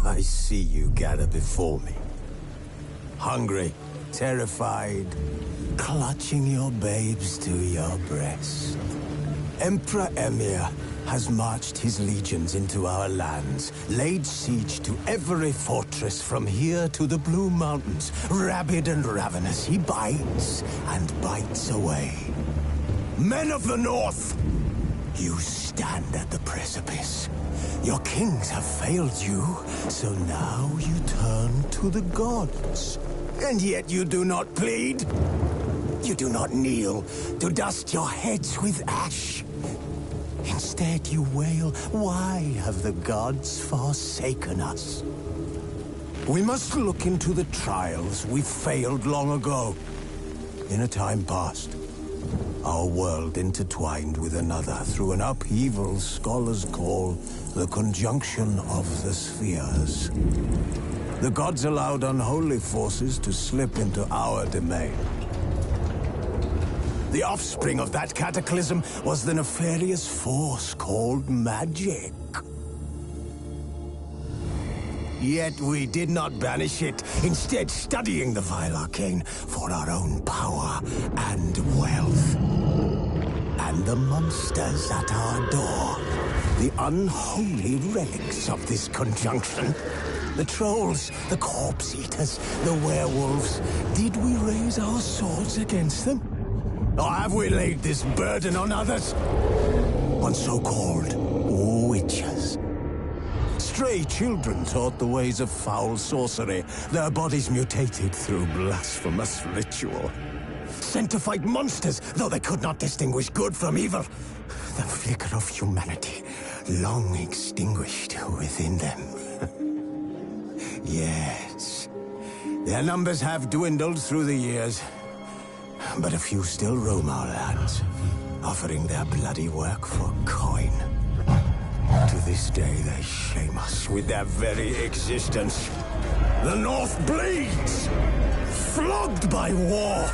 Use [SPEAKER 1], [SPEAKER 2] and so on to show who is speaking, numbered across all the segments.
[SPEAKER 1] I see you gather before me. Hungry, terrified, clutching your babes to your breast. Emperor Emhyr has marched his legions into our lands, laid siege to every fortress from here to the Blue Mountains. Rabid and ravenous, he bites and bites away. Men of the North, you stand at the precipice. Your kings have failed you, so now you turn to the gods. And yet you do not plead. You do not kneel to dust your heads with ash. Instead you wail, why have the gods forsaken us? We must look into the trials we failed long ago. In a time past, our world intertwined with another through an upheaval scholars call the conjunction of the spheres. The gods allowed unholy forces to slip into our domain. The offspring of that cataclysm was the nefarious force called magic. Yet we did not banish it, instead studying the vile arcane for our own power and wealth. And the monsters at our door, the unholy relics of this conjunction. The trolls, the corpse-eaters, the werewolves. Did we raise our swords against them? Or have we laid this burden on others? On so-called witches. Stray children taught the ways of foul sorcery, their bodies mutated through blasphemous ritual. Sent to fight monsters, though they could not distinguish good from evil. The flicker of humanity, long extinguished within them. Yes, their numbers have dwindled through the years. But a few still roam our lands, offering their bloody work for coin. To this day, they shame us with their very existence. The North bleeds, flogged by war.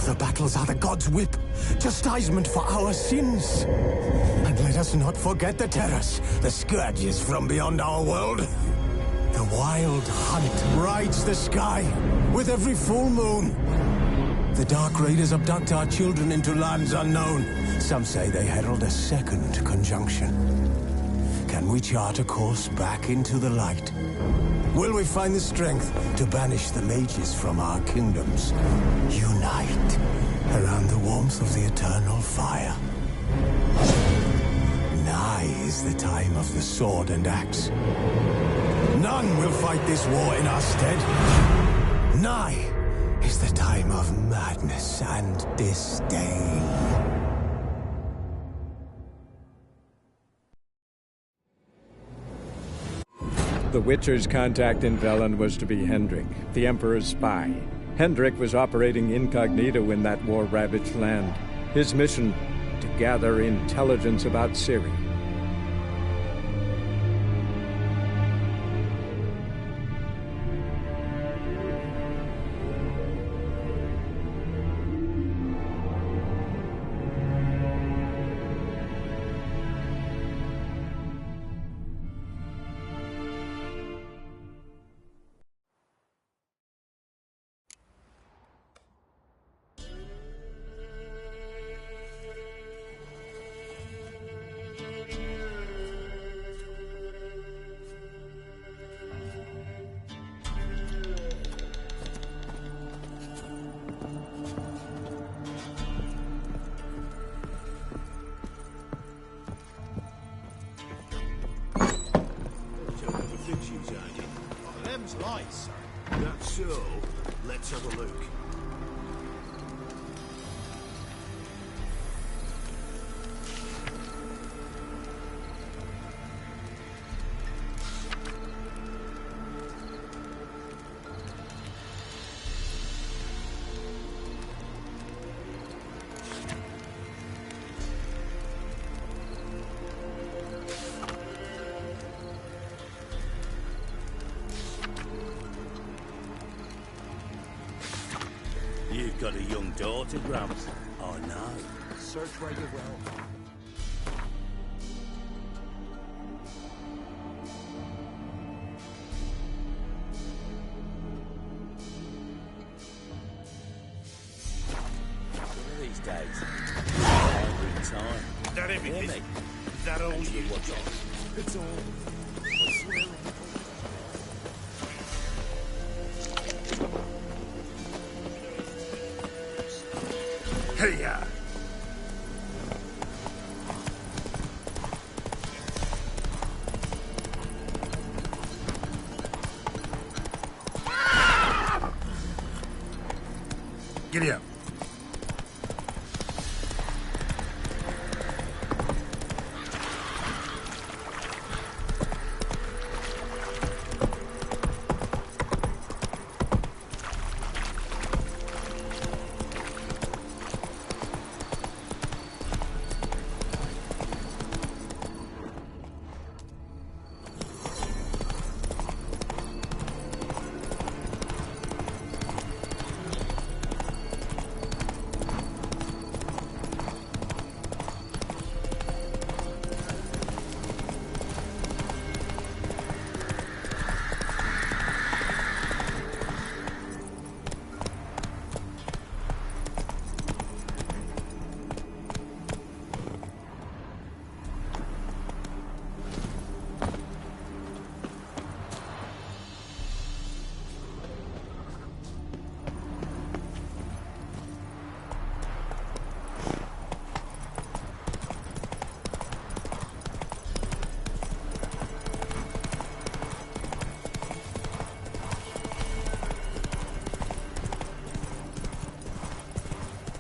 [SPEAKER 1] The battles are the gods' whip, chastisement for our sins. And let us not forget the terrors, the scourges from beyond our world. The wild hunt rides the sky with every full moon. The Dark Raiders abduct our children into lands unknown. Some say they herald a second conjunction. Can we chart a course back into the light? Will we find the strength to banish the mages from our kingdoms? Unite around the warmth of the eternal fire. Nigh is the time of the sword and axe. None will fight this war in our stead. Nigh is the time of madness and disdain.
[SPEAKER 2] The Witcher's contact in Velen was to be Hendrik, the Emperor's spy. Hendrik was operating incognito in that war-ravaged land. His mission, to gather intelligence about Ciri.
[SPEAKER 3] That's so. Let's have a look. You've got a young daughter, Gramps. Oh, no.
[SPEAKER 4] Search where you will.
[SPEAKER 3] days. Every time.
[SPEAKER 4] Is that
[SPEAKER 3] Hear
[SPEAKER 4] everything?
[SPEAKER 3] me?
[SPEAKER 4] Is that all you
[SPEAKER 3] Watch
[SPEAKER 4] got?
[SPEAKER 3] it.
[SPEAKER 4] It's all. Hey, Giddy up.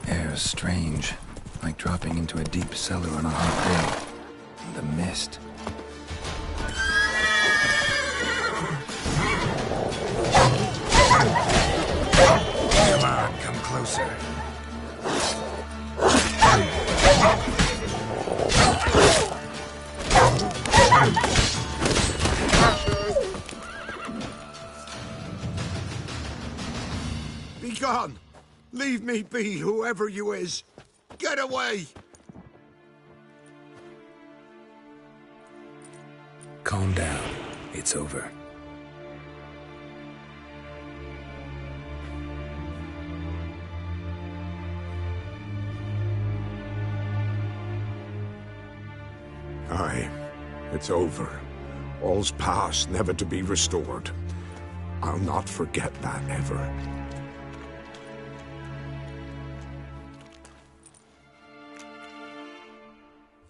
[SPEAKER 5] Air's strange, like dropping into a deep cellar on a hot day. And the mist.
[SPEAKER 4] Come on, come closer. Be gone! Leave me be, whoever you is! Get away!
[SPEAKER 5] Calm down. It's over.
[SPEAKER 4] Aye, it's over. All's past, never to be restored. I'll not forget that ever.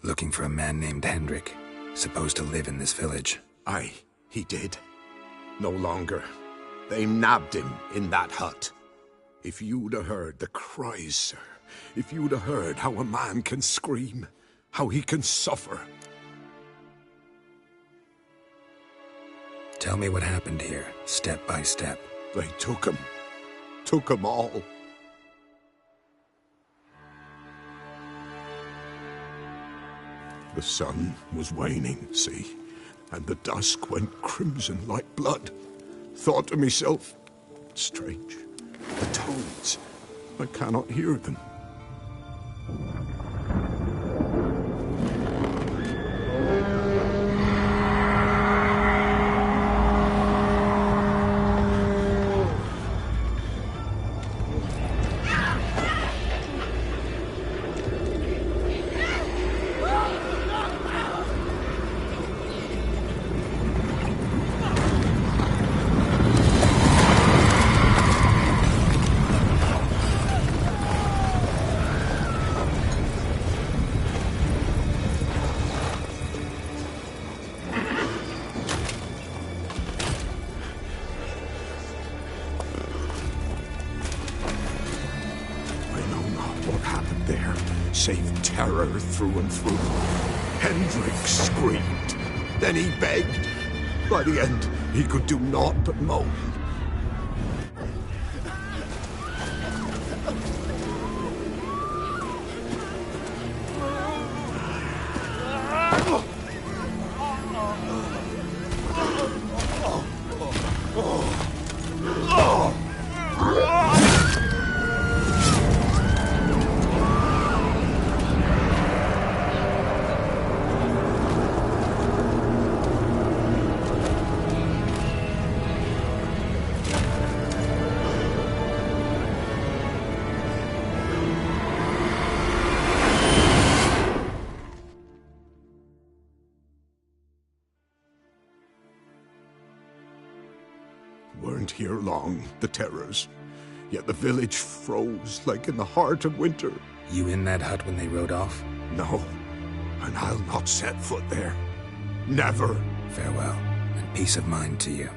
[SPEAKER 5] Looking for a man named Hendrik, supposed to live in this village.
[SPEAKER 4] Aye, he did. No longer. They nabbed him in that hut. If you'd have heard the cries, sir. If you'd have heard how a man can scream, how he can suffer.
[SPEAKER 5] Tell me what happened here, step by step.
[SPEAKER 4] They took him. Took 'em all. The sun was waning, see, and the dusk went crimson like blood. Thought to myself, strange, the toads, I cannot hear them. Save terror through and through. Hendrik screamed. Then he begged. By the end, he could do naught but moan. Weren't here long, the terrors. Yet the village froze like in the heart of winter.
[SPEAKER 5] You in that hut when they rode off?
[SPEAKER 4] No, and I'll not set foot there. Never.
[SPEAKER 5] Farewell, and peace of mind to you.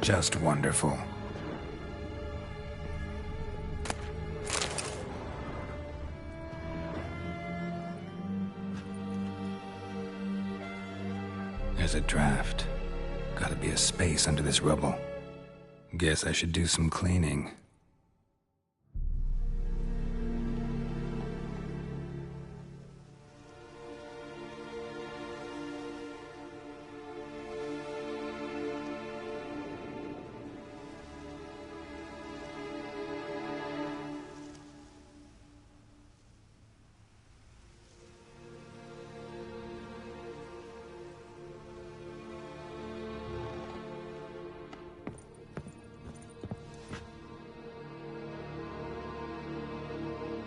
[SPEAKER 5] Just wonderful. There's a draft. Gotta be a space under this rubble. Guess I should do some cleaning.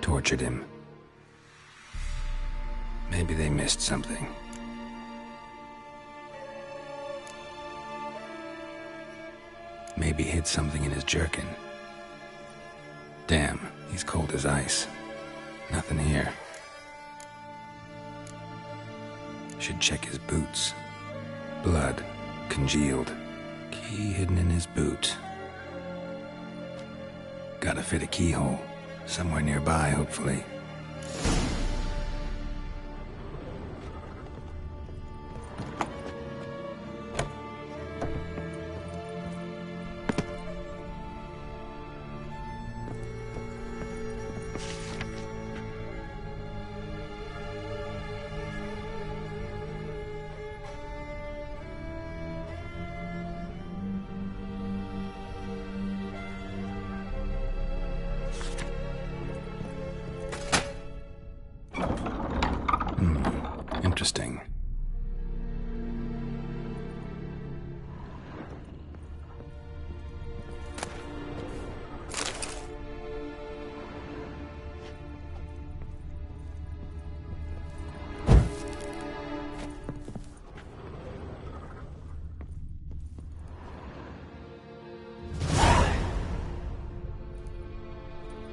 [SPEAKER 5] Tortured him. Maybe they missed something. Maybe hid something in his jerkin. Damn, he's cold as ice. Nothing here. Should check his boots. Blood, congealed. Key hidden in his boot. Gotta fit a keyhole. Somewhere nearby, hopefully. Interesting.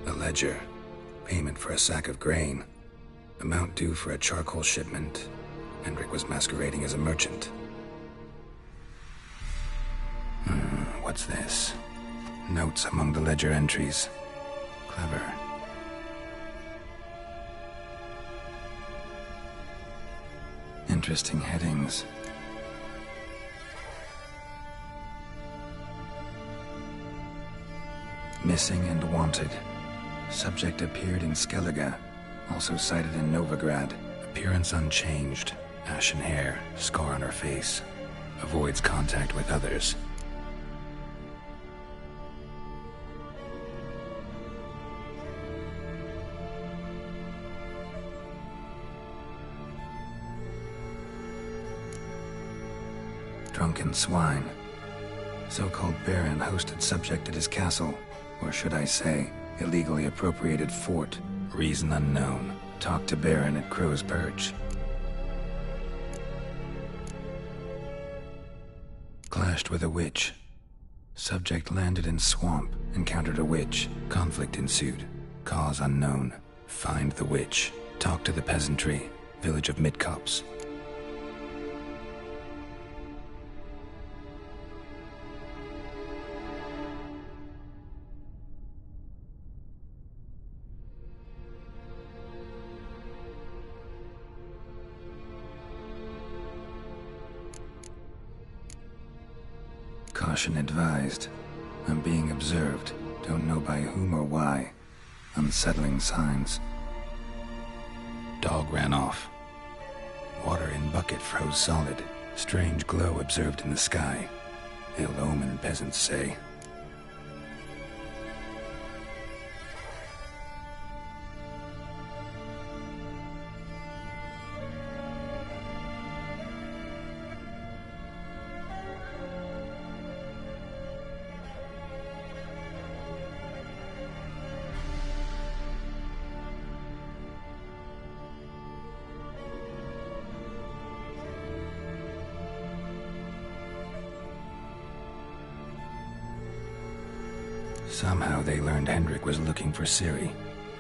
[SPEAKER 5] A ledger. Payment for a sack of grain. Amount due for a charcoal shipment. Hendrik was masquerading as a merchant. What's this? Notes among the ledger entries. Clever. Interesting headings. Missing and wanted. Subject appeared in Skellige. Also sighted in Novigrad. Appearance unchanged. Ashen hair, scar on her face. Avoids contact with others. Drunken swine. So-called Baron hosted subject at his castle. Or should I say, illegally appropriated fort. Reason unknown. Talked to Baron at Crow's Perch. Clashed with a witch. Subject landed in swamp, encountered a witch. Conflict ensued. Cause unknown. Find the witch. Talk to the peasantry. Village of Midcopse. Caution advised. I'm being observed. Don't know by whom or why. Unsettling signs. Dog ran off. Water in bucket froze solid. Strange glow observed in the sky. Ill omen, peasants say. Somehow they learned Hendrik was looking for Ciri,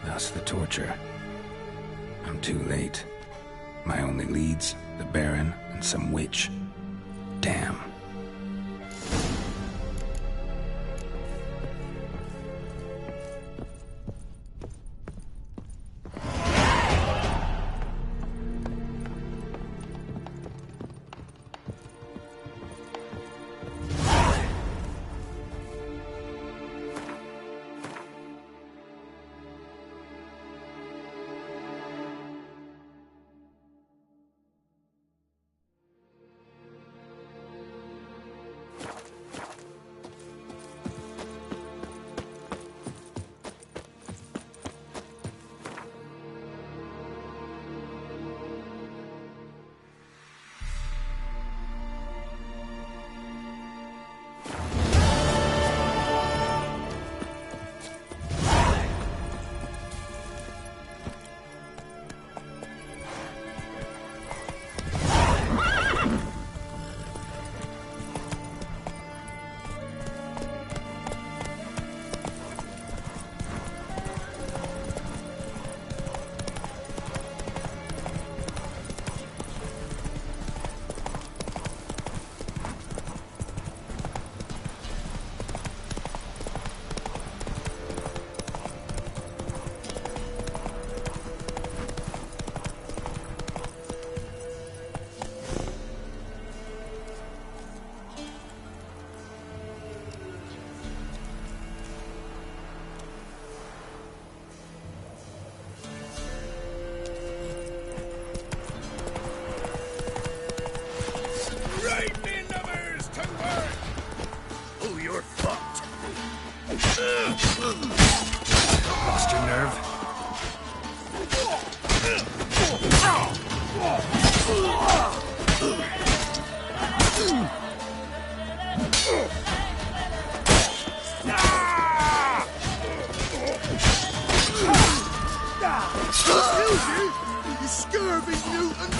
[SPEAKER 5] thus the torture. I'm too late. My only leads, the Baron and some witch. Damn.
[SPEAKER 6] Lost your nerve?
[SPEAKER 4] You scurvy mutant!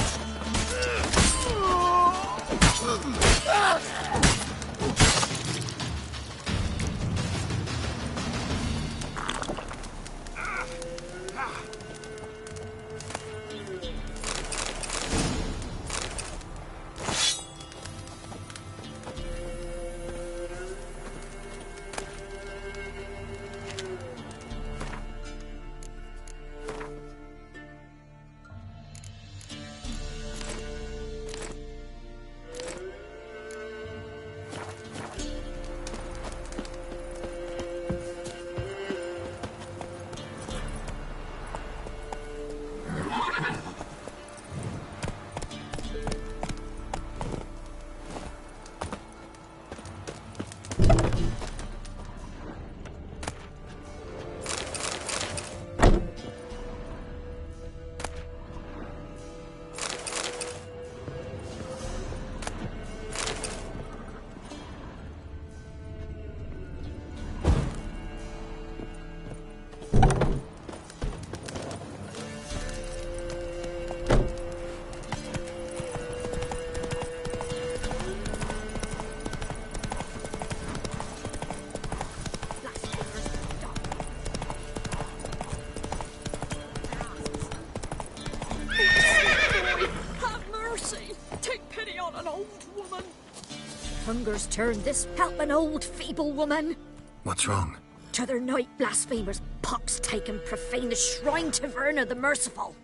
[SPEAKER 7] Hunger's turned this palpin' old feeble woman.
[SPEAKER 5] What's wrong?
[SPEAKER 7] T'other night, blasphemers pox taken profane the shrine to Verna the Merciful.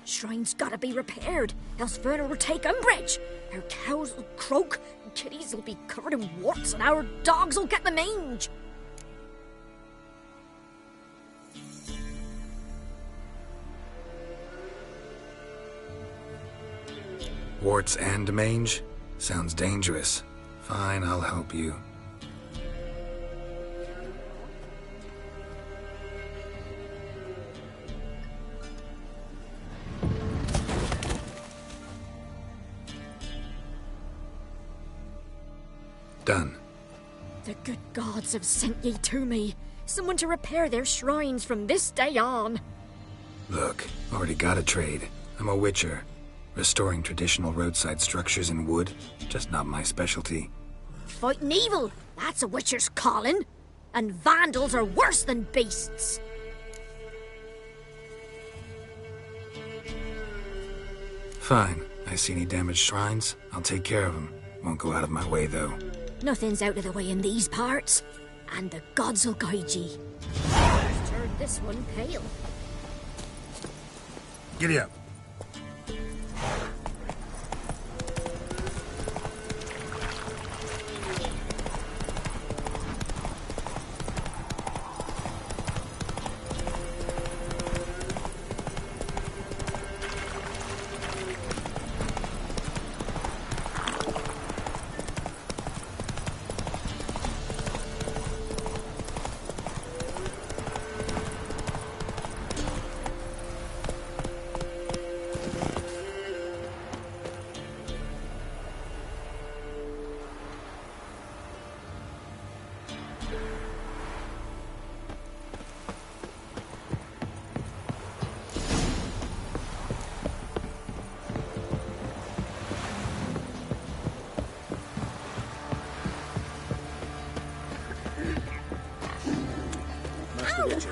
[SPEAKER 7] Shrine's gotta be repaired, else Verna will take umbrage. Her cows will croak, Kitties will be covered in warts and our dogs will get the mange.
[SPEAKER 5] Warts and mange? Sounds dangerous. Fine, I'll help you. Done.
[SPEAKER 7] The good gods have sent ye to me. Someone to repair their shrines from this day on.
[SPEAKER 5] Look, already got a trade. I'm a witcher. Restoring traditional roadside structures in wood, just not my specialty.
[SPEAKER 7] Fighting evil, that's a witcher's calling. And vandals are worse than beasts.
[SPEAKER 5] Fine. I see any damaged shrines, I'll take care of them. Won't go out of my way, though.
[SPEAKER 7] Nothing's out of the way in these parts. And the gods will guide ye. Just turn this one pale.
[SPEAKER 6] Giddy up.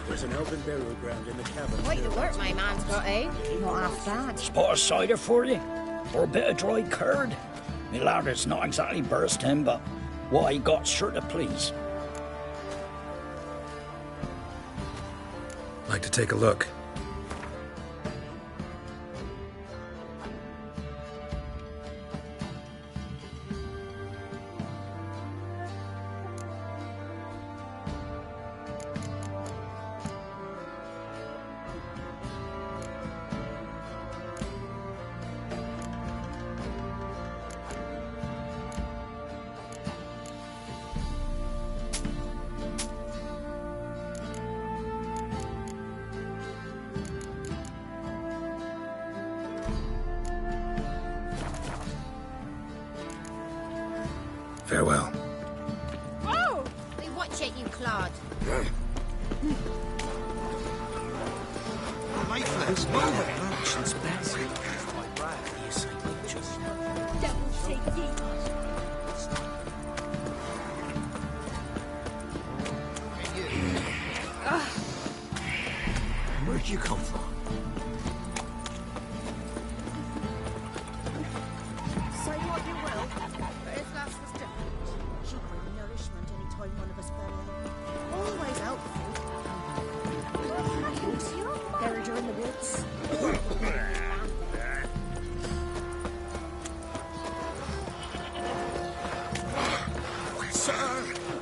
[SPEAKER 3] There's an open burial ground in the cavern.
[SPEAKER 8] Quite the work my man's got, eh? Not half bad.
[SPEAKER 9] Spot of cider for you? Or a bit of dry curd? Me lad, it's not exactly bursting, but what I got's sure to please.
[SPEAKER 5] Like to take a look. Farewell.
[SPEAKER 8] Oh! Hey, watch it, you clod.
[SPEAKER 6] Lifeless, moving. Action's best.
[SPEAKER 7] Devil take ye.
[SPEAKER 6] Where'd you come from?
[SPEAKER 8] Say what you will, but his last was different. She bring nourishment any time one of us fell ill. Always helpful. Buried her in the woods.
[SPEAKER 3] Sir,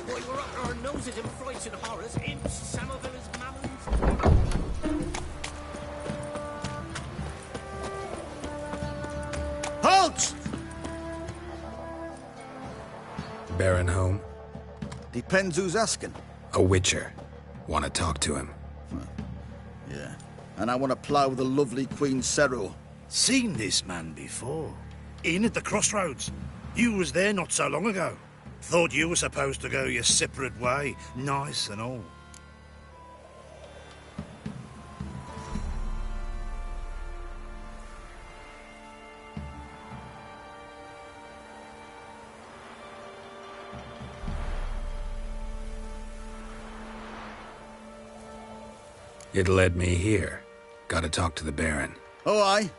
[SPEAKER 3] while we're up our noses in frights and horrors, imps, Samoville's mammons.
[SPEAKER 6] Halt!
[SPEAKER 5] Baron home?
[SPEAKER 6] Depends who's asking.
[SPEAKER 5] A witcher. Want to talk to him.
[SPEAKER 6] Yeah. And I want to plough the lovely Queen Seru. Seen this man before. In at the crossroads. You was there not so long ago. Thought you were supposed to go your separate way, nice and all.
[SPEAKER 5] It led me here. Gotta talk to the Baron.
[SPEAKER 6] Oh, aye?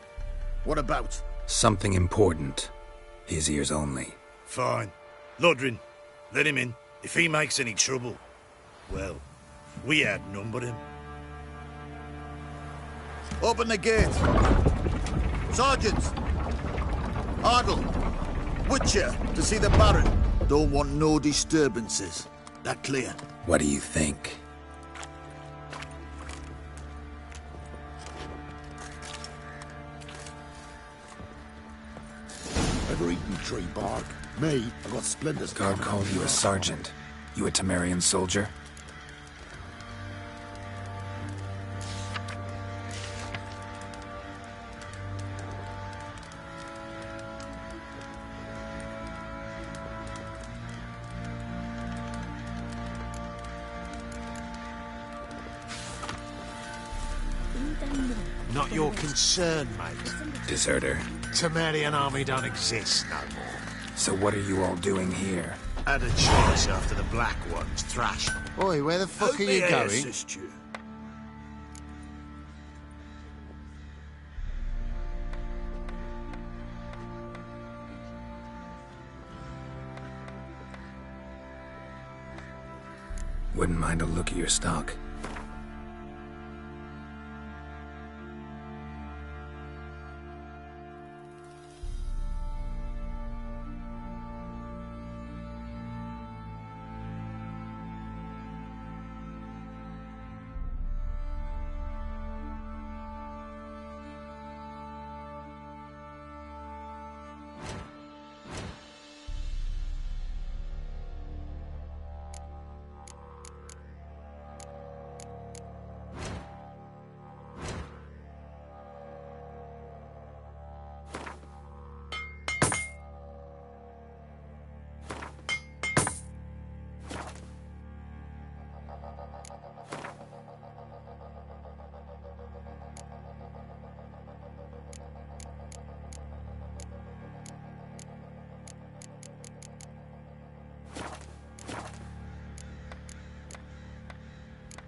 [SPEAKER 6] What about?
[SPEAKER 5] Something important. His ears only.
[SPEAKER 6] Fine. Lodrin, let him in. If he makes any trouble, well, we outnumber him. Open the gate. Sergeants! Ardle! Witcher, to see the Baron. Don't want no disturbances. That clear?
[SPEAKER 5] What do you think?
[SPEAKER 4] Ever eaten tree bark? Me, I got splinters.
[SPEAKER 5] Guard called you a sergeant. You a Temerian soldier?
[SPEAKER 3] Not your concern, mate.
[SPEAKER 5] Deserter.
[SPEAKER 3] Temerian army don't exist no more.
[SPEAKER 5] So what are you all doing here?
[SPEAKER 3] Had a choice after the Black Ones thrashed them.
[SPEAKER 1] Oi, where the fuck are you going?
[SPEAKER 6] Assist you.
[SPEAKER 5] Wouldn't mind a look at your stock.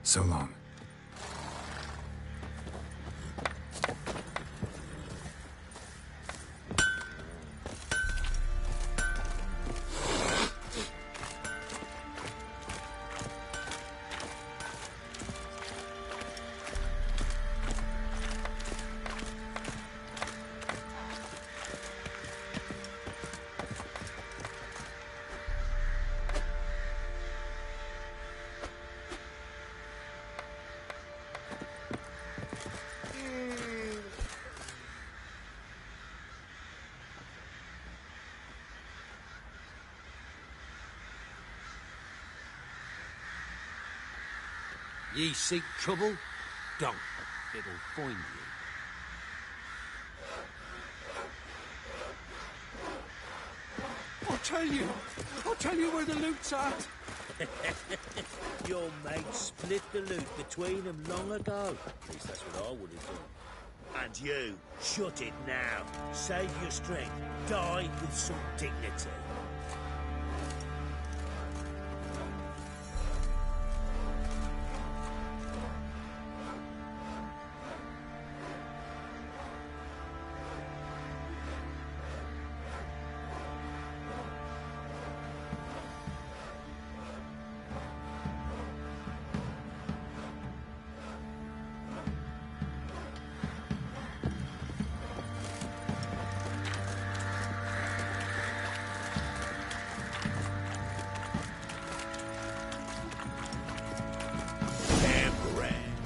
[SPEAKER 5] So long.
[SPEAKER 3] Ye seek trouble? Don't. It'll find you. I'll tell you where the loot's at.
[SPEAKER 10] Your mate split the loot between them long ago. At least that's what I would have done. And you, shut it now. Save your strength. Die with some dignity.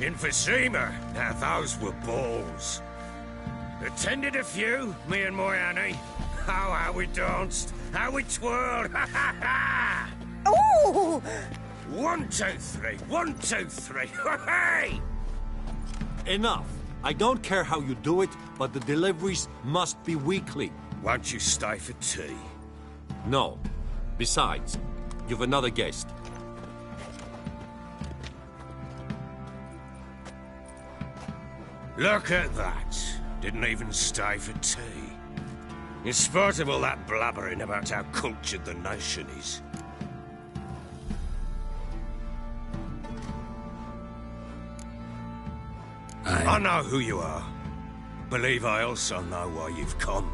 [SPEAKER 3] Emphysema. Now those were balls. Attended a few, me and my Annie. Oh, how we danced, how we twirled. Ha ha ha!
[SPEAKER 8] Ooh!
[SPEAKER 3] 1, 2, 3. 1, 2, 3. Hey!
[SPEAKER 11] Enough. I don't care how you do it, but the deliveries must be weekly.
[SPEAKER 3] Won't you stay for tea?
[SPEAKER 11] No. Besides, you've another guest.
[SPEAKER 3] Look at that. Didn't even stay for tea. In spite of all that blabbering about how cultured the nation is. I know who you are. Believe I also know why you've come.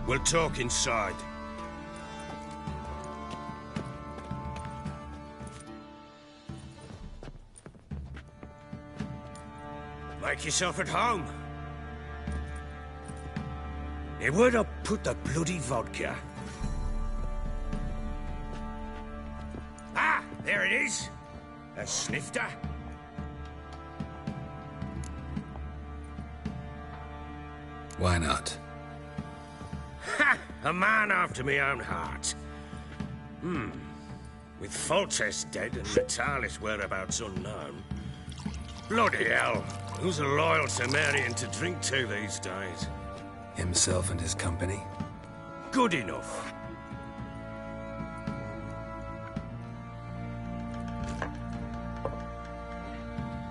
[SPEAKER 3] We'll talk inside. Make yourself at home. Where'd I put the bloody vodka? Ah, there it is. A snifter.
[SPEAKER 5] Why not?
[SPEAKER 3] Ha! A man after my own heart. With Foltest dead and Natalis whereabouts unknown. Bloody hell. Who's loyal to Marion to drink to these days?
[SPEAKER 5] Himself and his company?
[SPEAKER 3] Good enough.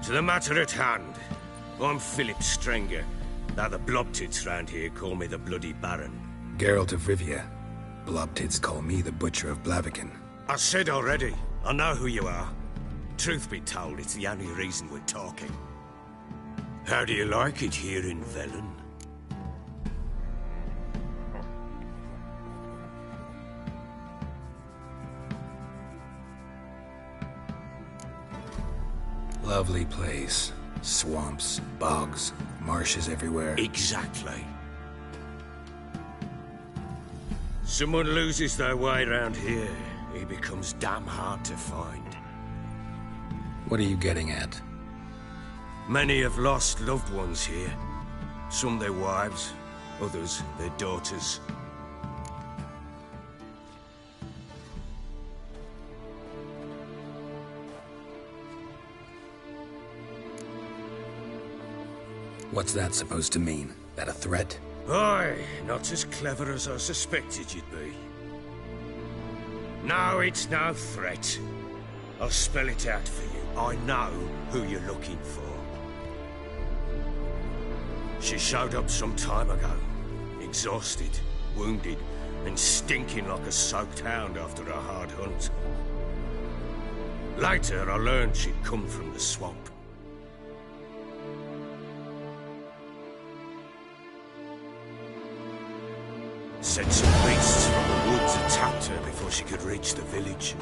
[SPEAKER 3] To the matter at hand. I'm Philip Strenger. Now the Blobtits round here call me the Bloody Baron.
[SPEAKER 5] Geralt of Rivia. Blobtits call me the Butcher of Blaviken.
[SPEAKER 3] I said already, I know who you are. Truth be told, it's the only reason we're talking. How do you like it here in Velen?
[SPEAKER 5] Lovely place. Swamps, bogs, marshes everywhere.
[SPEAKER 3] Exactly. Someone loses their way around here, he becomes damn hard to find.
[SPEAKER 5] What are you getting at?
[SPEAKER 3] Many have lost loved ones here. Some their wives, others their daughters.
[SPEAKER 5] What's that supposed to mean? That a threat?
[SPEAKER 3] Aye, not as clever as I suspected you'd be. No, it's no threat. I'll spell it out for you. I know who you're looking for. She showed up some time ago. Exhausted, wounded, and stinking like a soaked hound after a hard hunt. Later, I learned she'd come from the swamp. Said some beasts from the woods attacked her before she could reach the village.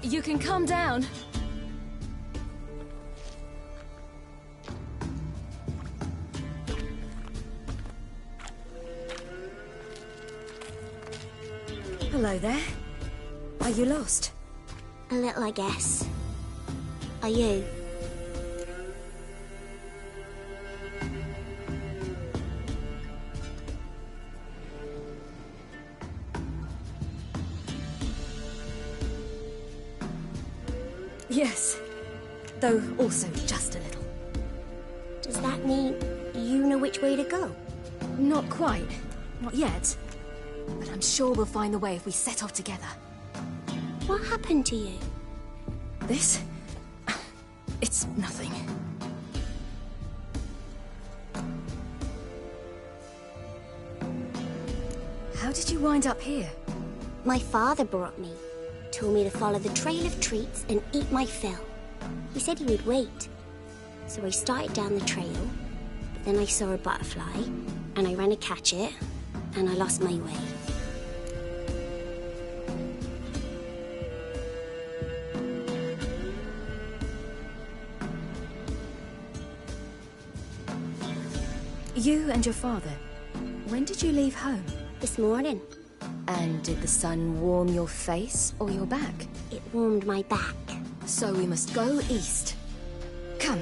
[SPEAKER 12] You can calm down.
[SPEAKER 13] Hello there. Are you lost?
[SPEAKER 7] A little, I guess. Are you?
[SPEAKER 13] Yes. Though also just a little.
[SPEAKER 7] Does that mean you know which way to go?
[SPEAKER 13] Not quite. Not yet.
[SPEAKER 12] But I'm sure we'll find the way if we set off together.
[SPEAKER 7] What happened to you?
[SPEAKER 12] This? It's nothing. How did you wind up here?
[SPEAKER 7] My father brought me. Told me to follow the trail of treats and eat my fill. He said he would wait. So I started down the trail, but then I saw a butterfly, and I ran to catch it, and I lost my way.
[SPEAKER 12] You and your father, when did you leave home?
[SPEAKER 7] This morning.
[SPEAKER 12] And did the sun warm your face or your back?
[SPEAKER 7] It warmed my back.
[SPEAKER 12] So we must go east. Come,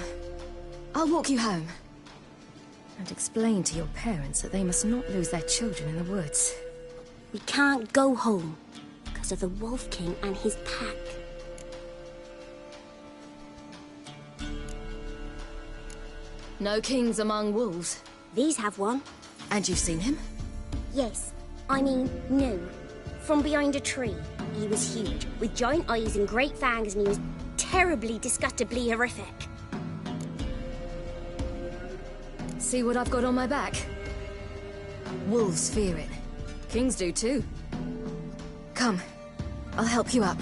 [SPEAKER 12] I'll walk you home. And explain to your parents that they must not lose their children in the woods.
[SPEAKER 7] We can't go home because of the Wolf King and his pack.
[SPEAKER 12] No kings among wolves.
[SPEAKER 7] These have one.
[SPEAKER 12] And you've seen him?
[SPEAKER 7] Yes. I mean, no. From behind a tree. He was huge, with giant eyes and great fangs, and he was terribly, disgustingly horrific.
[SPEAKER 12] See what I've got on my back? Wolves fear it. Kings do too. Come, I'll help you up.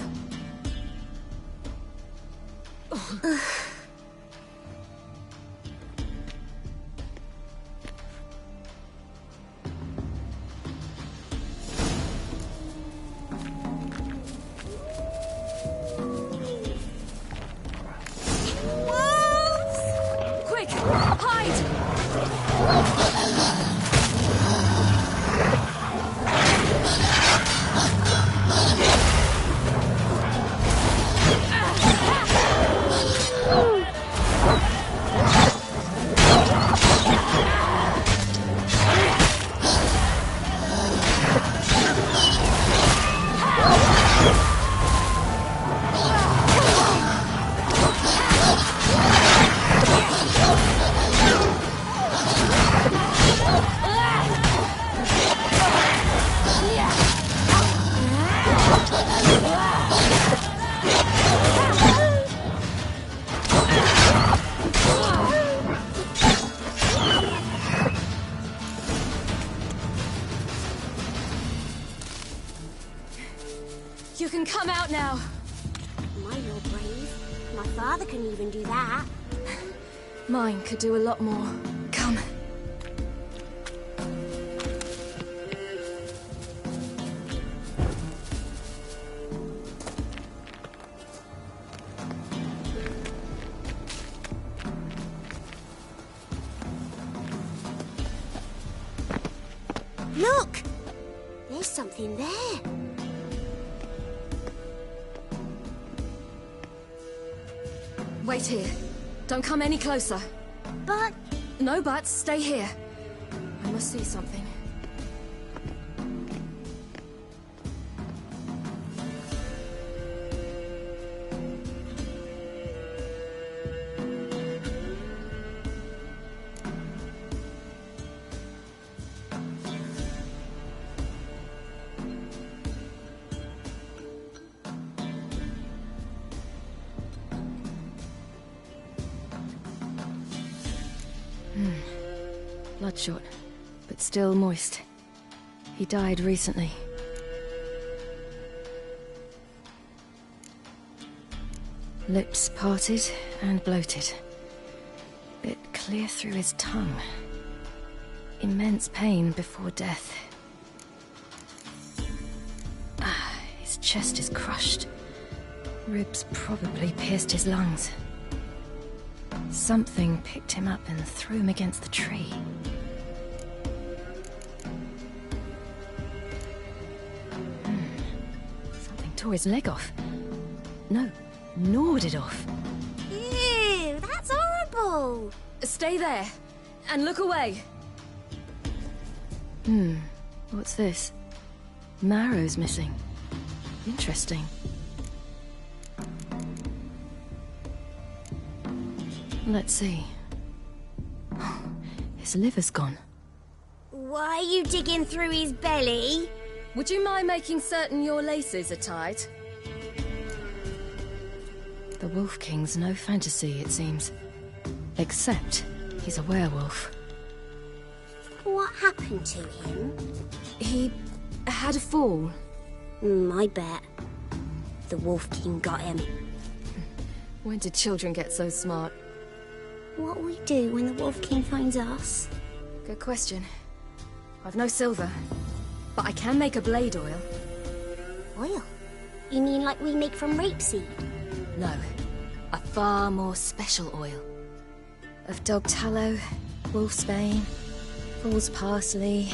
[SPEAKER 12] You can come out now.
[SPEAKER 7] My, you're brave. My father can even do that.
[SPEAKER 12] Mine could do a lot more. Come.
[SPEAKER 7] Look! There's something there.
[SPEAKER 12] Wait here. Don't come any closer.
[SPEAKER 7] But...
[SPEAKER 12] No buts. Stay here. I must see something. Bloodshot, but still moist. He died recently. Lips parted and bloated. Bit clear through his tongue. Immense pain before death. His chest is crushed. Ribs probably pierced his lungs. Something picked him up and threw him against the tree. Something tore his leg off. No, gnawed it off.
[SPEAKER 7] Ew, that's horrible!
[SPEAKER 12] Stay there, and look away. What's this? Marrow's missing. Interesting. Let's see. His liver's gone.
[SPEAKER 7] Why are you digging through his belly?
[SPEAKER 12] Would you mind making certain your laces are tied? The Wolf King's no fantasy, it seems. Except he's a werewolf.
[SPEAKER 7] What happened to him?
[SPEAKER 12] He had a fall.
[SPEAKER 7] I bet. The Wolf King got him.
[SPEAKER 12] When did children get so smart?
[SPEAKER 7] What'll we do when the Wolf King finds us?
[SPEAKER 12] Good question. I've no silver, but I can make a blade oil.
[SPEAKER 7] Oil? You mean like we make from rapeseed?
[SPEAKER 12] No, a far more special oil. Of dog tallow, wolf's bane, fool's parsley,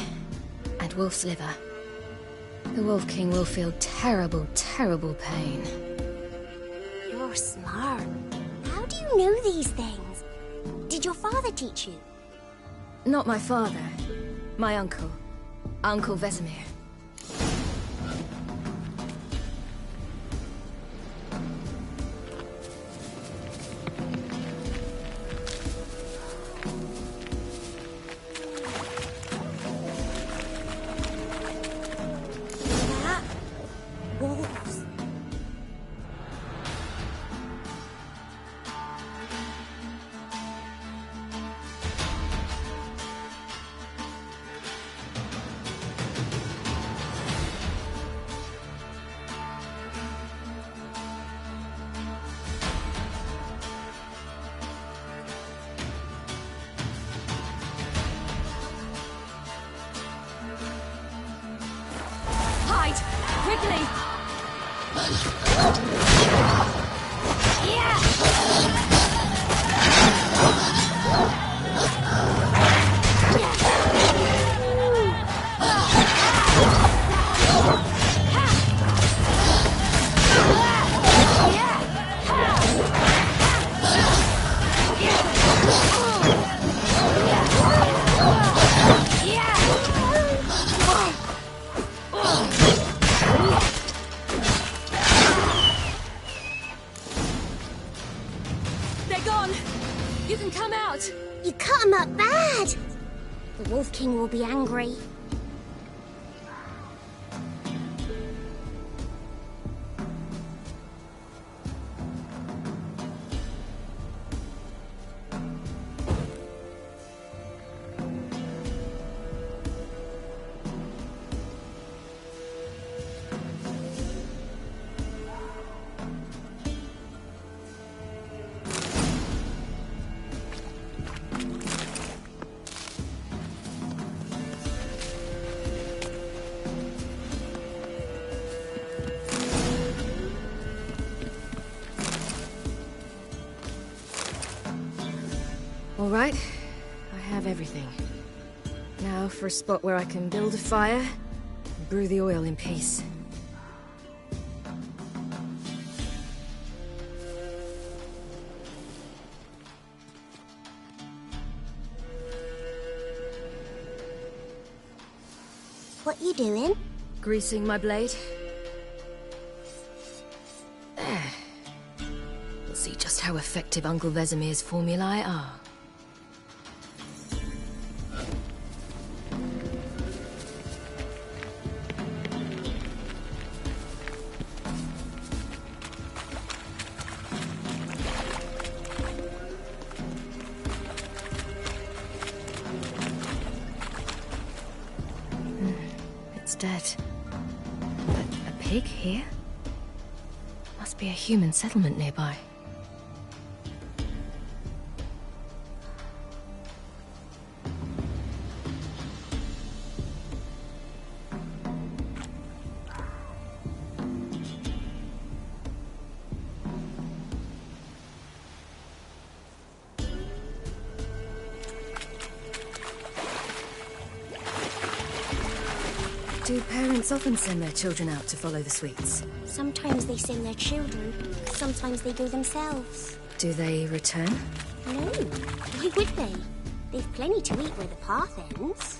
[SPEAKER 12] and wolf's liver. The Wolf King will feel terrible, terrible pain.
[SPEAKER 7] You're smart. How do you know these things? Did your father teach you?
[SPEAKER 12] Not my father. My uncle. Uncle Vesemir.
[SPEAKER 7] Wolves.
[SPEAKER 12] Hide! Quickly! They're gone! You can come out!
[SPEAKER 7] You cut him up bad! The Wolf King will be angry.
[SPEAKER 12] All right, I have everything. Now for a spot where I can build a fire and brew the oil in peace.
[SPEAKER 7] What you doing?
[SPEAKER 12] Greasing my blade. There. We'll see just how effective Uncle Vesemir's formulae are. It's dead. But a pig here? Must be a human settlement nearby. Do parents often send their children out to follow the sweets?
[SPEAKER 7] Sometimes they send their children, sometimes they go themselves.
[SPEAKER 12] Do they return?
[SPEAKER 7] No, why would they? They've plenty to eat where the path ends.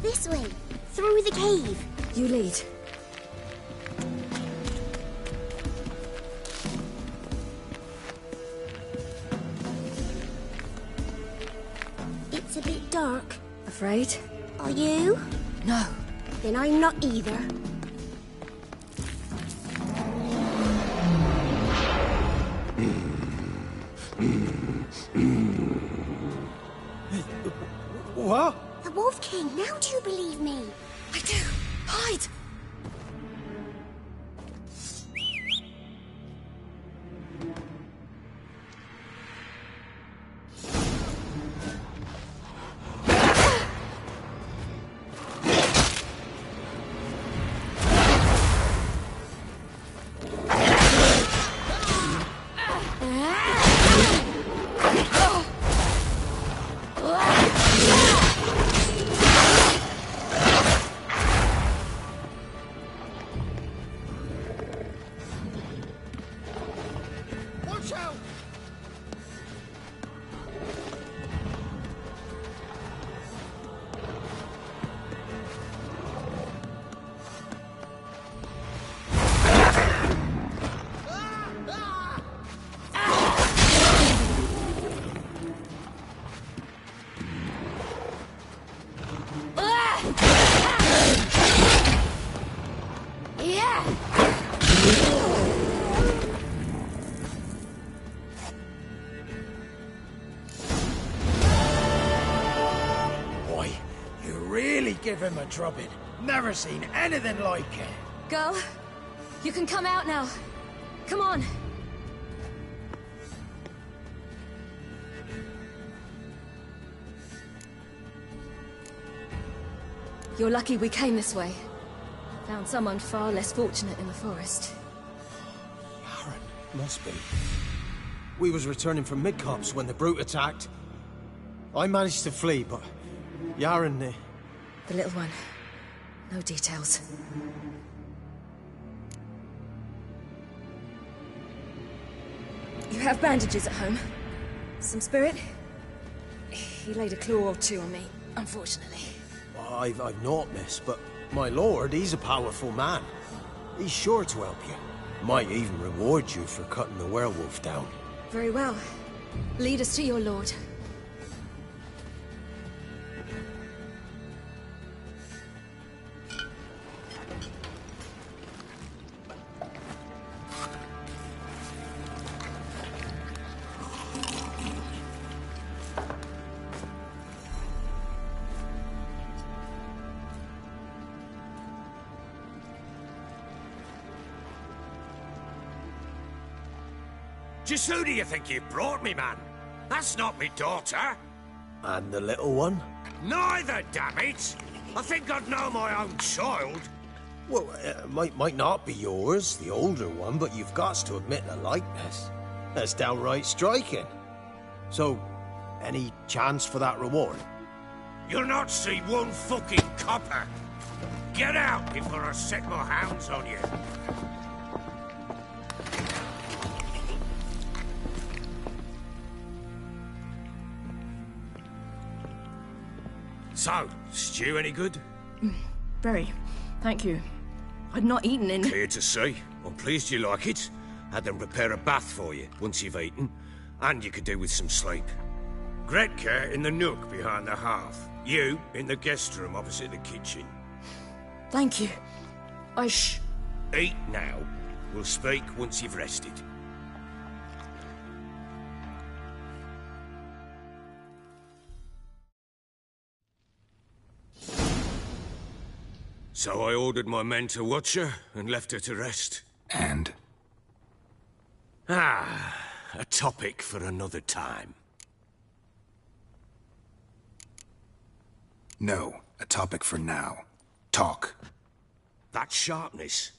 [SPEAKER 7] This way, through the cave.
[SPEAKER 12] You lead.
[SPEAKER 7] It's a bit dark.
[SPEAKER 12] Afraid?
[SPEAKER 7] Are you?
[SPEAKER 12] No.
[SPEAKER 7] Then I'm not either.
[SPEAKER 14] What?
[SPEAKER 7] The Wolf King, now do you believe me?
[SPEAKER 12] I do. Hide!
[SPEAKER 14] Watch out! Boy, you really give him a drubbing. Never seen anything like it.
[SPEAKER 12] Girl, you can come out now. Come on. You're lucky we came this way. Found someone far less fortunate in the forest.
[SPEAKER 14] Must be. We was returning from Midcops when the brute attacked. I managed to flee, but Yaren,
[SPEAKER 12] The little one. No details. You have bandages at home? Some spirit? He laid a claw or two on me, unfortunately.
[SPEAKER 14] I've not, miss, but my lord, he's a powerful man. He's sure to help you. Might even reward you for cutting the werewolf down.
[SPEAKER 12] Very well. Lead us to your lord.
[SPEAKER 3] Just who do you think you brought me, man? That's not me daughter.
[SPEAKER 14] And the little one?
[SPEAKER 3] Neither, damn it! I think I'd know my own child.
[SPEAKER 14] Well, might not be yours, the older one, but you've got to admit the likeness. That's downright striking. So, any chance for that reward?
[SPEAKER 3] You'll not see one fucking copper. Get out before I set my hounds on you. So, stew any good?
[SPEAKER 15] Very. Thank you. I'd not eaten in...
[SPEAKER 3] Clear to see. I'm pleased you like it. Had them prepare a bath for you once you've eaten. And you could do with some sleep. Gretka in the nook behind the hearth. You in the guest room opposite the kitchen.
[SPEAKER 15] Thank you.
[SPEAKER 3] Eat now. We'll speak once you've rested. So I ordered my men to watch her and left her to rest.
[SPEAKER 5] And?
[SPEAKER 3] A topic for another time.
[SPEAKER 5] No, a topic for now. Talk.
[SPEAKER 3] That sharpness.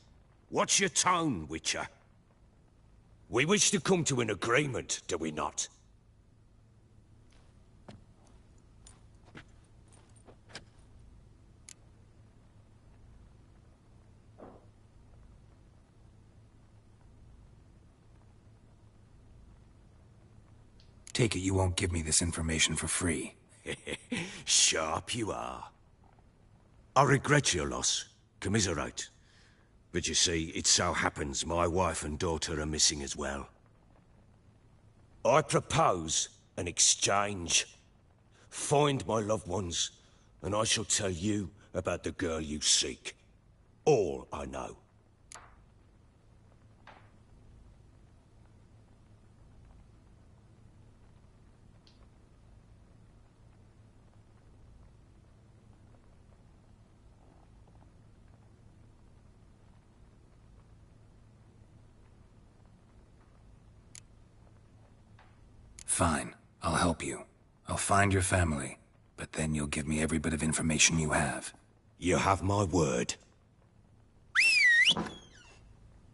[SPEAKER 3] What's your tone, Witcher? We wish to come to an agreement, do we not?
[SPEAKER 5] Take it you won't give me this information for free.
[SPEAKER 3] Sharp you are. I regret your loss. Commiserate. But you see, it so happens my wife and daughter are missing as well. I propose an exchange. Find my loved ones, and I shall tell you about the girl you seek. All I know.
[SPEAKER 5] Fine. I'll help you. I'll find your family, but then you'll give me every bit of information you have.
[SPEAKER 3] You have my word.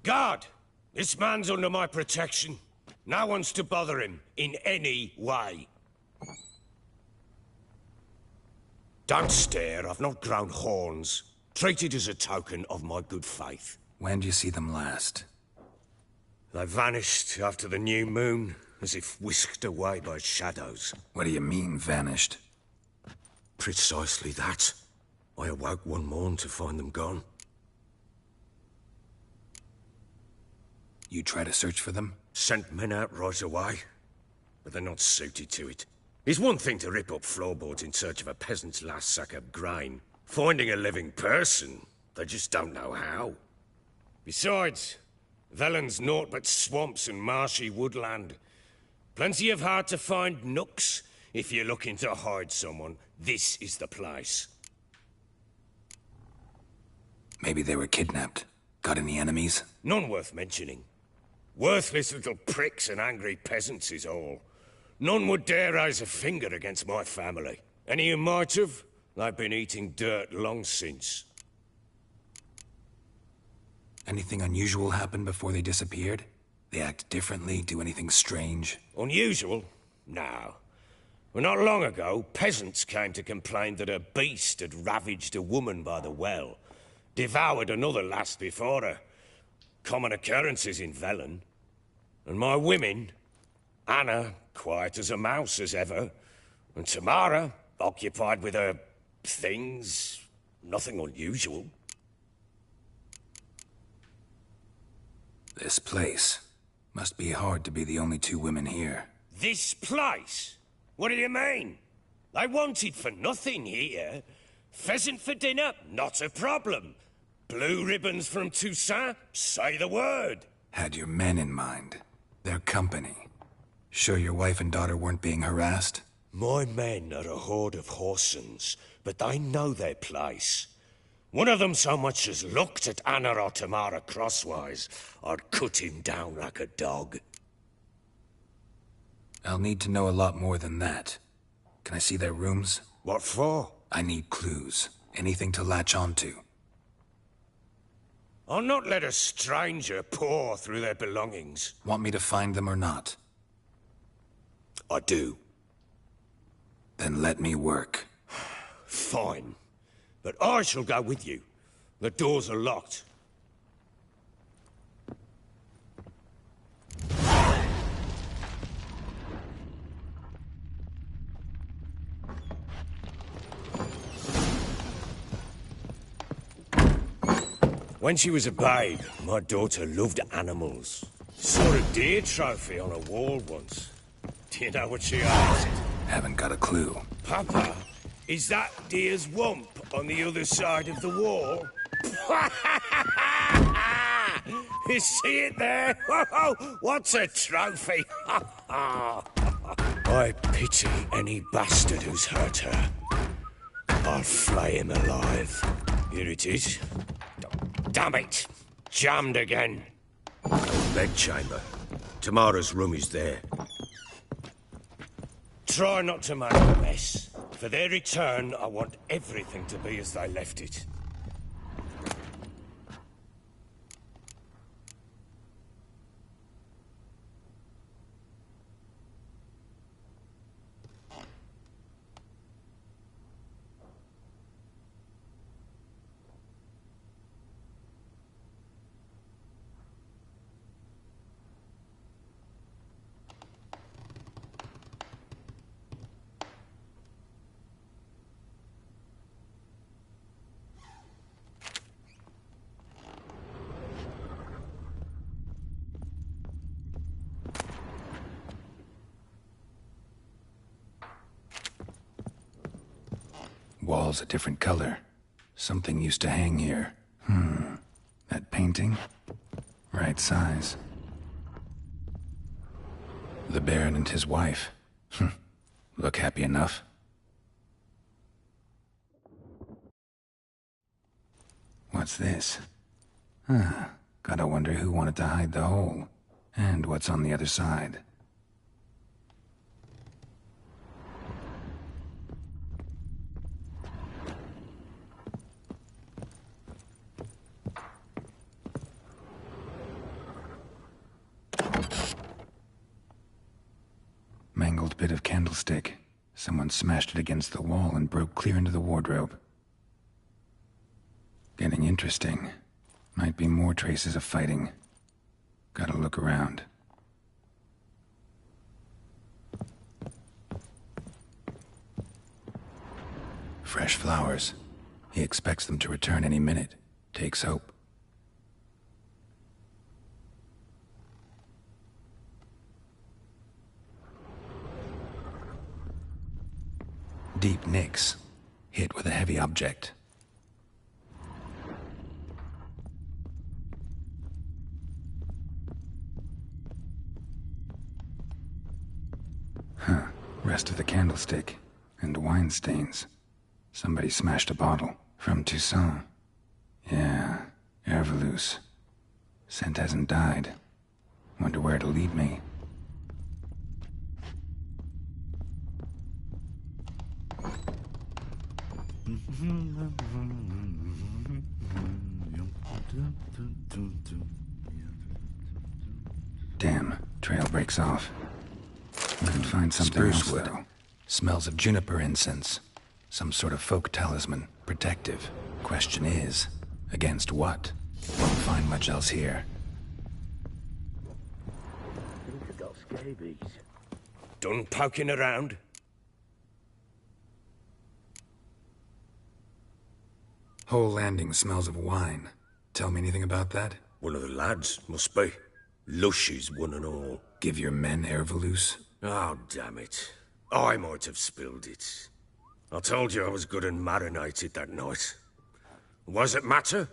[SPEAKER 3] Guard! This man's under my protection. No one's to bother him in any way. Don't stare, I've not grown horns. Treat it as a token of my good faith.
[SPEAKER 5] When did you see them last?
[SPEAKER 3] They vanished after the new moon, as if whisked away by shadows.
[SPEAKER 5] What do you mean, vanished?
[SPEAKER 3] Precisely that. I awoke one morn to find them gone.
[SPEAKER 5] You try to search for them?
[SPEAKER 3] Sent men out right away, but they're not suited to it. It's one thing to rip up floorboards in search of a peasant's last sack of grain. Finding a living person, they just don't know how. Besides, Velen's naught but swamps and marshy woodland. Plenty of hard-to-find nooks. If you're looking to hide someone, this is the place.
[SPEAKER 5] Maybe they were kidnapped. Got any enemies?
[SPEAKER 3] None worth mentioning. Worthless little pricks and angry peasants is all. None would dare raise a finger against my family. Any who might have, they've been eating dirt long since.
[SPEAKER 5] Anything unusual happen before they disappeared? They act differently, do anything strange?
[SPEAKER 3] Unusual? No. Well, not long ago, peasants came to complain that a beast had ravaged a woman by the well. Devoured another lass before her. Common occurrences in Velen. And my women, Anna, quiet as a mouse as ever, and Tamara, occupied with her things, nothing unusual.
[SPEAKER 5] This place. Must be hard to be the only two women here.
[SPEAKER 3] This place? What do you mean? They wanted for nothing here. Pheasant for dinner? Not a problem. Blue ribbons from Toussaint? Say the word.
[SPEAKER 5] Had your men in mind. Their company. Sure your wife and daughter weren't being harassed?
[SPEAKER 3] My men are a horde of Horsens, but they know their place. One of them so much as looked at Anna or Tamara crosswise, I'd cut him down like a dog.
[SPEAKER 5] I'll need to know a lot more than that. Can I see their rooms?
[SPEAKER 3] What for?
[SPEAKER 5] I need clues. Anything to latch onto.
[SPEAKER 3] I'll not let a stranger pore through their belongings.
[SPEAKER 5] Want me to find them or not?
[SPEAKER 3] I do.
[SPEAKER 5] Then let me work.
[SPEAKER 3] Fine. But I shall go with you. The doors are locked. When she was a babe, my daughter loved animals. Saw a deer trophy on a wall once. Do you know what she asked?
[SPEAKER 5] Haven't got a clue.
[SPEAKER 3] Papa, is that deer's wump on the other side of the wall? You see it there? What's a trophy? I pity any bastard who's hurt her. I'll flay him alive. Here it is. Damn it! Jammed again. Bedchamber. Tamara's room is there. Try not to make a mess. For their return, I want everything to be as they left it.
[SPEAKER 5] Walls a different color. Something used to hang here. That painting? Right size. The Baron and his wife. Look happy enough. What's this? Gotta wonder who wanted to hide the hole. And what's on the other side. Mangled bit of candlestick. Someone smashed it against the wall and broke clear into the wardrobe. Getting interesting. Might be more traces of fighting. Gotta look around. Fresh flowers. He expects them to return any minute. Takes hope. Deep nicks. Hit with a heavy object. Rest of the candlestick. And wine stains. Somebody smashed a bottle. From Toussaint. Yeah, Ervelus. Scent hasn't died. Wonder where it'll lead me. Damn, trail breaks off. Could find something else, though. Smells of juniper incense. Some sort of folk talisman. Protective. Question is, against what? Won't find much else here.
[SPEAKER 3] Got scabies. Done poking around?
[SPEAKER 5] Whole landing smells of wine. Tell me anything about that?
[SPEAKER 3] One of the lads, must be. Lushes, one and all.
[SPEAKER 5] Give your men Ervelus?
[SPEAKER 3] Oh, damn it. I might have spilled it. I told you I was good and marinated that night. Was it matter?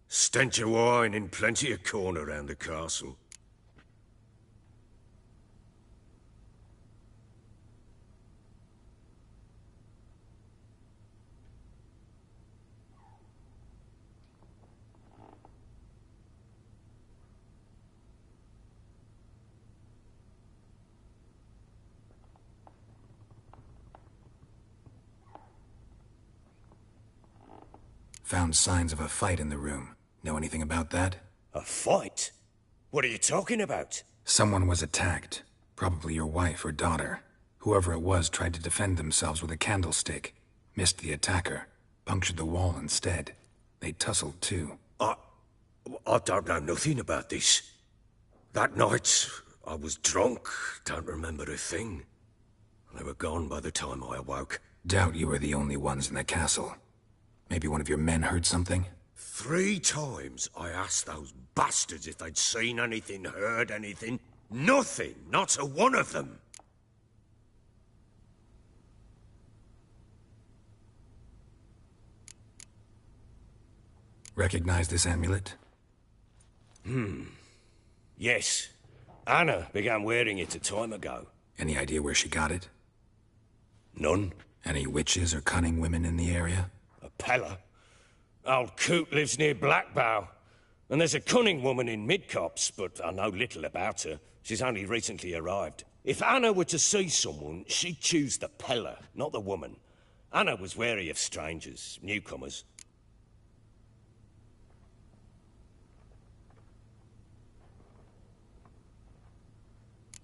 [SPEAKER 3] Stench of wine in plenty of corn around the castle.
[SPEAKER 5] Found signs of a fight in the room. Know anything about that?
[SPEAKER 3] A fight? What are you talking about?
[SPEAKER 5] Someone was attacked. Probably your wife or daughter. Whoever it was tried to defend themselves with a candlestick. Missed the attacker. Punctured the wall instead. They tussled too.
[SPEAKER 3] I don't know nothing about this. That night, I was drunk. Don't remember a thing. They were gone by the time I awoke.
[SPEAKER 5] Doubt you were the only ones in the castle. Maybe one of your men heard something?
[SPEAKER 3] 3 times I asked those bastards if they'd seen anything, heard anything. Nothing, not a one of them.
[SPEAKER 5] Recognize this amulet?
[SPEAKER 3] Yes. Anna began wearing it a time ago.
[SPEAKER 5] Any idea where she got it?
[SPEAKER 3] None.
[SPEAKER 5] Any witches or cunning women in the area?
[SPEAKER 3] A Pella. Old Coot lives near Blackbow. And there's a cunning woman in Midcopse, but I know little about her. She's only recently arrived. If Anna were to see someone, she'd choose the Pella, not the woman. Anna was wary of strangers, newcomers.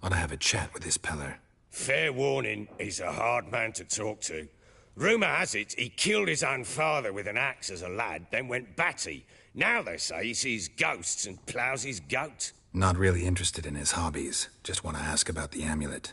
[SPEAKER 5] Ought to have a chat with this Peller.
[SPEAKER 3] Fair warning, he's a hard man to talk to. Rumour has it he killed his own father with an axe as a lad, then went batty. Now they say he sees ghosts and ploughs his goat.
[SPEAKER 5] Not really interested in his hobbies. Just want to ask about the amulet.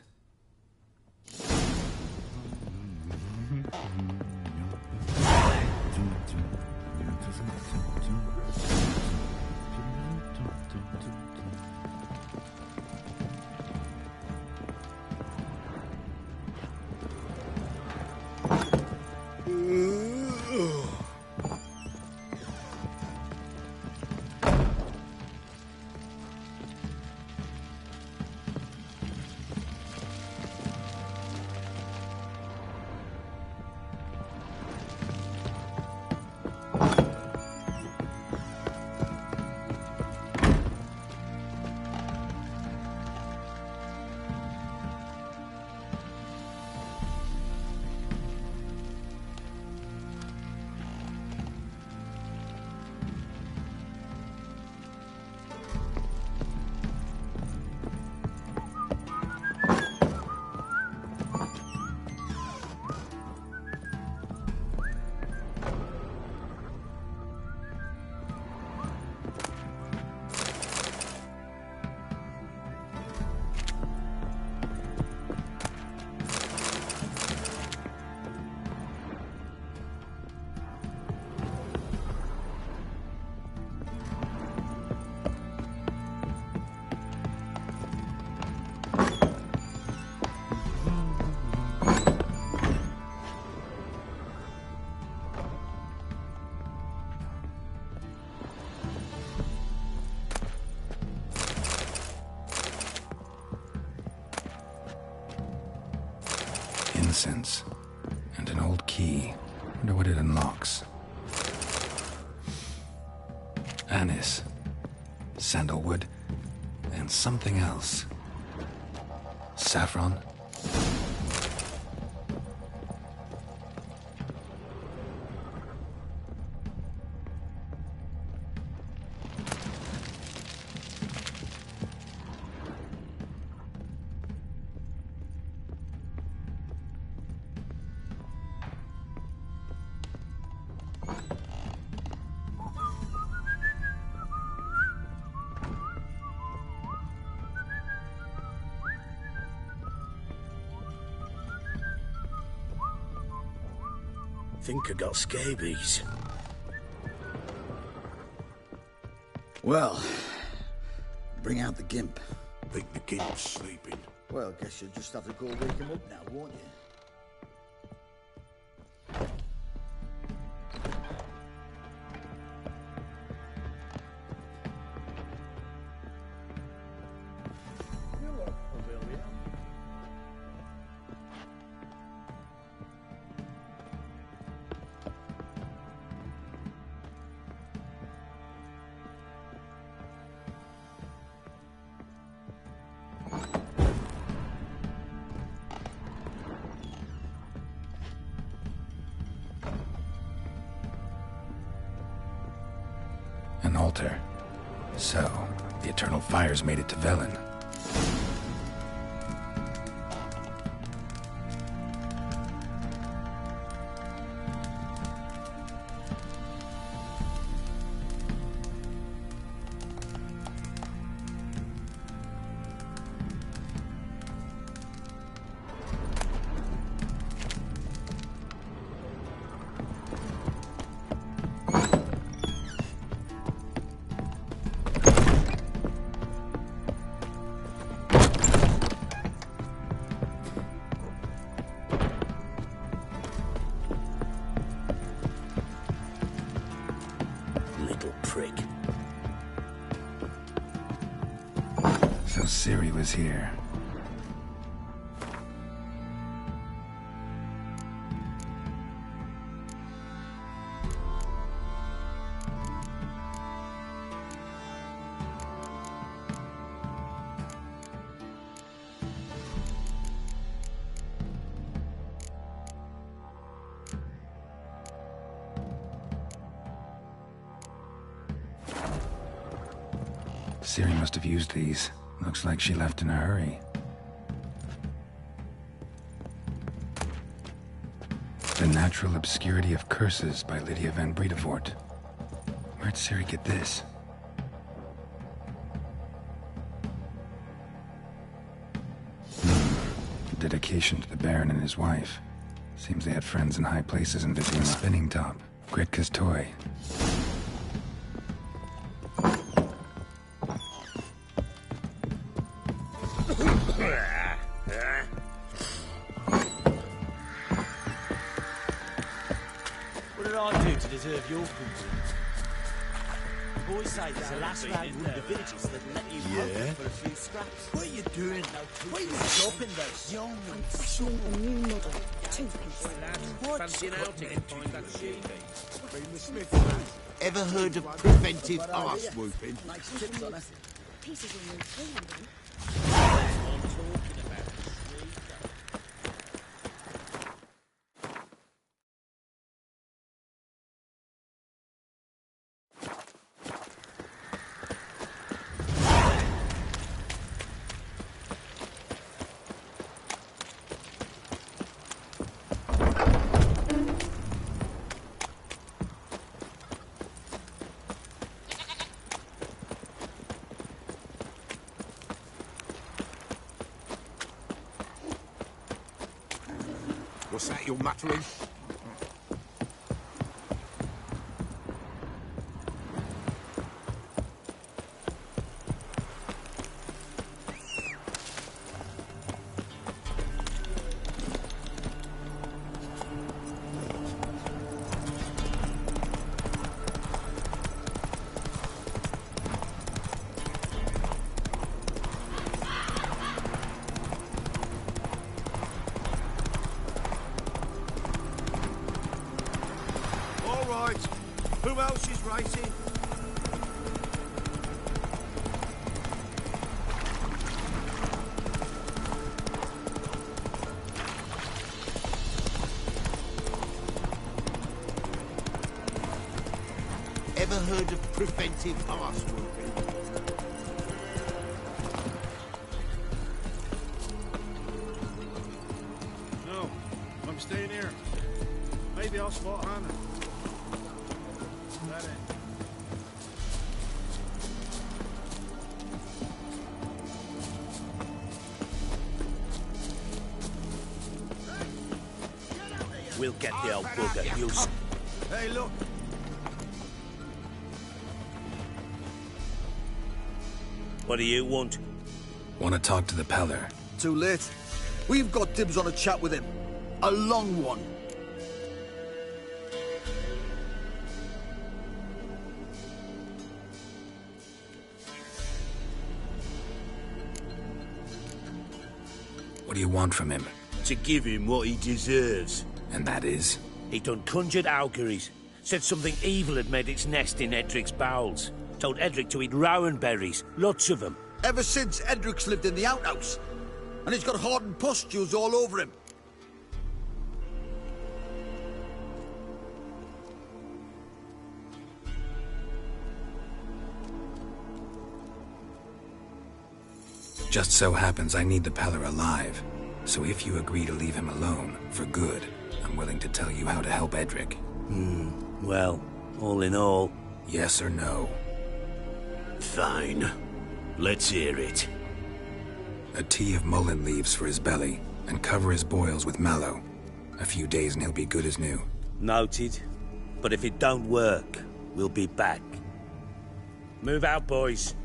[SPEAKER 5] essence. And an old key. Wonder what it unlocks. Anise, sandalwood, and something else. Saffron?
[SPEAKER 6] Think I got scabies. Well, bring out the gimp.
[SPEAKER 4] Think the gimp's sleeping.
[SPEAKER 6] Well, guess you'll just have to go wake him up now, won't you? An altar. So, the Eternal Fires made it to Velen. So Ciri was here. Ciri must have used these. Looks like she left in a hurry. The Natural Obscurity of Curses by Lydia van Bredevoort. Where'd Ciri get this? Dedication to the Baron and his wife. Seems they had friends in high places in Vizima. Spinning top. Gretka's toy.
[SPEAKER 10] What did I do to deserve your company? The boys say there's a last round in the villages that let you poke for a few scraps.
[SPEAKER 6] What are you doing?
[SPEAKER 10] What are you shopping those young
[SPEAKER 7] I'm fashioning a new model. Two-piece.
[SPEAKER 10] Fancy outing and find that sheep.
[SPEAKER 4] Ever heard of preventive arse whooping?
[SPEAKER 7] Nice tips on it. Pieces on your tail, then.
[SPEAKER 10] I'm talking about the street.
[SPEAKER 4] What's that you're muttering?
[SPEAKER 6] right. Who else is racing?
[SPEAKER 10] Ever heard of preventive arse whooping?
[SPEAKER 6] No, I'm staying here. Maybe I'll spot Hannah. That ain't.
[SPEAKER 10] We'll get the old bugger. You'll see.
[SPEAKER 6] Hey, look.
[SPEAKER 10] What do you want?
[SPEAKER 5] Want to talk to the Peller.
[SPEAKER 6] Too late. We've got dibs on a chat with him. A long one.
[SPEAKER 5] What do you want from him?
[SPEAKER 10] To give him what he deserves.
[SPEAKER 5] And that is?
[SPEAKER 10] He done conjured auguries. Said something evil had made its nest in Edric's bowels. Told Edric to eat rowan berries. Lots of them.
[SPEAKER 6] Ever since Edric's lived in the outhouse. And he's got hardened pustules all over him.
[SPEAKER 5] Just so happens I need the Peller alive. So if you agree to leave him alone, for good, I'm willing to tell you how to help Edric.
[SPEAKER 10] Well, all in all...
[SPEAKER 5] Yes or no?
[SPEAKER 10] Fine. Let's hear it.
[SPEAKER 5] A tea of mullein leaves for his belly, and cover his boils with mallow. A few days and he'll be good as new.
[SPEAKER 10] Noted. But if it don't work, we'll be back. Move out, boys.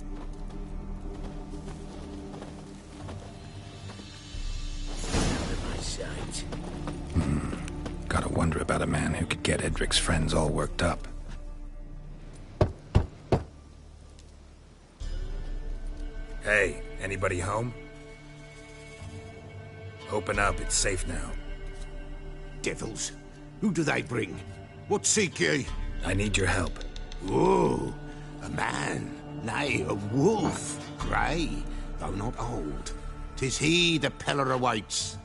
[SPEAKER 5] Gotta wonder about a man who could get Edric's friends all worked up. Hey, anybody home? Open up, it's safe now.
[SPEAKER 4] Devils. Who do they bring? What seek ye?
[SPEAKER 5] I need your help.
[SPEAKER 4] Oh, a man, nay, a wolf. Grey, though not old. 'Tis he the Peller awaits.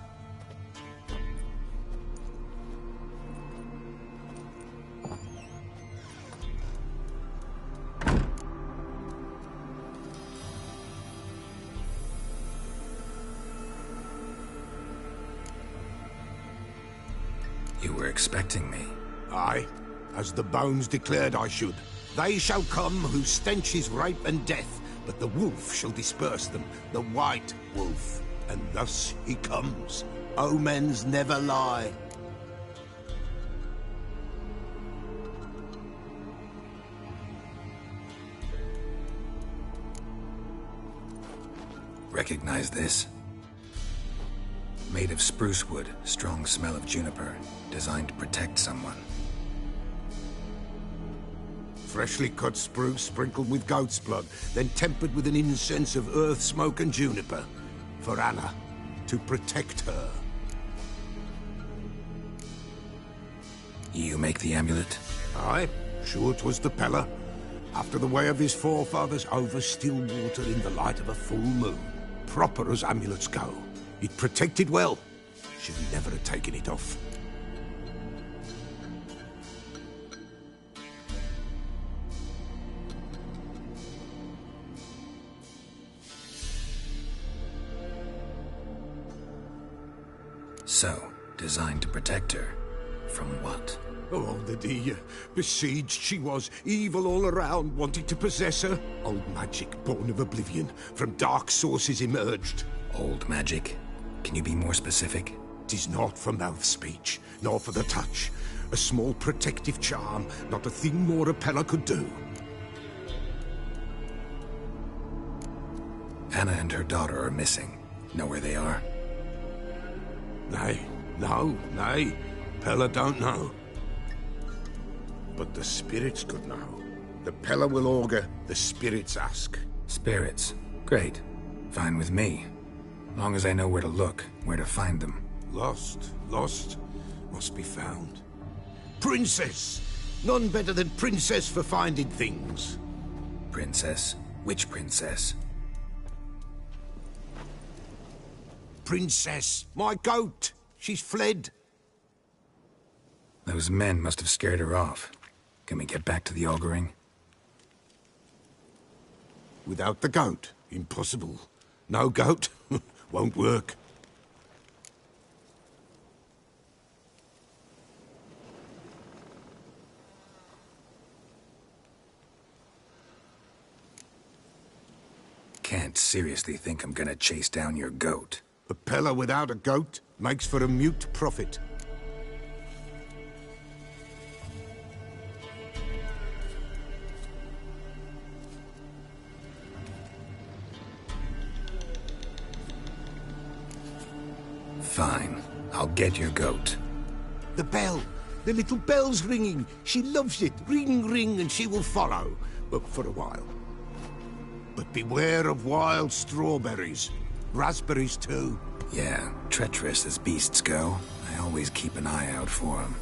[SPEAKER 5] You were expecting me.
[SPEAKER 4] Aye, as the bones declared I should. They shall come whose stench is rape and death, but the wolf shall disperse them, the white wolf. And thus he comes. Omens never lie.
[SPEAKER 5] Recognize this? Made of spruce wood, strong smell of juniper, designed to protect someone.
[SPEAKER 4] Freshly cut spruce sprinkled with goat's blood, then tempered with an incense of earth, smoke and juniper. For Anna, to protect her.
[SPEAKER 5] You make the amulet?
[SPEAKER 4] Aye, sure 'twas the Peller. After the way of his forefathers, over still water in the light of a full moon. Proper as amulets go. It protected well. Should never have taken it off.
[SPEAKER 5] So, designed to protect her. From what?
[SPEAKER 4] Oh, the besieged she was, evil all around, wanting to possess her. Old magic, born of oblivion, from dark sources emerged.
[SPEAKER 5] Old magic? Can you be more specific?
[SPEAKER 4] 'Tis not for mouth speech, nor for the touch. A small protective charm, not a thing more a Peller could do.
[SPEAKER 5] Anna and her daughter are missing. Know where they are?
[SPEAKER 4] Nay, nay. Peller don't know. But the spirits could know. The Peller will augur, the spirits ask.
[SPEAKER 5] Spirits? Great. Fine with me. Long as I know where to look, where to find them.
[SPEAKER 4] Lost, must be found. Princess! None better than Princess for finding things.
[SPEAKER 5] Princess? Which princess?
[SPEAKER 4] Princess, my goat. She's fled.
[SPEAKER 5] Those men must have scared her off. Can we get back to the auguring?
[SPEAKER 4] Without the goat, impossible. No goat, won't work.
[SPEAKER 5] Can't seriously think I'm gonna chase down your goat.
[SPEAKER 4] A Peller without a goat makes for a mute prophet.
[SPEAKER 5] Fine. I'll get your goat.
[SPEAKER 4] The bell! The little bell's ringing. She loves it. Ring, ring, and she will follow. But for a while. But beware of wild strawberries. Raspberries, too.
[SPEAKER 5] Yeah, treacherous as beasts go. I always keep an eye out for them.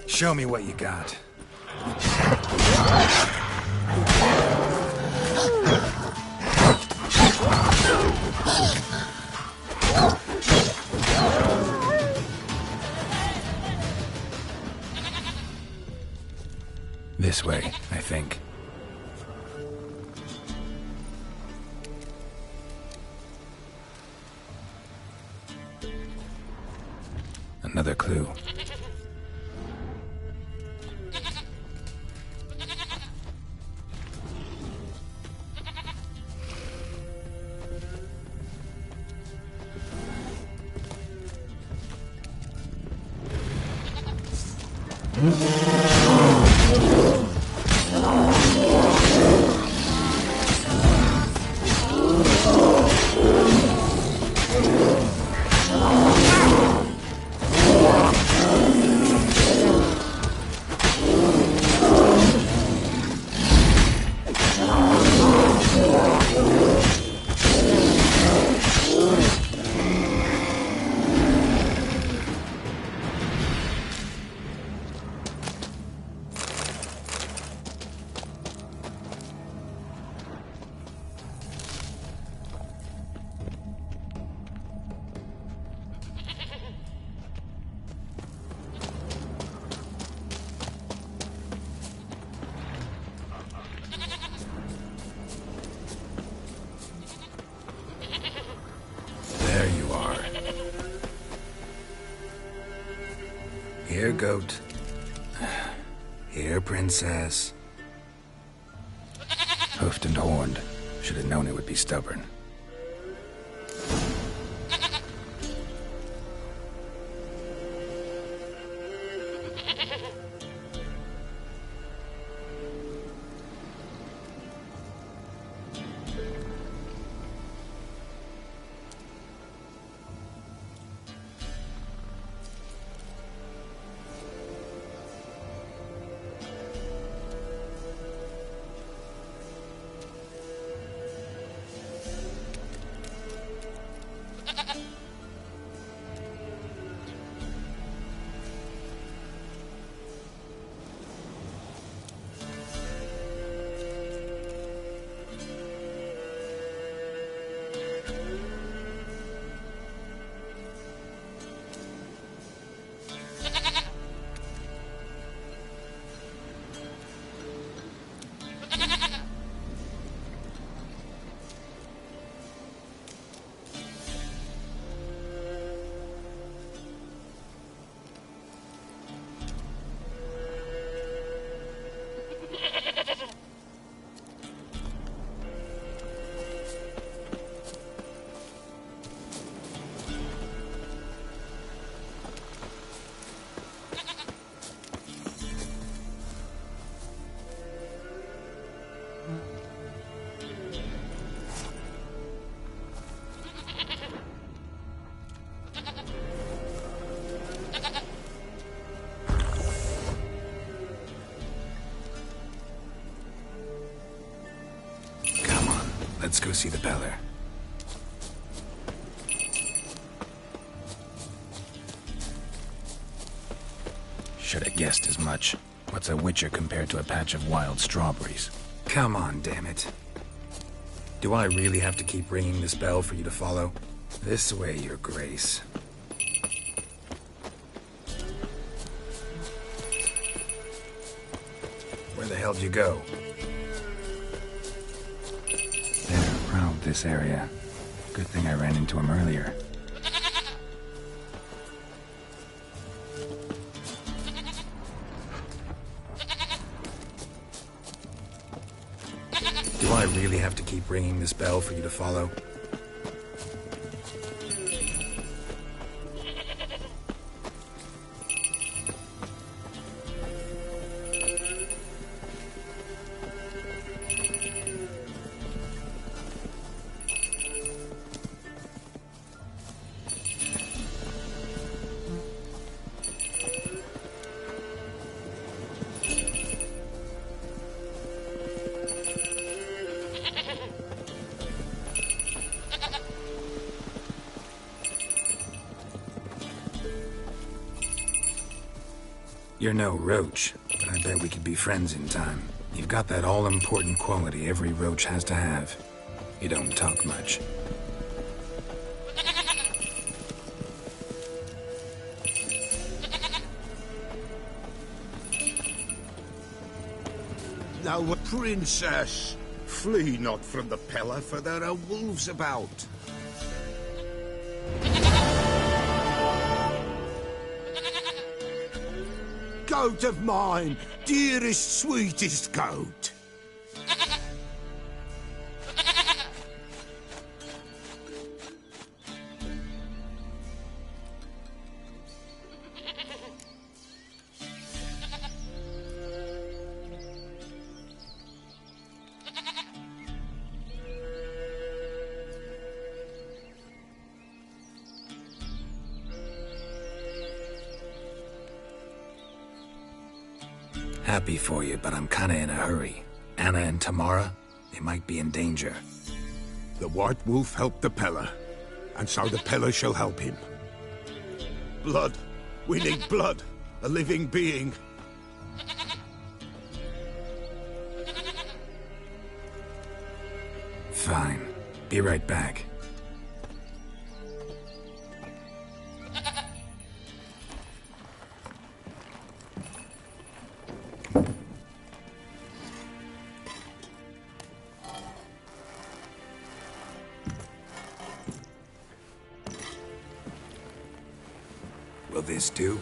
[SPEAKER 5] Show me what you got. This way, I think. Another clue. Here, goat. Here, princess. Hoofed and horned. Should have known it would be stubborn. Let's go see the Peller. Should have guessed as much. What's a witcher compared to a patch of wild strawberries? Come on, damn it. Do I really have to keep ringing this bell for you to follow? This way, Your Grace. Where the hell did you go? There, prowled this area. Good thing I ran into him earlier. Do I really have to keep ringing this bell for you to follow? You're no roach, but I bet we could be friends in time. You've got that all-important quality every roach has to have. You don't talk much.
[SPEAKER 4] Now, princess, flee not from the Peller, for there are wolves about. Goat of mine, dearest, sweetest goat.
[SPEAKER 5] Happy for you, but I'm kinda in a hurry. Anna and Tamara, they might be in danger.
[SPEAKER 4] The White Wolf helped the Peller, and so the Peller shall help him. Blood. We need blood. A living being.
[SPEAKER 5] Fine. Be right back. Will this do?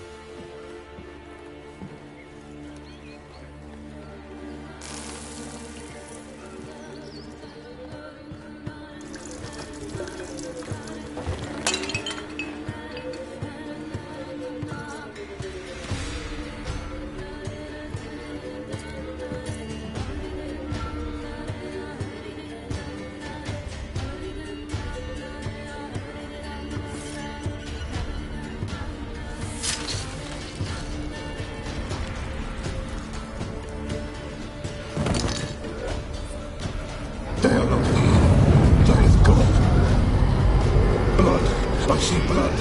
[SPEAKER 4] I see blood.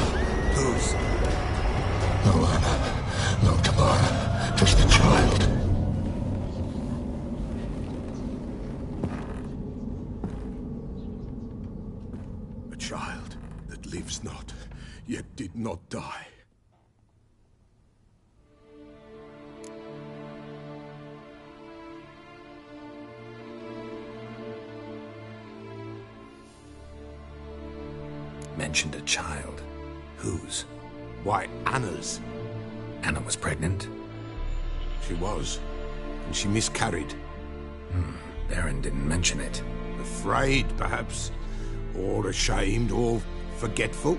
[SPEAKER 1] Whose?
[SPEAKER 4] No Anna, no Tamara, just a child. A child that lives not, yet did not die.
[SPEAKER 5] Mentioned a child. Whose?
[SPEAKER 4] Why, Anna's.
[SPEAKER 5] Anna was pregnant?
[SPEAKER 4] She was, and she miscarried.
[SPEAKER 5] Baron didn't mention it.
[SPEAKER 4] Afraid, perhaps, or ashamed, or forgetful.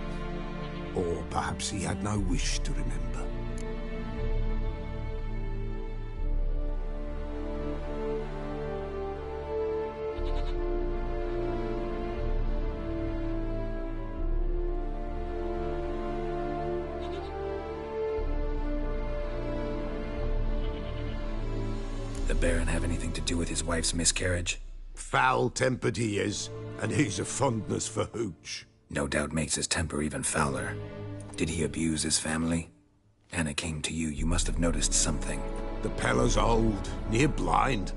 [SPEAKER 4] Or perhaps he had no wish to remember.
[SPEAKER 5] The Baron have anything to do with his wife's miscarriage?
[SPEAKER 4] Foul-tempered he is, and he's a fondness for hooch.
[SPEAKER 5] No doubt makes his temper even fouler. Did he abuse his family? Anna came to you, you must have noticed something.
[SPEAKER 4] The Pella's old, near blind.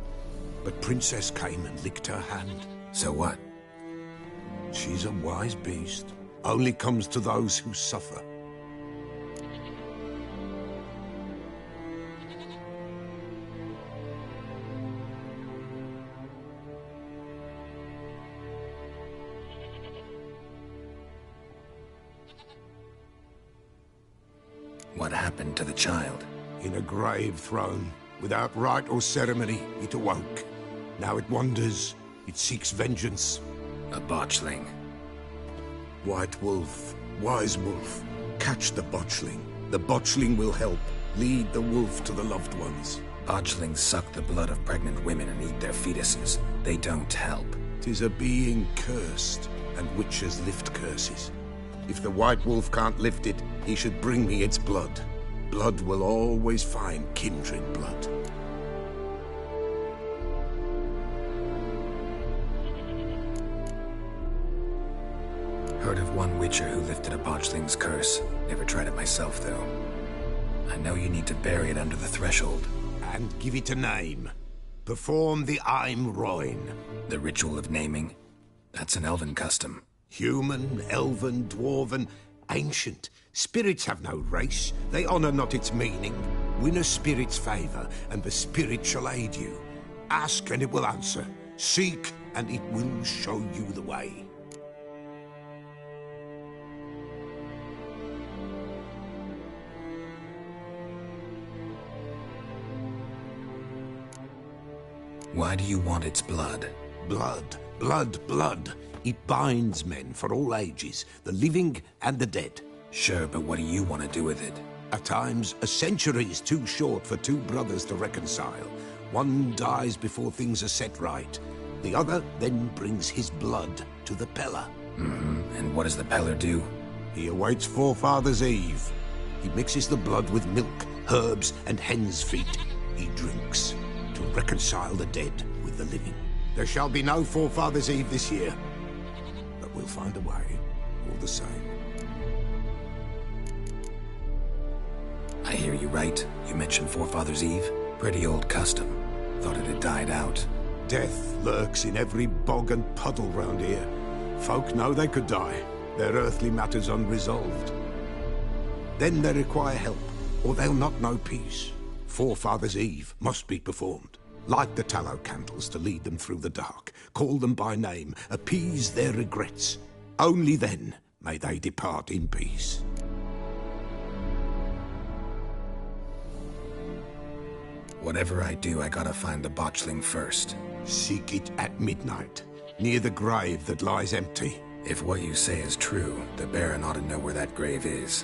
[SPEAKER 4] But Princess came and licked her hand.
[SPEAKER 5] So what?
[SPEAKER 4] She's a wise beast. Only comes to those who suffer.
[SPEAKER 5] What happened to the child?
[SPEAKER 4] In a grave thrown. Without rite or ceremony, it awoke. Now it wanders. It seeks vengeance.
[SPEAKER 5] A botchling.
[SPEAKER 4] White Wolf, Wise Wolf, catch the botchling. The botchling will help. Lead the wolf to the loved ones.
[SPEAKER 5] Botchlings suck the blood of pregnant women and eat their fetuses. They don't help.
[SPEAKER 4] 'Tis a being cursed, and witches lift curses. If the White Wolf can't lift it, he should bring me its blood. Blood will always find kindred blood.
[SPEAKER 5] Heard of one witcher who lifted a botchling's curse. Never tried it myself, though. I know you need to bury it under the threshold.
[SPEAKER 4] And give it a name. Perform the Aim Roin.
[SPEAKER 5] The ritual of naming? That's an elven custom.
[SPEAKER 4] Human, elven, dwarven, ancient. Spirits have no race. They honor not its meaning. Win a spirit's favor, and the spirit shall aid you. Ask, and it will answer. Seek, and it will show you the way.
[SPEAKER 5] Why do you want its blood?
[SPEAKER 4] Blood, blood, blood. It binds men for all ages, the living and the dead.
[SPEAKER 5] Sure, but what do you want to do with it?
[SPEAKER 4] At times, a century is too short for two brothers to reconcile. One dies before things are set right. The other then brings his blood to the Pella.
[SPEAKER 5] And what does the Peller do?
[SPEAKER 4] He awaits Forefathers' Eve. He mixes the blood with milk, herbs, and hen's feet. He drinks to reconcile the dead with the living. There shall be no Forefathers' Eve this year. But we'll find a way, all the same.
[SPEAKER 5] I hear you right. You mentioned Forefathers' Eve. Pretty old custom. Thought it had died out.
[SPEAKER 4] Death lurks in every bog and puddle round here. Folk know they could die, their earthly matters unresolved. Then they require help, or they'll not know peace. Forefathers' Eve must be performed. Light the tallow candles to lead them through the dark. Call them by name, appease their regrets. Only then may they depart in peace.
[SPEAKER 5] Whatever I do, I gotta find the botchling first.
[SPEAKER 4] Seek it at midnight, near the grave that lies empty.
[SPEAKER 5] If what you say is true, the Baron ought to know where that grave is.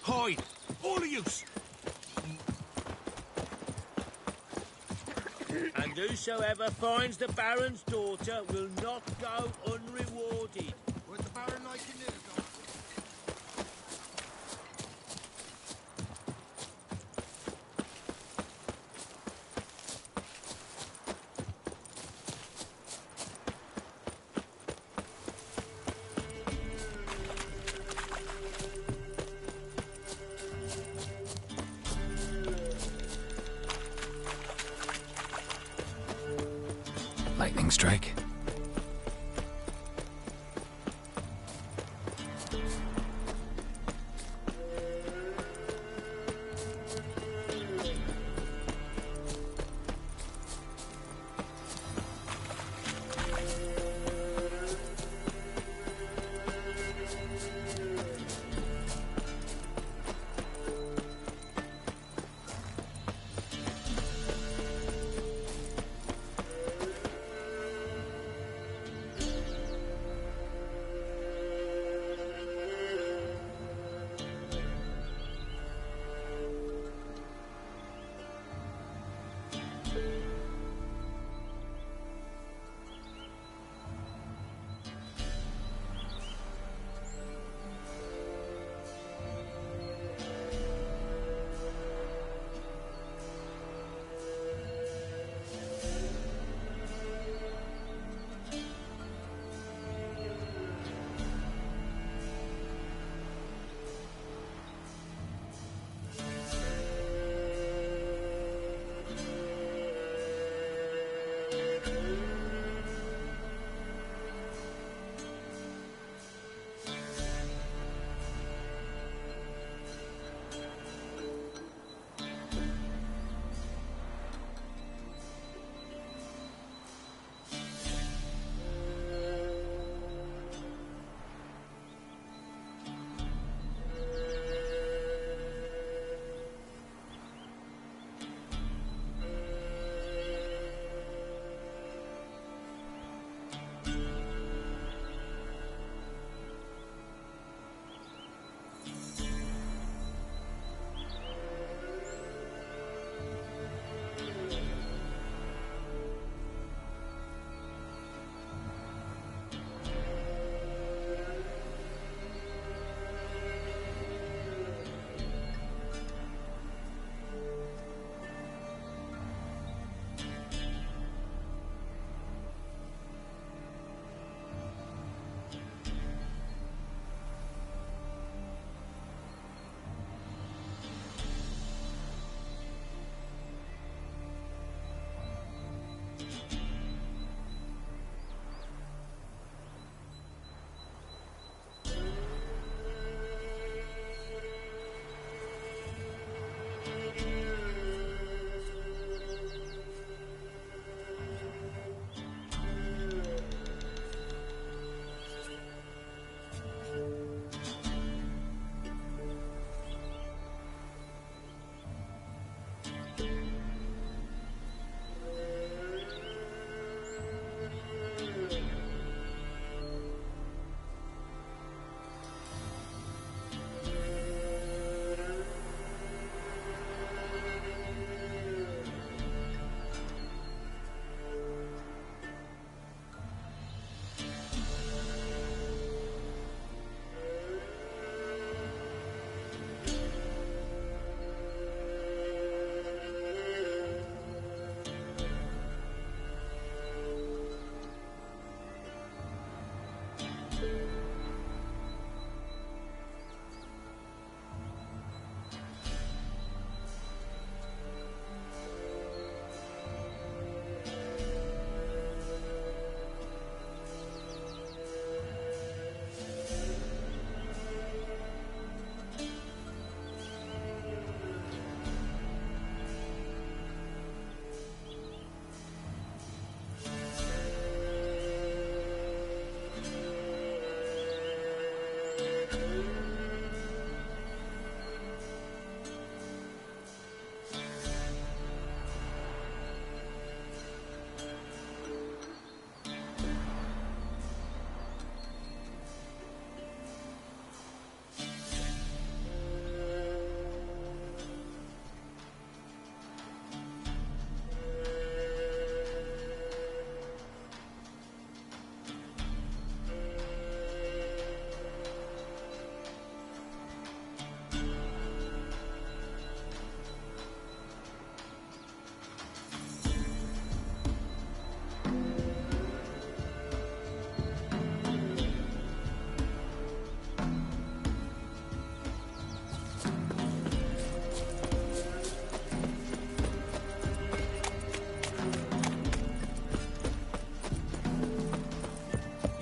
[SPEAKER 10] Hide! All of you! And whosoever finds the Baron's daughter will not go unrewarded.
[SPEAKER 6] Where's the Baron like in there, dog?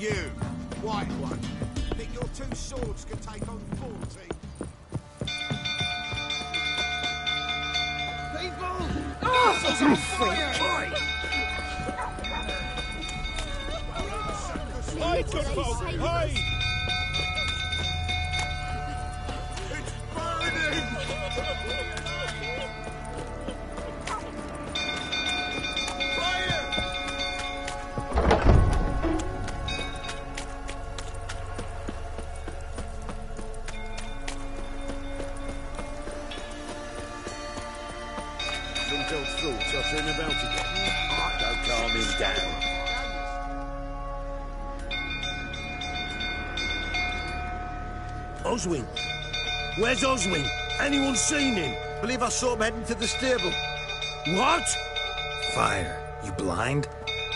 [SPEAKER 4] you, white one, think your 2 swords can take on 40? People!
[SPEAKER 10] Castle's on fire!
[SPEAKER 3] Hide, good folk! Hide!
[SPEAKER 10] Tottering about again. Don't calm him down.
[SPEAKER 6] Oswin. Where's Oswin? Anyone seen him?
[SPEAKER 14] Believe I saw him heading to the stable.
[SPEAKER 6] What?
[SPEAKER 5] Fire. You blind?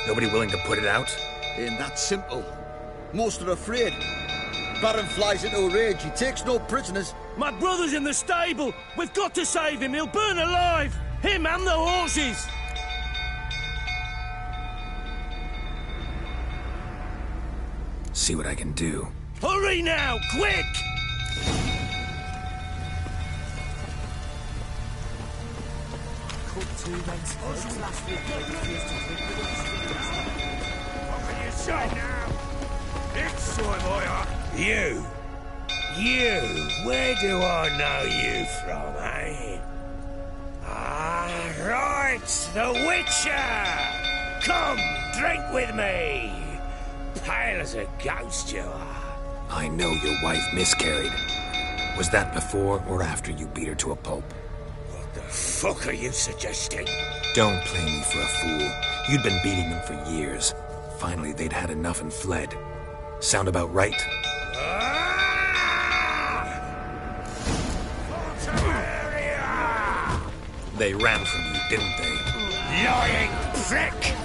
[SPEAKER 5] Nobody willing to put it out?
[SPEAKER 6] Ain't that simple. Most are afraid. Baron flies into a rage. He takes no prisoners.
[SPEAKER 10] My brother's in the stable. We've got to save him. He'll burn alive. Him and the horses!
[SPEAKER 5] See what I can do.
[SPEAKER 10] Hurry now, quick!
[SPEAKER 3] What can you say now? Next time You, where do I know you from, eh? Ah, right, the Witcher! Come, drink with me! Pale as a ghost you are.
[SPEAKER 5] I know your wife miscarried. Was that before or after you beat her to a pulp?
[SPEAKER 3] What the fuck are you suggesting?
[SPEAKER 5] Don't play me for a fool. You'd been beating them for years. Finally, they'd had enough and fled. Sound about right? They ran from you, didn't they?
[SPEAKER 3] Lying prick!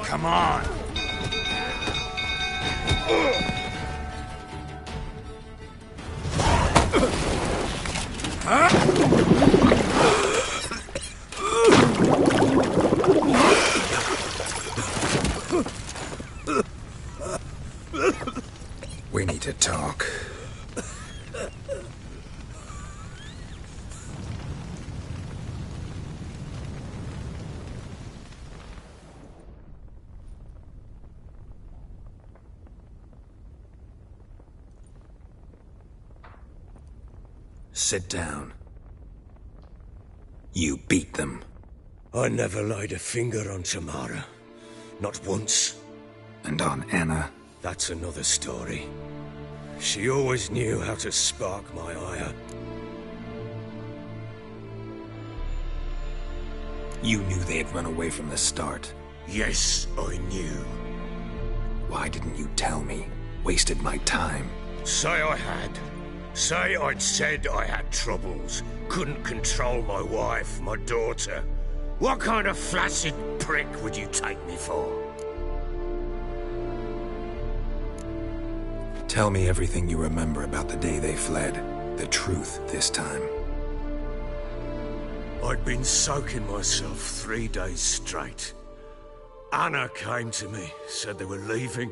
[SPEAKER 3] Come on!
[SPEAKER 5] We need to talk. Sit down. You beat them.
[SPEAKER 3] I never laid a finger on Tamara. Not once.
[SPEAKER 5] And on Anna?
[SPEAKER 3] That's another story. She always knew how to spark my ire.
[SPEAKER 5] You knew they had run away from the start.
[SPEAKER 3] Yes, I knew.
[SPEAKER 5] Why didn't you tell me? Wasted my time.
[SPEAKER 3] Say I had. Say I'd said I had troubles. Couldn't control my wife, my daughter. What kind of flaccid prick would you take me for?
[SPEAKER 5] Tell me everything you remember about the day they fled. The truth this time.
[SPEAKER 3] I'd been soaking myself 3 days straight. Anna came to me, said they were leaving.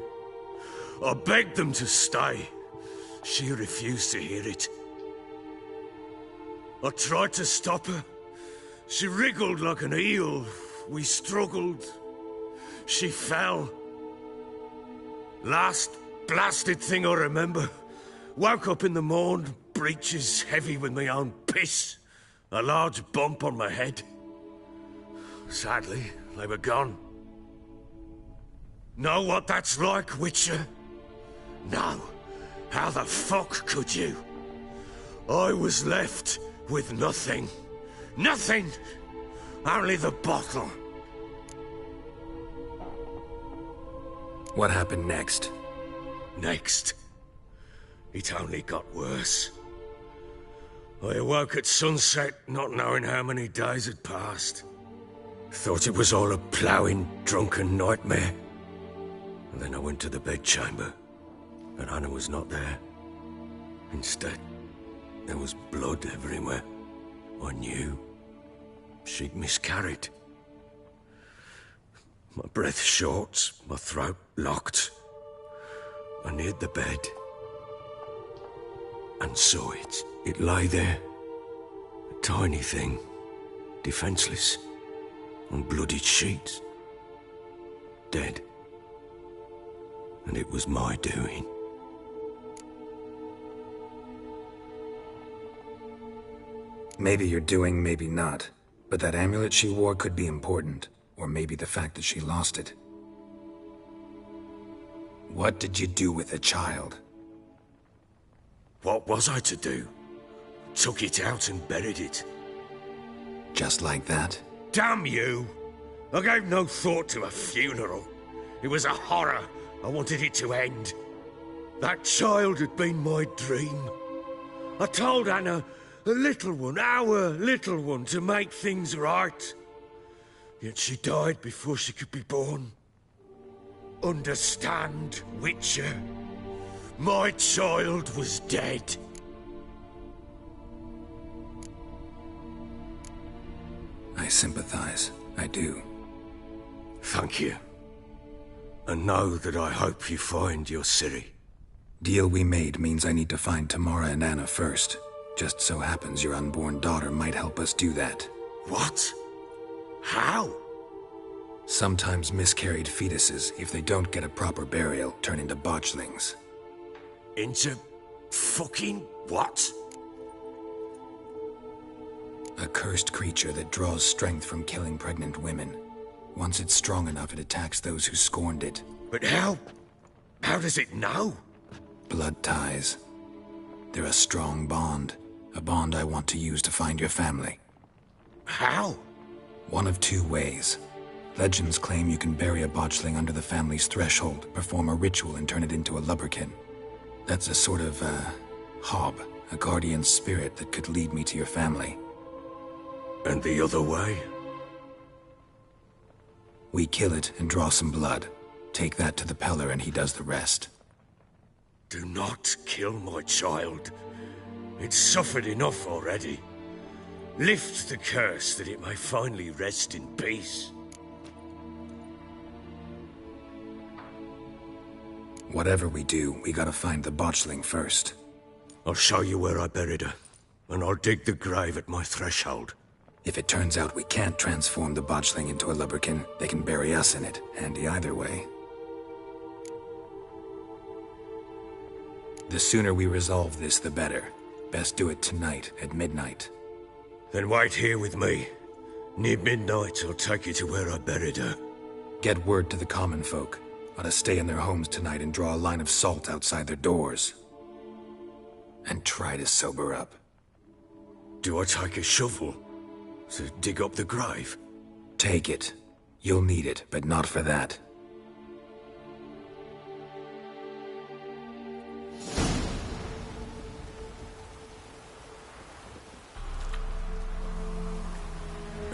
[SPEAKER 3] I begged them to stay. She refused to hear it. I tried to stop her. She wriggled like an eel. We struggled. She fell. Last blasted thing I remember. Woke up in the morn, breeches heavy with my own piss. A large bump on my head. Sadly, they were gone. Know what that's like, Witcher? No. How the fuck could you? I was left with nothing. Nothing! Only the bottle.
[SPEAKER 5] What happened next?
[SPEAKER 3] Next? It only got worse. I awoke at sunset, not knowing how many days had passed. Thought it was all a ploughing, drunken nightmare. And then I went to the bedchamber, and Anna was not there. Instead, there was blood everywhere. I knew. She'd miscarried. My breath short, my throat locked. I neared the bed and saw it. It lay there, a tiny thing, defenseless, on bloodied sheets, dead. And it was my doing.
[SPEAKER 5] Maybe you're doing, maybe not. But that amulet she wore could be important. Or maybe the fact that she lost it. What did you do with the child?
[SPEAKER 3] What was I to do? Took it out and buried it.
[SPEAKER 5] Just like that?
[SPEAKER 3] Damn you! I gave no thought to a funeral. It was a horror. I wanted it to end. That child had been my dream. I told Anna, the little one, our little one, to make things right. Yet she died before she could be born. Understand, Witcher? My child was dead.
[SPEAKER 5] I sympathize. I do.
[SPEAKER 3] Thank you. And know that I hope you find your Ciri.
[SPEAKER 5] Deal we made means I need to find Tamara and Anna first. Just so happens your unborn daughter might help us do that.
[SPEAKER 3] What? How?
[SPEAKER 5] Sometimes miscarried fetuses, if they don't get a proper burial, turn into botchlings.
[SPEAKER 3] Into fucking what?
[SPEAKER 5] A cursed creature that draws strength from killing pregnant women. Once it's strong enough, it attacks those who scorned it.
[SPEAKER 3] But how? How does it know?
[SPEAKER 5] Blood ties. They're a strong bond. A bond I want to use to find your family.
[SPEAKER 3] How?
[SPEAKER 5] One of two ways. Legends claim you can bury a botchling under the family's threshold, perform a ritual and turn it into a lubberkin. That's a sort of, hob, a guardian spirit that could lead me to your family.
[SPEAKER 3] And the other way?
[SPEAKER 5] We kill it and draw some blood. Take that to the Peller and he does the rest.
[SPEAKER 3] Do not kill my child. It's suffered enough already. Lift the curse that it may finally rest in peace.
[SPEAKER 5] Whatever we do, we gotta find the botchling first.
[SPEAKER 3] I'll show you where I buried her, and I'll dig the grave at my threshold.
[SPEAKER 5] If it turns out we can't transform the botchling into a lubberkin, they can bury us in it. Handy either way. The sooner we resolve this, the better. Best do it tonight, at midnight.
[SPEAKER 3] Then wait here with me. Near midnight, I'll take you to where I buried her.
[SPEAKER 5] Get word to the common folk. Ought to stay in their homes tonight and draw a line of salt outside their doors. And try to sober up.
[SPEAKER 3] Do I take a shovel to dig up the grave?
[SPEAKER 5] Take it. You'll need it, but not for that.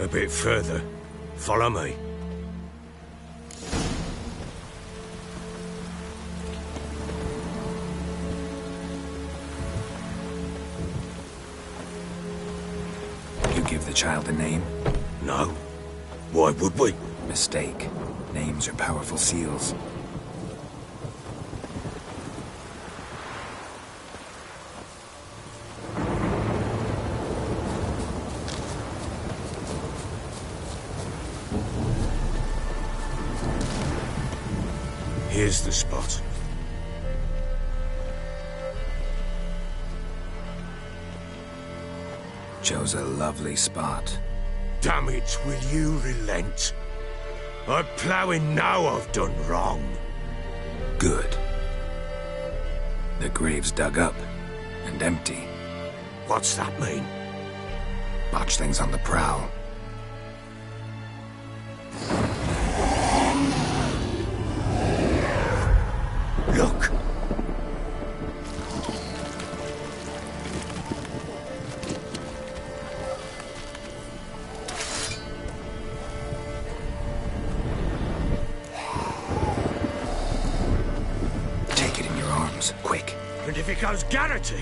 [SPEAKER 3] A bit further. Follow me.
[SPEAKER 5] You give the child a name?
[SPEAKER 3] No. Why would we?
[SPEAKER 5] Mistake. Names are powerful seals.
[SPEAKER 3] Here's the spot.
[SPEAKER 5] Chose a lovely spot.
[SPEAKER 3] Damn it, will you relent? I'm ploughing now I've done wrong.
[SPEAKER 5] Good. The grave's dug up and empty.
[SPEAKER 3] What's that mean?
[SPEAKER 5] Botchling's on the prowl.
[SPEAKER 3] Look!
[SPEAKER 5] Take it in your arms, quick.
[SPEAKER 3] And if it goes Garrity,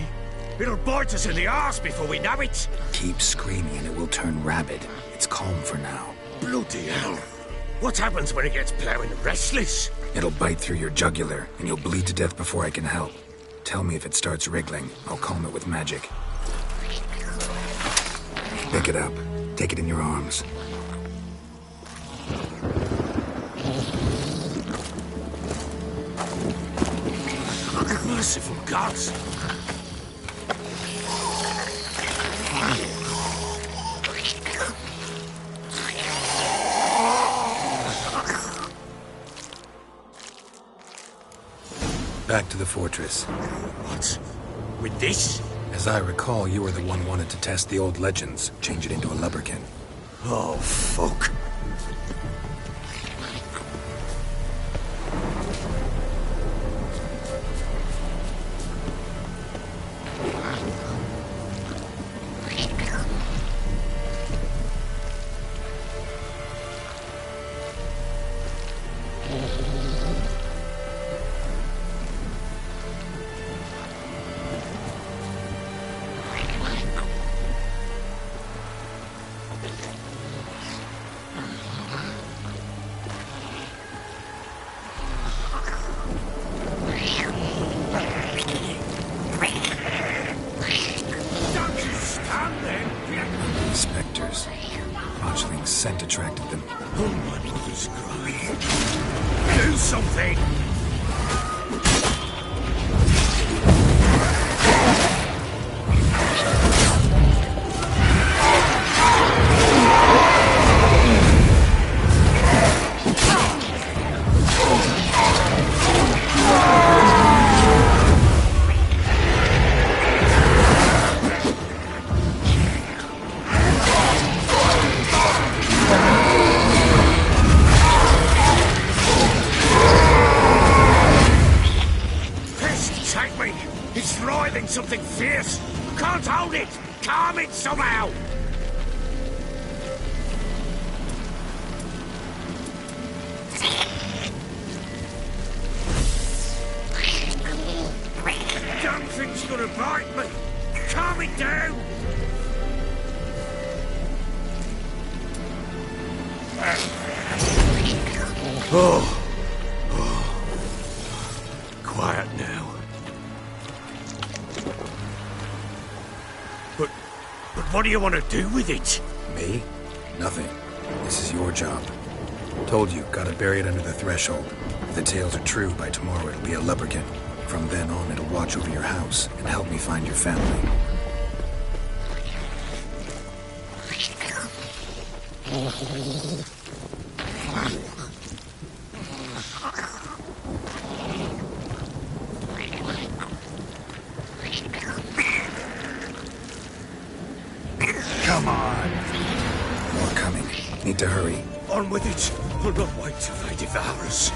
[SPEAKER 3] it'll bite us in the arse before we know it.
[SPEAKER 5] Keep screaming and it will turn rabid. It's calm for now.
[SPEAKER 3] Bloody hell. What happens when it gets plowing restless?
[SPEAKER 5] It'll bite through your jugular, and you'll bleed to death before I can help. Tell me if it starts wriggling. I'll calm it with magic. Pick it up. Take it in your arms.
[SPEAKER 3] Merciful gods!
[SPEAKER 5] Back to the fortress.
[SPEAKER 3] What? With this?
[SPEAKER 5] As I recall, you were the one wanted to test the old legends, change it into a lubberkin.
[SPEAKER 3] Oh, fuck.
[SPEAKER 5] Spectres. Fledgling's scent attracted them.
[SPEAKER 3] Oh, my mother's crying. Do something! Something fierce! Can't hold it! Calm it somehow! Damn thing's gonna bite me! Calm it down! Quiet now. But what do you want to do with it?
[SPEAKER 5] Me? Nothing. This is your job. Told you, gotta bury it under the threshold. If the tales are true, by tomorrow it'll be a lubberkin. From then on, it'll watch over your house and help me find your family. Come on. More coming. Need to hurry.
[SPEAKER 3] On with it. We'll not wait till they devour us.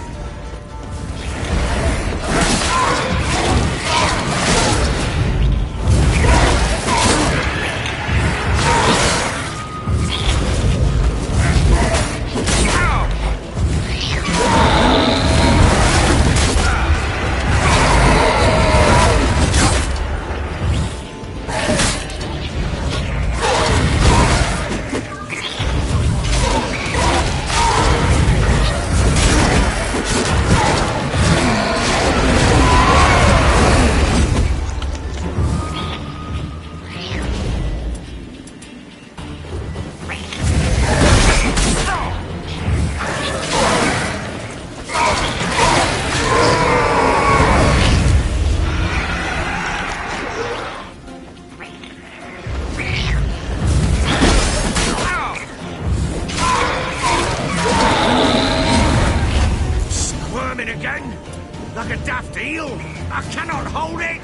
[SPEAKER 3] Like a daft eel! I cannot hold it!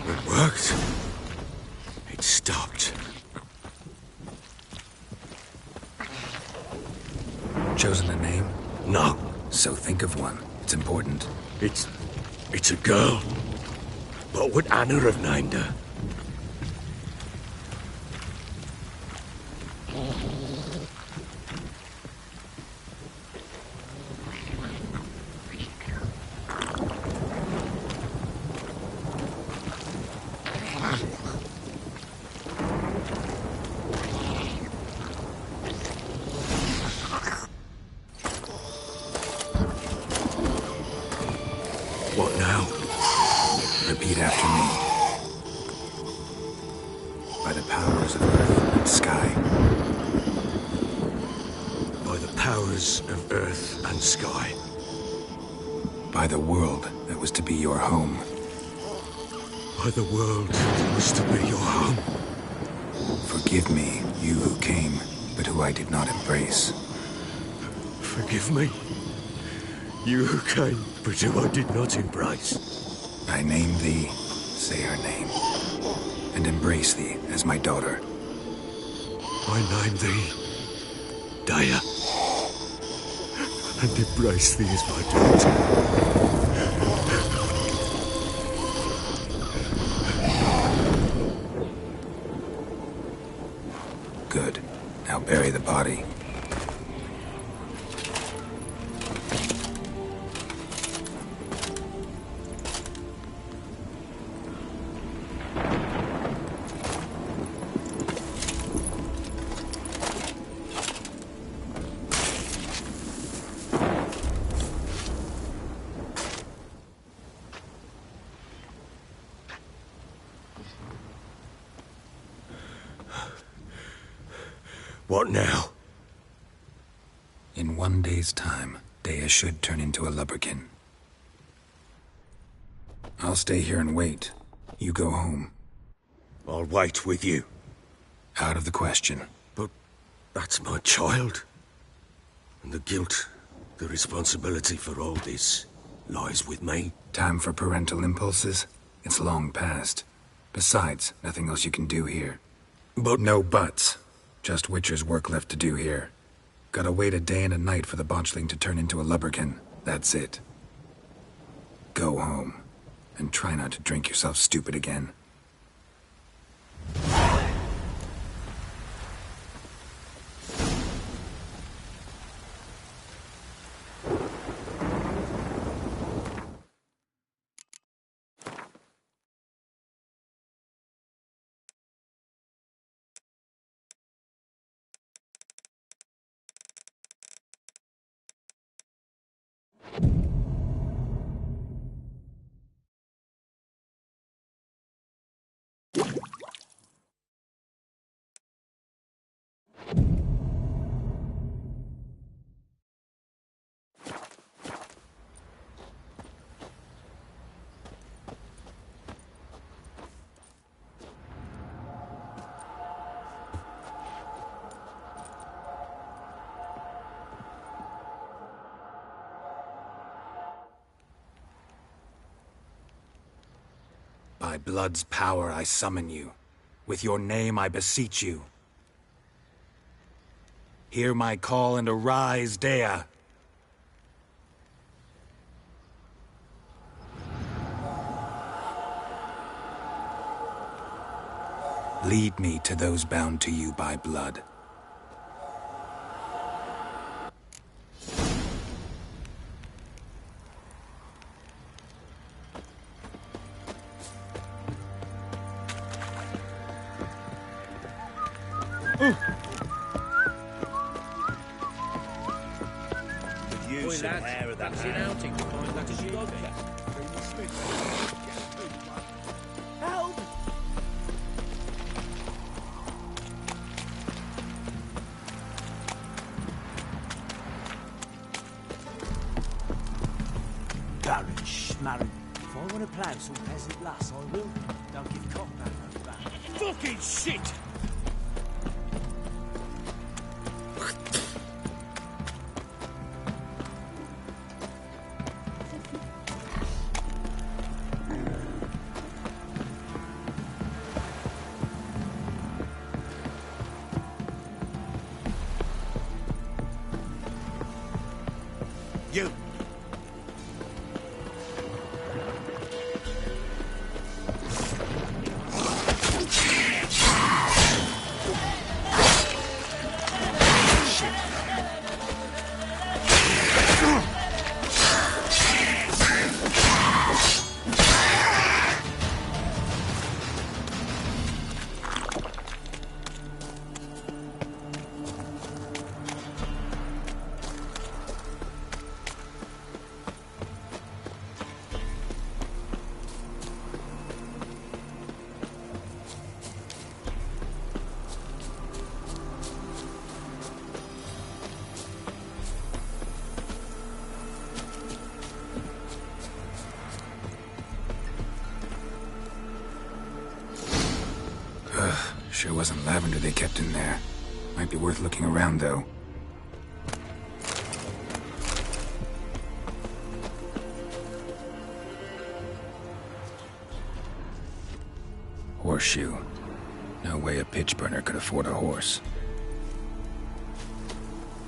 [SPEAKER 3] It worked. It stopped.
[SPEAKER 5] Chosen a name?
[SPEAKER 3] No.
[SPEAKER 5] So think of one. It's important.
[SPEAKER 3] It's a girl. What would Anna have named her?
[SPEAKER 4] now?
[SPEAKER 5] Repeat after me. By the powers of earth and sky.
[SPEAKER 4] By the powers of earth and sky.
[SPEAKER 5] By the world that was to be your home.
[SPEAKER 4] By the world that was to be your home.
[SPEAKER 5] Forgive me, you who came, but who I did not embrace.
[SPEAKER 4] Forgive me, you who came, but who I did not embrace.
[SPEAKER 5] I name thee, say her name, and embrace thee as my daughter.
[SPEAKER 4] I name thee, Daya, and embrace thee as my daughter.
[SPEAKER 5] Good. Now bury the body.
[SPEAKER 4] What now?
[SPEAKER 5] In 1 day's time, Daya should turn into a lubberkin. I'll stay here and wait. You go home.
[SPEAKER 4] I'll wait with you.
[SPEAKER 5] Out of the question.
[SPEAKER 4] But that's my child. And the guilt, the responsibility for all this lies with me.
[SPEAKER 5] Time for parental impulses? It's long past. Besides, nothing else you can do here.
[SPEAKER 4] But
[SPEAKER 5] no buts. Just Witcher's work left to do here. Gotta wait a day and a night for the botchling to turn into a lubberkin. That's it. Go home. And try not to drink yourself stupid again. By blood's power I summon you. With your name I beseech you. Hear my call and arise, Daya. Lead me to those bound to you by blood.
[SPEAKER 10] Baron Schmarren. If I want to plough some peasant lass, I will. Don't give cock that back. Fucking shit!
[SPEAKER 6] You!
[SPEAKER 5] Sure wasn't lavender they kept in there. Might be worth looking around, though. Horseshoe. No way a pitch burner could afford a horse.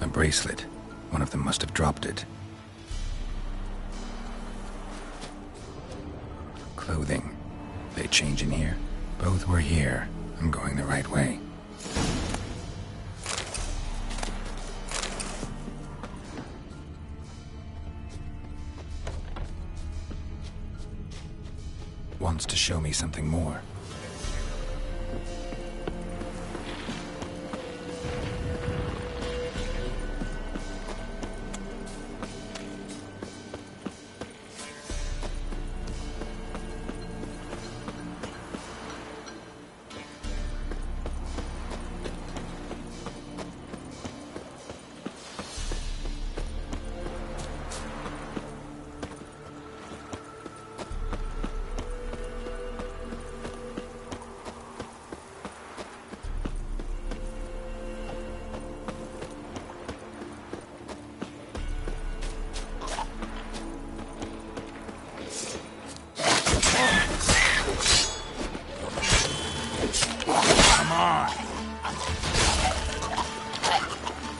[SPEAKER 5] A bracelet. One of them must have dropped it. Clothing. They change in here? Both were here. I'm going the right way. Wants to show me something more.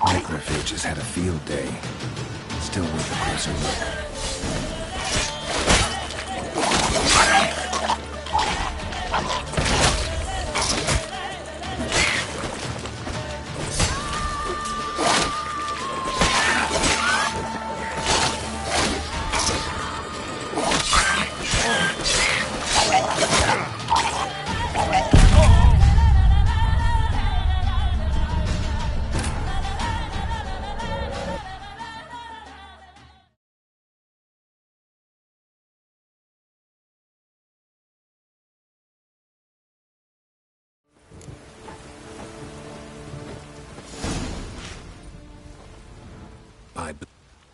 [SPEAKER 5] Microphage has had a field day. Still worth a closer look.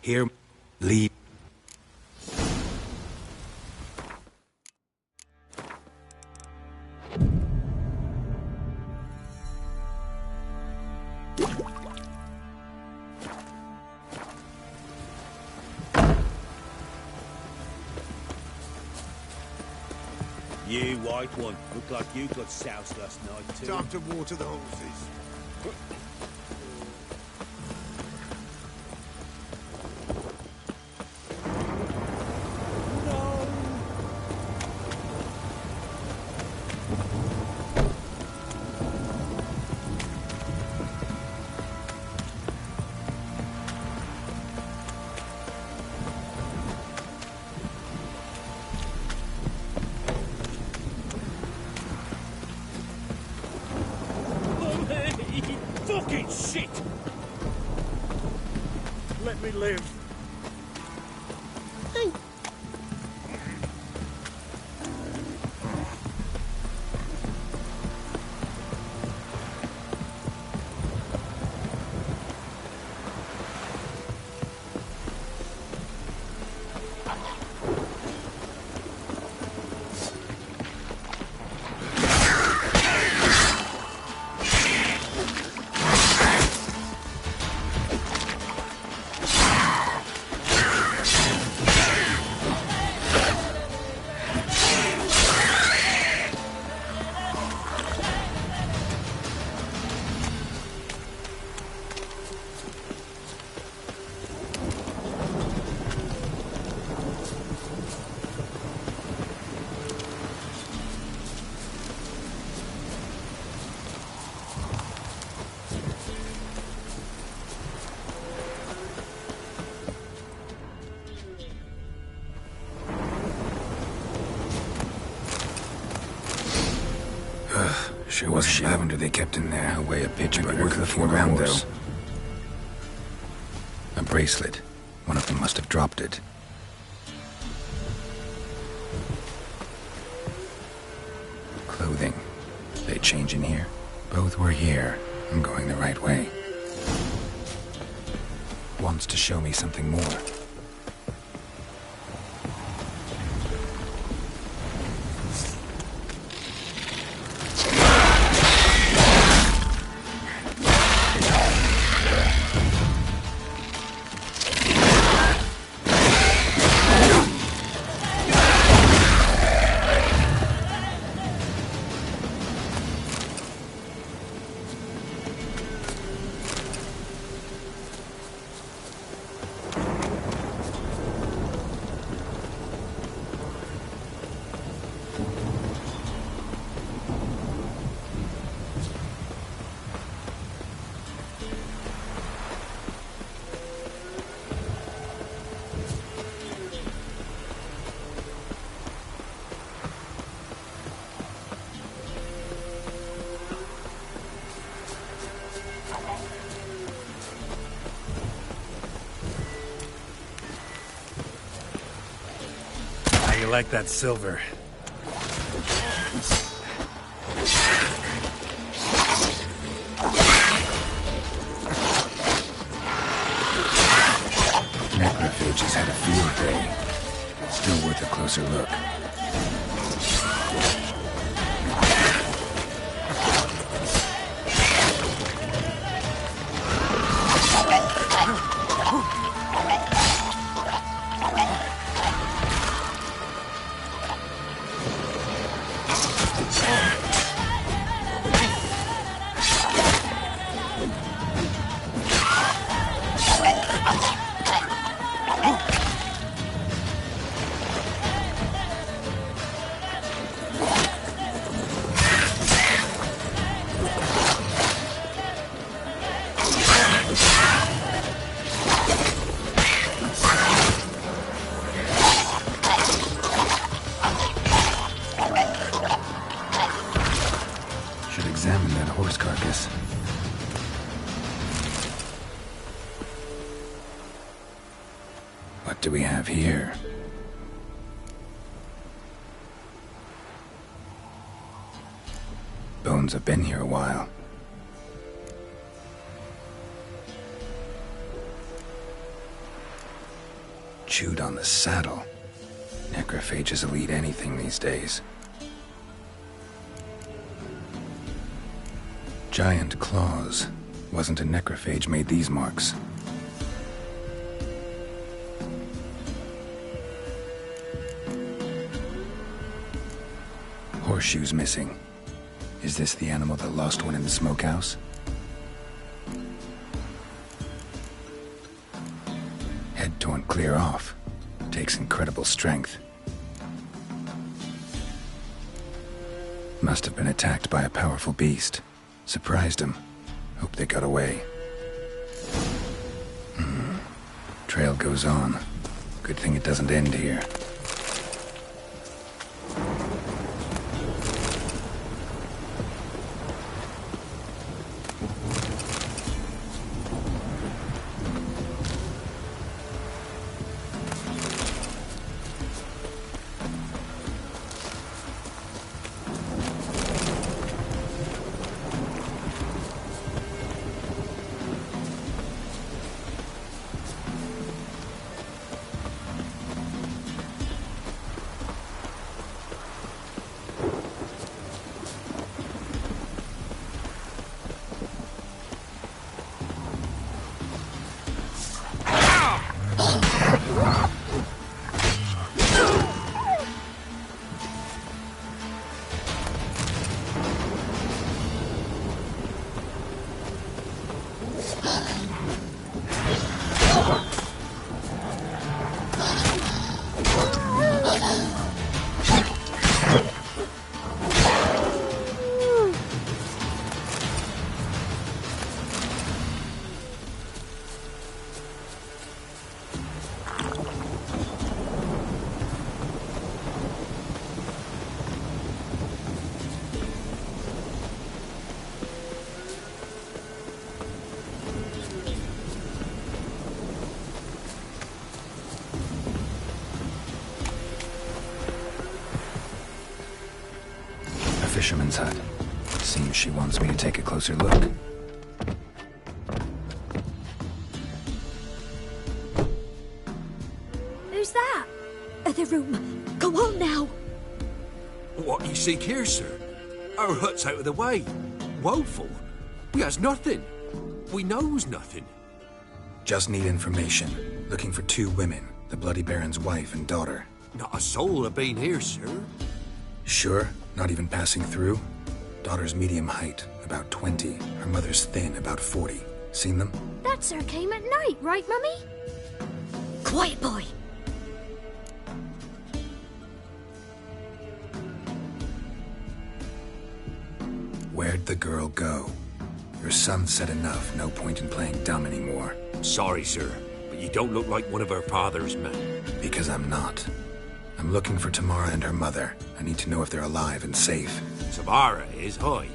[SPEAKER 5] Here, leave.
[SPEAKER 10] You, white one, look like you got soused last night too.
[SPEAKER 4] Time to water the horses.
[SPEAKER 10] Fucking shit! Let me live.
[SPEAKER 5] Sure wasn't lavender they kept in there. No way a pitch burner could afford around, though. A bracelet. One of them must have dropped it. Clothing. They change in here? Both were here. I'm going the right way. Wants to show me something more.
[SPEAKER 16] you like that silver?
[SPEAKER 5] Necrophages had a field day. Still worth a closer look. Examine that horse carcass. What do we have here? Bones have been here a while. Chewed on the saddle. Necrophages will eat anything these days. Giant claws. Wasn't a necrophage made these marks. Horseshoes missing. Is this the animal that lost one in the smokehouse? Head torn clear off. Takes incredible strength. Must have been attacked by a powerful beast. Surprised him. Hope they got away. Trail goes on. Good thing it doesn't end here. Fisherman's hut. Seems she wants me to take a closer look.
[SPEAKER 13] Who's that? The room. Go on now.
[SPEAKER 10] What you seek here, sir? Our hut's out of the way. Woeful. We has nothing. We knows nothing.
[SPEAKER 5] Just need information. Looking for 2 women. The Bloody Baron's wife and daughter.
[SPEAKER 10] Not a soul have been here, sir.
[SPEAKER 5] Sure? Not even passing through? Daughter's medium height, about 20. Her mother's thin, about 40. Seen them?
[SPEAKER 7] That sir came at night, right, Mummy?
[SPEAKER 13] Quiet, boy.
[SPEAKER 5] Where'd the girl go? Your son said enough. No point in playing dumb anymore.
[SPEAKER 10] Sorry, sir, but you don't look like one of her father's men.
[SPEAKER 5] Because I'm not. I'm looking for Tamara and her mother. I need to know if they're alive and safe.
[SPEAKER 10] Tamara is, aye.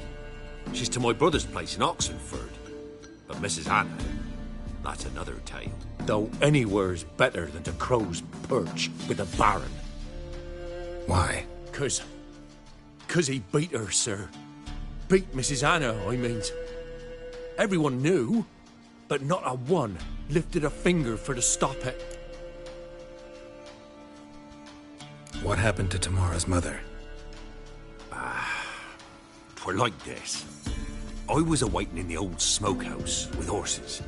[SPEAKER 10] She's to my brother's place in Oxenford. But Mrs. Hannah, that's another tale.
[SPEAKER 11] Though anywhere's better than to Crow's Perch with a Baron.
[SPEAKER 5] Why?
[SPEAKER 10] 'Cause he beat her, sir. Beat Mrs. Anna, I mean. Everyone knew, but not a one lifted a finger for to stop it.
[SPEAKER 5] What happened to Tamara's mother?
[SPEAKER 10] Twere like this. I was awaiting in the old smokehouse with horses.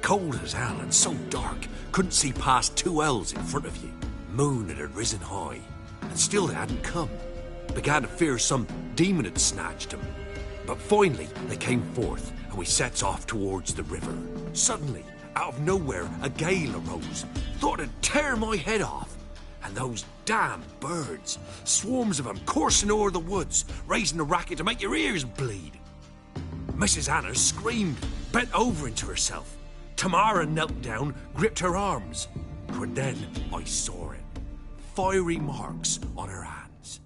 [SPEAKER 10] Cold as hell and so dark, couldn't see past 2 ells in front of you. Moon had risen high, and still they hadn't come. Began to fear some demon had snatched them. But finally, they came forth, and we sets off towards the river. Suddenly, out of nowhere, a gale arose. Thought it'd tear my head off. And those damn birds, swarms of them coursing o'er the woods, raising a racket to make your ears bleed. Mrs. Anna screamed, bent over into herself. Tamara knelt down, gripped her arms. For then I saw it. Fiery marks on her hands.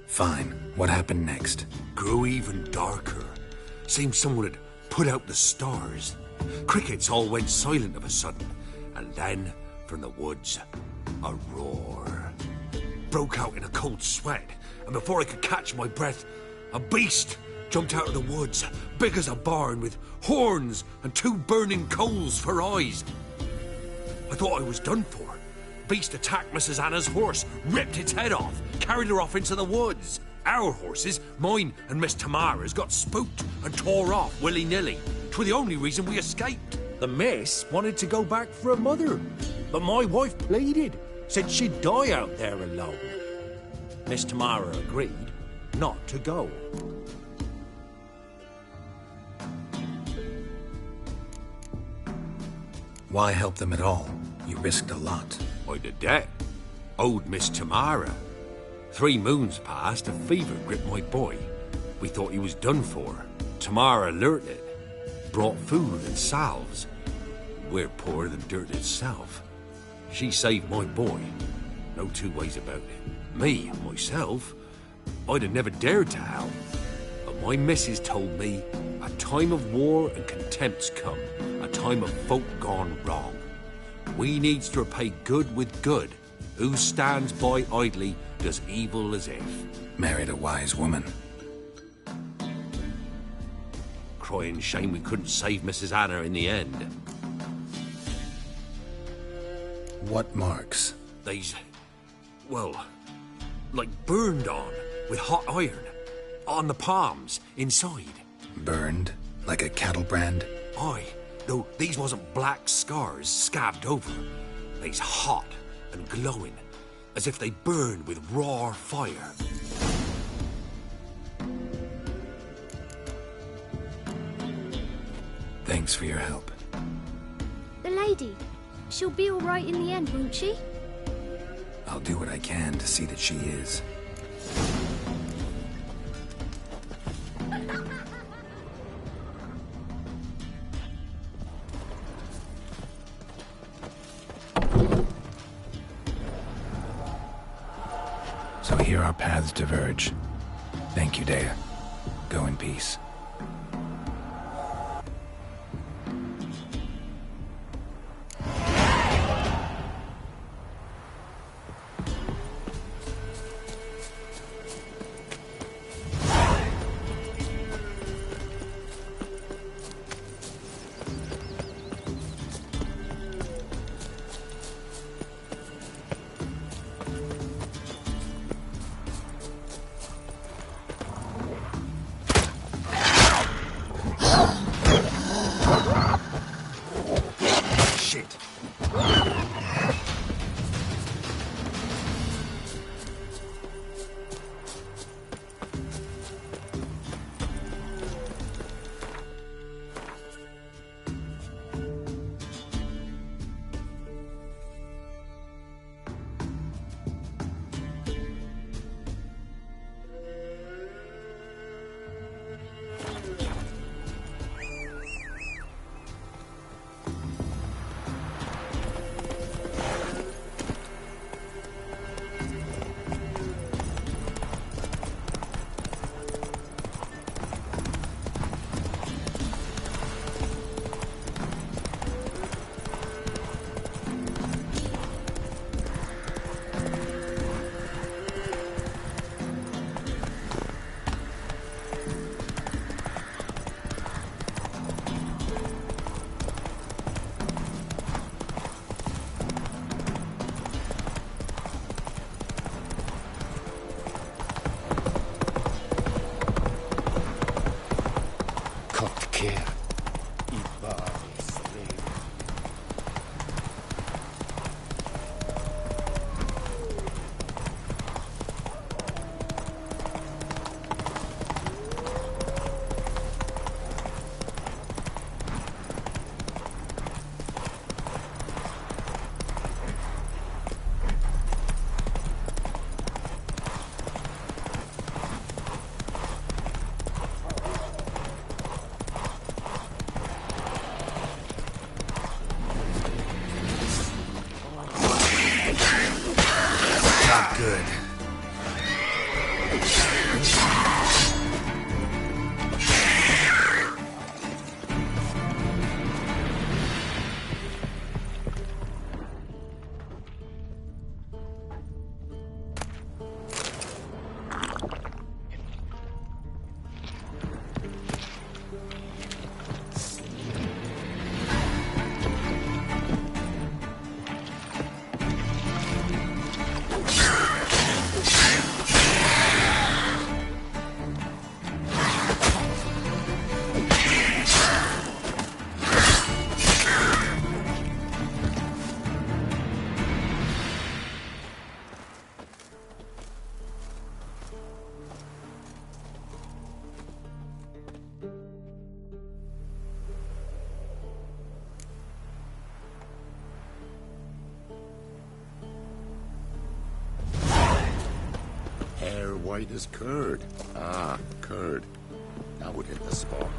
[SPEAKER 5] Fine. What happened next?
[SPEAKER 10] Grew even darker. Seemed someone had put out the stars. Crickets all went silent of a sudden. And then, from the woods, a roar. Broke out in a cold sweat, and before I could catch my breath, a beast jumped out of the woods, big as a barn, with horns and 2 burning coals for eyes. I thought I was done for. Beast attacked Mrs. Anna's horse, ripped its head off, carried her off into the woods. Our horses, mine and Miss Tamara's, got spooked and tore off willy-nilly. 'Twere the only reason we escaped. The miss wanted to go back for her mother, but my wife pleaded, said she'd die out there alone. Miss Tamara agreed not to go.
[SPEAKER 5] Why help them at all? You risked a lot.
[SPEAKER 10] I'd a debt. Owed Miss Tamara. 3 moons passed, a fever gripped my boy. We thought he was done for. Tamara alerted. Brought food and salves. We're poorer than dirt itself. She saved my boy. No 2 ways about it. Me, myself, I'd have never dared to help. But my missus told me a time of war and contempt's come. A time of folk gone wrong. We needs to repay good with good. Who stands by idly does evil as if.
[SPEAKER 5] Married a wise woman.
[SPEAKER 10] Crying shame we couldn't save Mrs. Anna in the end.
[SPEAKER 5] What marks?
[SPEAKER 10] They's, well, like burned on with hot iron. On the palms, inside.
[SPEAKER 5] Burned? Like a cattle brand?
[SPEAKER 10] Aye, though these wasn't black scars scabbed over. They's hot and glowing, as if they burned with raw fire.
[SPEAKER 5] Thanks for your help.
[SPEAKER 16] The lady, she'll be all right in the end, won't she?
[SPEAKER 5] I'll do what I can to see that she is. So here our paths diverge. Thank you, Dea. Go in peace.
[SPEAKER 14] here.
[SPEAKER 1] Not good.
[SPEAKER 4] Hair white as curd. Ah, curd. That would hit the spot.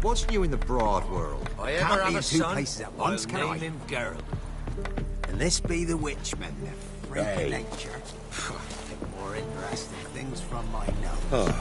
[SPEAKER 17] What's new in the broad world?
[SPEAKER 1] I ever
[SPEAKER 17] Can't
[SPEAKER 1] have
[SPEAKER 17] be
[SPEAKER 1] a
[SPEAKER 17] in two
[SPEAKER 1] son,
[SPEAKER 17] places at
[SPEAKER 1] I'll
[SPEAKER 17] once, can
[SPEAKER 1] name
[SPEAKER 17] I?
[SPEAKER 1] him Geralt.
[SPEAKER 17] And this be the Witchmen, the freak
[SPEAKER 4] Hey.
[SPEAKER 17] of nature. Get more interesting things from my nose.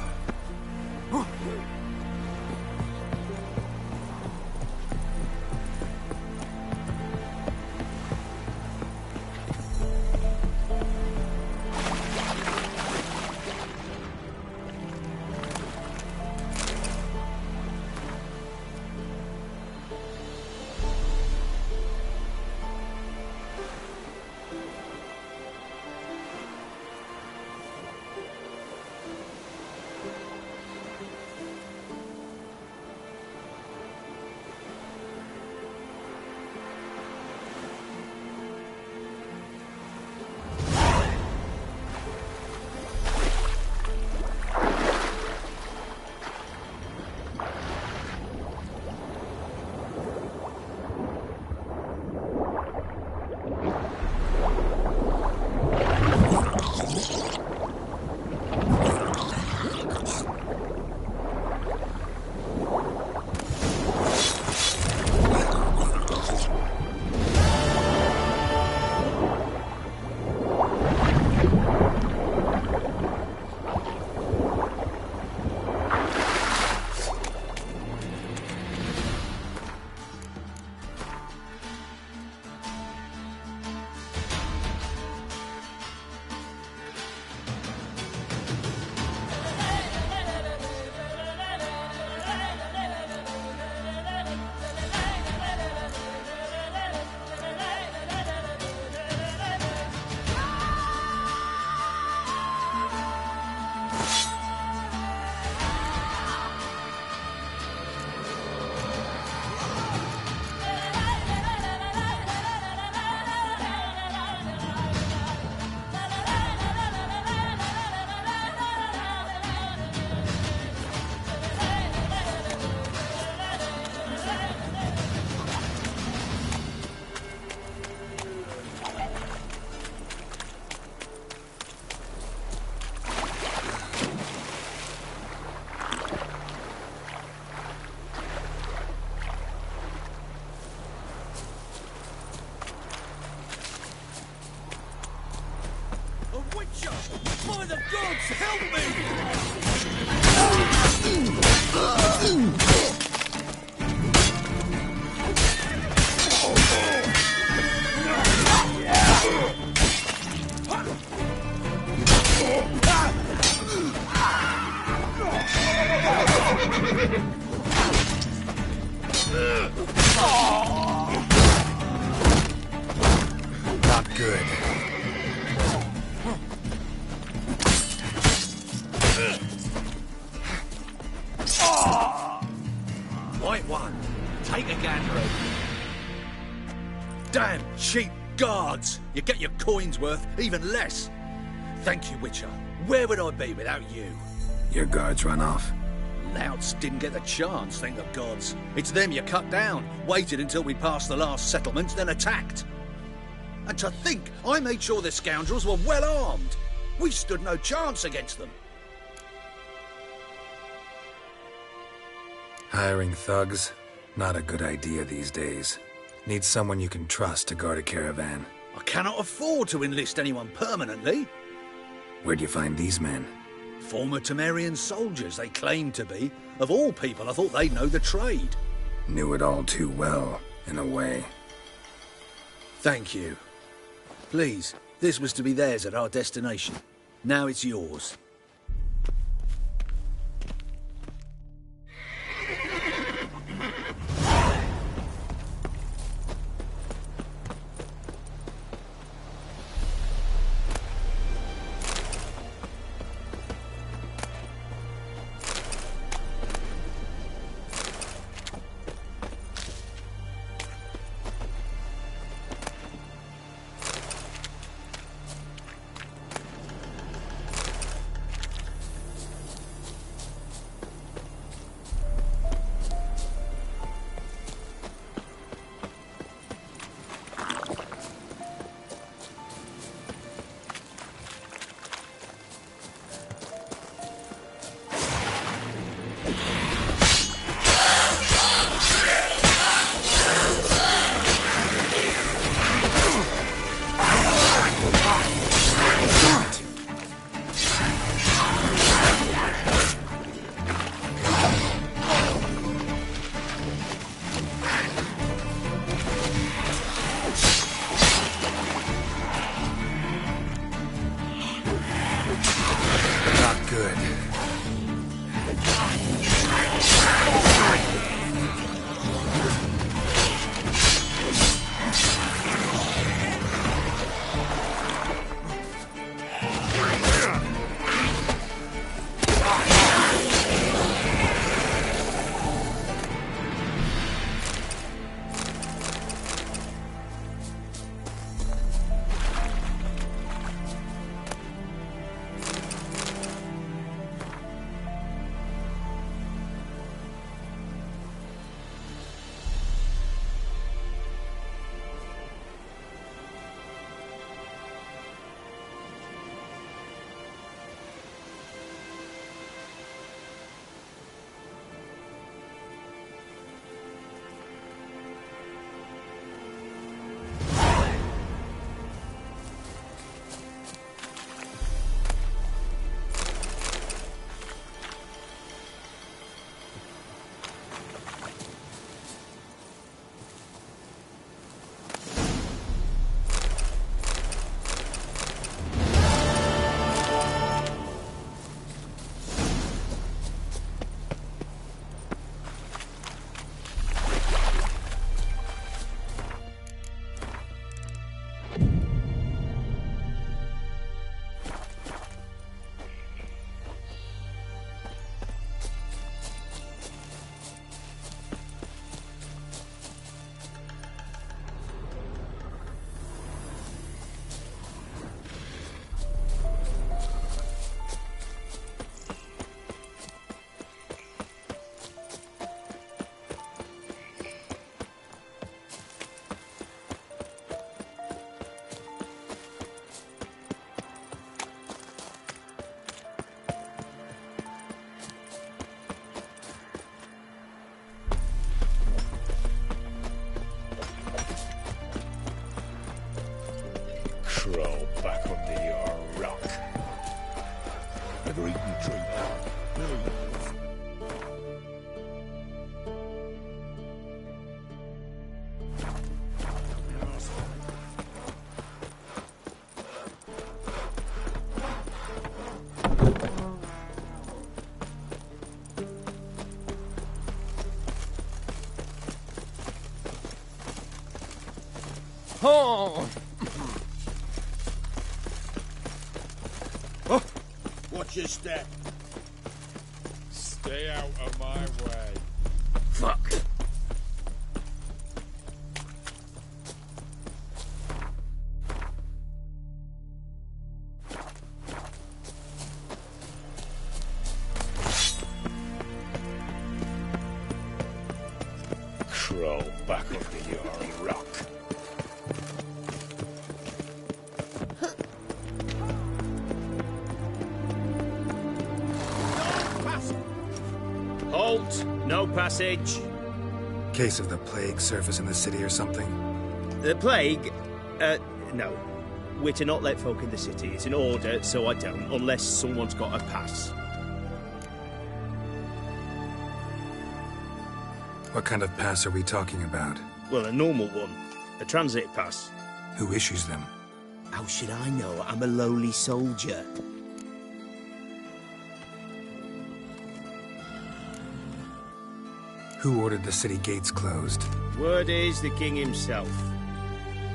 [SPEAKER 10] By the gods, help
[SPEAKER 1] Not good.
[SPEAKER 10] me!
[SPEAKER 6] take a gander. Damn cheap guards! You get your coins worth, even less. Thank you, Witcher. Where would I be without you?
[SPEAKER 5] Your guards run off.
[SPEAKER 6] Louts didn't get the chance, thank the gods. It's them you cut down, waited until we passed the last settlements, then attacked. And to think I made sure the scoundrels were well armed. We stood no chance against them.
[SPEAKER 5] Hiring thugs? Not a good idea these days. Need someone you can trust to guard a caravan.
[SPEAKER 6] I cannot afford to enlist anyone permanently.
[SPEAKER 5] Where'd you find these men?
[SPEAKER 6] Former Temerian soldiers, they claim to be. Of all people, I thought they'd know the trade.
[SPEAKER 5] Knew it all too well, in a way.
[SPEAKER 6] Thank you. Please, this was to be theirs at our destination. Now it's yours.
[SPEAKER 10] Crawl back on the rock. Never eaten a drink.
[SPEAKER 3] Oh!
[SPEAKER 10] Watch your step.
[SPEAKER 3] Stay out of my way.
[SPEAKER 6] Fuck.
[SPEAKER 10] Crawl back under your rock. Halt! No passage.
[SPEAKER 5] Case of the plague surface in the city or something?
[SPEAKER 10] The plague? No. We're to not let folk in the city. It's an order, so I don't, unless someone's got a pass.
[SPEAKER 5] What kind of pass are we talking about?
[SPEAKER 10] Well, a normal one. A transit pass.
[SPEAKER 5] Who issues them?
[SPEAKER 10] How should I know? I'm a lowly soldier.
[SPEAKER 5] Who ordered the city gates closed?
[SPEAKER 10] Word is the king himself.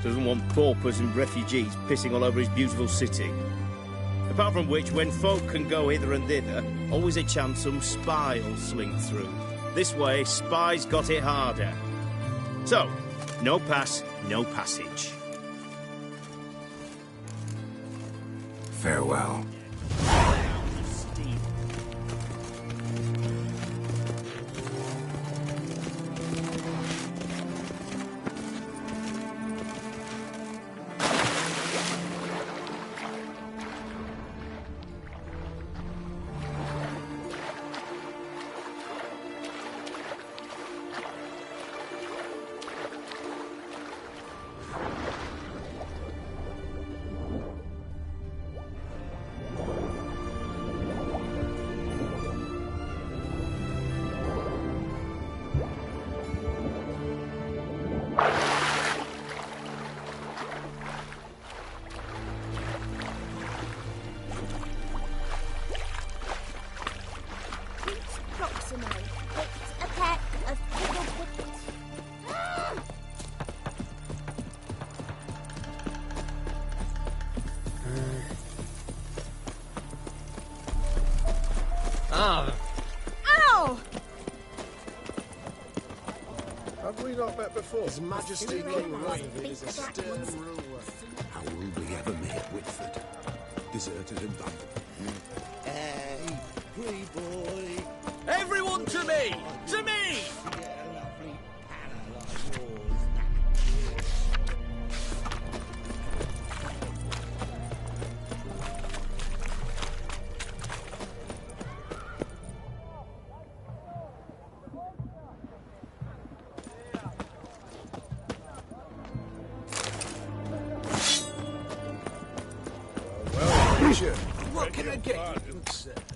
[SPEAKER 10] Doesn't want paupers and refugees pissing all over his beautiful city. Apart from which, when folk can go hither and thither, always a chance some spy will sling through. This way, spies got it harder. So, no pass, no passage.
[SPEAKER 5] Farewell.
[SPEAKER 8] Ow!
[SPEAKER 14] Have we not met before? His Majesty King Raven is a stern ruler.
[SPEAKER 4] How will we ever make Whitford? Deserted and abandoned.
[SPEAKER 10] Hey, pretty boy.
[SPEAKER 18] Everyone to me! To me!
[SPEAKER 14] What can I get you?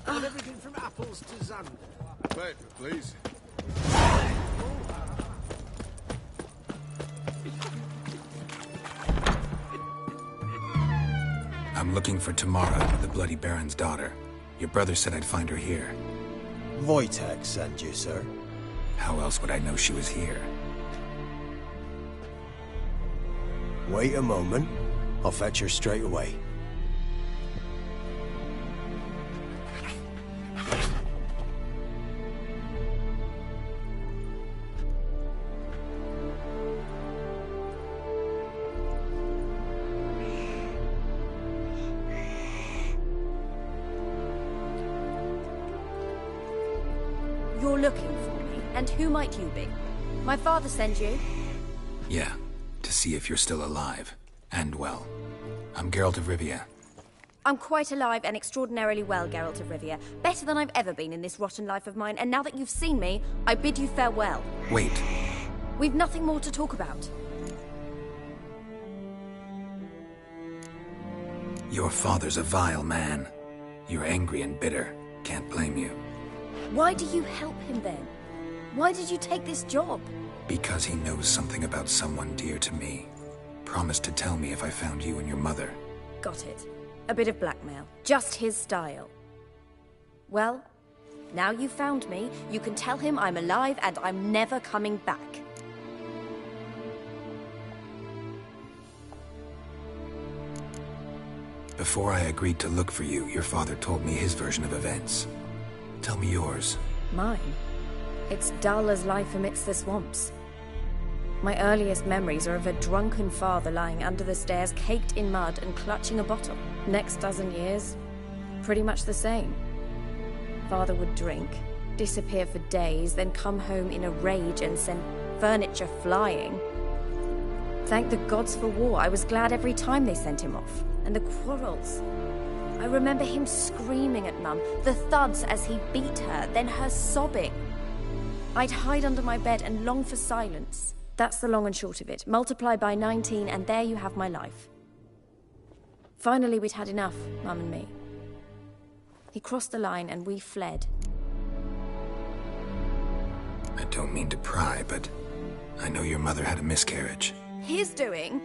[SPEAKER 14] Got everything from apples to Xander.
[SPEAKER 4] Paper, please.
[SPEAKER 5] I'm looking for Tamara, the Bloody Baron's daughter. Your brother said I'd find her here.
[SPEAKER 14] Wojtek sent you, sir.
[SPEAKER 5] How else would I know she was here?
[SPEAKER 14] Wait a moment. I'll fetch her straight away.
[SPEAKER 19] You're looking for me, and who might you be? My father sent you?
[SPEAKER 5] Yeah, to see if you're still alive. And well. I'm Geralt of Rivia.
[SPEAKER 19] I'm quite alive and extraordinarily well, Geralt of Rivia. Better than I've ever been in this rotten life of mine, and now that you've seen me, I bid you farewell.
[SPEAKER 5] Wait.
[SPEAKER 19] We've nothing more to talk about.
[SPEAKER 5] Your father's a vile man. You're angry and bitter. Can't blame you.
[SPEAKER 19] Why do you help him then? Why did you take this job?
[SPEAKER 5] Because he knows something about someone dear to me. Promised to tell me if I found you and your mother.
[SPEAKER 19] Got it. A bit of blackmail. Just his style. Well, now you've found me, you can tell him I'm alive and I'm never coming back.
[SPEAKER 5] Before I agreed to look for you, your father told me his version of events. Tell me yours.
[SPEAKER 19] Mine? It's dull as life amidst the swamps. My earliest memories are of a drunken father lying under the stairs, caked in mud and clutching a bottle. Next dozen years, pretty much the same. Father would drink, disappear for days, then come home in a rage and send furniture flying. Thank the gods for war. I was glad every time they sent him off. And the quarrels. I remember him screaming at Mum, the thuds as he beat her, then her sobbing. I'd hide under my bed and long for silence. That's the long and short of it. Multiply by 19 and there you have my life. Finally, we'd had enough, Mum and me. He crossed the line and we fled.
[SPEAKER 5] I don't mean to pry, but I know your mother had a miscarriage.
[SPEAKER 19] His doing?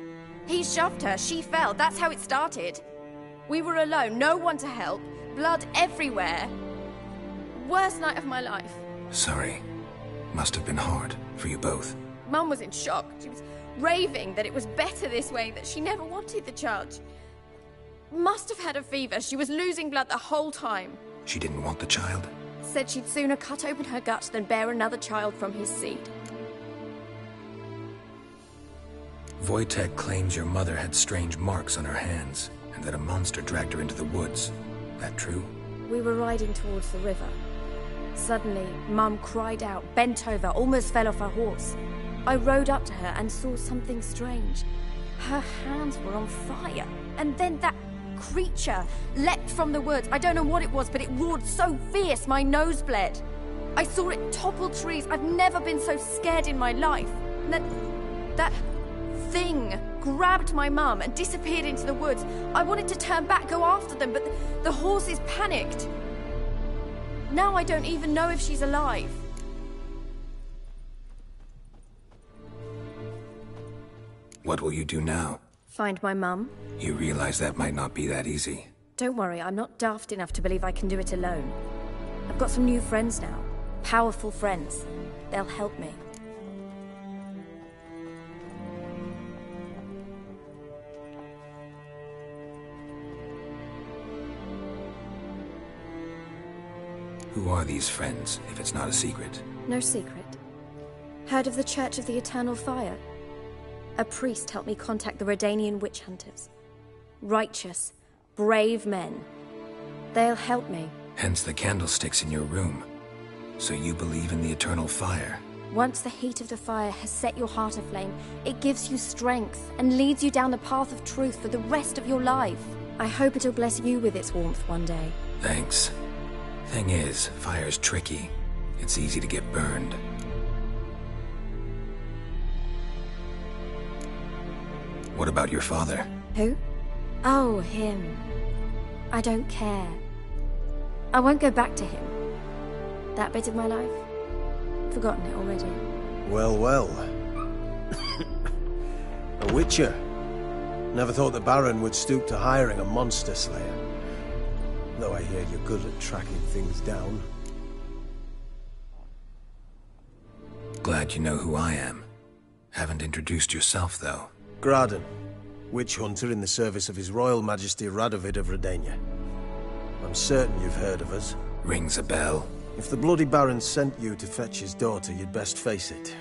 [SPEAKER 19] He shoved her, she fell, that's how it started. We were alone, no one to help, blood everywhere. Worst night of my life.
[SPEAKER 5] Sorry. Must have been hard for you both.
[SPEAKER 19] Mum was in shock. She was raving that it was better this way, that she never wanted the child. Must have had a fever. She was losing blood the whole time.
[SPEAKER 5] She didn't want the child?
[SPEAKER 19] Said she'd sooner cut open her gut than bear another child from his seed.
[SPEAKER 5] Wojtek claims your mother had strange marks on her hands, and that a monster dragged her into the woods. That true?
[SPEAKER 19] We were riding towards the river. Suddenly, Mum cried out, bent over, almost fell off her horse. I rode up to her and saw something strange. Her hands were on fire, and then that creature leapt from the woods. I don't know what it was, but it roared so fierce my nose bled. I saw it topple trees. I've never been so scared in my life. And that thing grabbed my mum and disappeared into the woods. I wanted to turn back, go after them, but the horses panicked. Now I don't even know if she's alive.
[SPEAKER 5] What will you do now?
[SPEAKER 19] Find my mum.
[SPEAKER 5] You realize that might not be that easy.
[SPEAKER 19] Don't worry, I'm not daft enough to believe I can do it alone. I've got some new friends now. Powerful friends. They'll help me.
[SPEAKER 5] Who are these friends, if it's not a secret?
[SPEAKER 19] No secret. Heard of the Church of the Eternal Fire? A priest helped me contact the Redanian witch hunters. Righteous, brave men. They'll help me.
[SPEAKER 5] Hence the candlesticks in your room. So you believe in the eternal fire?
[SPEAKER 19] Once the heat of the fire has set your heart aflame, it gives you strength and leads you down the path of truth for the rest of your life. I hope it'll bless you with its warmth one day.
[SPEAKER 5] Thanks. Thing is, fire's tricky. It's easy to get burned. What about your father?
[SPEAKER 19] Who? Oh, him. I don't care. I won't go back to him. That bit of my life? Forgotten it already.
[SPEAKER 14] Well, well. A witcher. Never thought the Baron would stoop to hiring a monster slayer. Though I hear you're good at tracking things down.
[SPEAKER 5] Glad you know who I am. Haven't introduced yourself, though.
[SPEAKER 14] Graden, witch hunter in the service of His Royal Majesty Radovid of Redania. I'm certain you've heard of us.
[SPEAKER 5] Rings a bell.
[SPEAKER 14] If the Bloody Baron sent you to fetch his daughter, you'd best face it.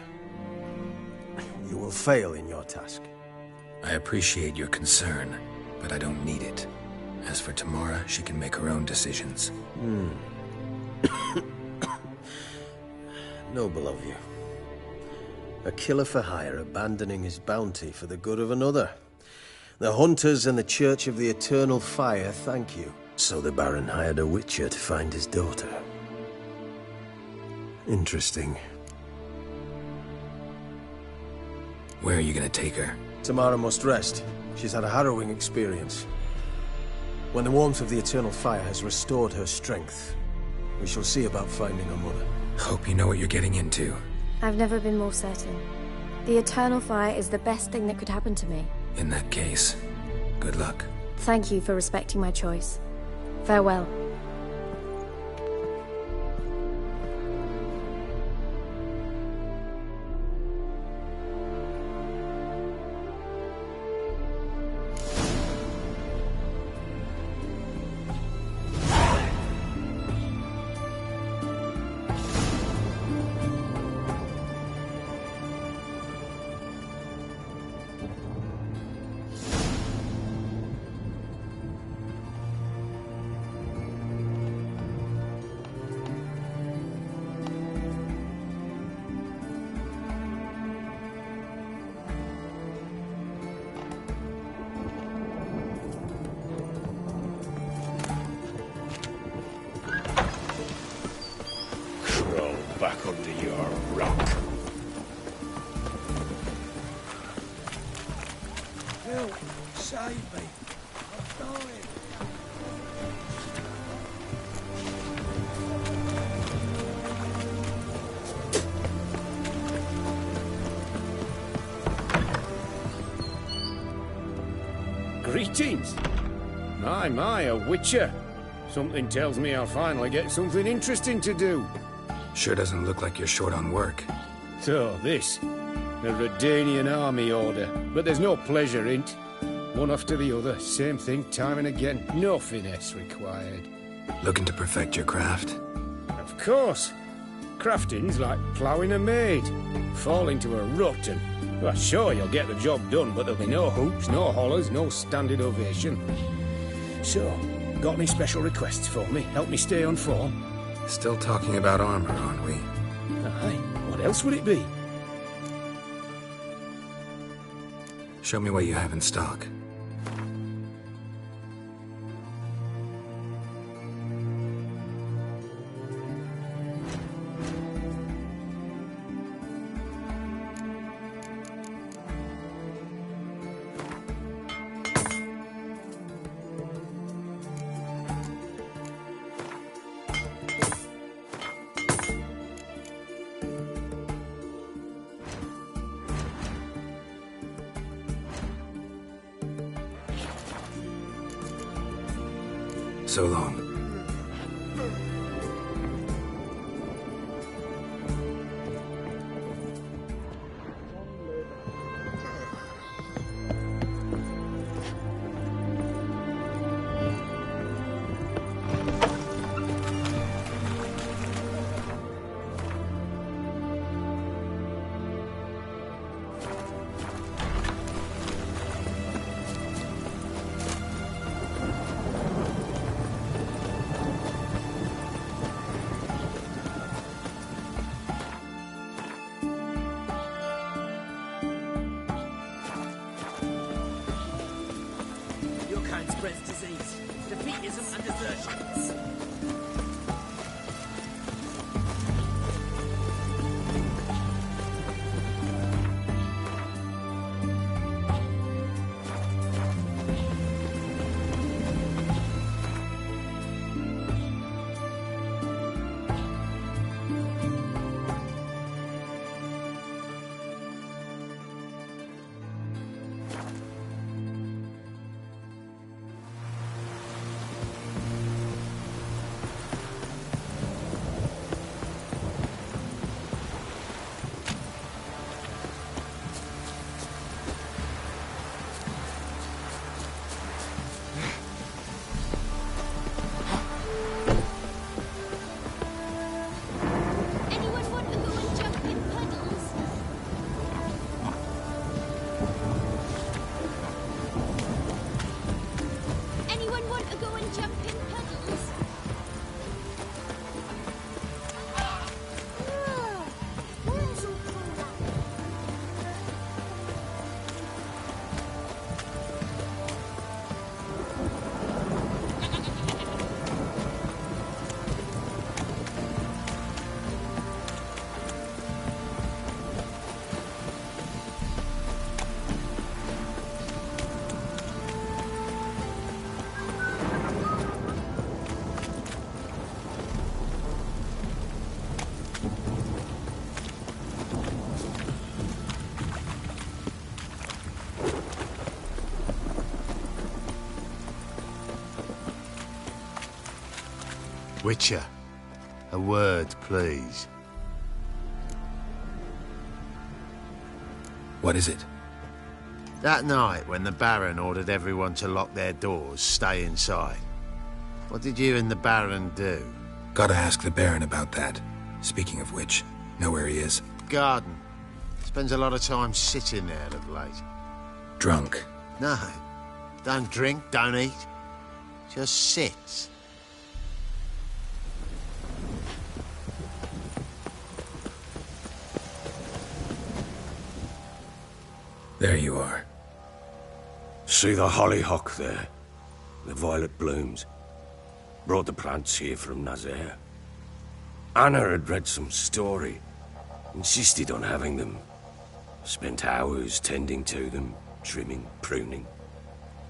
[SPEAKER 14] You will fail in your task.
[SPEAKER 5] I appreciate your concern, but I don't need it. As for Tamara, she can make her own decisions.
[SPEAKER 14] Noble of you. A killer for hire abandoning his bounty for the good of another. The hunters and the Church of the Eternal Fire thank you. So the Baron hired a witcher to find his daughter. Interesting.
[SPEAKER 5] Where are you gonna take her?
[SPEAKER 14] Tamara must rest. She's had a harrowing experience. When the warmth of the Eternal Fire has restored her strength, we shall see about finding her mother.
[SPEAKER 5] Hope you know what you're getting into.
[SPEAKER 19] I've never been more certain. The Eternal Fire is the best thing that could happen to me.
[SPEAKER 5] In that case, good luck.
[SPEAKER 19] Thank you for respecting my choice. Farewell.
[SPEAKER 3] back under your rock.
[SPEAKER 10] Help! Save me! I'm dying!
[SPEAKER 20] Greetings! My, a witcher. Something tells me I'll finally get something interesting to do.
[SPEAKER 5] Sure doesn't look like you're short on work.
[SPEAKER 20] So, this. A Redanian army order. But there's no pleasure in it. One after the other, same thing time and again. No finesse required.
[SPEAKER 5] Looking to perfect your craft?
[SPEAKER 20] Of course. Crafting's like ploughing a maid. Fall into a rut and... Well, sure, you'll get the job done, but there'll be no hoops, no hollers, no standing ovation. So, got any special requests for me? Help me stay on form?
[SPEAKER 5] Still talking about armor, aren't we?
[SPEAKER 20] Aye. What else would it be?
[SPEAKER 5] Show me what you have in stock. So long.
[SPEAKER 10] Spreads disease, defeatism and desertions.
[SPEAKER 17] Witcher, a word, please.
[SPEAKER 5] What is it?
[SPEAKER 17] That night when the Baron ordered everyone to lock their doors, stay inside. What did you and the Baron do?
[SPEAKER 5] Gotta ask the Baron about that. Speaking of which, know where he is?
[SPEAKER 17] Garden. Spends a lot of time sitting there of late.
[SPEAKER 5] Drunk?
[SPEAKER 17] No. Don't drink, don't eat. Just sits.
[SPEAKER 5] There you are.
[SPEAKER 3] See the hollyhock there? The violet blooms. Brought the plants here from Nazaire. Anna had read some story. Insisted on having them. Spent hours tending to them, trimming, pruning.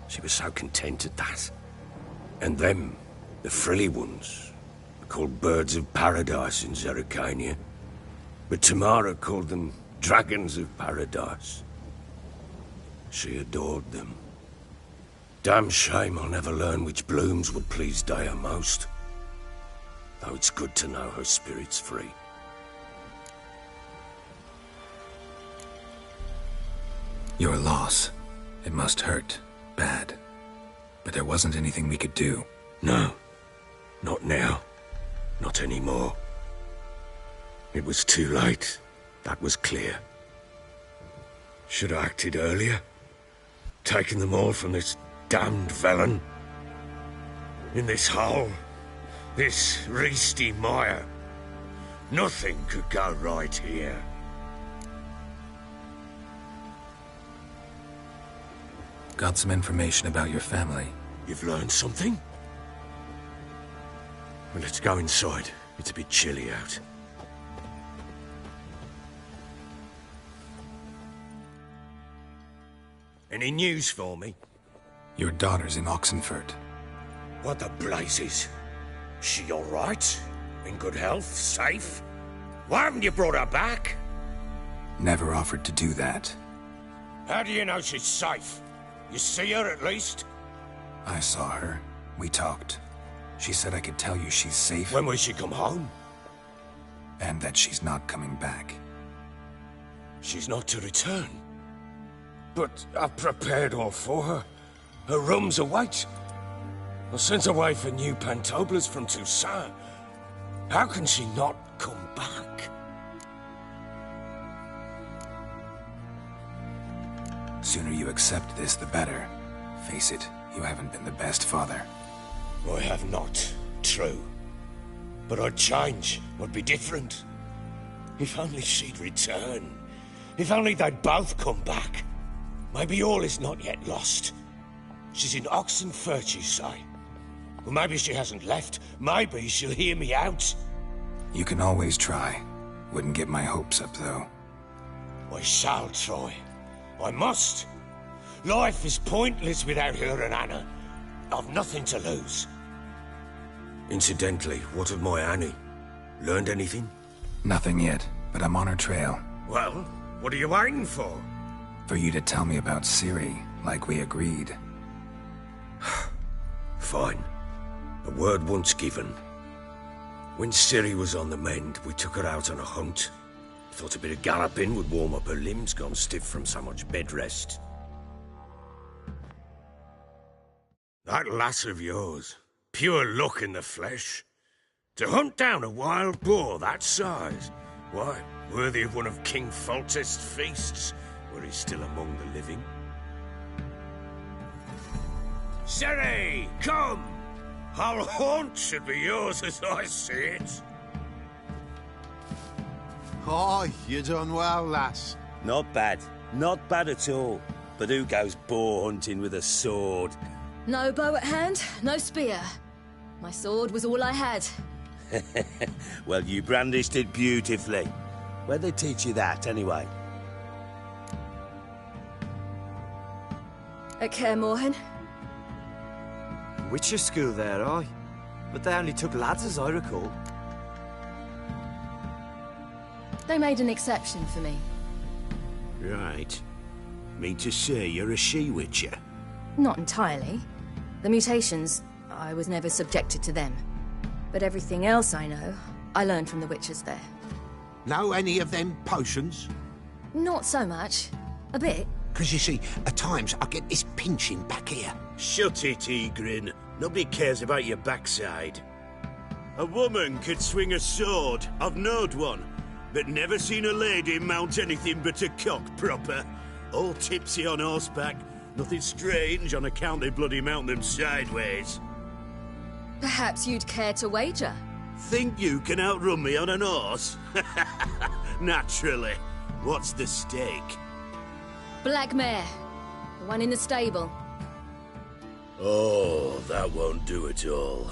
[SPEAKER 3] She was so content at that. And them, the frilly ones, are called birds of paradise in Zerrikania. But Tamara called them dragons of paradise. She adored them. Damn shame I'll never learn which blooms would please Dea most. Though it's good to know her spirit's free.
[SPEAKER 5] Your loss. It must hurt. Bad. But there wasn't anything we could do.
[SPEAKER 3] No. Not now. Not anymore. It was too late. That was clear. Should have acted earlier. Taken them all from this damned Velen. In this hole. This Reesty mire. Nothing could go right here.
[SPEAKER 5] Got some information about your family.
[SPEAKER 3] You've learned something? Well, let's go inside. It's a bit chilly out. Any news for me?
[SPEAKER 5] Your daughter's in Oxenfurt.
[SPEAKER 3] What the blazes? She all right? In good health? Safe? Why haven't you brought her back?
[SPEAKER 5] Never offered to do that.
[SPEAKER 3] How do you know she's safe? You see her at least?
[SPEAKER 5] I saw her. We talked. She said I could tell you she's safe.
[SPEAKER 3] When will she come home?
[SPEAKER 5] And that she's not coming back.
[SPEAKER 3] She's not to return? But I've prepared all for her. Her rooms await. I sent away for new Pantoblas from Toussaint. How can she not come back?
[SPEAKER 5] Sooner you accept this, the better. Face it, you haven't been the best father.
[SPEAKER 3] I have not, true. But I'd change, I'd be different. If only she'd return. If only they'd both come back. Maybe all is not yet lost. She's in Oxenfurt, you say? Well, maybe she hasn't left. Maybe she'll hear me out.
[SPEAKER 5] You can always try. Wouldn't get my hopes up, though.
[SPEAKER 3] I shall try. I must. Life is pointless without her and Anna. I've nothing to lose. Incidentally, what of my Annie? Learned anything?
[SPEAKER 5] Nothing yet, but I'm on her trail.
[SPEAKER 3] Well, what are you waiting for?
[SPEAKER 5] For you to tell me about Ciri, like we agreed.
[SPEAKER 3] Fine. A word once given. When Ciri was on the mend, we took her out on a hunt. Thought a bit of galloping would warm up her limbs, gone stiff from so much bed rest. That lass of yours, pure luck in the flesh. To hunt down a wild boar that size, why, worthy of one of King Foltest's feasts, were he still among the living. Ciri, come! Our haunt should be yours as I see it.
[SPEAKER 17] Oh, you done well, lass.
[SPEAKER 10] Not bad. Not bad at all. But who goes boar hunting with a sword?
[SPEAKER 12] No bow at hand, no spear. My sword was all I had.
[SPEAKER 10] Well, you brandished it beautifully. Where'd they teach you that, anyway?
[SPEAKER 12] At Kaer Morhen.
[SPEAKER 21] Witcher school there, aye. But they only took lads, as I recall.
[SPEAKER 12] They made an exception for me.
[SPEAKER 10] Right. Mean to say you're a she-witcher?
[SPEAKER 12] Not entirely. The mutations, I was never subjected to them. But everything else I know, I learned from the witches there.
[SPEAKER 17] Know any of them potions?
[SPEAKER 12] Not so much. A bit.
[SPEAKER 17] Because you see, at times I get this pinching back here.
[SPEAKER 10] Shut it, Egrin. Nobody cares about your backside. A woman could swing a sword. I've knowed one. But never seen a lady mount anything but a cock proper. All tipsy on horseback. Nothing strange on account they bloody mount them sideways.
[SPEAKER 12] Perhaps you'd care to wager?
[SPEAKER 10] Think you can outrun me on an horse? Naturally. What's the stake?
[SPEAKER 12] Black mare. The one in the stable.
[SPEAKER 10] Oh, that won't do at all.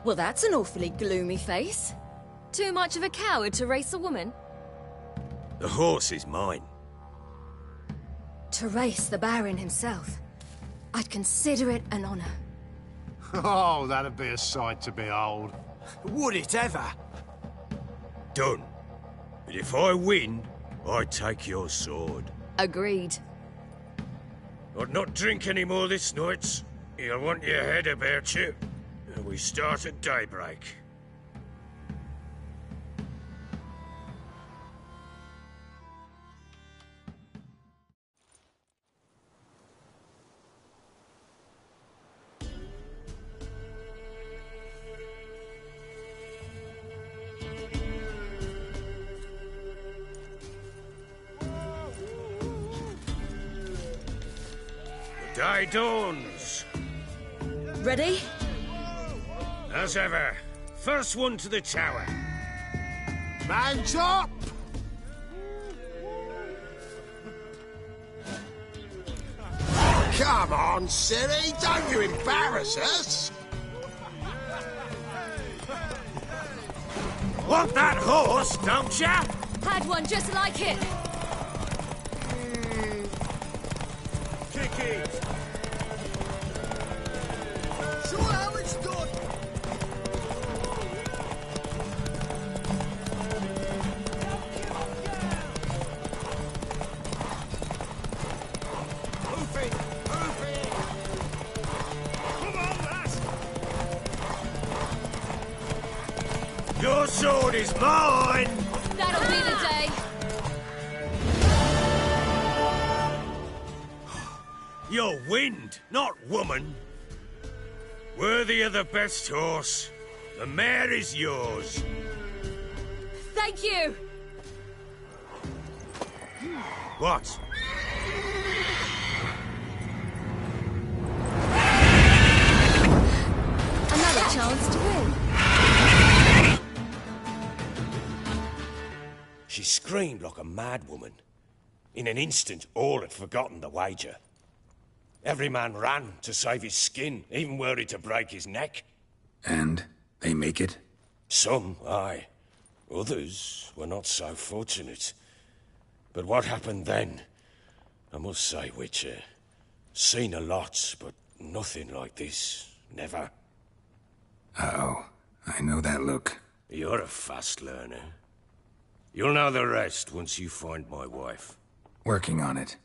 [SPEAKER 12] Well, that's an awfully gloomy face. Too much of a coward to race a woman?
[SPEAKER 3] The horse is mine.
[SPEAKER 12] To race the Baron himself. I'd consider it an honor.
[SPEAKER 17] Oh, that'd be a sight to behold.
[SPEAKER 21] Would it ever?
[SPEAKER 3] Done. But if I win, I take your sword.
[SPEAKER 12] Agreed.
[SPEAKER 3] I'd not drink any more this night. You'll want your head about you. And we start at daybreak. The day dawns.
[SPEAKER 13] Ready?
[SPEAKER 3] As ever. First one to the tower.
[SPEAKER 17] Man's up! Come on, Ciri, don't you embarrass us!
[SPEAKER 3] Want that horse, don't ya?
[SPEAKER 12] Had one just like it.
[SPEAKER 3] Kick it.
[SPEAKER 10] Show how it's done.
[SPEAKER 3] Hoof it! Hoof it! Come on, lass! Your sword is mine!
[SPEAKER 12] That'll be the day.
[SPEAKER 3] You're wind, not woman. Worthy of the best horse. The mare is yours.
[SPEAKER 12] Thank you.
[SPEAKER 3] What?
[SPEAKER 12] Another chance to win.
[SPEAKER 3] She screamed like a mad woman. In an instant, all had forgotten the wager. Every man ran to save his skin, even were he to break his neck.
[SPEAKER 5] And they make it?
[SPEAKER 3] Some, aye. Others were not so fortunate. But what happened then? I must say, Witcher, seen a lot, but nothing like this. Never.
[SPEAKER 5] Uh-oh. I know that look.
[SPEAKER 3] You're a fast learner. You'll know the rest once you find my wife.
[SPEAKER 5] Working on it.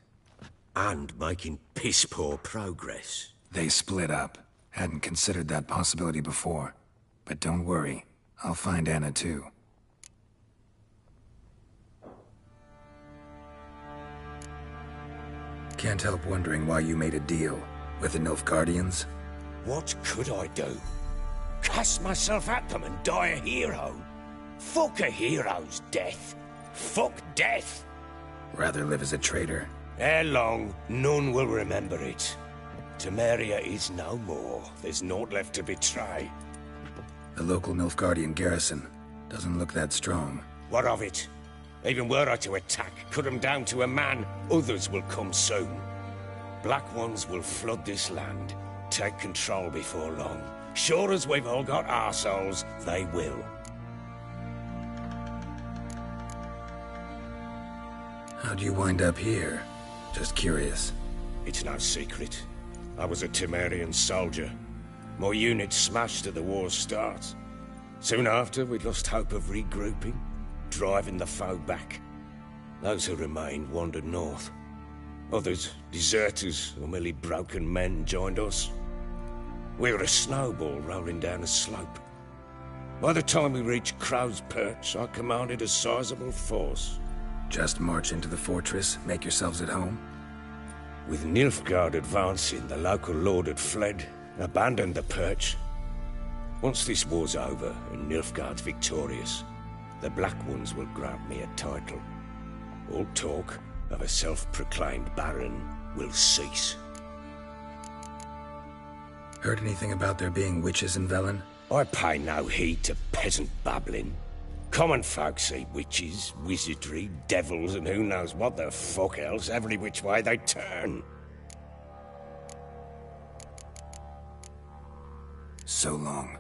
[SPEAKER 3] And making piss-poor progress.
[SPEAKER 5] They split up. Hadn't considered that possibility before. But don't worry. I'll find Anna too. Can't help wondering why you made a deal with the Nilfgaardians.
[SPEAKER 3] What could I do? Cast myself at them and die a hero? Fuck a hero's death. Fuck death.
[SPEAKER 5] Rather live as a traitor.
[SPEAKER 3] Ere long, none will remember it. Temeria is no more. There's naught left to betray.
[SPEAKER 5] The local Nilfgaardian garrison doesn't look that strong.
[SPEAKER 3] What of it? Even were I to attack, cut them down to a man, others will come soon. Black Ones will flood this land, take control before long. Sure as we've all got arseholes, they will.
[SPEAKER 5] How'd you wind up here? Just curious.
[SPEAKER 3] It's no secret. I was a Temerian soldier. My unit smashed at the war's start. Soon after, we'd lost hope of regrouping, driving the foe back. Those who remained wandered north. Others, deserters or merely broken men, joined us. We were a snowball rolling down a slope. By the time we reached Crow's Perch, I commanded a sizable force.
[SPEAKER 5] Just march into the fortress, make yourselves at home?
[SPEAKER 3] With Nilfgaard advancing, the local lord had fled, abandoned the perch. Once this war's over and Nilfgaard's victorious, the Black Ones will grant me a title. All talk of a self-proclaimed baron will cease.
[SPEAKER 5] Heard anything about there being witches in Velen?
[SPEAKER 3] I pay no heed to peasant babbling. Common folk see witches, wizardry, devils, and who knows what the fuck else every which way they turn.
[SPEAKER 5] So long.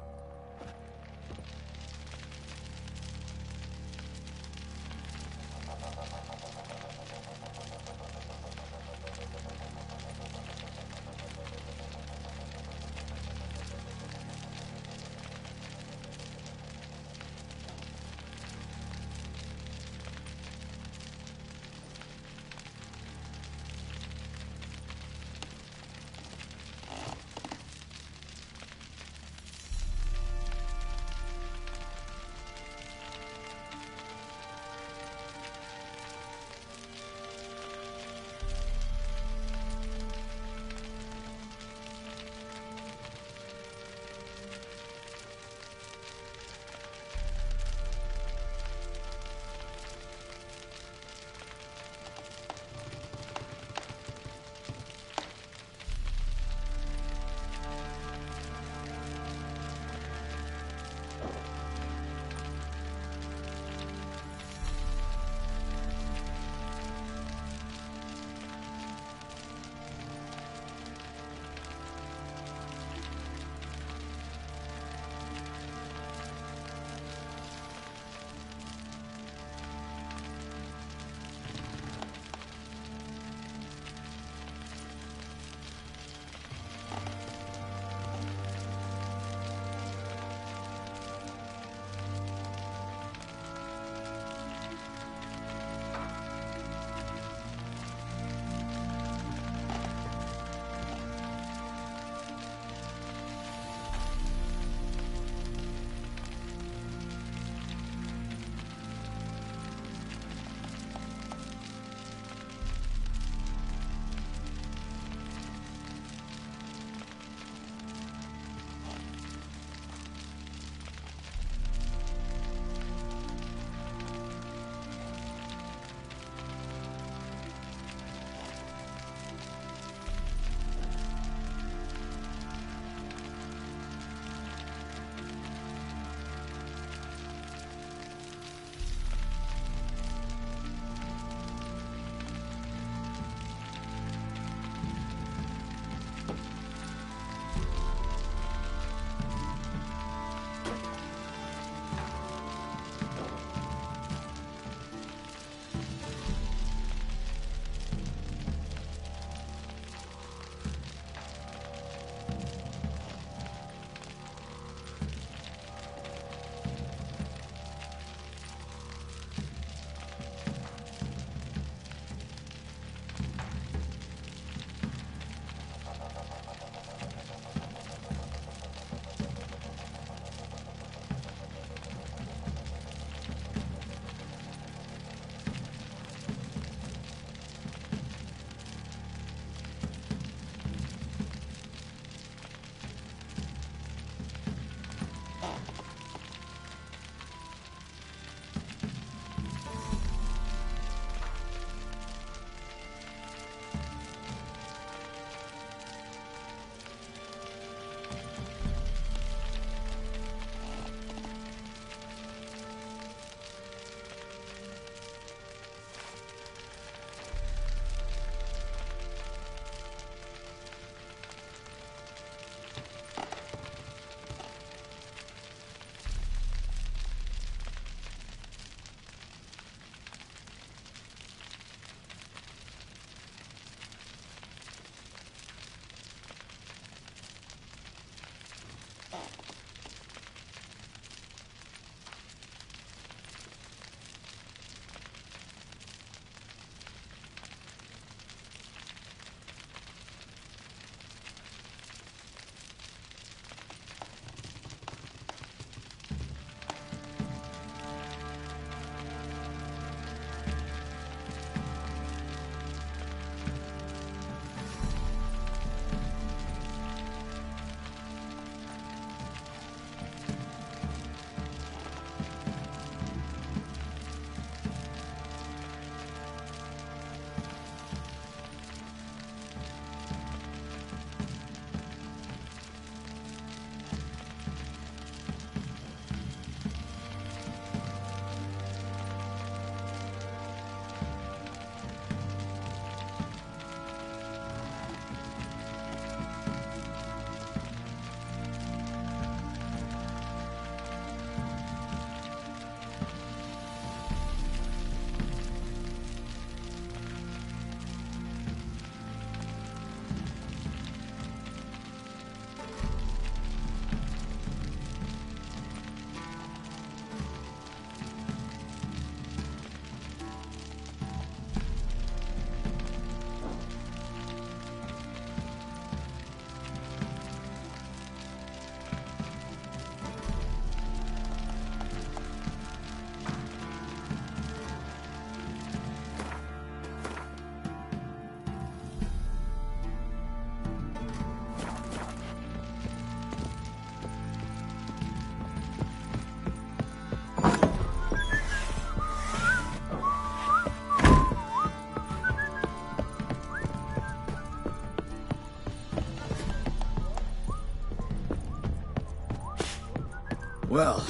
[SPEAKER 6] Well,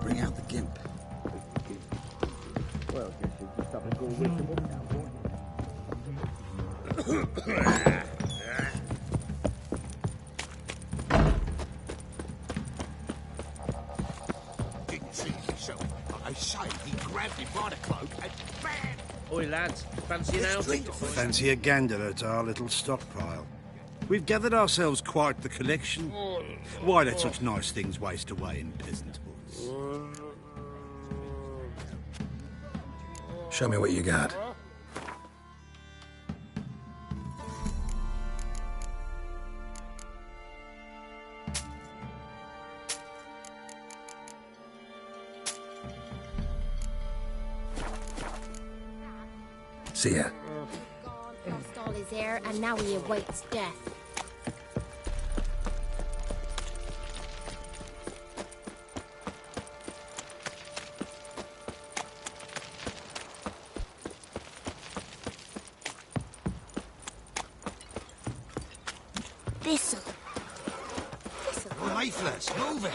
[SPEAKER 6] bring out the gimp.
[SPEAKER 10] Well, guess you just have to go wake him up now, won't you?
[SPEAKER 4] Didn't see it yourself. I say he grabbed him by the cloak and bam!
[SPEAKER 10] Oi, lads, fancy an outing?
[SPEAKER 6] Fancy a gander at our little stockpile. We've gathered ourselves quite the collection. Why let such nice things waste away in peasant hoods?
[SPEAKER 5] Show me what you got. See ya.
[SPEAKER 7] Lost all his heir, and now he awaits death. Thistle.
[SPEAKER 4] Lifeless, move it!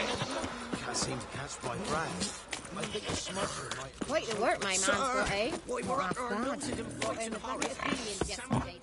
[SPEAKER 17] Can't seem to catch my breath. I think the smuggler might...
[SPEAKER 7] Quite the work my man's got, eh?
[SPEAKER 4] Why
[SPEAKER 7] Not
[SPEAKER 4] were
[SPEAKER 7] half
[SPEAKER 4] our
[SPEAKER 7] bad.
[SPEAKER 4] nuns in them fights in the
[SPEAKER 7] Got him a
[SPEAKER 4] forest?
[SPEAKER 7] billion yesterday.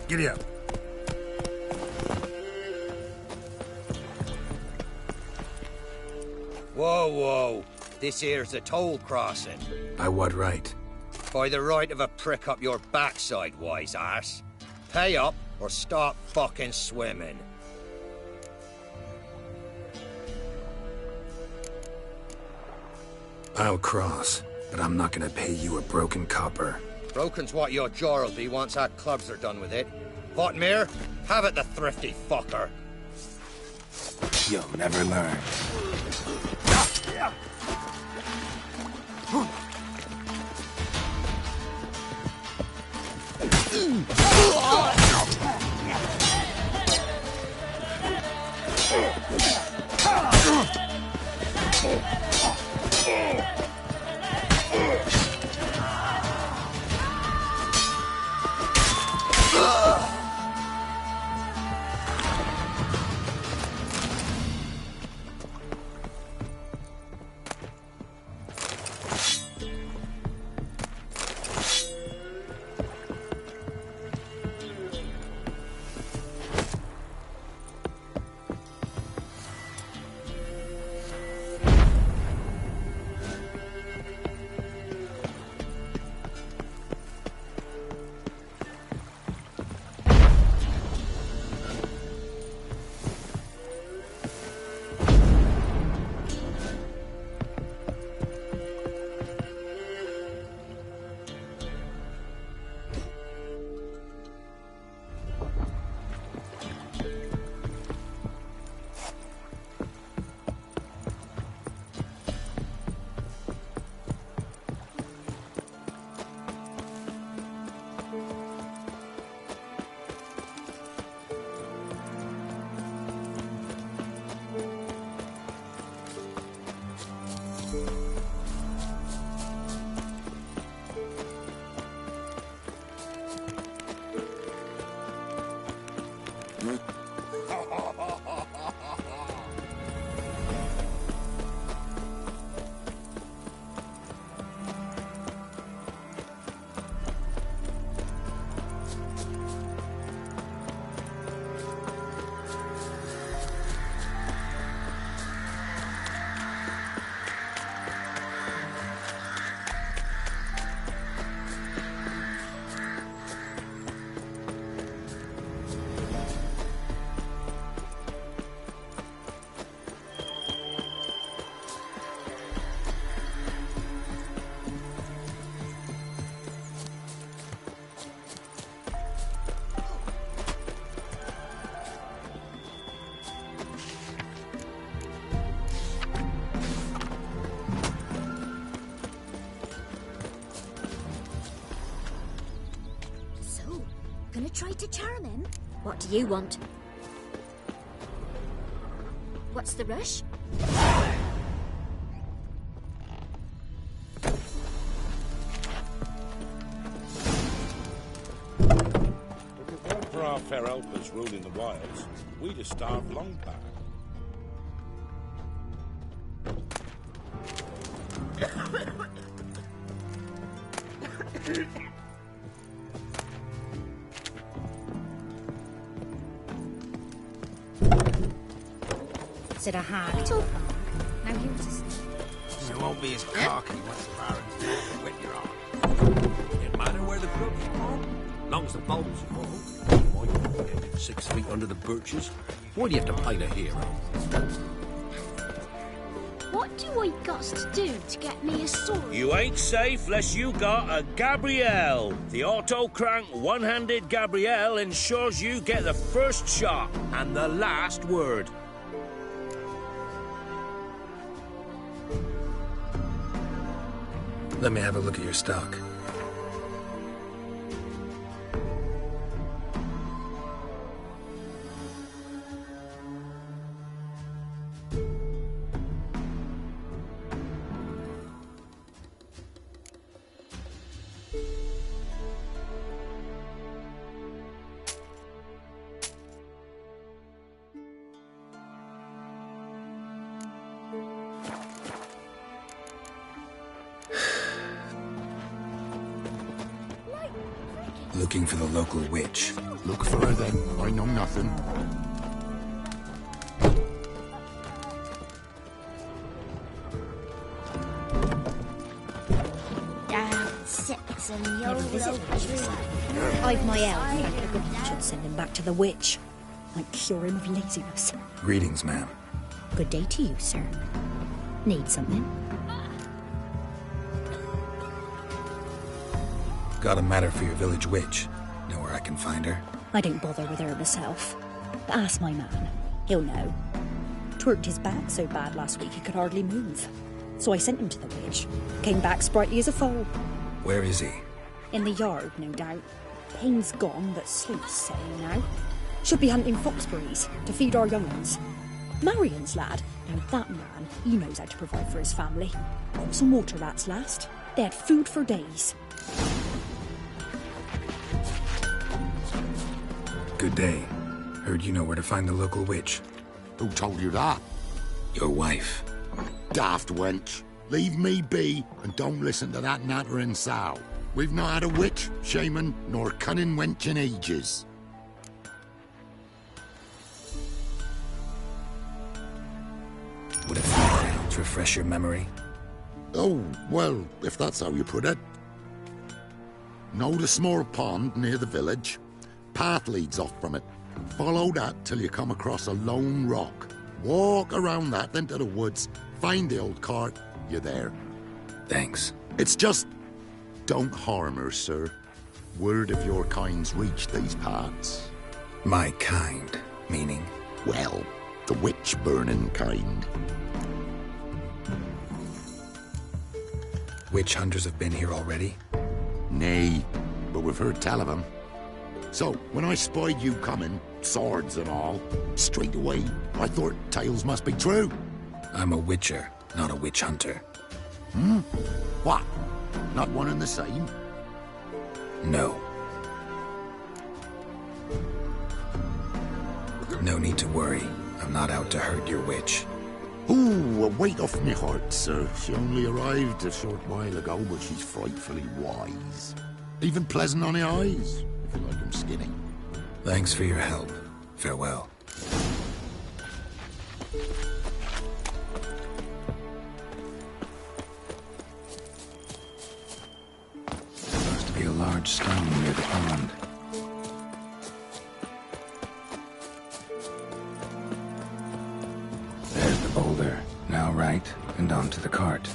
[SPEAKER 6] Giddy up.
[SPEAKER 3] Whoa, whoa. This here's a toll crossing.
[SPEAKER 5] By what right?
[SPEAKER 3] By the right of a prick up your backside, wise arse. Pay up or stop fucking swimming.
[SPEAKER 5] I'll cross, but I'm not gonna pay you a broken copper.
[SPEAKER 3] Broken's what your jaw'll be once our clubs are done with it. Hotmere, have it, the thrifty fucker.
[SPEAKER 5] You'll never learn.
[SPEAKER 16] charm him?
[SPEAKER 12] What do you want?
[SPEAKER 16] What's the rush?
[SPEAKER 10] If it weren't for our fair helpers ruling the wilds, we'd have starved long back.
[SPEAKER 8] Is it a hag to a frog? Now you just...
[SPEAKER 1] It won't be as cocky once the Baron wet your arm.
[SPEAKER 11] It matter where the grubs from, long as the bowls are full. Why you get 6 feet under the birches? Why do you have to play the hero?
[SPEAKER 16] What do I got to do to get me a sword?
[SPEAKER 10] You ain't safe less you got a Gabrielle. The auto-crank one-handed Gabrielle ensures you get the first shot and the last word.
[SPEAKER 5] Let me have a look at your stock. Looking for the local witch.
[SPEAKER 4] Look for her then. I know nothing.
[SPEAKER 16] Down six and you'll
[SPEAKER 8] I've my elf, and a good should send him back to the witch. Might cure him of laziness.
[SPEAKER 5] Greetings, ma'am.
[SPEAKER 8] Good day to you, sir. Need something?
[SPEAKER 5] Got a matter for your village witch. Know where I can find her?
[SPEAKER 8] I don't bother with her myself. But ask my man. He'll know. Twerked his back so bad last week he could hardly move. So I sent him to the witch. Came back sprightly as a foal.
[SPEAKER 5] Where is he?
[SPEAKER 8] In the yard, no doubt. Pain's gone, but sleep's setting now. Should be hunting foxberries to feed our young ones. Marion's lad. Now that man, he knows how to provide for his family. Got some water rats last. They had food for days.
[SPEAKER 5] Good day. Heard you know where to find the local witch.
[SPEAKER 4] Who told you that?
[SPEAKER 5] Your wife.
[SPEAKER 4] Daft wench. Leave me be and don't listen to that nattering sow. We've not had a witch, shaman, nor cunning wench in ages.
[SPEAKER 5] Would a few crowns refresh your memory?
[SPEAKER 4] Oh, well, if that's how you put it. Know the small pond near the village? Path leads off from it. Follow that till you come across a lone rock. Walk around that, then to the woods. Find the old cart. You're there.
[SPEAKER 5] Thanks.
[SPEAKER 4] It's just... don't harm her, sir. Word of your kind's reached these parts.
[SPEAKER 5] My kind, meaning?
[SPEAKER 4] Well, the witch-burning kind.
[SPEAKER 5] Witch hunters have been here already?
[SPEAKER 4] Nay, but we've heard tell of them. So, when I spied you coming, swords and all, straight away, I thought tales must be true.
[SPEAKER 5] I'm a witcher, not a witch hunter.
[SPEAKER 4] Hmm? What? Not one and the same?
[SPEAKER 5] No. No need to worry. I'm not out to hurt your witch.
[SPEAKER 4] Ooh, a weight off me heart, sir. She only arrived a short while ago, but she's frightfully wise. Even pleasant on the eyes, if you like 'em skinny.
[SPEAKER 5] Thanks for your help. Farewell. Supposed to be a large stone near the pond. There's the boulder. Now right, and onto the cart.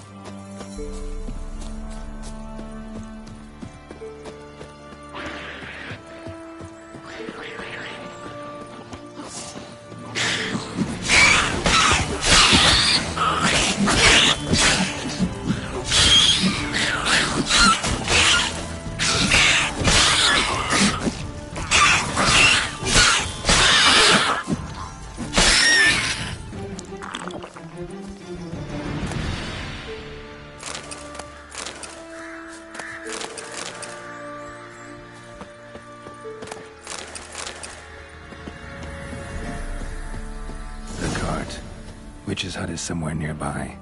[SPEAKER 5] Witch's hut is somewhere nearby.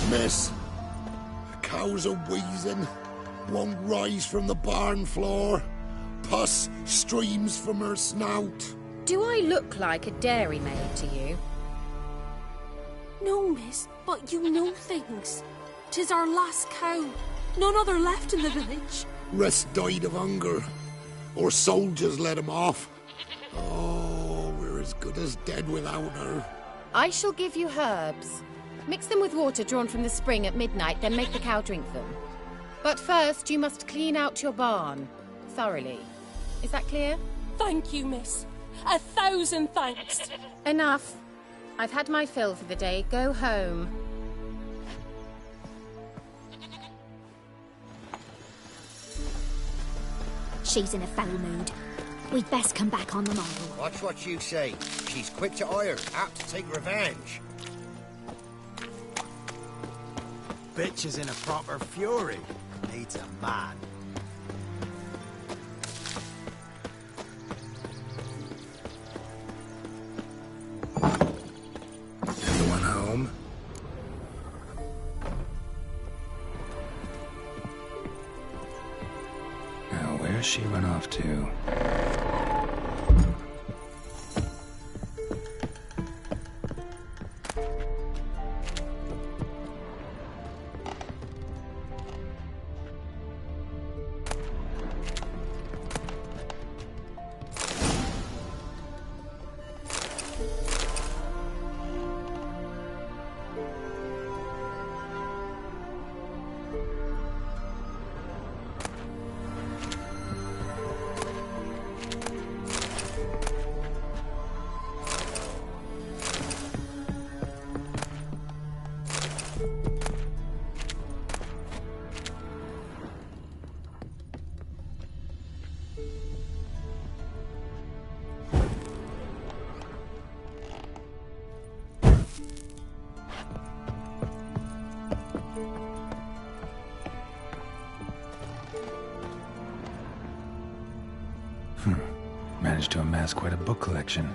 [SPEAKER 4] Miss, cows are wheezing, won't rise from the barn floor. Pus streams from her snout.
[SPEAKER 19] Do I look like a dairymaid to you?
[SPEAKER 2] No, miss, but you know things. 'Tis our last cow. None other left in the village.
[SPEAKER 4] Rest died of hunger, or soldiers let him off. Oh, we're as good as dead without her.
[SPEAKER 19] I shall give you herbs. Mix them with water drawn from the spring at midnight, then make the cow drink them. But first, you must clean out your barn. Thoroughly. Is that clear?
[SPEAKER 2] Thank you, miss. 1,000 thanks.
[SPEAKER 19] Enough. I've had my fill for the day. Go home.
[SPEAKER 7] She's in a foul mood. We'd best come back on the morrow.
[SPEAKER 10] Watch what you say. She's quick to ire, apt to take revenge.
[SPEAKER 1] Bitch is in a proper fury. Needs a man.
[SPEAKER 5] Anyone home? Now, where's she run off to? Managed to amass quite a book collection.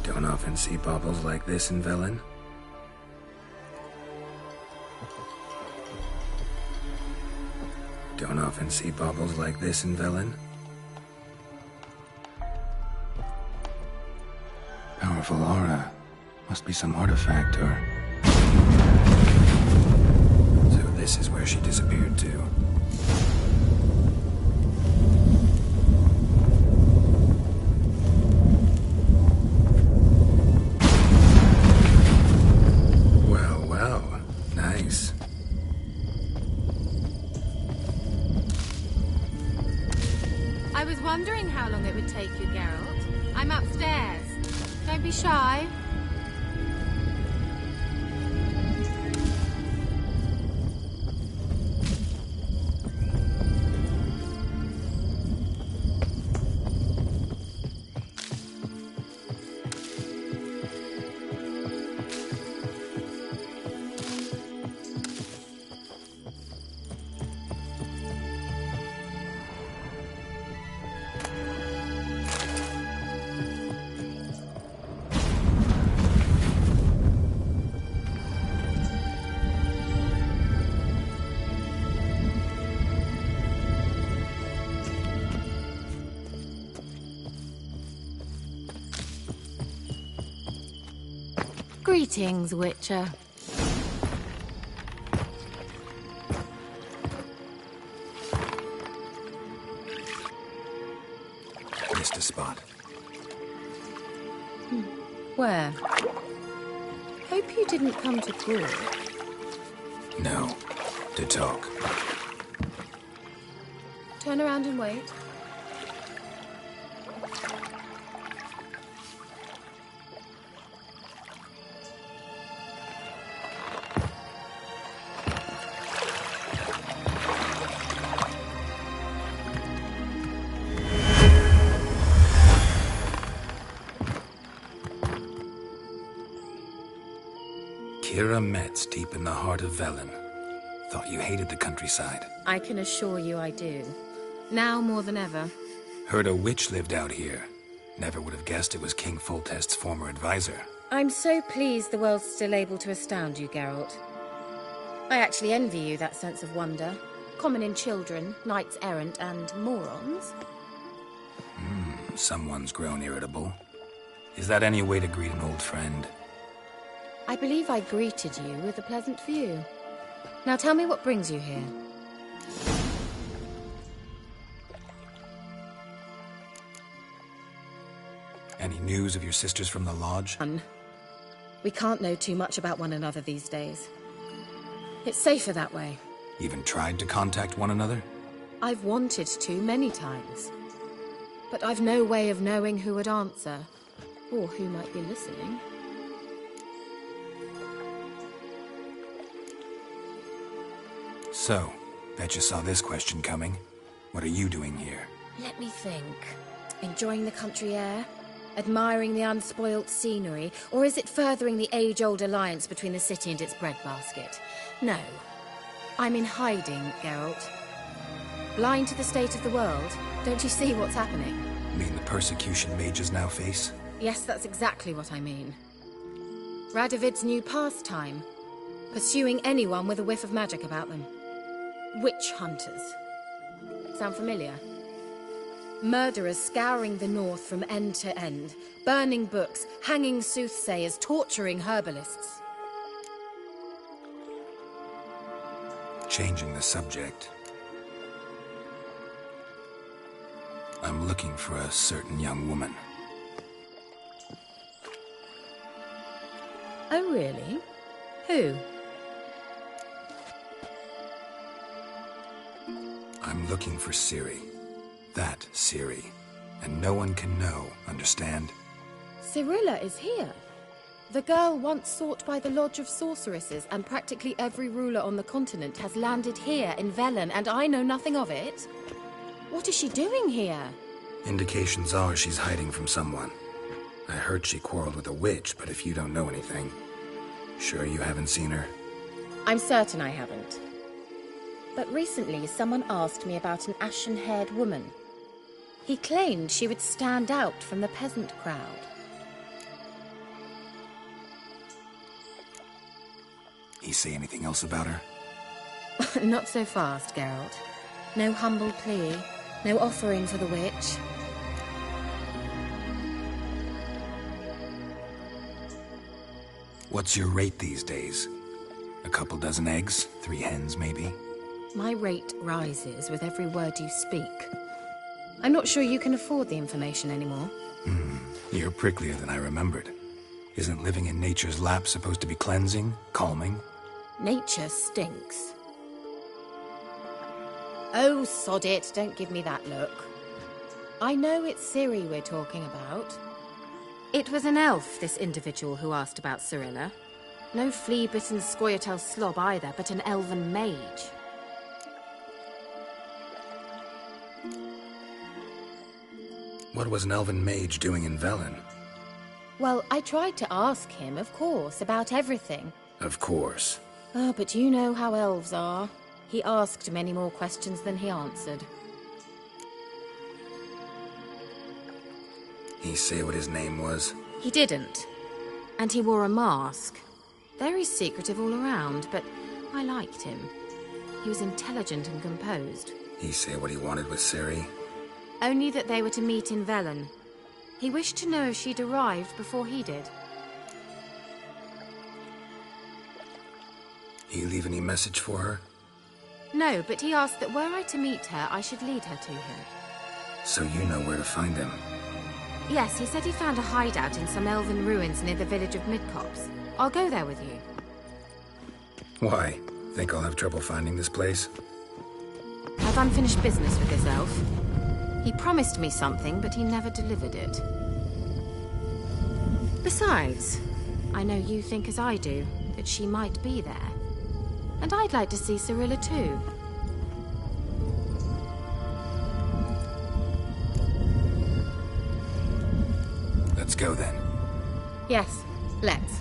[SPEAKER 5] Don't often see baubles like this in Velen. Don't often see baubles like this in Velen. Powerful aura. Must be some artifact or... So this is where she disappeared to. Nice.
[SPEAKER 22] I was wondering how long it would take you, Geralt. I'm upstairs. Don't be shy. Greetings, Witcher.
[SPEAKER 5] Missed a spot.
[SPEAKER 19] Where? Hope you didn't come to Gaul.
[SPEAKER 5] No, to talk.
[SPEAKER 19] Turn around and wait.
[SPEAKER 5] Kira Metz, deep in the heart of Velen. Thought you hated the countryside.
[SPEAKER 19] I can assure you I do. Now more than ever.
[SPEAKER 5] Heard a witch lived out here. Never would have guessed it was King Foltest's former advisor.
[SPEAKER 19] I'm so pleased the world's still able to astound you, Geralt. I actually envy you that sense of wonder. Common in children, knights errant, and morons.
[SPEAKER 5] Someone's grown irritable. Is that any way to greet an old friend?
[SPEAKER 19] I believe I greeted you with a pleasant view. Now tell me what brings you here.
[SPEAKER 5] Any news of your sisters from the lodge?
[SPEAKER 19] None. We can't know too much about one another these days. It's safer that way.
[SPEAKER 5] Even tried to contact one another?
[SPEAKER 19] I've wanted to many times. But I've no way of knowing who would answer, or who might be listening.
[SPEAKER 5] So, bet you saw this question coming. What are you doing here?
[SPEAKER 19] Let me think. Enjoying the country air? Admiring the unspoilt scenery? Or is it furthering the age-old alliance between the city and its breadbasket? No. I'm in hiding, Geralt. Blind to the state of the world? Don't you see what's happening?
[SPEAKER 5] Mean the persecution mages now face?
[SPEAKER 19] Yes, that's exactly what I mean. Radovid's new pastime. Pursuing anyone with a whiff of magic about them. Witch hunters. Sound familiar? Murderers scouring the north from end to end, burning books, hanging soothsayers, torturing herbalists.
[SPEAKER 5] Changing the subject. I'm looking for a certain young woman.
[SPEAKER 19] Oh, really? Who?
[SPEAKER 5] I'm looking for Ciri. That Ciri. And no one can know, understand?
[SPEAKER 19] Cirilla is here. The girl once sought by the Lodge of Sorceresses, and practically every ruler on the continent has landed here in Velen, and I know nothing of it. What is she doing here?
[SPEAKER 5] Indications are she's hiding from someone. I heard she quarreled with a witch, but if you don't know anything, sure you haven't seen her?
[SPEAKER 19] I'm certain I haven't. But recently someone asked me about an ashen-haired woman. He claimed she would stand out from the peasant crowd.
[SPEAKER 5] He say anything else about her?
[SPEAKER 19] Not so fast, Geralt. No humble plea, no offering for the witch.
[SPEAKER 5] What's your rate these days? A couple dozen eggs? 3 hens, maybe?
[SPEAKER 19] My rate rises with every word you speak. I'm not sure you can afford the information anymore.
[SPEAKER 5] You're pricklier than I remembered. Isn't living in nature's lap supposed to be cleansing, calming?
[SPEAKER 19] Nature stinks. Oh, sod it, don't give me that look. I know it's Ciri we're talking about. It was an elf, this individual who asked about Cirilla. No flea-bitten Scoia'tael slob either, but an elven mage.
[SPEAKER 5] What was an elven mage doing in Velen?
[SPEAKER 19] Well, I tried to ask him, of course, about everything.
[SPEAKER 5] Of course.
[SPEAKER 19] Oh, but you know how elves are. He asked many more questions than he answered.
[SPEAKER 5] He say what his name was?
[SPEAKER 19] He didn't. And he wore a mask. Very secretive all around, but I liked him. He was intelligent and composed.
[SPEAKER 5] He say what he wanted with Ciri?
[SPEAKER 19] Only that they were to meet in Velen. He wished to know if she'd arrived before he did.
[SPEAKER 5] He leave any message for her?
[SPEAKER 19] No, but he asked that were I to meet her, I should lead her to him.
[SPEAKER 5] So you know where to find him?
[SPEAKER 22] Yes, he said he found a hideout in some elven ruins near the village of Midcopse. I'll go there with you.
[SPEAKER 5] Why? Think I'll have trouble finding this place?
[SPEAKER 22] I've unfinished business with this elf. He promised me something, but he never delivered it. Besides, I know you think as I do, that she might be there. And I'd like to see Cirilla too.
[SPEAKER 5] Let's go then.
[SPEAKER 22] Yes, let's.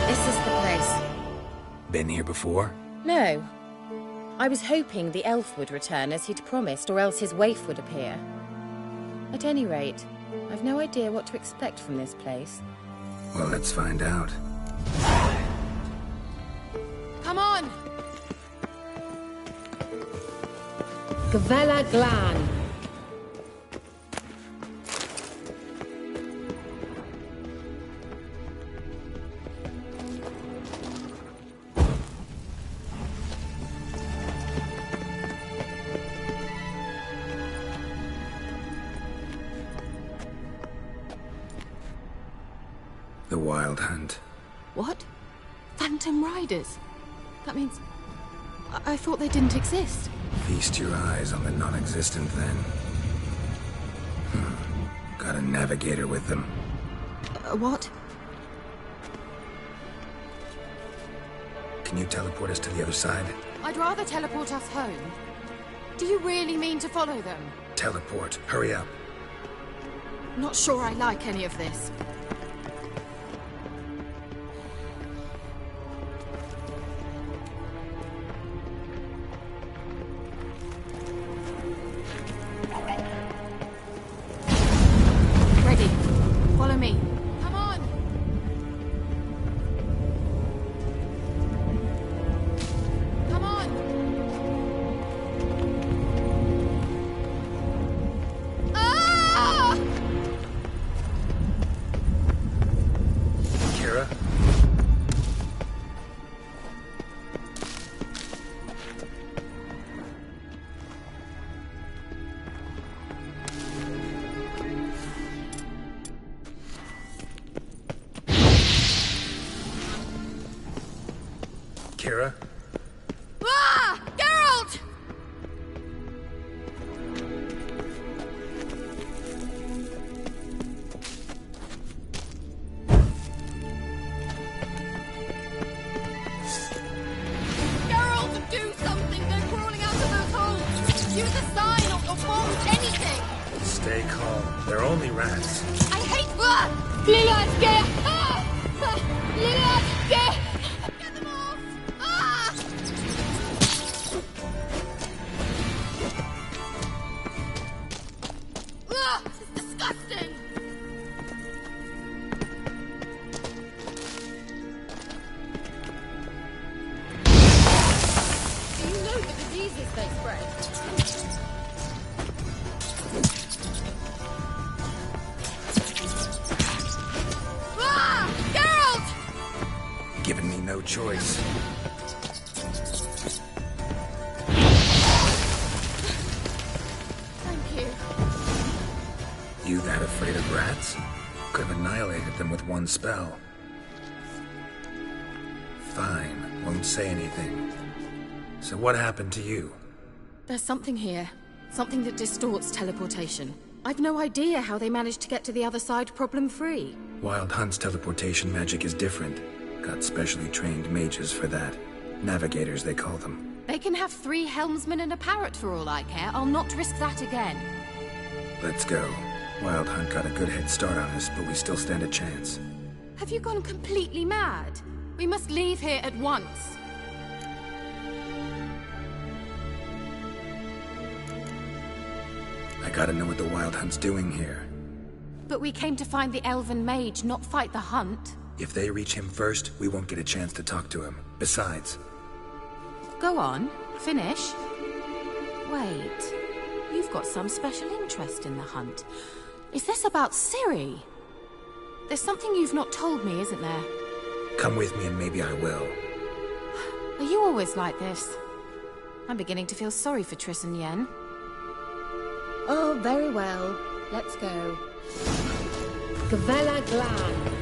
[SPEAKER 22] This is the place.
[SPEAKER 5] Been here before?
[SPEAKER 19] No. I was hoping the elf would return as he'd promised, or else his waif would appear. At any rate, I've no idea what to expect from this place.
[SPEAKER 5] Well, let's find out.
[SPEAKER 22] Come on!
[SPEAKER 19] Gavella Glan.
[SPEAKER 5] The Wild Hunt.
[SPEAKER 2] What? Phantom Riders? That means... I thought they didn't exist.
[SPEAKER 5] Feast your eyes on the non-existent, then. Got a navigator with them.
[SPEAKER 2] What?
[SPEAKER 5] Can you teleport us to the other side?
[SPEAKER 22] I'd rather teleport us home. Do you really mean to follow them?
[SPEAKER 5] Teleport. Hurry up.
[SPEAKER 2] Not sure I like any of this. Ready. Follow me. Come on! Come on! Ah!
[SPEAKER 5] Kira? Kira?
[SPEAKER 22] Ah! Geralt! Geralt, do something! They're crawling out of those holes! Use a sign or bolt, anything!
[SPEAKER 5] Stay calm. They're only rats.
[SPEAKER 22] I hate... Ah! Lilaske! Ah! Lilaske! Get them off! Ah! Ah! This is disgusting! Do you know the diseases they spread? Ah! Geralt!
[SPEAKER 5] Giving me no choice.
[SPEAKER 22] Thank you.
[SPEAKER 5] You that afraid of rats? Could have annihilated them with one spell. Fine, won't say anything. So what happened to you?
[SPEAKER 2] There's something here. Something that distorts teleportation. I've no idea how they managed to get to the other side problem-free.
[SPEAKER 5] Wild Hunt's teleportation magic is different. Got specially trained mages for that. Navigators, they call them.
[SPEAKER 2] They can have 3 helmsmen and a parrot for all I care. I'll not risk that again.
[SPEAKER 5] Let's go. Wild Hunt got a good head start on us, but we still stand a chance.
[SPEAKER 2] Have you gone completely mad? We must leave here at once.
[SPEAKER 5] I gotta know what the Wild Hunt's doing here.
[SPEAKER 2] But we came to find the Elven Mage, not fight the hunt.
[SPEAKER 5] If they reach him first, we won't get a chance to talk to him. Besides...
[SPEAKER 2] Go on. Finish. Wait. You've got some special interest in the hunt. Is this about Ciri? There's something you've not told me, isn't there?
[SPEAKER 5] Come with me and maybe I will.
[SPEAKER 2] Are you always like this? I'm beginning to feel sorry for Triss and Yen.
[SPEAKER 12] Oh, very well. Let's go. Gavella Glan.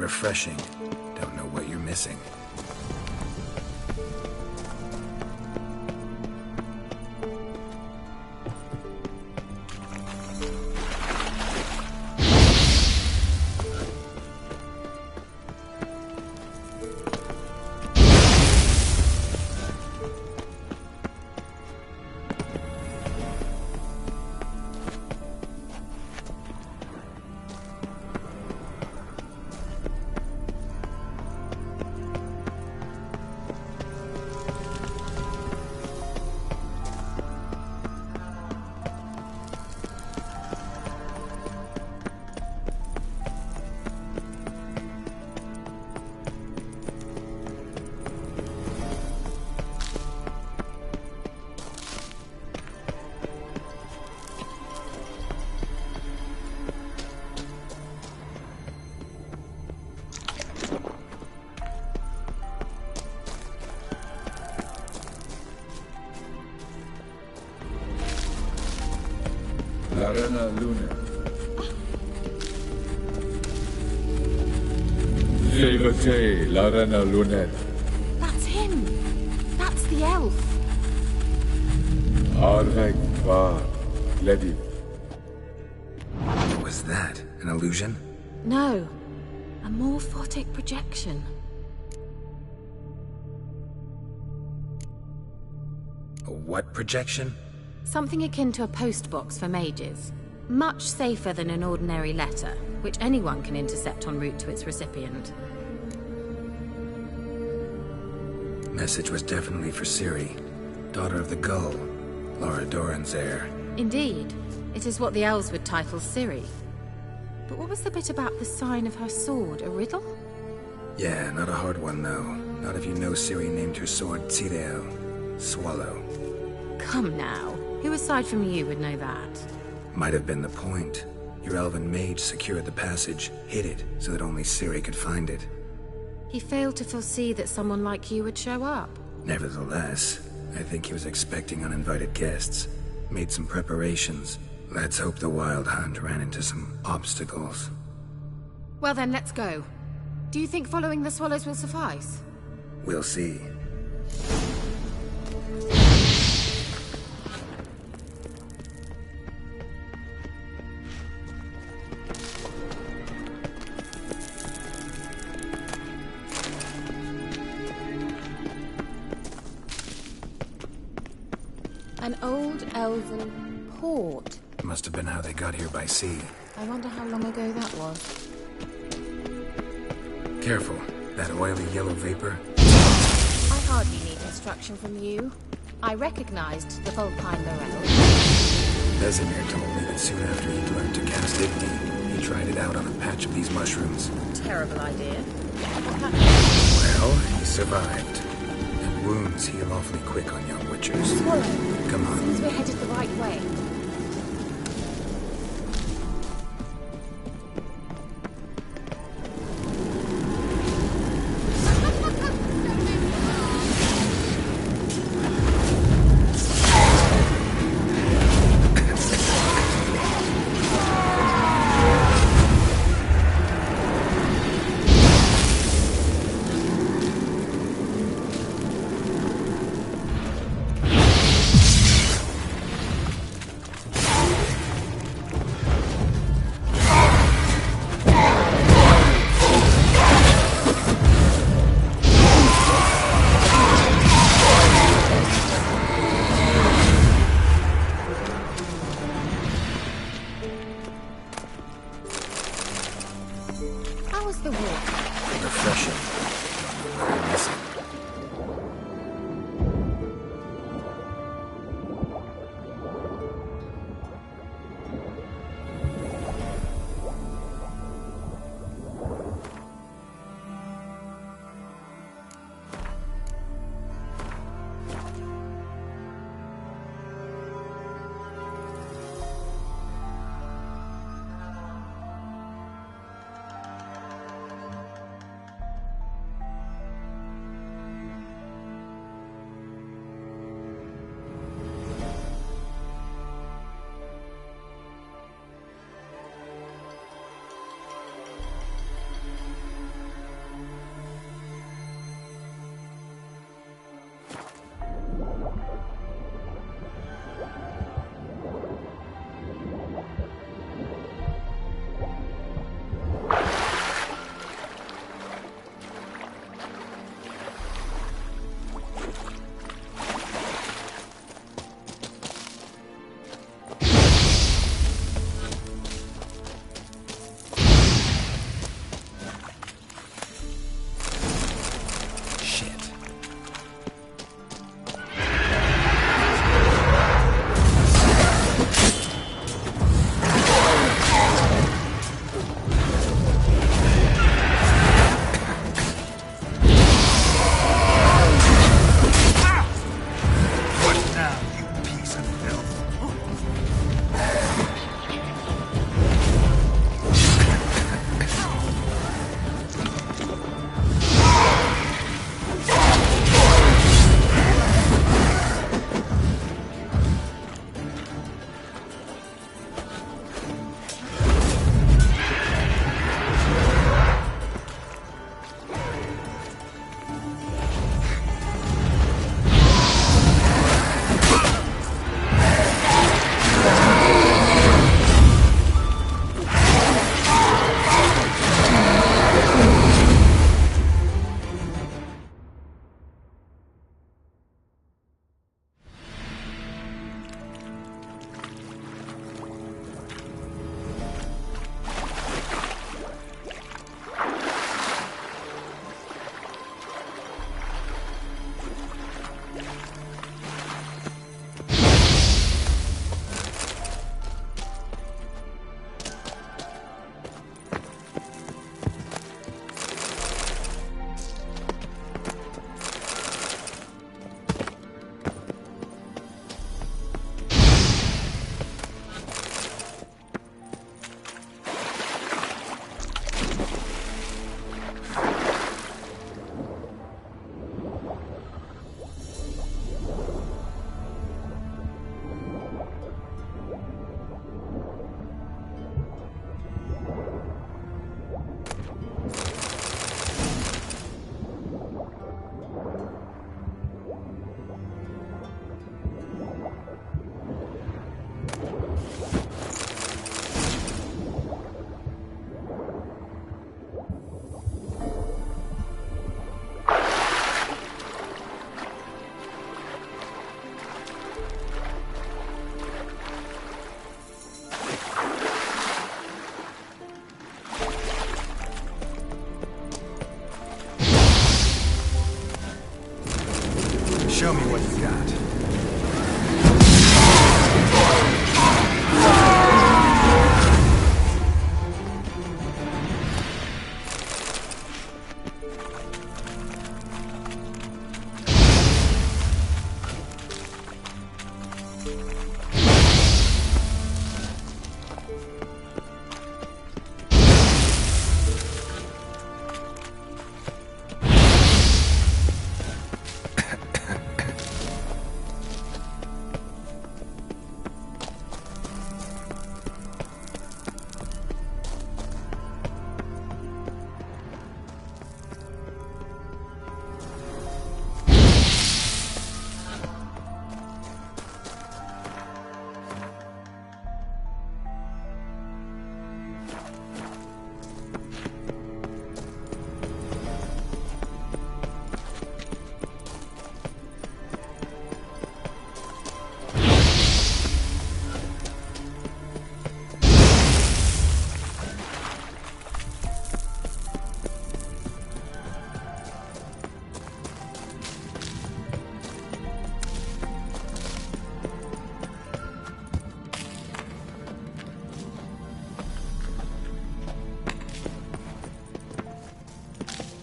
[SPEAKER 5] refreshing. Don't know what you're missing.
[SPEAKER 9] Arena Lunar. Levate, Larena Lunet.
[SPEAKER 2] That's him. That's the elf.
[SPEAKER 9] Arvek Var, Ledi.
[SPEAKER 5] What was that? An illusion?
[SPEAKER 2] No. A morphotic projection.
[SPEAKER 5] A what projection?
[SPEAKER 2] Something akin to a postbox for mages. Much safer than an ordinary letter, which anyone can intercept en route to its recipient.
[SPEAKER 5] Message was definitely for Ciri, daughter of the Gull, Lara Doran's heir.
[SPEAKER 2] Indeed. It is what the elves would title Ciri. But what was the bit about the sign of her sword? A riddle?
[SPEAKER 5] Yeah, not a hard one though. Not if you know Ciri named her sword Tireo, Swallow.
[SPEAKER 2] Come now. Who aside from you would know that?
[SPEAKER 5] Might have been the point. Your elven mage secured the passage, hid it, so that only Ciri could find it.
[SPEAKER 2] He failed to foresee that someone like you would show up.
[SPEAKER 5] Nevertheless, I think he was expecting uninvited guests. Made some preparations. Let's hope the Wild Hunt ran into some obstacles.
[SPEAKER 2] Well then, let's go. Do you think following the swallows will suffice?
[SPEAKER 5] We'll see.
[SPEAKER 2] An old elven port.
[SPEAKER 5] Must have been how they got here by sea.
[SPEAKER 2] I wonder how long ago that was.
[SPEAKER 5] Careful. That oily yellow vapor.
[SPEAKER 2] I hardly need instruction from you. I recognized the Vulpine Morel.
[SPEAKER 5] Vesemir told me that soon after he'd learned to cast Igni, he tried it out on a patch of these mushrooms.
[SPEAKER 2] Terrible idea.
[SPEAKER 5] Well, he survived. And wounds heal awfully quick on young witchers.
[SPEAKER 2] Swallow.
[SPEAKER 5] Come on.
[SPEAKER 2] Seems we're headed the right way.
[SPEAKER 5] Show me what you got.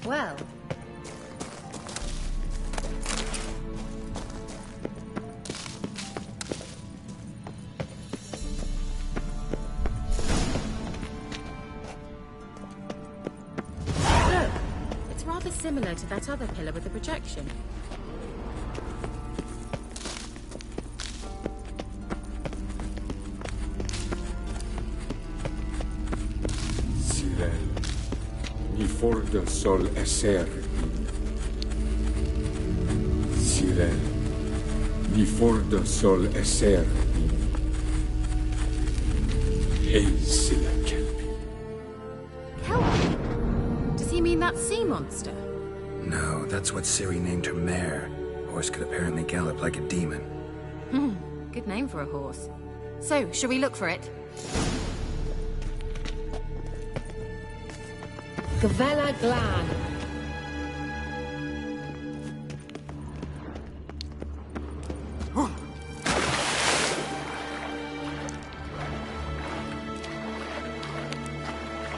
[SPEAKER 2] Well. Look, it's rather similar to that other pillar with the projection.
[SPEAKER 9] Forda sol esser. Sirel, ni forda sol esser. Eisila Kelpie.
[SPEAKER 2] Kelpie? Does he mean that sea monster?
[SPEAKER 5] No, that's what Ciri named her mare. Horse could apparently gallop like a demon.
[SPEAKER 2] Good name for a horse. So, shall we look for it?
[SPEAKER 22] Gavella Glan.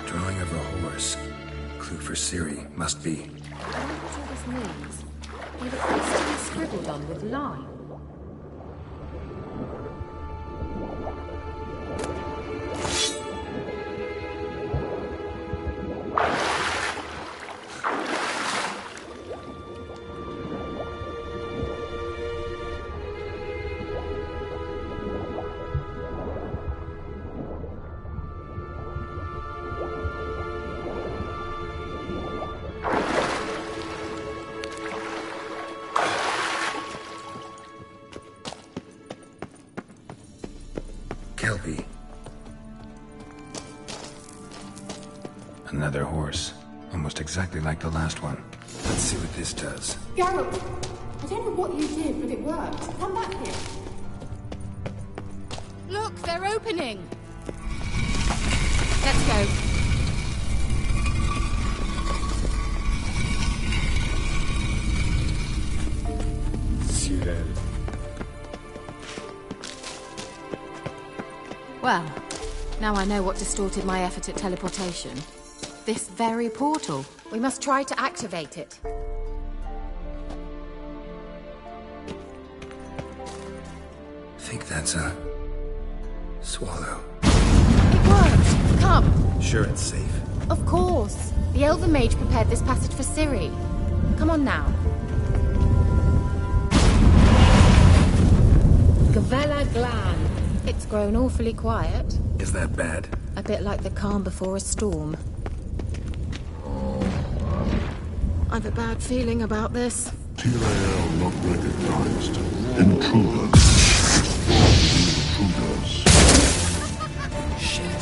[SPEAKER 5] Drawing of a horse. Clue for Ciri. Must be.
[SPEAKER 2] I wonder what all this means. He appears to be scribbled on with lime.
[SPEAKER 5] Kelpie. Another horse. Almost exactly like the last one. Let's see what this does.
[SPEAKER 22] Geralt, I don't know what you did, but it worked. Come back here.
[SPEAKER 2] Look, they're opening! Let's go.
[SPEAKER 9] Sirel.
[SPEAKER 2] Well, now I know what distorted my effort at teleportation. This very portal. We must try to activate it.
[SPEAKER 5] Think that's a... swallow.
[SPEAKER 2] It worked! Come!
[SPEAKER 5] Sure it's safe?
[SPEAKER 2] Of course! The Elven Mage prepared this passage for Ciri. Come on now.
[SPEAKER 22] Gavella Glan.
[SPEAKER 2] It's grown awfully quiet.
[SPEAKER 5] Is that bad?
[SPEAKER 2] A bit like the calm before a storm. I've a bad feeling about this.
[SPEAKER 15] Tyrael not recognized. Intruders. Intruders.
[SPEAKER 5] Shit.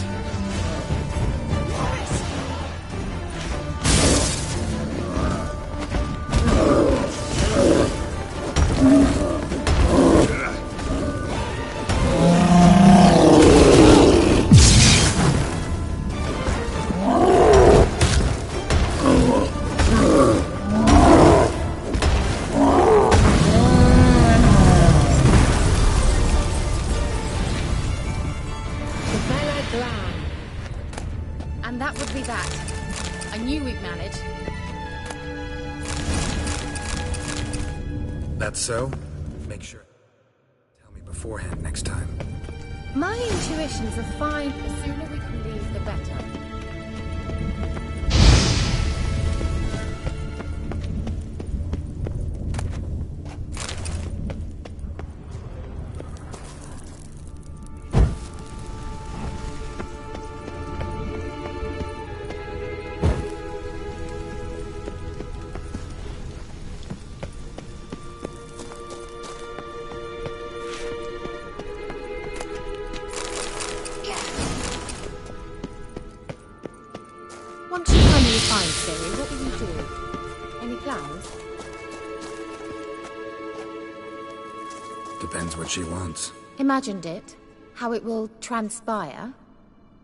[SPEAKER 5] That's so? Make sure. Tell me beforehand next time.
[SPEAKER 22] My intuitions are fine. The sooner we can leave, the better. Once you finally find Ciri, what will you do? Any plans?
[SPEAKER 5] Depends what she wants.
[SPEAKER 2] Imagined it? How it will transpire?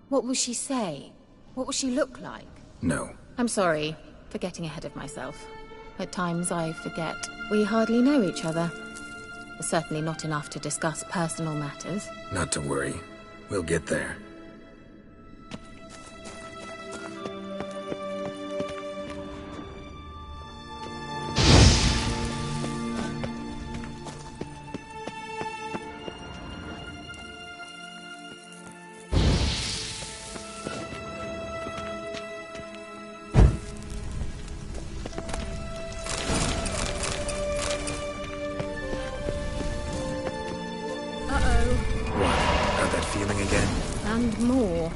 [SPEAKER 2] What will she say? What will she look like?
[SPEAKER 5] No.
[SPEAKER 2] I'm sorry for getting ahead of myself. At times I forget we hardly know each other. Certainly not enough to discuss personal matters.
[SPEAKER 5] Not to worry. We'll get there.
[SPEAKER 2] And more.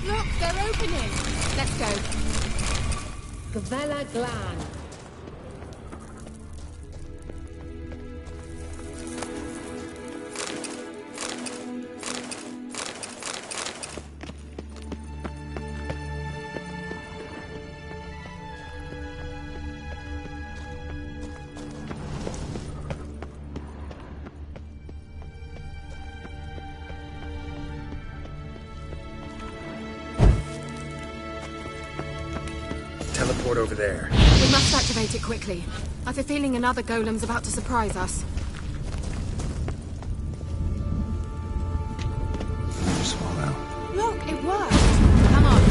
[SPEAKER 22] Look, they're opening. Let's go.
[SPEAKER 14] Gavella Glan.
[SPEAKER 5] Teleport over there.
[SPEAKER 22] We must activate it quickly. I've a feeling another golem's about to surprise us.
[SPEAKER 5] Swallow.
[SPEAKER 22] Look, it worked. Come on.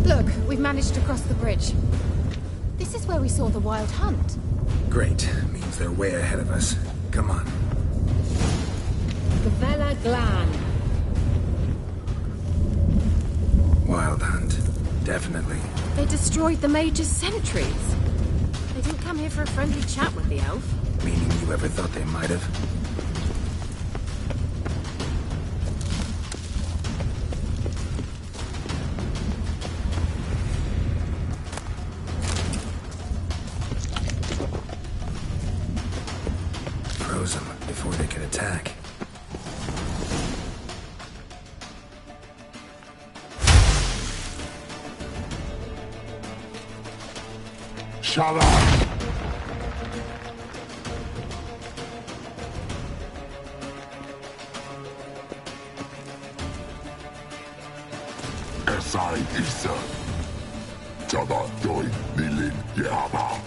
[SPEAKER 22] Look, we've managed to cross the bridge. This is where we saw the wild hunt.
[SPEAKER 5] Great. Means they're way ahead of us. Come on.
[SPEAKER 14] Gavella Glan.
[SPEAKER 5] Wild hunt. Definitely.
[SPEAKER 22] They destroyed the Mage's sentries. They didn't come here for a friendly chat with the elf.
[SPEAKER 5] Meaning you ever thought they might have? Froze them before they could attack.
[SPEAKER 15] Shut up! Esai Isa. Jada Doi Nilin Yama.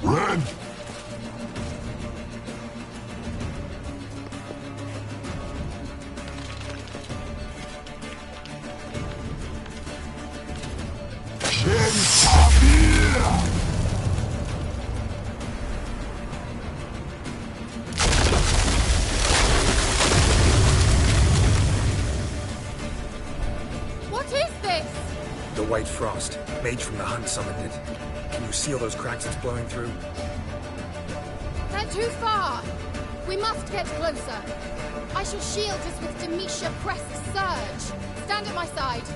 [SPEAKER 15] Ren! Shen Tabir!
[SPEAKER 5] The White Frost. Mage from the hunt summoned it. Can you see all those cracks it's blowing through?
[SPEAKER 22] They're too far. We must get closer. I shall shield us with Demetia Crest's surge. Stand at my side.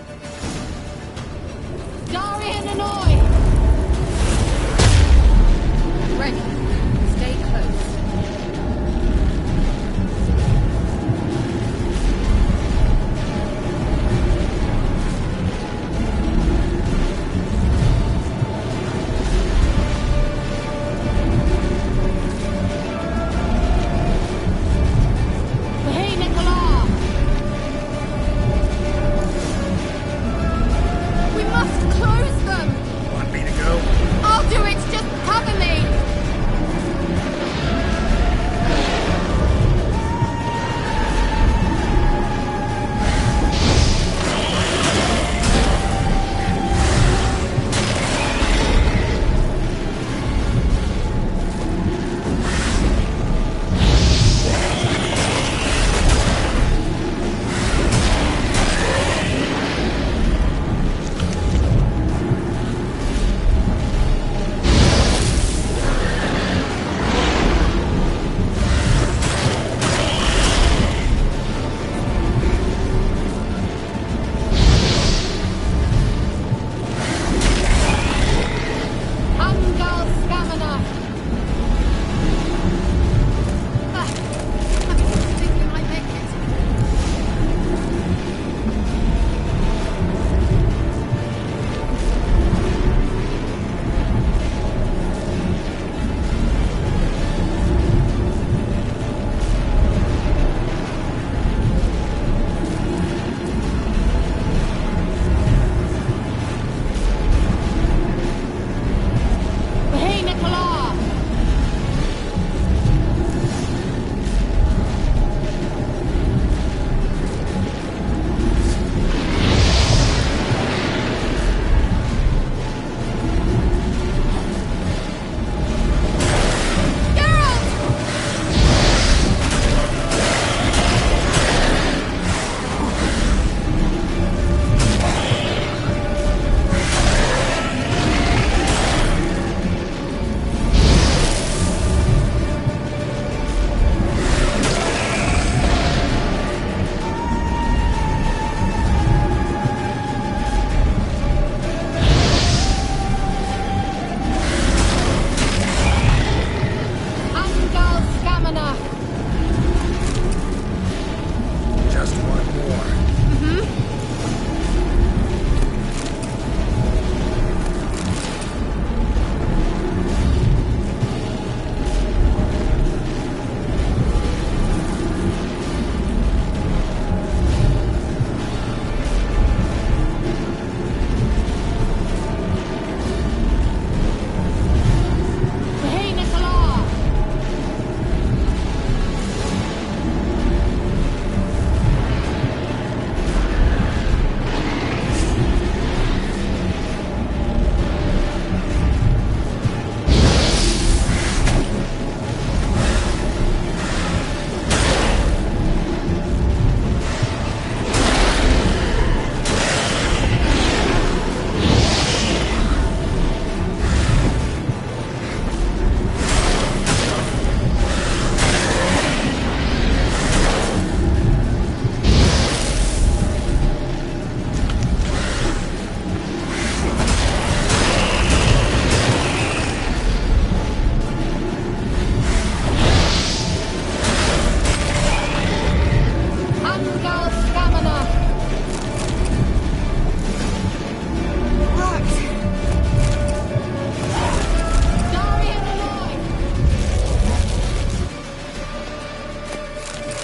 [SPEAKER 22] Darian Annoy! Ready. Stay close.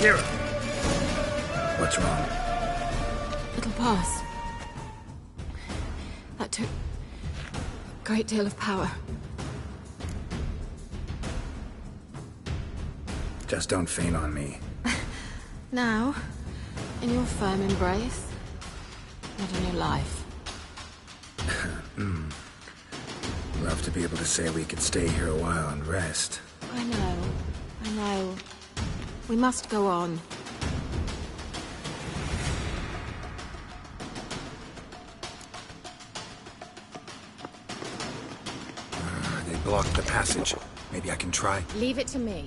[SPEAKER 3] Kira.
[SPEAKER 5] What's wrong?
[SPEAKER 2] It'll pass. That took a great deal of power.
[SPEAKER 5] Just don't faint on me.
[SPEAKER 2] Now, in your firm embrace, not a new life.
[SPEAKER 5] Love to be able to say we could stay here a while and rest.
[SPEAKER 2] I know. We must go on.
[SPEAKER 5] They blocked the passage. Maybe I can try.
[SPEAKER 2] Leave it to me.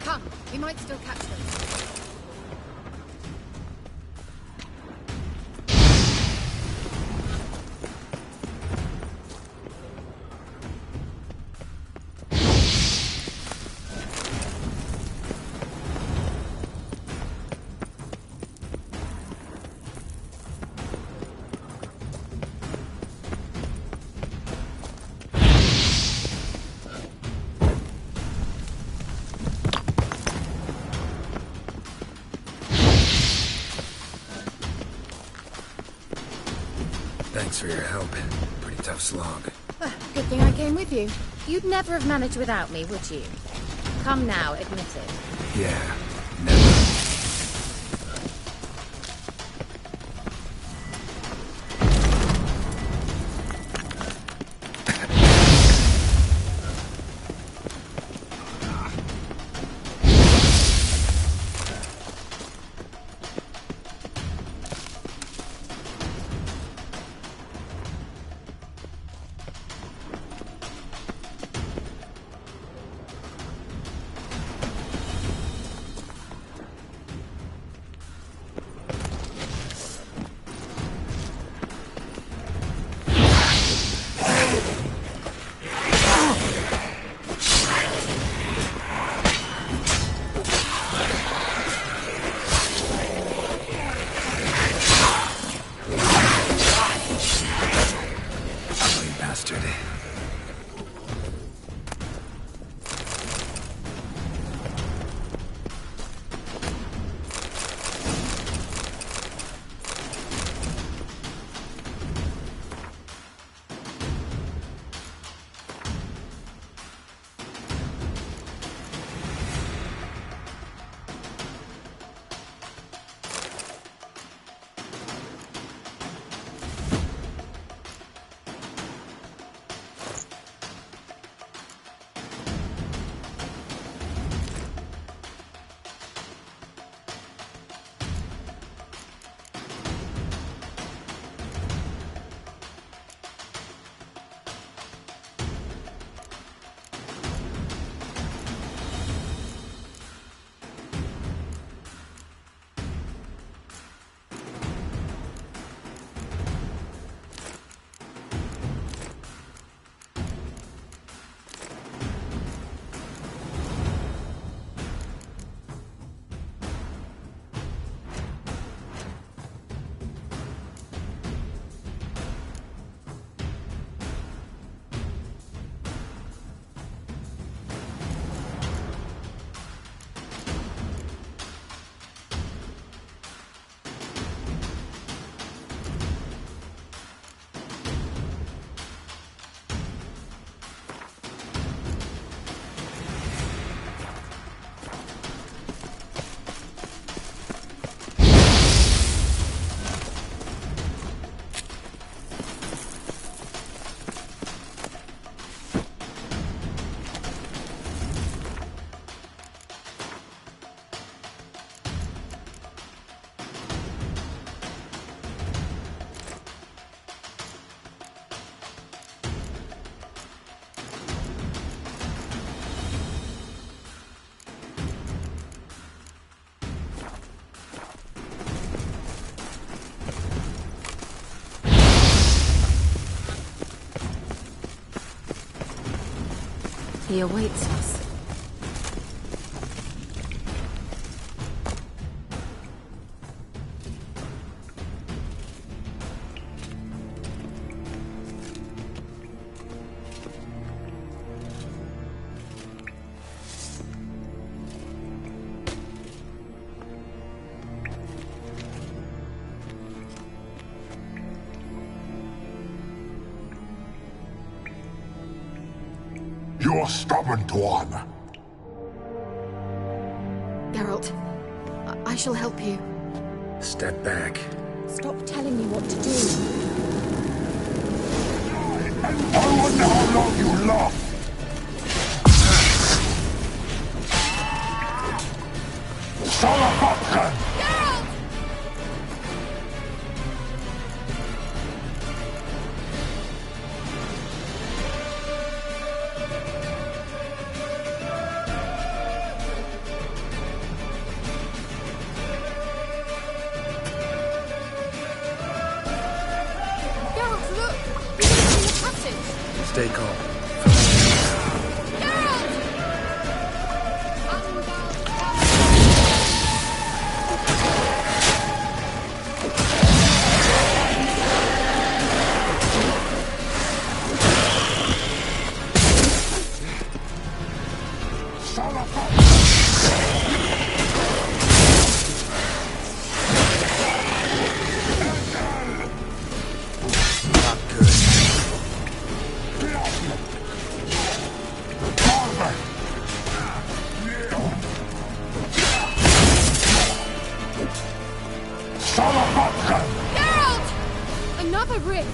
[SPEAKER 2] Come, we might still catch them.
[SPEAKER 5] Thanks for your help. Pretty tough slog.
[SPEAKER 19] Good thing I came with you. You'd never have managed without me, would you? Come now, admit it.
[SPEAKER 5] Yeah, never.
[SPEAKER 2] He awaits us.
[SPEAKER 15] You're stubborn, Tuan.
[SPEAKER 22] Geralt, I shall help you.
[SPEAKER 5] Step back.
[SPEAKER 8] Stop telling me what to do.
[SPEAKER 15] I wonder how long you last. Salafatkan!
[SPEAKER 22] Geralt, look! He's in the passage!
[SPEAKER 5] Stay calm.
[SPEAKER 22] Geralt! Another rift!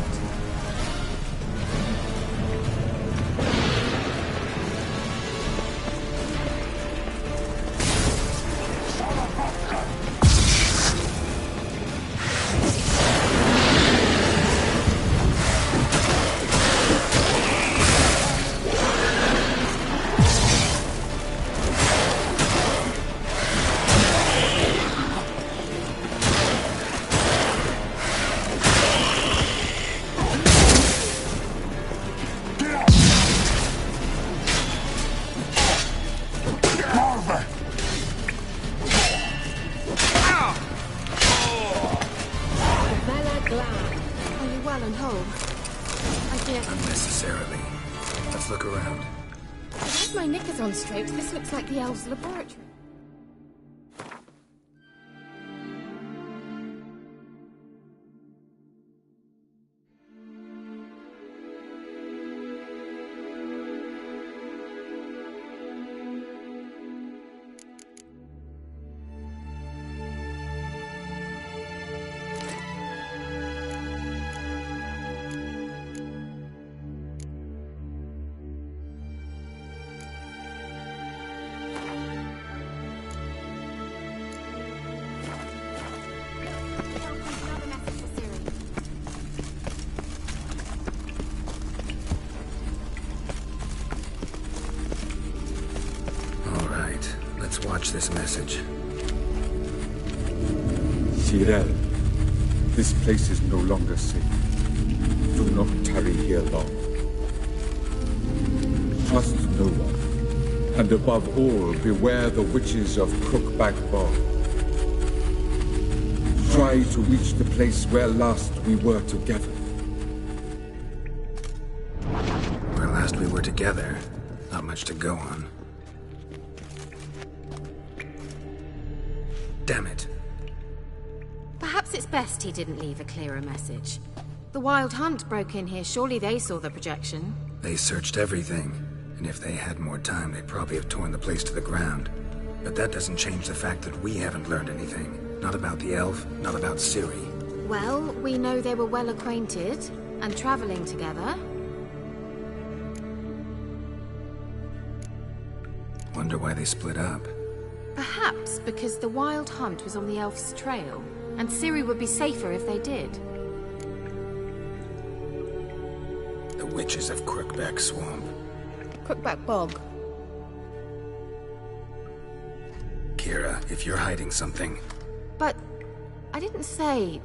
[SPEAKER 22] Are you well and whole? I fear...
[SPEAKER 5] Unnecessarily. Let's look around.
[SPEAKER 22] With my knickers on straight, this looks like the elves' laboratory.
[SPEAKER 5] Watch this message.
[SPEAKER 9] Cyril, this place is no longer safe. Do not tarry here long. Trust no one. And above all, beware the witches of Crookback Bog. Try to reach the place where last we were together.
[SPEAKER 5] Where last we were together? Not much to go on. Damn it.
[SPEAKER 2] Perhaps it's best he didn't leave a clearer message. The Wild Hunt broke in here. Surely they saw the projection.
[SPEAKER 5] They searched everything. And if they had more time, they'd probably have torn the place to the ground. But that doesn't change the fact that we haven't learned anything. Not about the elf, not about Ciri.
[SPEAKER 2] Well, we know they were well acquainted and traveling together.
[SPEAKER 5] Wonder why they split up.
[SPEAKER 2] Perhaps because the Wild Hunt was on the elf's trail, and Ciri would be safer if they did.
[SPEAKER 5] The witches of Crookback Swamp.
[SPEAKER 8] Crookback Bog.
[SPEAKER 5] Kira, if you're hiding something...
[SPEAKER 2] But... I didn't say...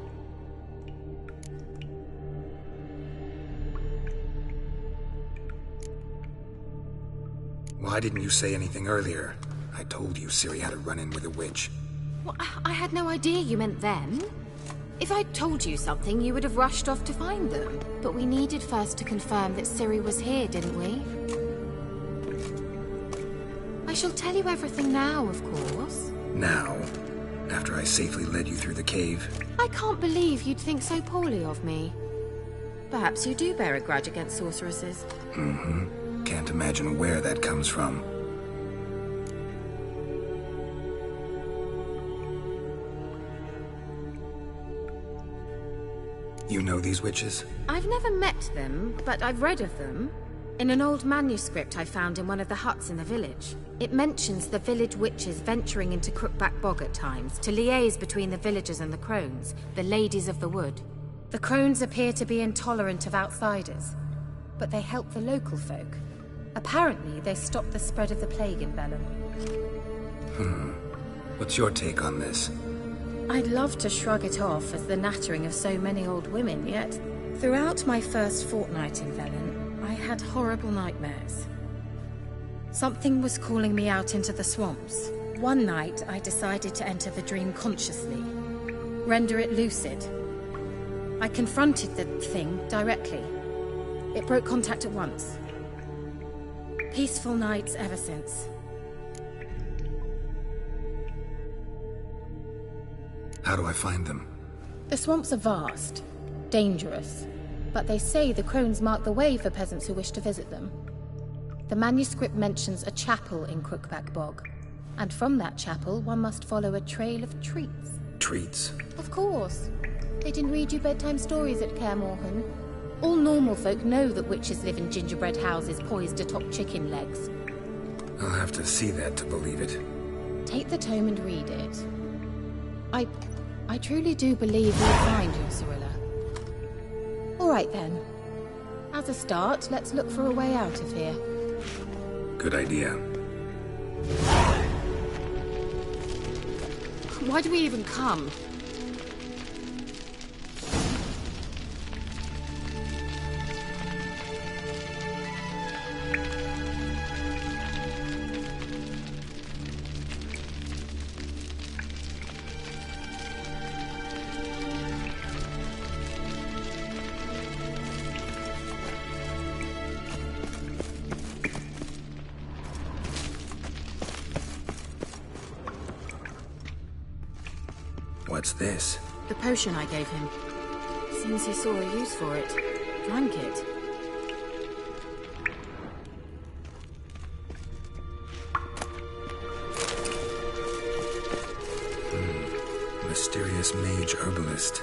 [SPEAKER 5] Why didn't you say anything earlier? I told you Ciri had a run-in with a witch.
[SPEAKER 2] Well, I had no idea you meant them. If I'd told you something, you would have rushed off to find them. But we needed first to confirm that Ciri was here, didn't we? I shall tell you everything now, of course.
[SPEAKER 5] Now? After I safely led you through the cave?
[SPEAKER 2] I can't believe you'd think so poorly of me. Perhaps you do bear a grudge against sorceresses.
[SPEAKER 5] Mm-hmm. can't imagine where that comes from. You know these witches?
[SPEAKER 2] I've never met them, but I've read of them. In an old manuscript I found in one of the huts in the village. It mentions the village witches venturing into Crookback Bog at times to liaise between the villagers and the crones, the ladies of the wood. The crones appear to be intolerant of outsiders, but they help the local folk. Apparently, they stop the spread of the plague in Velen.
[SPEAKER 5] What's your take on this?
[SPEAKER 2] I'd love to shrug it off as the nattering of so many old women, yet throughout my first fortnight in Velen, I had horrible nightmares. Something was calling me out into the swamps. One night, I decided to enter the dream consciously, render it lucid. I confronted the thing directly. It broke contact at once. Peaceful nights ever since.
[SPEAKER 5] How do I find them?
[SPEAKER 2] The swamps are vast, dangerous, but they say the crones mark the way for peasants who wish to visit them. The manuscript mentions a chapel in Crookback Bog, and from that chapel one must follow a trail of treats.
[SPEAKER 5] Treats?
[SPEAKER 2] Of course. They didn't read you bedtime stories at Kaer Morhen. All normal folk know that witches live in gingerbread houses poised atop chicken legs.
[SPEAKER 5] I'll have to see that to believe it.
[SPEAKER 2] Take the tome and read it. I truly do believe you'll find your Cirilla. All right then. As a start, let's look for a way out of here.
[SPEAKER 5] Good idea.
[SPEAKER 2] Why do we even come?
[SPEAKER 5] What's this?
[SPEAKER 2] The potion I gave him. Seems he saw a use for it. Drank it.
[SPEAKER 5] Mysterious mage herbalist.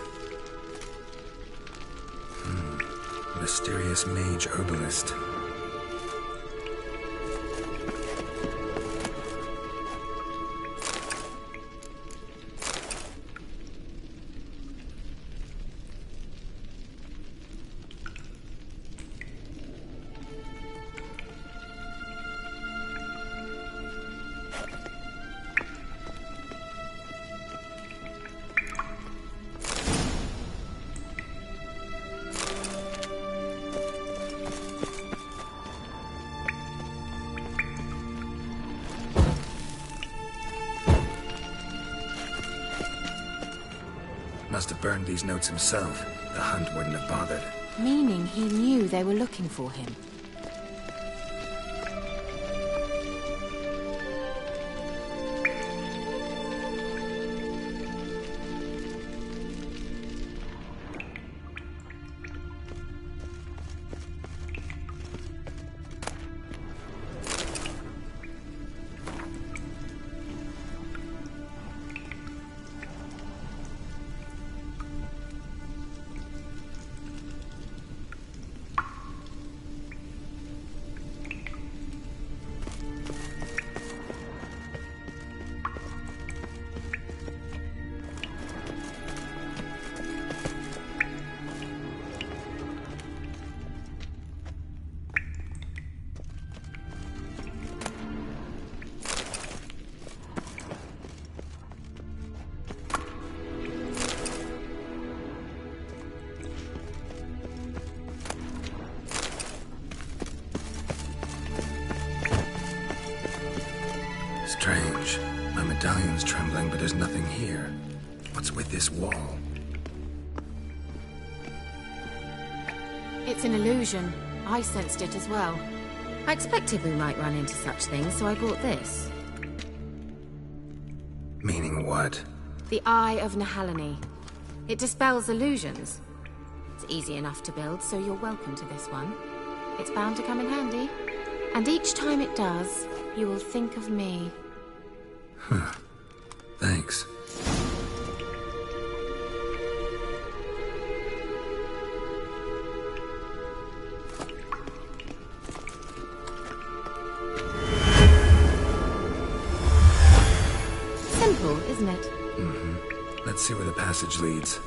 [SPEAKER 5] Mysterious mage herbalist. Must have burned these notes himself. The hunt wouldn't have bothered.
[SPEAKER 2] Meaning he knew they were looking for him.
[SPEAKER 5] Strange. My medallion's trembling, but there's nothing here. What's with this wall?
[SPEAKER 2] It's an illusion. I sensed it as well. I expected we might run into such things, so I brought this.
[SPEAKER 5] Meaning what?
[SPEAKER 2] The Eye of Nehaleni. It dispels illusions. It's easy enough to build, so you're welcome to this one. It's bound to come in handy. And each time it does, you will think of me.
[SPEAKER 5] Huh. Thanks.
[SPEAKER 2] Simple, isn't it?
[SPEAKER 5] Mm-hmm. Let's see where the passage leads.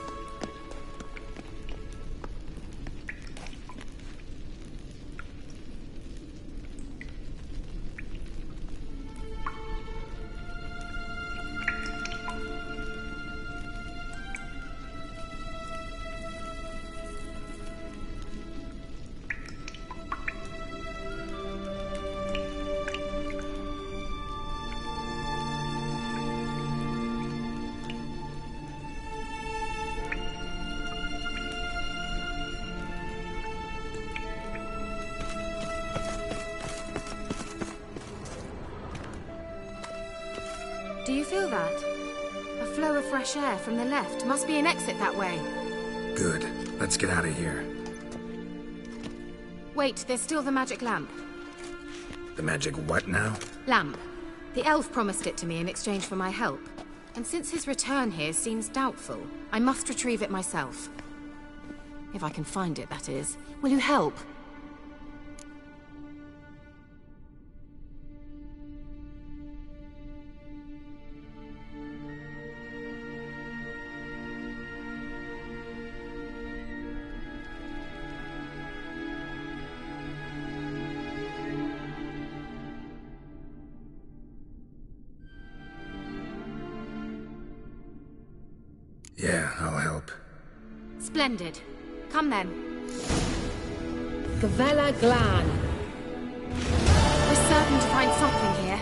[SPEAKER 2] Do you feel that? A flow of fresh air from the left. Must be an exit that way.
[SPEAKER 5] Good. Let's get out of here.
[SPEAKER 2] Wait, there's still the magic lamp.
[SPEAKER 5] The magic what now?
[SPEAKER 2] Lamp. The elf promised it to me in exchange for my help. And since his return here seems doubtful, I must retrieve it myself. If I can find it, that is. Will you help?
[SPEAKER 5] Yeah, I'll help.
[SPEAKER 2] Splendid. Come then. Gavella Glan. We're certain to find something here.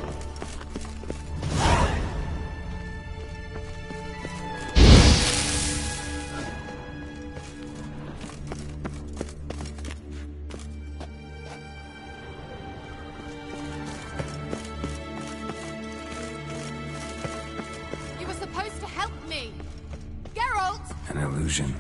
[SPEAKER 2] You were supposed to help me. Geralt!
[SPEAKER 5] An illusion.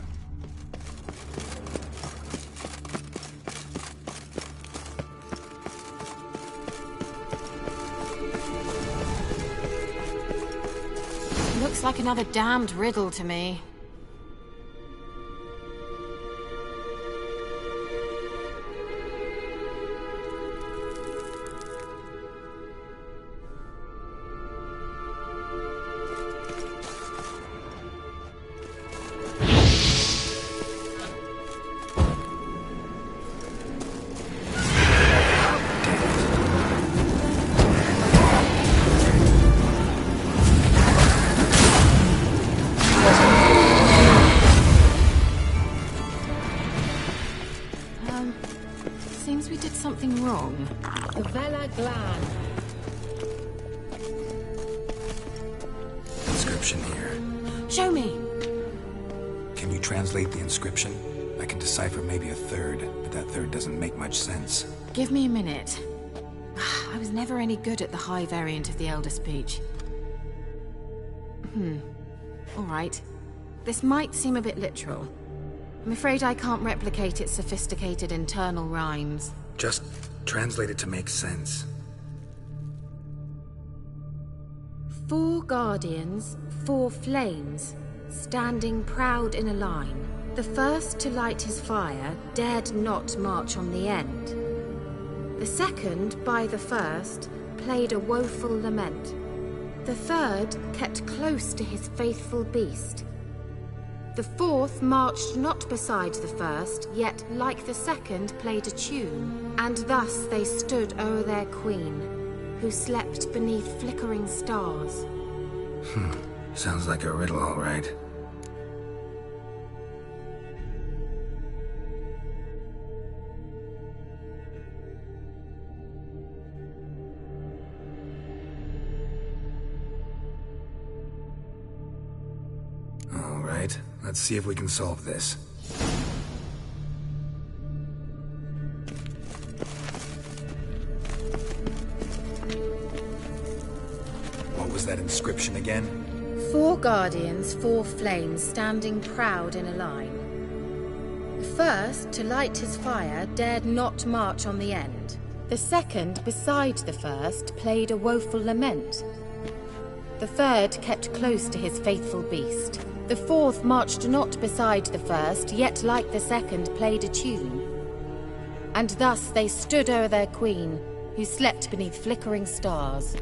[SPEAKER 2] Looks like another damned riddle to me. Seems we did something wrong. Gavella Glan.
[SPEAKER 5] Inscription here.
[SPEAKER 2] Show me.
[SPEAKER 5] Can you translate the inscription? I can decipher maybe a third, but that third doesn't make much sense.
[SPEAKER 2] Give me a minute. I was never any good at the high variant of the Elder Speech. All right. This might seem a bit literal. I'm afraid I can't replicate its sophisticated internal rhymes.
[SPEAKER 5] Just translate it to make sense.
[SPEAKER 2] 4 guardians, 4 flames, standing proud in a line. The first to light his fire dared not march on the end. The second, by the first, played a woeful lament. The third kept close to his faithful beast. The fourth marched not beside the first, yet like the second played a tune. And thus they stood o'er their queen, who slept beneath flickering stars.
[SPEAKER 5] Sounds like a riddle, all right. All right, let's see if we can solve this. What was that inscription again?
[SPEAKER 2] 4 guardians, 4 flames, standing proud in a line. The first, to light his fire, dared not march on the end. The second, beside the first, played a woeful lament. The third kept close to his faithful beast. The fourth marched not beside the first, yet like the second played a tune. And thus they stood o'er their queen, who slept beneath flickering stars.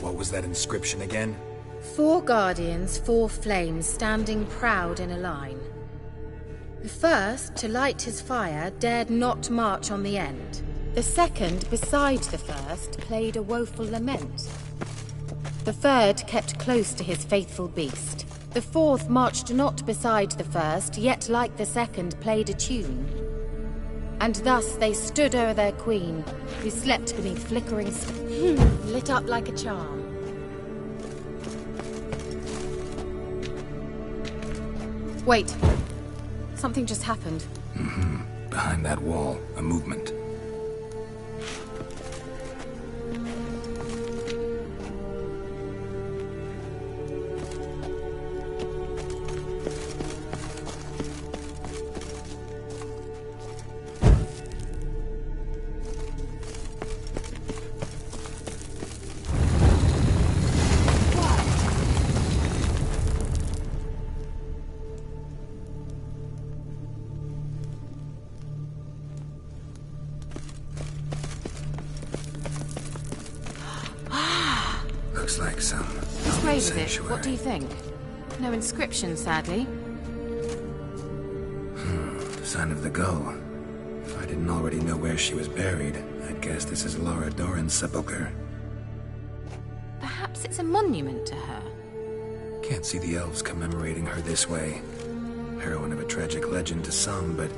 [SPEAKER 5] What was that inscription again?
[SPEAKER 2] 4 guardians, 4 flames, standing proud in a line. The first, to light his fire, dared not march on the end. The second, beside the first, played a woeful lament. The third kept close to his faithful beast. The fourth marched not beside the first, yet like the second played a tune. And thus they stood o'er their queen, who slept beneath flickering lit up like a charm. Wait. Something just happened.
[SPEAKER 5] Behind that wall, a movement. Looks like some
[SPEAKER 2] Whose grave is it? What do you think? No inscription, sadly.
[SPEAKER 5] Sign of the gull. If I didn't already know where she was buried, I'd guess this is Lara Dorren's sepulcher.
[SPEAKER 2] Perhaps it's a monument to her.
[SPEAKER 5] Can't see the elves commemorating her this way. Heroine of a tragic legend to some, but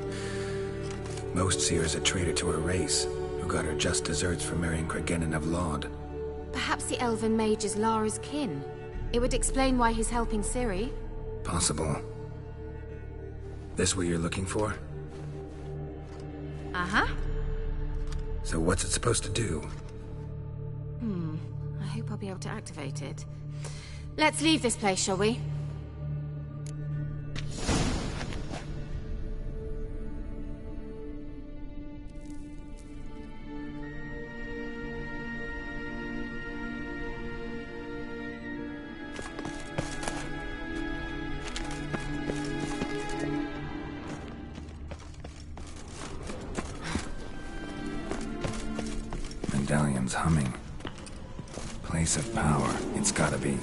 [SPEAKER 5] most see her as a traitor to her race, who got her just deserts for marrying Cregennan of Laud.
[SPEAKER 2] Perhaps the elven mage is Lara's kin. It would explain why he's helping Ciri.
[SPEAKER 5] Possible. This what you're looking for?
[SPEAKER 2] Uh-huh.
[SPEAKER 5] So what's it supposed to do?
[SPEAKER 2] I hope I'll be able to activate it. Let's leave this place, shall we?
[SPEAKER 5] Medallion's humming. Place of power, it's gotta be.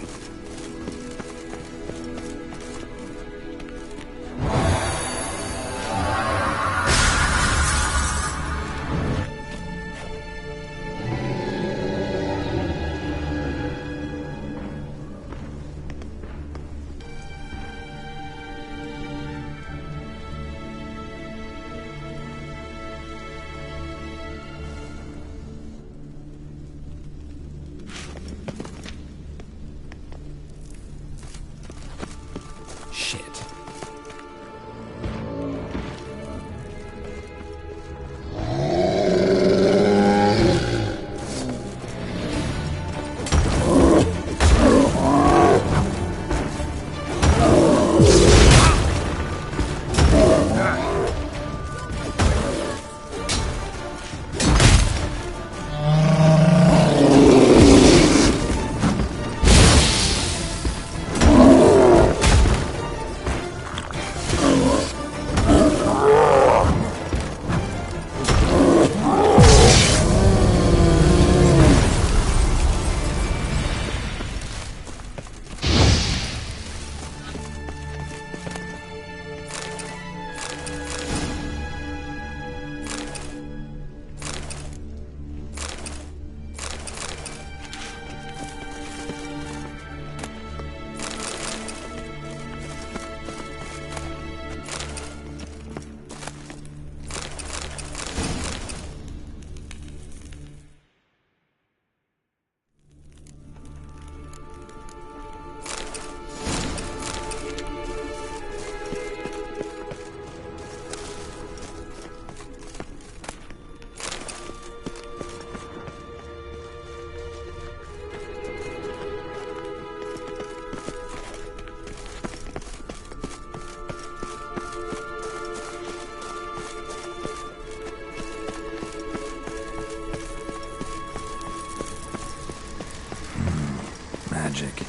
[SPEAKER 5] magic.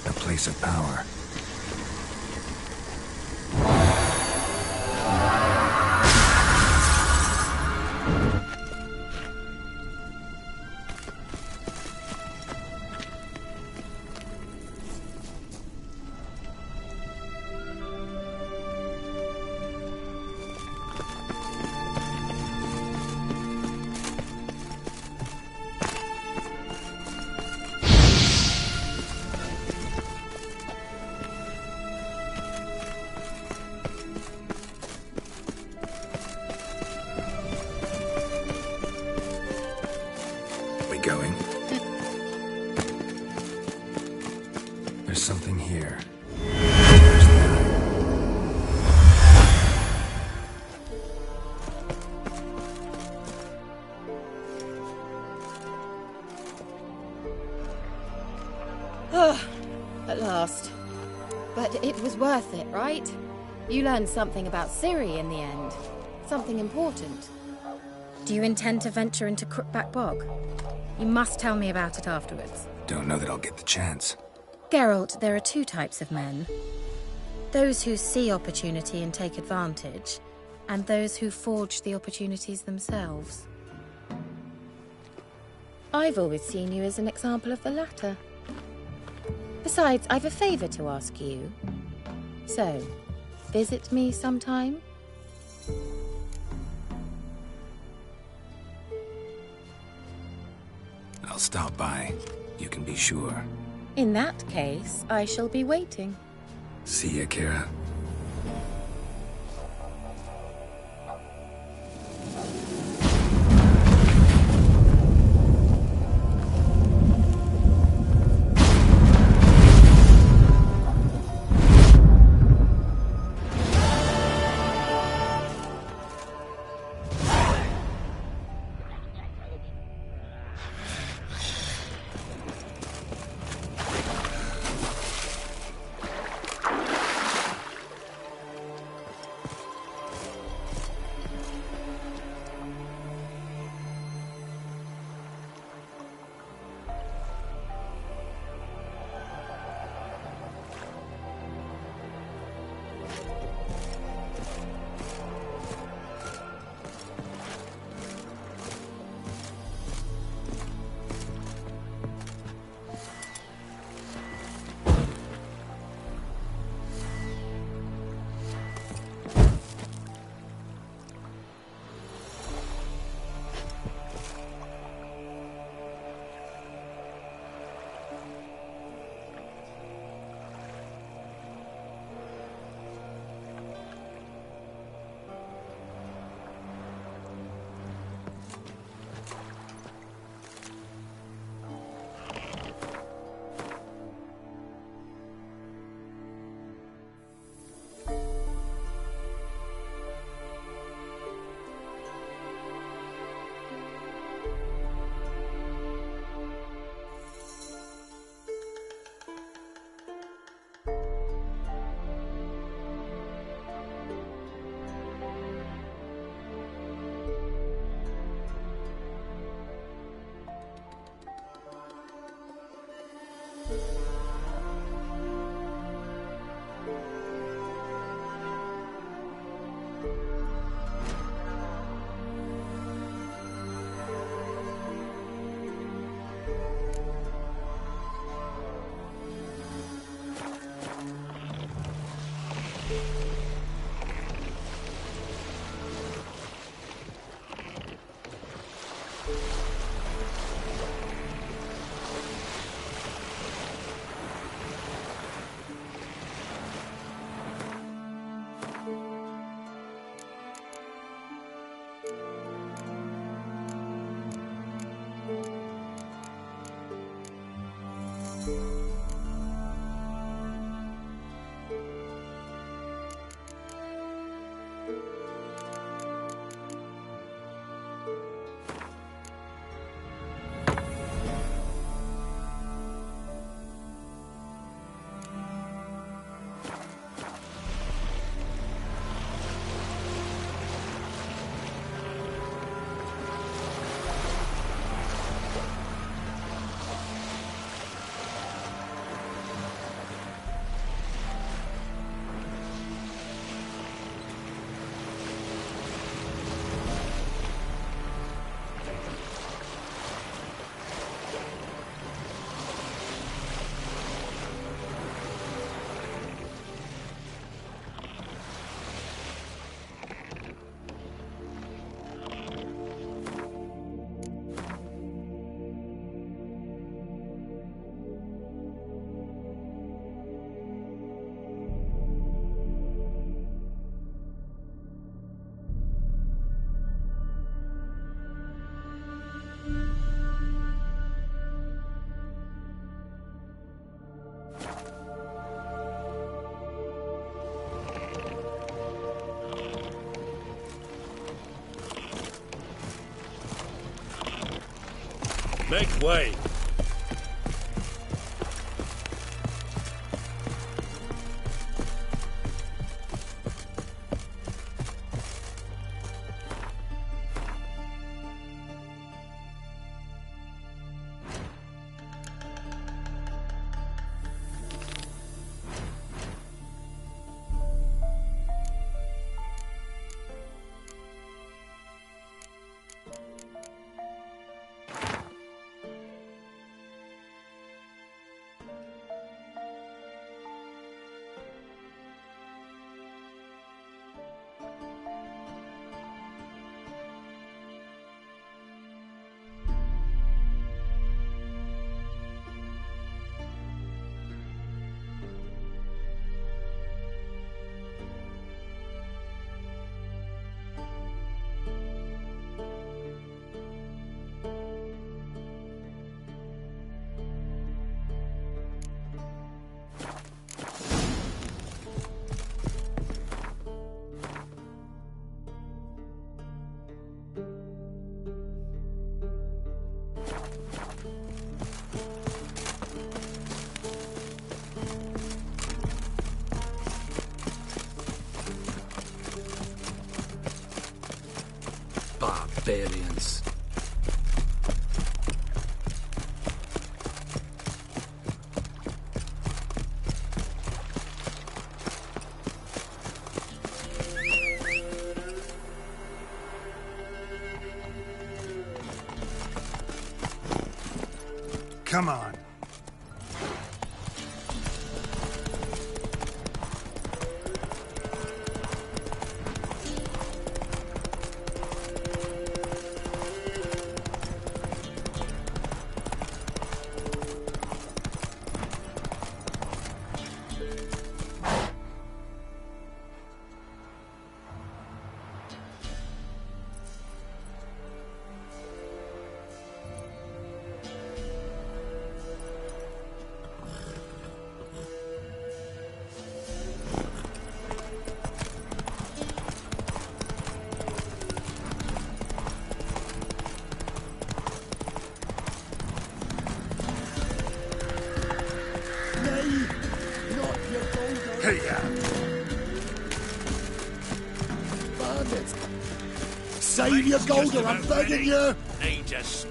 [SPEAKER 5] A place of power. Going. There's something here. Where's that?
[SPEAKER 2] Ah, at last. But it was worth it, right? You learned something about Ciri in the end. Something important. Do you intend to venture into Crookback Bog? You must tell me about it afterwards.
[SPEAKER 5] Don't know that I'll get the chance.
[SPEAKER 2] Geralt, there are two types of men. Those who see opportunity and take advantage, and those who forge the opportunities themselves. I've always seen you as an example of the latter. Besides, I've a favor to ask you. So, visit me sometime?
[SPEAKER 5] I'll stop by. You can be sure.
[SPEAKER 2] In that case, I shall be waiting.
[SPEAKER 5] See ya, Kira.
[SPEAKER 11] Make way.
[SPEAKER 5] Barbarians.
[SPEAKER 6] Come on.
[SPEAKER 15] Save your Golder, I'm begging you!
[SPEAKER 11] They just...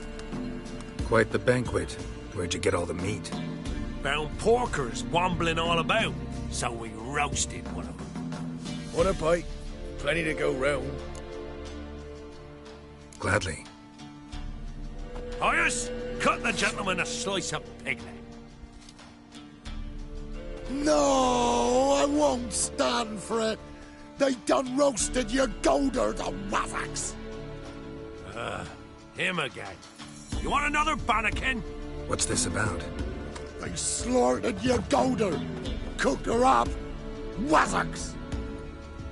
[SPEAKER 5] Quite the banquet. Where'd you get all the meat?
[SPEAKER 11] Found porkers wambling all about, so we roasted one of them.
[SPEAKER 6] What a bite. Plenty to go round.
[SPEAKER 5] Gladly.
[SPEAKER 11] Horace, cut the gentleman a slice of pig leg.
[SPEAKER 15] No, I won't stand for it. They done roasted your Golder, the wazzocks.
[SPEAKER 11] Him again. You want another bannikin?
[SPEAKER 5] What's this about?
[SPEAKER 15] They slaughtered your Golder. Cooked her up. Wazzocks.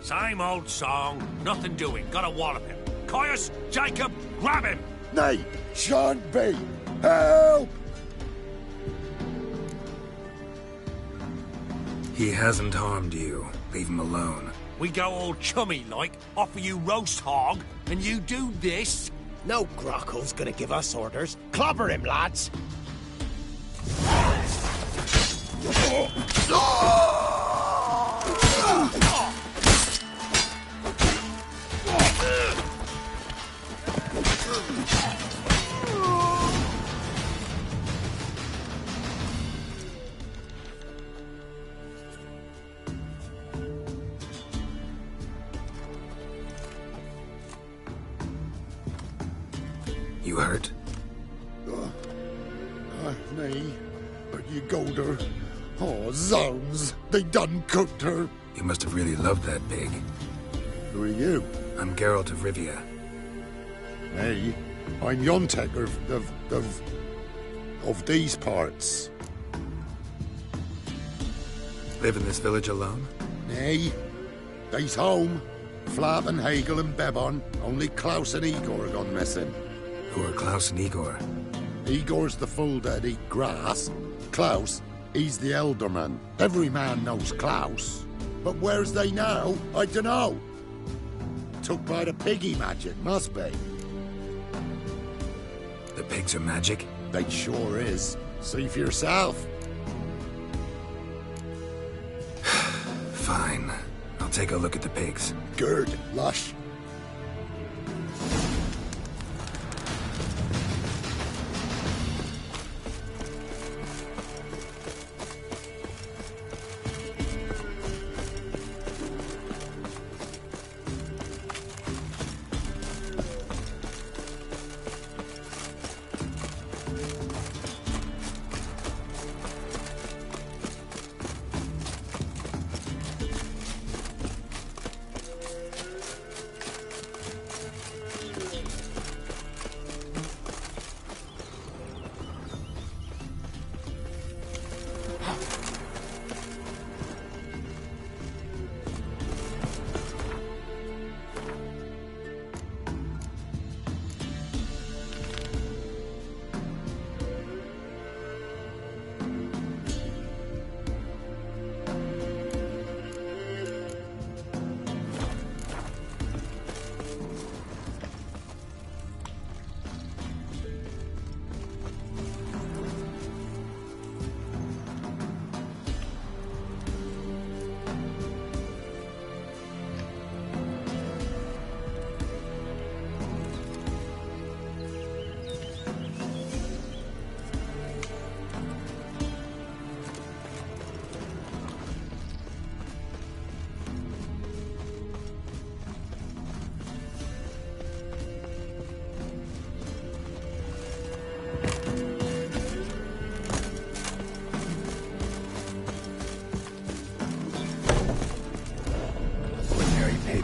[SPEAKER 11] Same old song. Nothing doing. Gotta wallop him. Caius, Jacob, grab him!
[SPEAKER 15] Nay, shan't be. Help!
[SPEAKER 5] He hasn't harmed you. Leave him alone.
[SPEAKER 11] We go all chummy like, offer you roast hog, and you do this?
[SPEAKER 10] No Grockle's gonna give us orders. Clobber him, lads!
[SPEAKER 5] You hurt?
[SPEAKER 15] Nay, but you Golder. Oh, zounds! They done cooked her.
[SPEAKER 5] You must have really loved that pig.
[SPEAKER 15] Who are you?
[SPEAKER 5] I'm Geralt of Rivia.
[SPEAKER 15] Nay, I'm Yontek of these parts.
[SPEAKER 5] Live in this village alone?
[SPEAKER 15] Nay, they's home. Flav and Hagel and Bebon. Only Klaus and Igor gone missing.
[SPEAKER 5] Who are Klaus and Igor?
[SPEAKER 15] Igor's the fool that eat grass. Klaus, he's the elderman. Every man knows Klaus. But where's they now? I dunno. Took by the piggy magic, must be.
[SPEAKER 5] The pigs are magic?
[SPEAKER 15] They sure is. See for yourself.
[SPEAKER 5] Fine. I'll take a look at the pigs.
[SPEAKER 15] Good, lush.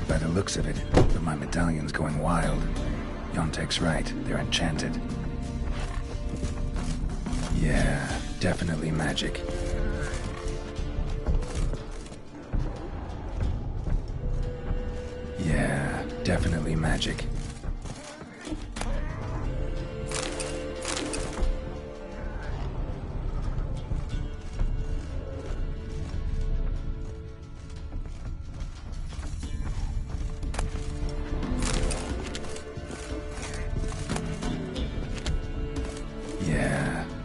[SPEAKER 5] By the looks of it, but my medallion's going wild. Yontek's right, they're enchanted. Yeah, definitely magic. Yeah, definitely magic.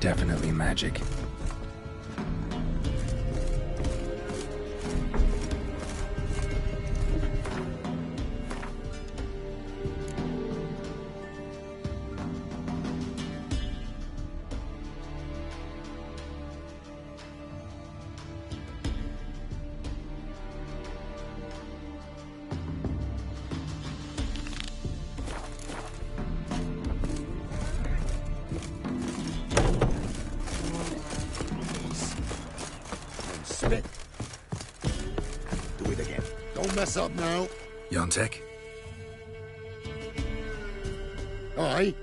[SPEAKER 5] Definitely magic.
[SPEAKER 15] Do it again. Don't mess up now.
[SPEAKER 5] Yontek?
[SPEAKER 15] Aye?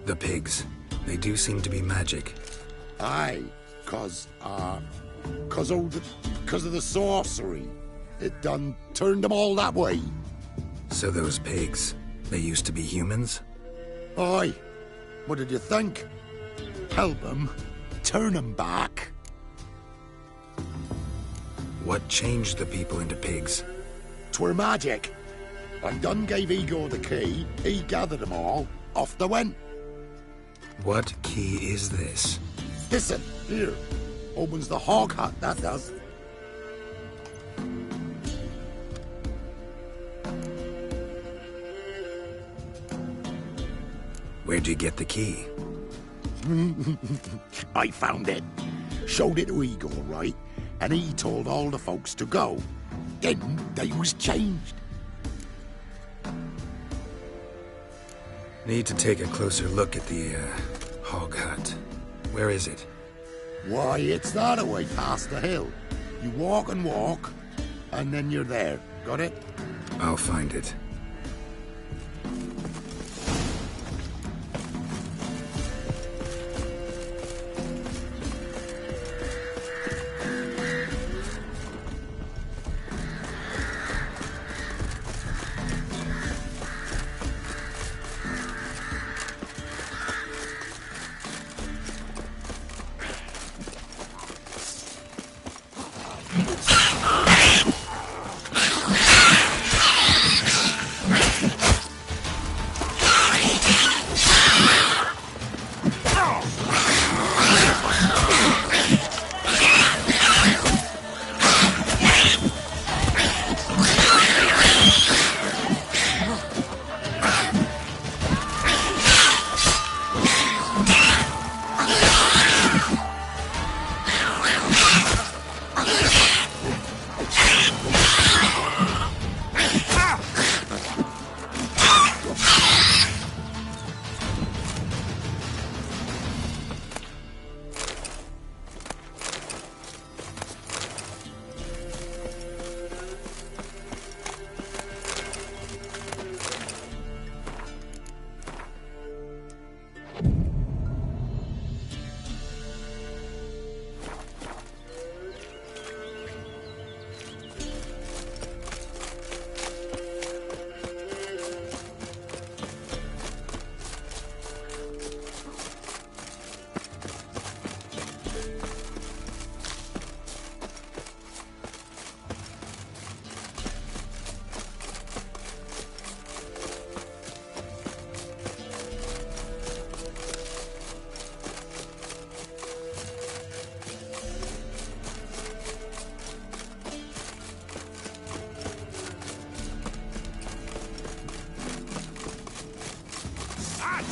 [SPEAKER 5] The pigs. They do seem to be magic.
[SPEAKER 15] Aye, cause of the sorcery. It done turned them all that way.
[SPEAKER 5] So those pigs, they used to be humans?
[SPEAKER 15] Aye. What did you think? Help them, turn them back.
[SPEAKER 5] What changed the people into pigs?
[SPEAKER 15] 'Twere magic. I done gave Igor the key, he gathered them all, off they went.
[SPEAKER 5] What key is this?
[SPEAKER 15] Listen, here. Opens the hog hut, that does.
[SPEAKER 5] Where'd you get the key?
[SPEAKER 15] I found it. Showed it to Igor, right? And he told all the folks to go. Then they was changed.
[SPEAKER 5] Need to take a closer look at the, hog hut. Where is it?
[SPEAKER 15] Why, it's that away past the hill. You walk and walk, and then you're there. Got it?
[SPEAKER 5] I'll find it.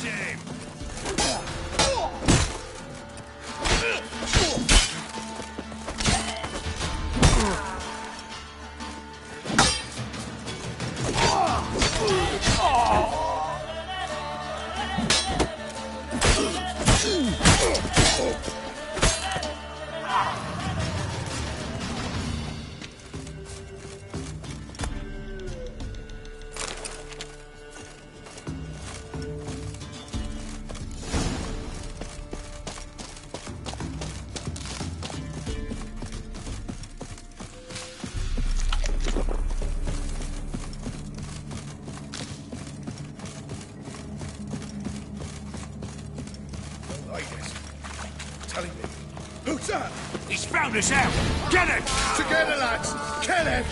[SPEAKER 3] him!
[SPEAKER 14] Who's that?
[SPEAKER 3] He's found us out! Get him!
[SPEAKER 14] Together, lads! Kill him!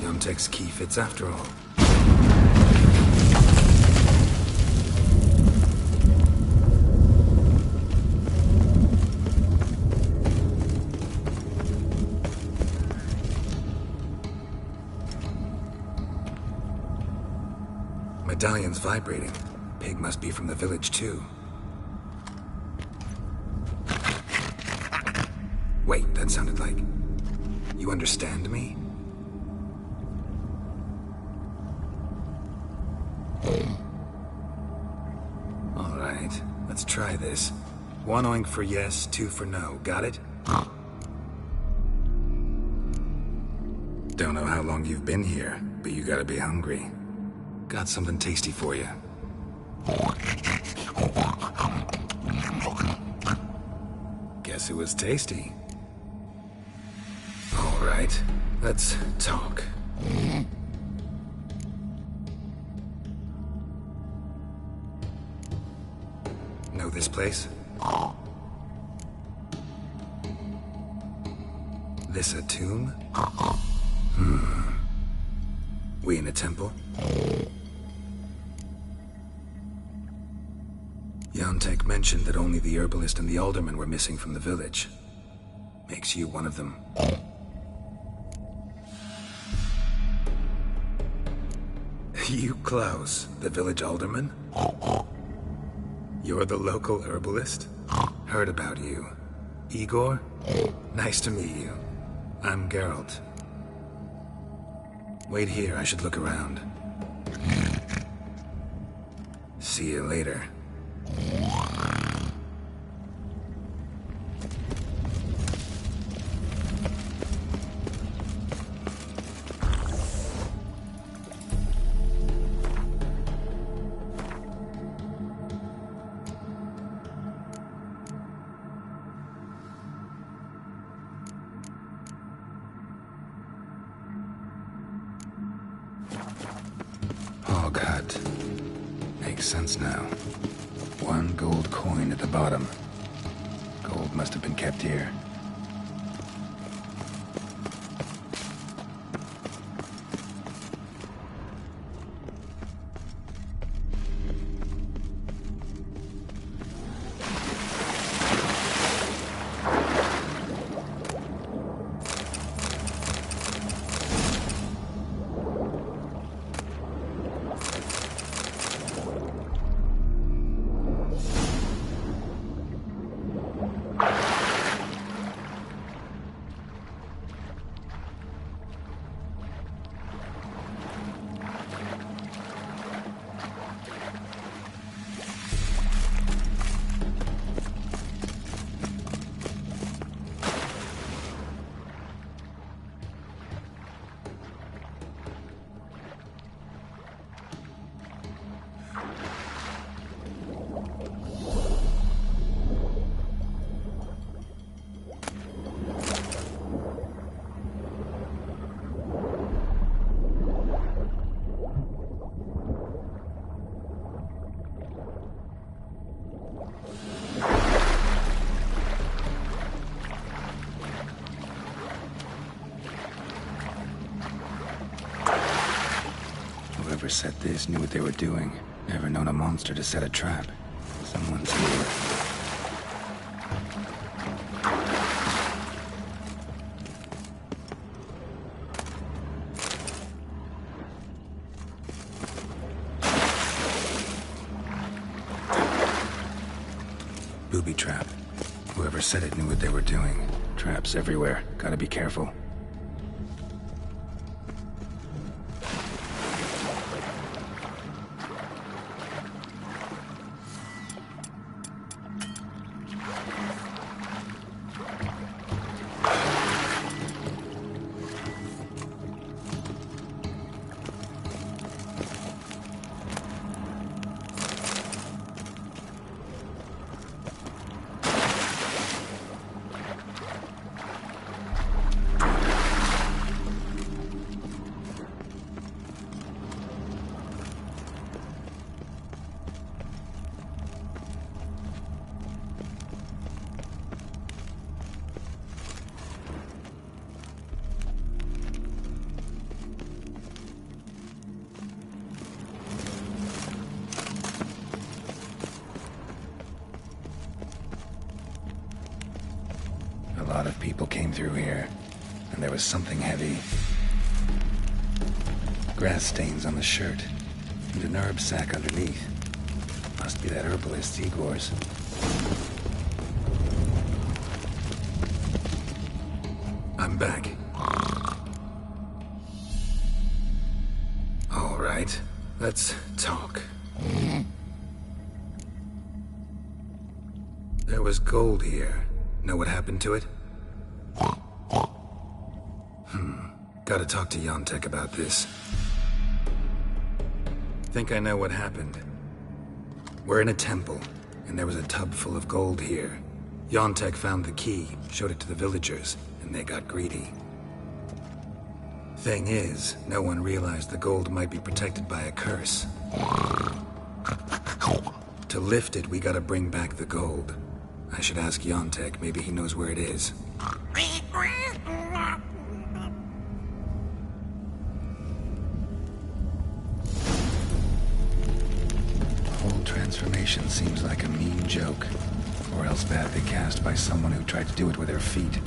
[SPEAKER 5] Yomtek's key fits after all. Medallion's vibrating. Pig must be from the village, too. Wait, that sounded like... You understand me? All right, let's try this. 1 oink for yes, 2 for no. Got it? Don't know how long you've been here, but you gotta be hungry. Got something tasty for you. Guess it was tasty. All right, let's talk. Know this place? This a tomb? We in a temple? Yomtek mentioned that only the herbalist and the alderman were missing from the village. Makes you one of them. You, Klaus, the village alderman? You're the local herbalist? Heard about you. Igor? Nice to meet you. I'm Geralt. Wait here, I should look around. See you later. Hog hut. Makes sense now. 1 gold coin at the bottom. Gold must have been kept here. whoever set this knew what they were doing. Never known a monster to set a trap. Someone's here. Booby trap. Whoever set it knew what they were doing. Traps everywhere. Gotta be careful. A lot of people came through here, and there was something heavy. Grass stains on the shirt, and an herb sack underneath. Must be that herbalist Igor's. I'm back. All right, let's talk. There was gold here. Know what happened to it? Gotta talk to Yontek about this. Think I know what happened. We're in a temple, and there was a tub full of gold here. Yontek found the key, showed it to the villagers, and they got greedy. Thing is, no one realized the gold might be protected by a curse. To lift it, we gotta bring back the gold. I should ask Yontek, maybe he knows where it is. Transformation seems like a mean joke, or else badly cast by someone who tried to do it with their feet.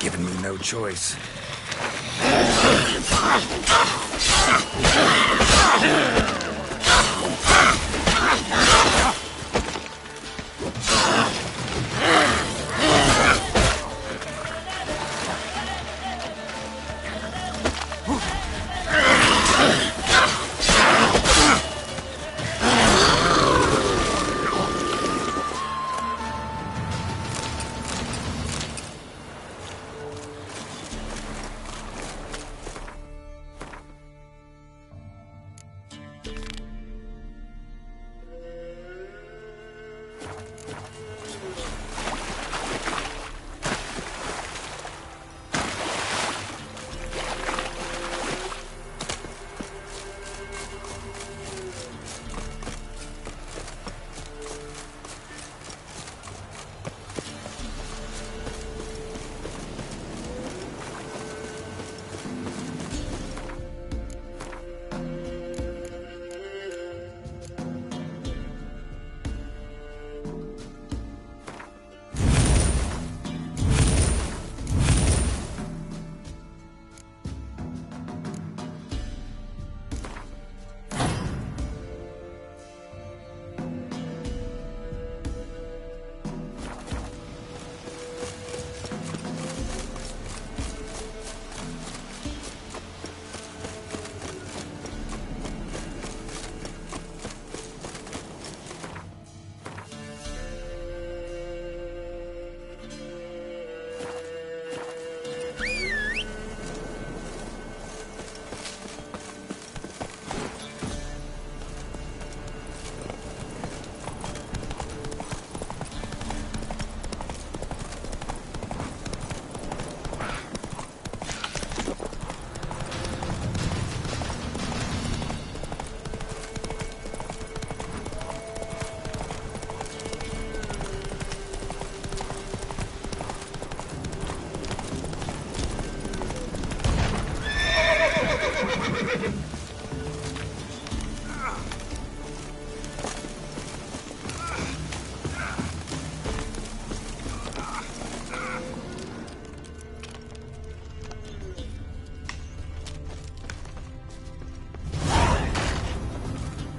[SPEAKER 5] Given me no choice.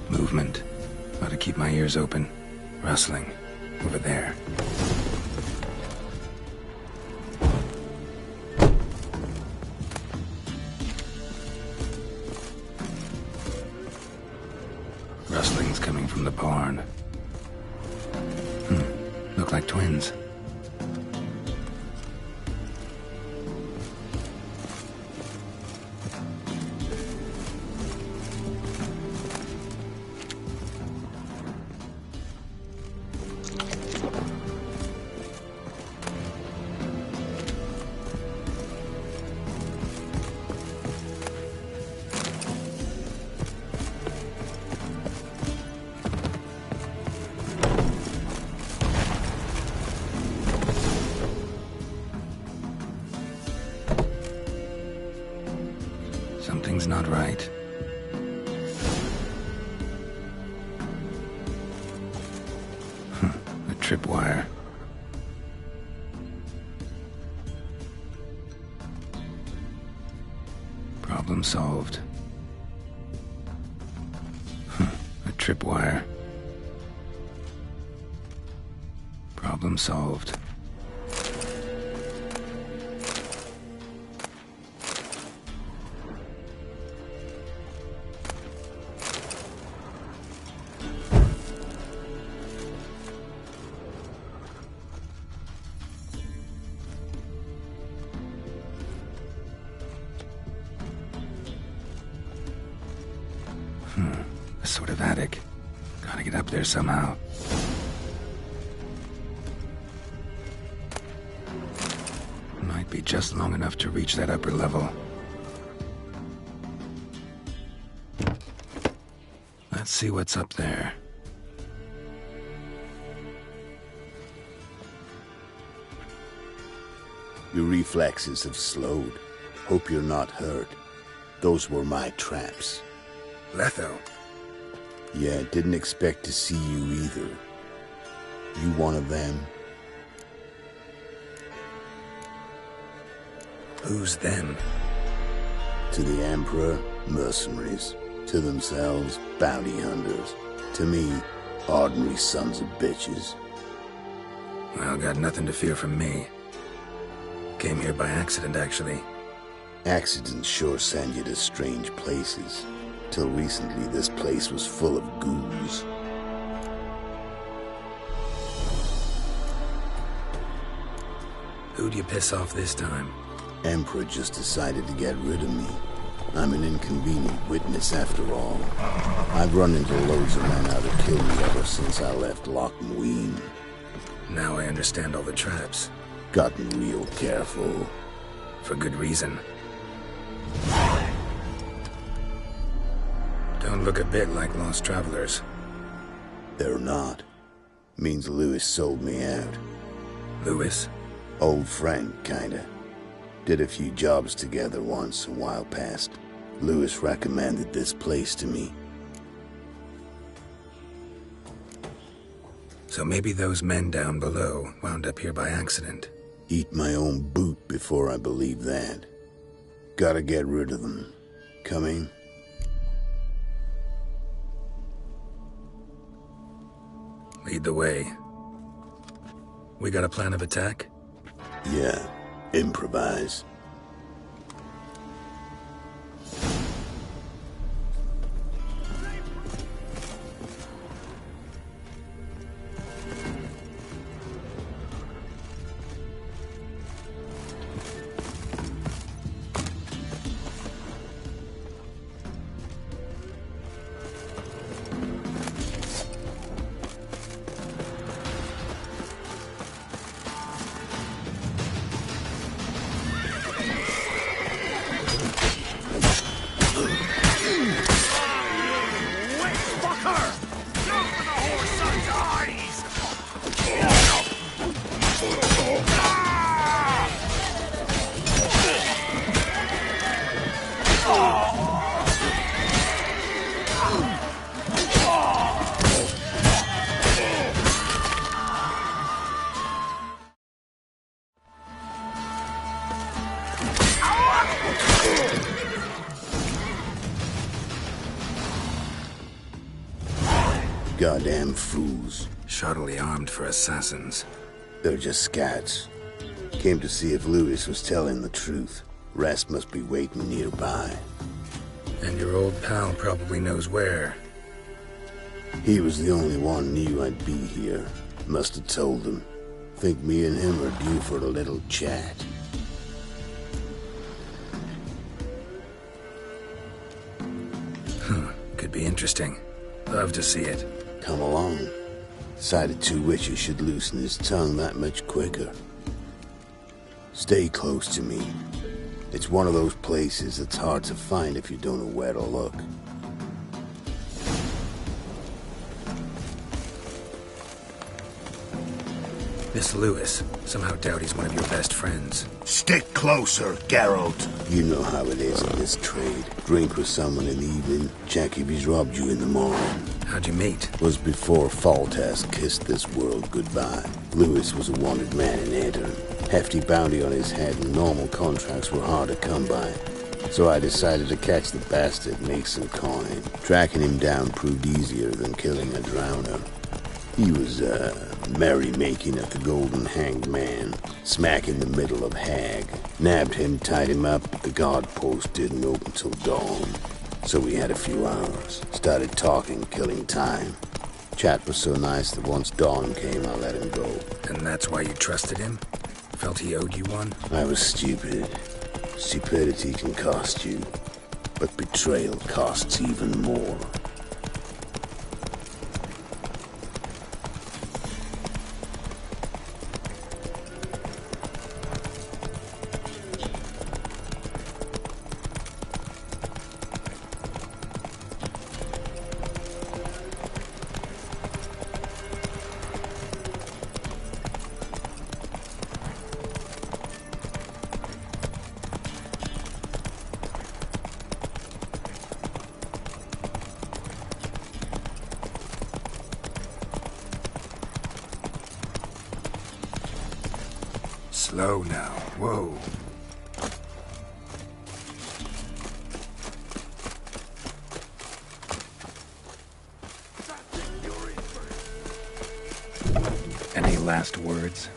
[SPEAKER 5] Movement. Ought to keep my ears open. Rustling. Over there. Rustling's coming from the barn. Look like twins. Something's not right. A tripwire. Problem solved. A tripwire. Problem solved. sort of attic. Gotta get up there somehow. Might be just long enough to reach that upper level. Let's see what's up there.
[SPEAKER 15] Your reflexes have slowed. Hope you're not hurt. Those were my traps.
[SPEAKER 5] Letho?
[SPEAKER 15] Yeah, didn't expect to see you either. You one of them?
[SPEAKER 5] Who's them?
[SPEAKER 15] To the Emperor, mercenaries. To themselves, bounty hunters. To me, ordinary sons of bitches.
[SPEAKER 5] Well, got nothing to fear from me. Came here by accident, actually.
[SPEAKER 15] Accidents sure send you to strange places. Till recently, this place was full of ghouls.
[SPEAKER 5] Who'd you piss off this time?
[SPEAKER 15] Emperor just decided to get rid of me. I'm an inconvenient witness after all. I've run into loads of men out to kill me ever since I left Loch Muin.
[SPEAKER 5] Now I understand all the traps.
[SPEAKER 15] Gotten real careful.
[SPEAKER 5] For good reason. Don't look a bit like lost travelers.
[SPEAKER 15] They're not. Means Lewis sold me out.
[SPEAKER 5] Lewis?
[SPEAKER 15] Old friend, kinda. Did a few jobs together once, a while past. Lewis recommended this place to me.
[SPEAKER 5] So maybe those men down below wound up here by accident.
[SPEAKER 15] Eat my own boot before I believe that. Gotta get rid of them. Coming?
[SPEAKER 5] Lead the way. We got a plan of attack?
[SPEAKER 15] Yeah, improvise. Goddamn fools.
[SPEAKER 5] Shoddily armed for assassins.
[SPEAKER 15] They're just scats. Came to see if Lewis was telling the truth. Rest must be waiting nearby.
[SPEAKER 5] And your old pal probably knows where.
[SPEAKER 15] He was the only one knew I'd be here. Must have told them. Think me and him are due for a little chat.
[SPEAKER 5] Could be interesting. Love to see it.
[SPEAKER 15] Come along. Sight of two witches should loosen his tongue that much quicker. Stay close to me. It's one of those places that's hard to find if you don't know where to look.
[SPEAKER 5] This Lewis. Somehow doubt he's one of your best friends.
[SPEAKER 6] Stick closer, Geralt.
[SPEAKER 15] You know how it is in this trade. Drink with someone in the evening, check if he's robbed you in the morning.
[SPEAKER 5] How'd you meet?
[SPEAKER 15] Was before Foltest kissed this world goodbye. Lewis was a wanted man in Aedirn. Hefty bounty on his head and normal contracts were hard to come by. So I decided to catch the bastard and make some coin. Tracking him down proved easier than killing a drowner. He was, merrymaking at the Golden Hanged Man, smack in the middle of Hag. Nabbed him, tied him up, but the guard post didn't open till dawn. So we had a few hours. Started talking, killing time. Chat was so nice that once dawn came, I let him go.
[SPEAKER 5] And that's why you trusted him? Felt he owed you one?
[SPEAKER 15] I was stupid. Stupidity can cost you, but betrayal costs even more.
[SPEAKER 5] Slow now. Whoa. Any last words?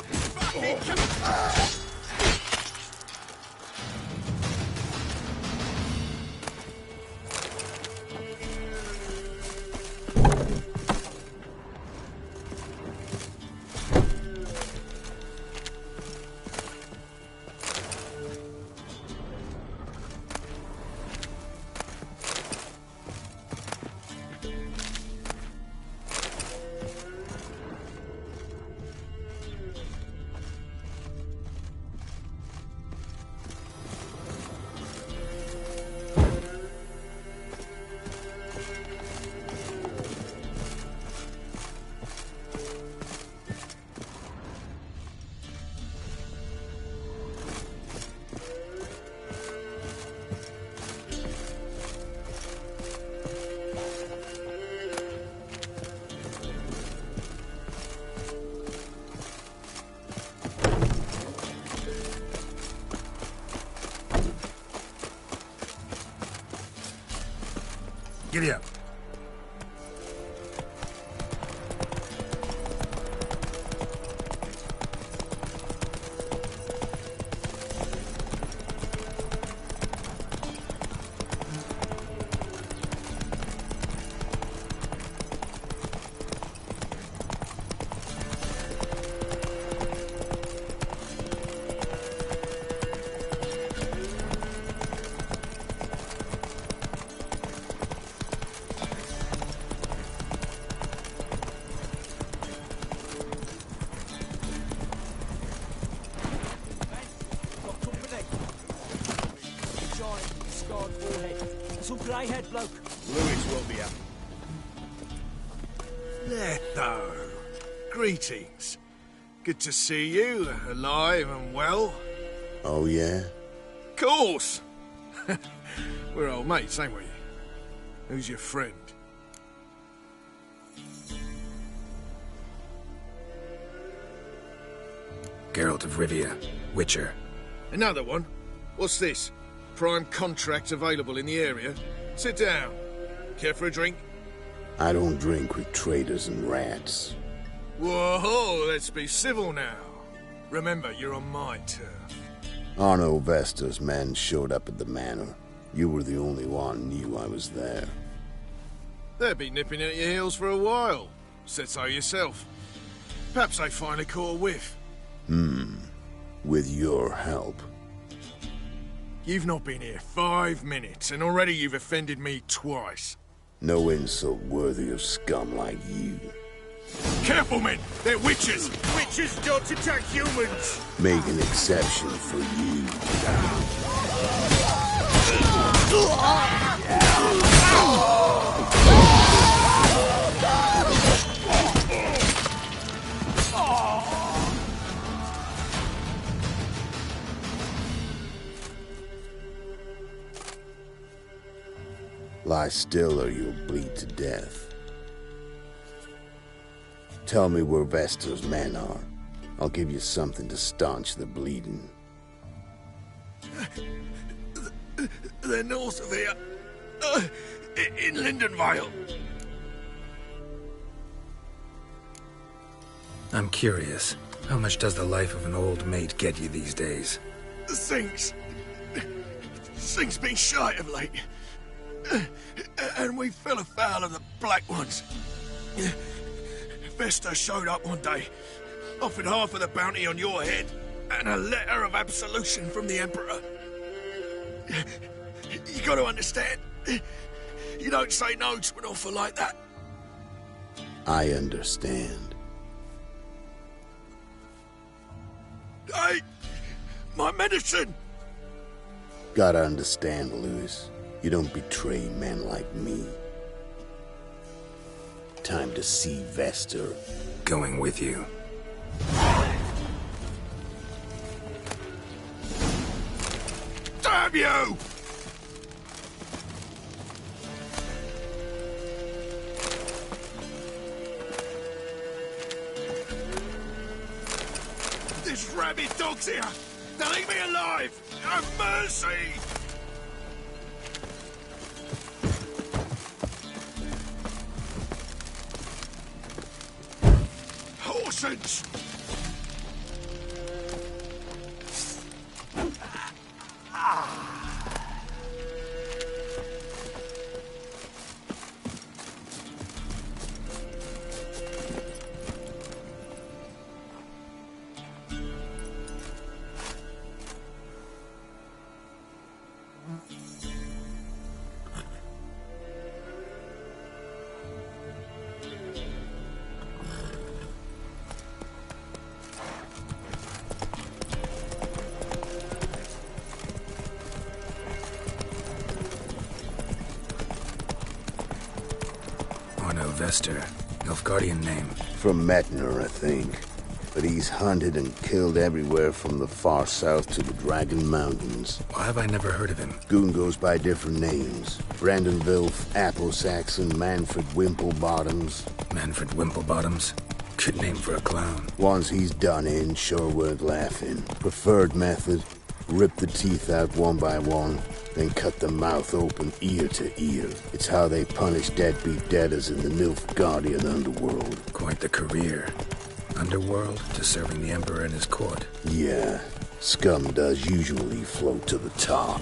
[SPEAKER 3] Giddy up.
[SPEAKER 10] Grey-head bloke.
[SPEAKER 14] Lewis will be up. Letho. Greetings. Good to see you, alive and well.
[SPEAKER 15] Oh, yeah?
[SPEAKER 14] Course! We're old mates, ain't we? Who's your friend?
[SPEAKER 5] Geralt of Rivia, Witcher.
[SPEAKER 14] Another one? What's this? Prime contract available in the area? Sit down. Care for a drink?
[SPEAKER 15] I don't drink with traitors and rats.
[SPEAKER 14] Whoa, let's be civil now. Remember, you're on my turf.
[SPEAKER 15] Arno Vestor's men showed up at the manor. You were the only one knew I was there.
[SPEAKER 14] They'll be nipping at your heels for a while. Said so yourself. Perhaps they finally caught a whiff.
[SPEAKER 15] With your help.
[SPEAKER 14] You've not been here 5 minutes, and already you've offended me twice.
[SPEAKER 15] No insult worthy of scum like you.
[SPEAKER 14] Careful, men! They're witches!
[SPEAKER 3] Witches don't attack humans!
[SPEAKER 15] Make an exception for you. Lie still or you'll bleed to death. Tell me where Vestor's men are. I'll give you something to staunch the bleeding.
[SPEAKER 14] They're north of here. In Lindenvale.
[SPEAKER 5] I'm curious. How much does the life of an old mate get you these days?
[SPEAKER 14] Things been shy of late. And we fell afoul of the Black Ones. Vestor showed up one day, offered half of the bounty on your head, and a letter of absolution from the Emperor. You gotta understand, you don't say no to an offer like that.
[SPEAKER 15] I understand.
[SPEAKER 14] Hey, my medicine!
[SPEAKER 15] Gotta understand, Lewis. You don't betray men like me. Time to see Vestor.
[SPEAKER 5] Going with you.
[SPEAKER 14] Damn you! This rat rabid dogs here! Now leave me alive! Have mercy! Horsens!
[SPEAKER 5] Vester. Nilfgaardian name.
[SPEAKER 15] From Metner, I think. But he's hunted and killed everywhere from the far south to the Dragon Mountains.
[SPEAKER 5] Why have I never heard of him?
[SPEAKER 15] Goon goes by different names. Brandon Vilf, Apple Saxon, Manfred Wimplebottoms.
[SPEAKER 5] Manfred Wimplebottoms? Good name for a clown.
[SPEAKER 15] Ones he's done in sure weren't laughing. Preferred method, rip the teeth out one by one, then cut the mouth open ear to ear. It's how they punish deadbeat debtors in the Nilfgaardian underworld.
[SPEAKER 5] Quite the career. Underworld to serving the Emperor and his court.
[SPEAKER 15] Yeah, scum does usually float to the top.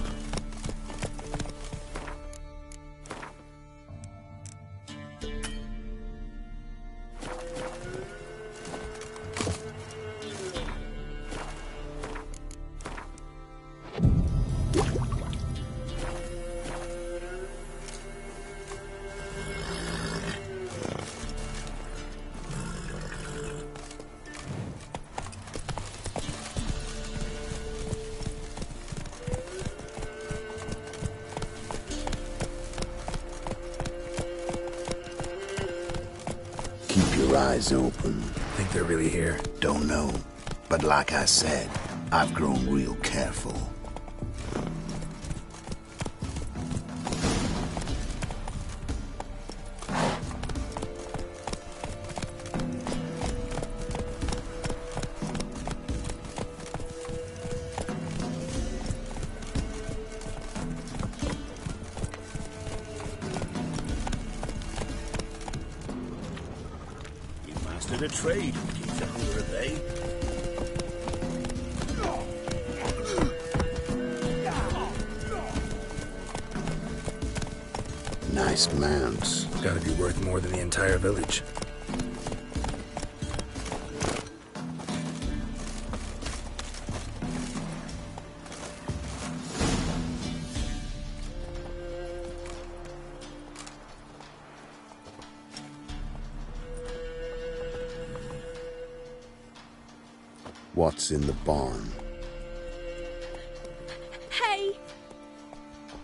[SPEAKER 15] Eyes open.
[SPEAKER 5] Think they're really here?
[SPEAKER 15] Don't know. But like I said, I've grown real careful.
[SPEAKER 10] The trade keeps the hunger at bay.
[SPEAKER 15] Nice mounts.
[SPEAKER 5] Gotta be worth more than the entire village.
[SPEAKER 15] What's in the barn?
[SPEAKER 8] Hey!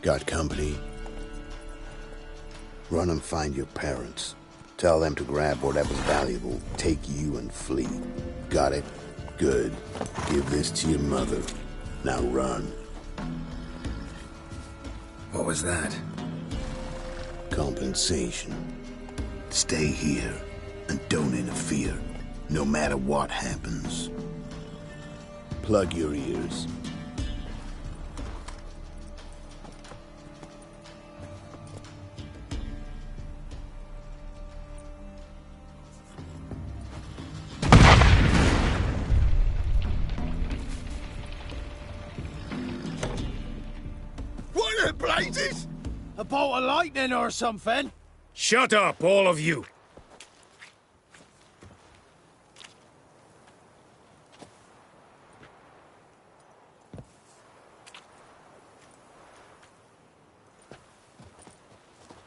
[SPEAKER 15] Got company? Run and find your parents. Tell them to grab whatever's valuable, take you and flee. Got it? Good. Give this to your mother. Now run.
[SPEAKER 5] What was that?
[SPEAKER 15] Compensation. Stay here and don't interfere, no matter what happens. Plug your ears.
[SPEAKER 14] What the blazes?
[SPEAKER 10] A bolt of lightning or something?
[SPEAKER 3] Shut up, all of you!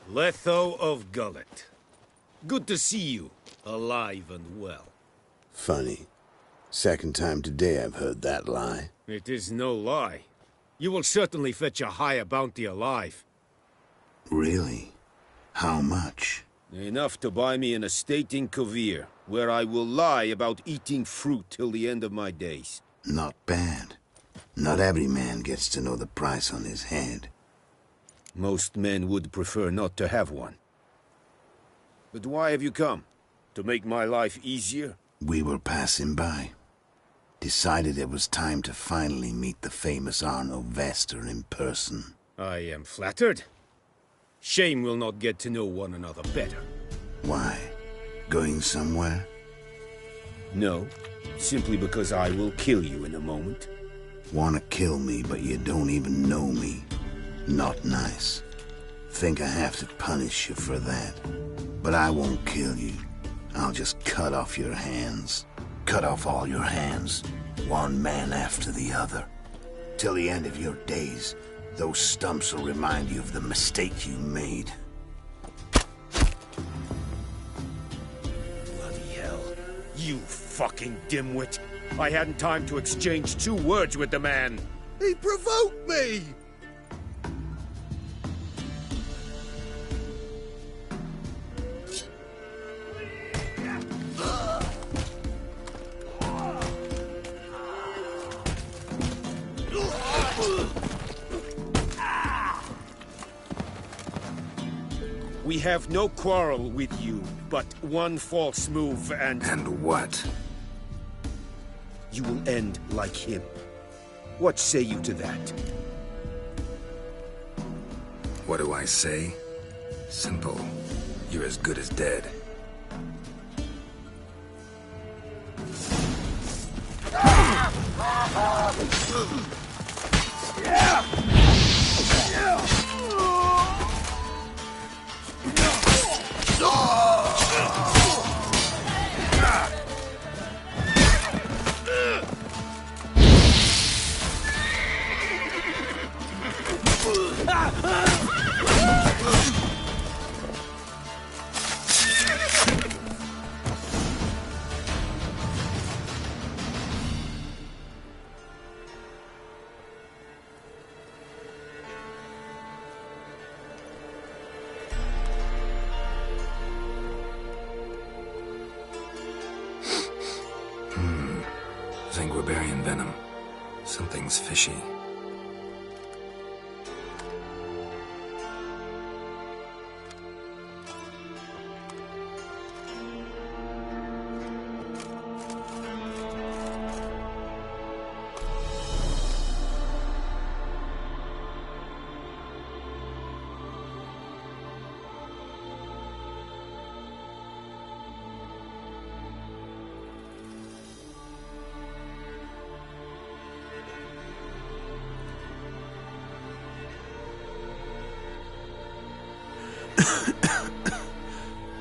[SPEAKER 3] Letho of Gullet. Good to see you, alive and well.
[SPEAKER 15] Funny. Second time today I've heard that lie.
[SPEAKER 3] It is no lie. You will certainly fetch a higher bounty alive.
[SPEAKER 15] Really? How much?
[SPEAKER 3] Enough to buy me an estate in Kovir, where I will lie about eating fruit till the end of my days.
[SPEAKER 15] Not bad. Not every man gets to know the price on his head.
[SPEAKER 3] Most men would prefer not to have one. But why have you come? To make my life easier?
[SPEAKER 15] We were passing by. Decided it was time to finally meet the famous Arno Vester in person.
[SPEAKER 11] I am flattered. Shame we'll not get to know one another better.
[SPEAKER 15] Why? Going somewhere?
[SPEAKER 11] No, simply because I will kill you in a moment.
[SPEAKER 15] Wanna kill me, but you don't even know me. Not nice. Think I have to punish you for that. But I won't kill you. I'll just cut off your hands. Cut off all your hands, one man after the other. Till the end of your days, those stumps will remind you of the mistake you made.
[SPEAKER 11] Bloody hell. You fucking dimwit. I hadn't time to exchange 2 words with the man.
[SPEAKER 14] He provoked me!
[SPEAKER 11] We have no quarrel with you, but one false move and...
[SPEAKER 5] And what?
[SPEAKER 11] You will end like him. What say you to that?
[SPEAKER 5] What do I say? Simple. You're as good as dead. Zanguibarian venom. Something's fishy.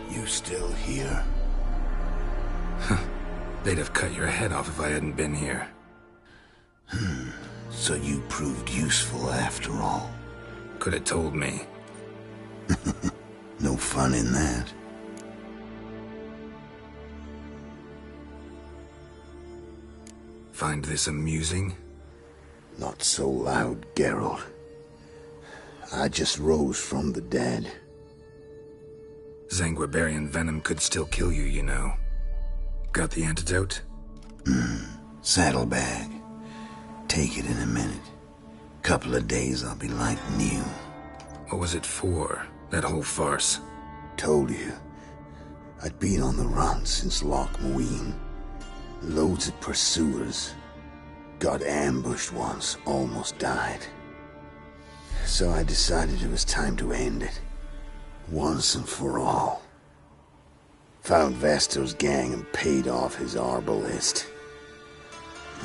[SPEAKER 15] You still here?
[SPEAKER 5] They'd have cut your head off if I hadn't been here.
[SPEAKER 15] So you proved useful after all.
[SPEAKER 5] Could have told me.
[SPEAKER 15] No fun in that.
[SPEAKER 5] Find this amusing?
[SPEAKER 15] Not so loud, Geralt. I just rose from the dead.
[SPEAKER 5] Zanguibarian venom could still kill you, you know. Got the antidote?
[SPEAKER 15] Saddlebag. Take it in a minute. Couple of days I'll be like new.
[SPEAKER 5] What was it for, that whole farce?
[SPEAKER 15] Told you. I'd been on the run since Loch Muin. Loads of pursuers. Got ambushed once, almost died. So I decided it was time to end it. Once and for all. Found Vester's gang and paid off his arbalist.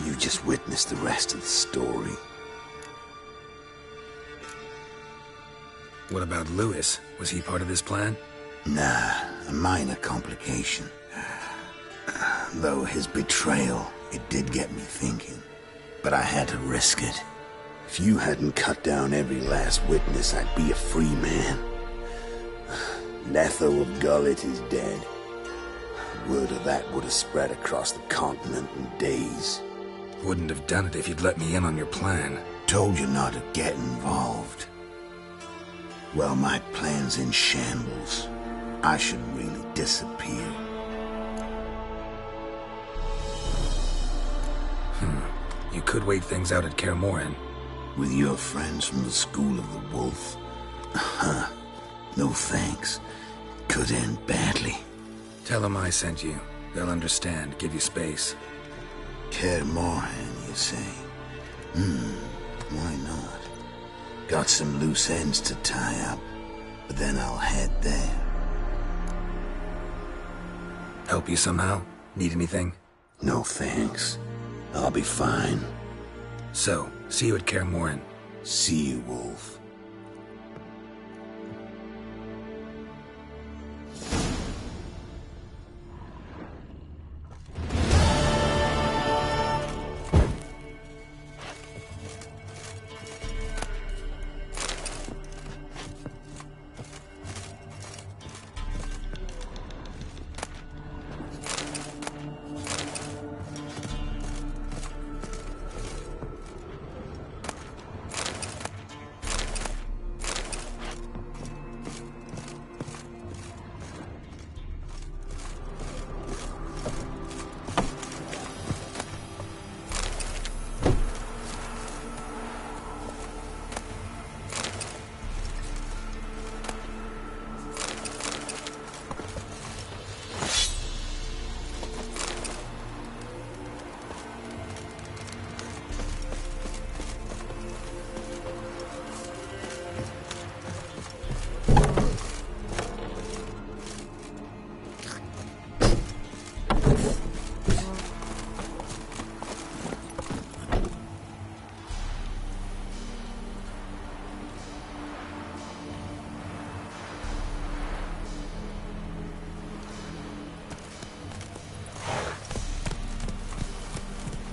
[SPEAKER 15] You just witnessed the rest of the story.
[SPEAKER 5] What about Louis? Was he part of this plan?
[SPEAKER 15] Nah, a minor complication. Though his betrayal, it did get me thinking. But I had to risk it. If you hadn't cut down every last witness, I'd be a free man. Letho of Gullet is dead. Word of that would have spread across the continent in days.
[SPEAKER 5] Wouldn't have done it if you'd let me in on your plan.
[SPEAKER 15] Told you not to get involved. Well, my plan's in shambles. I should really disappear.
[SPEAKER 5] You could wait things out at Kaer Morhen.
[SPEAKER 15] With your friends from the School of the Wolf? No thanks. Could end badly.
[SPEAKER 5] Tell them I sent you. They'll understand, give you space.
[SPEAKER 15] Kaer Morhen, you say? Why not? Got some loose ends to tie up, but then I'll head there.
[SPEAKER 5] Help you somehow? Need anything?
[SPEAKER 15] No thanks. I'll be fine.
[SPEAKER 5] So, see you at Kaer Morhen.
[SPEAKER 15] See you, Wolf.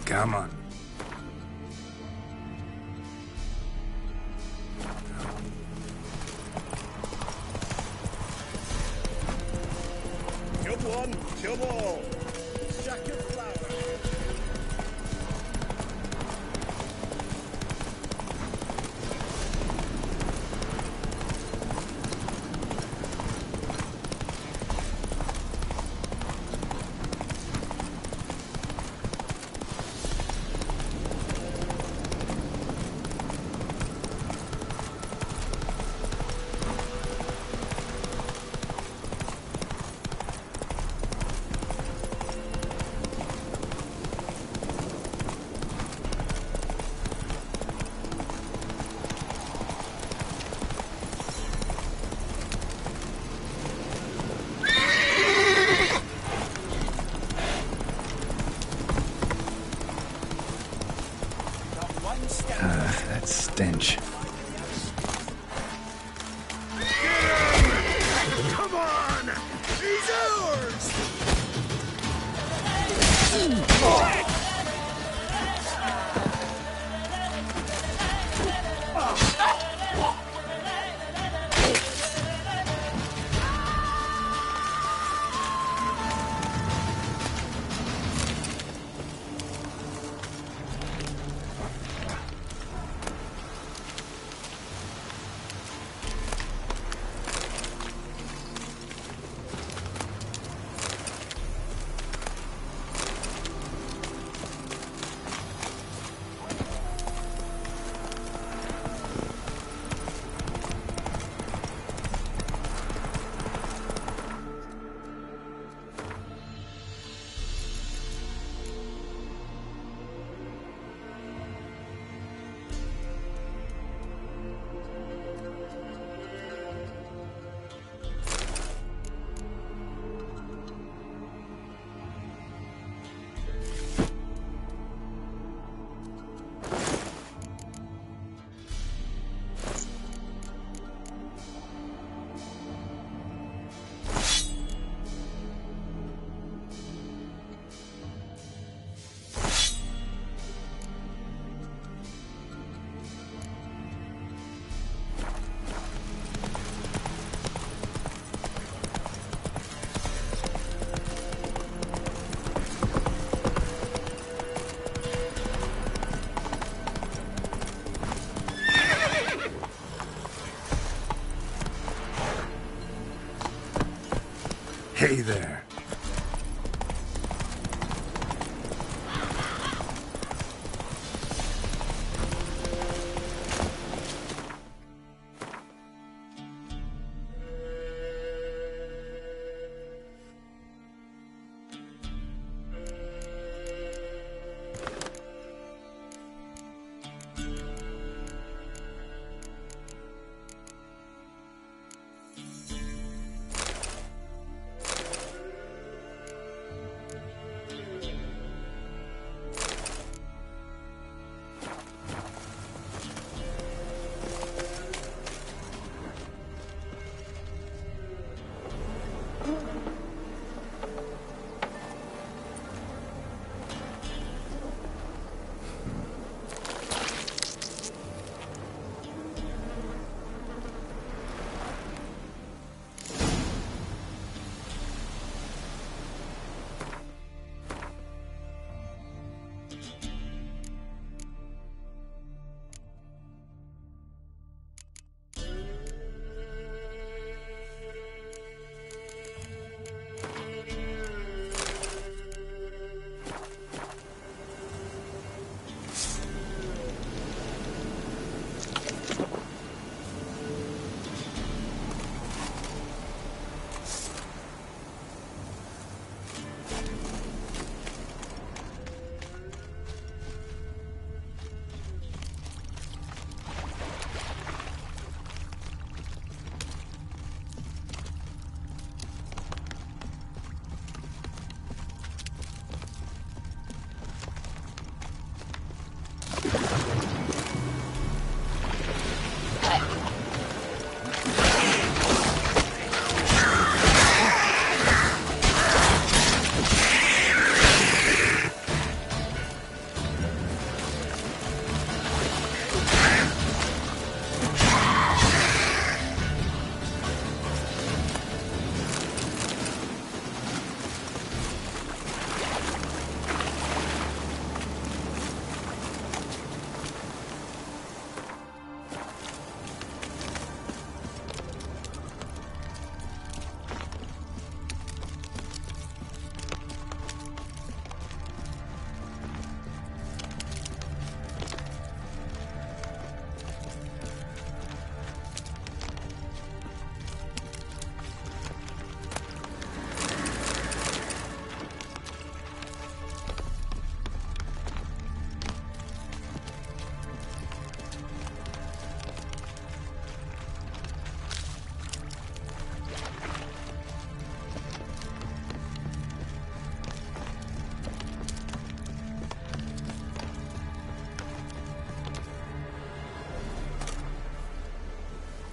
[SPEAKER 5] Come on.
[SPEAKER 14] Come one, come all. Sack of flour.
[SPEAKER 5] That stench.
[SPEAKER 14] Come on! He's ours!
[SPEAKER 5] Hey there.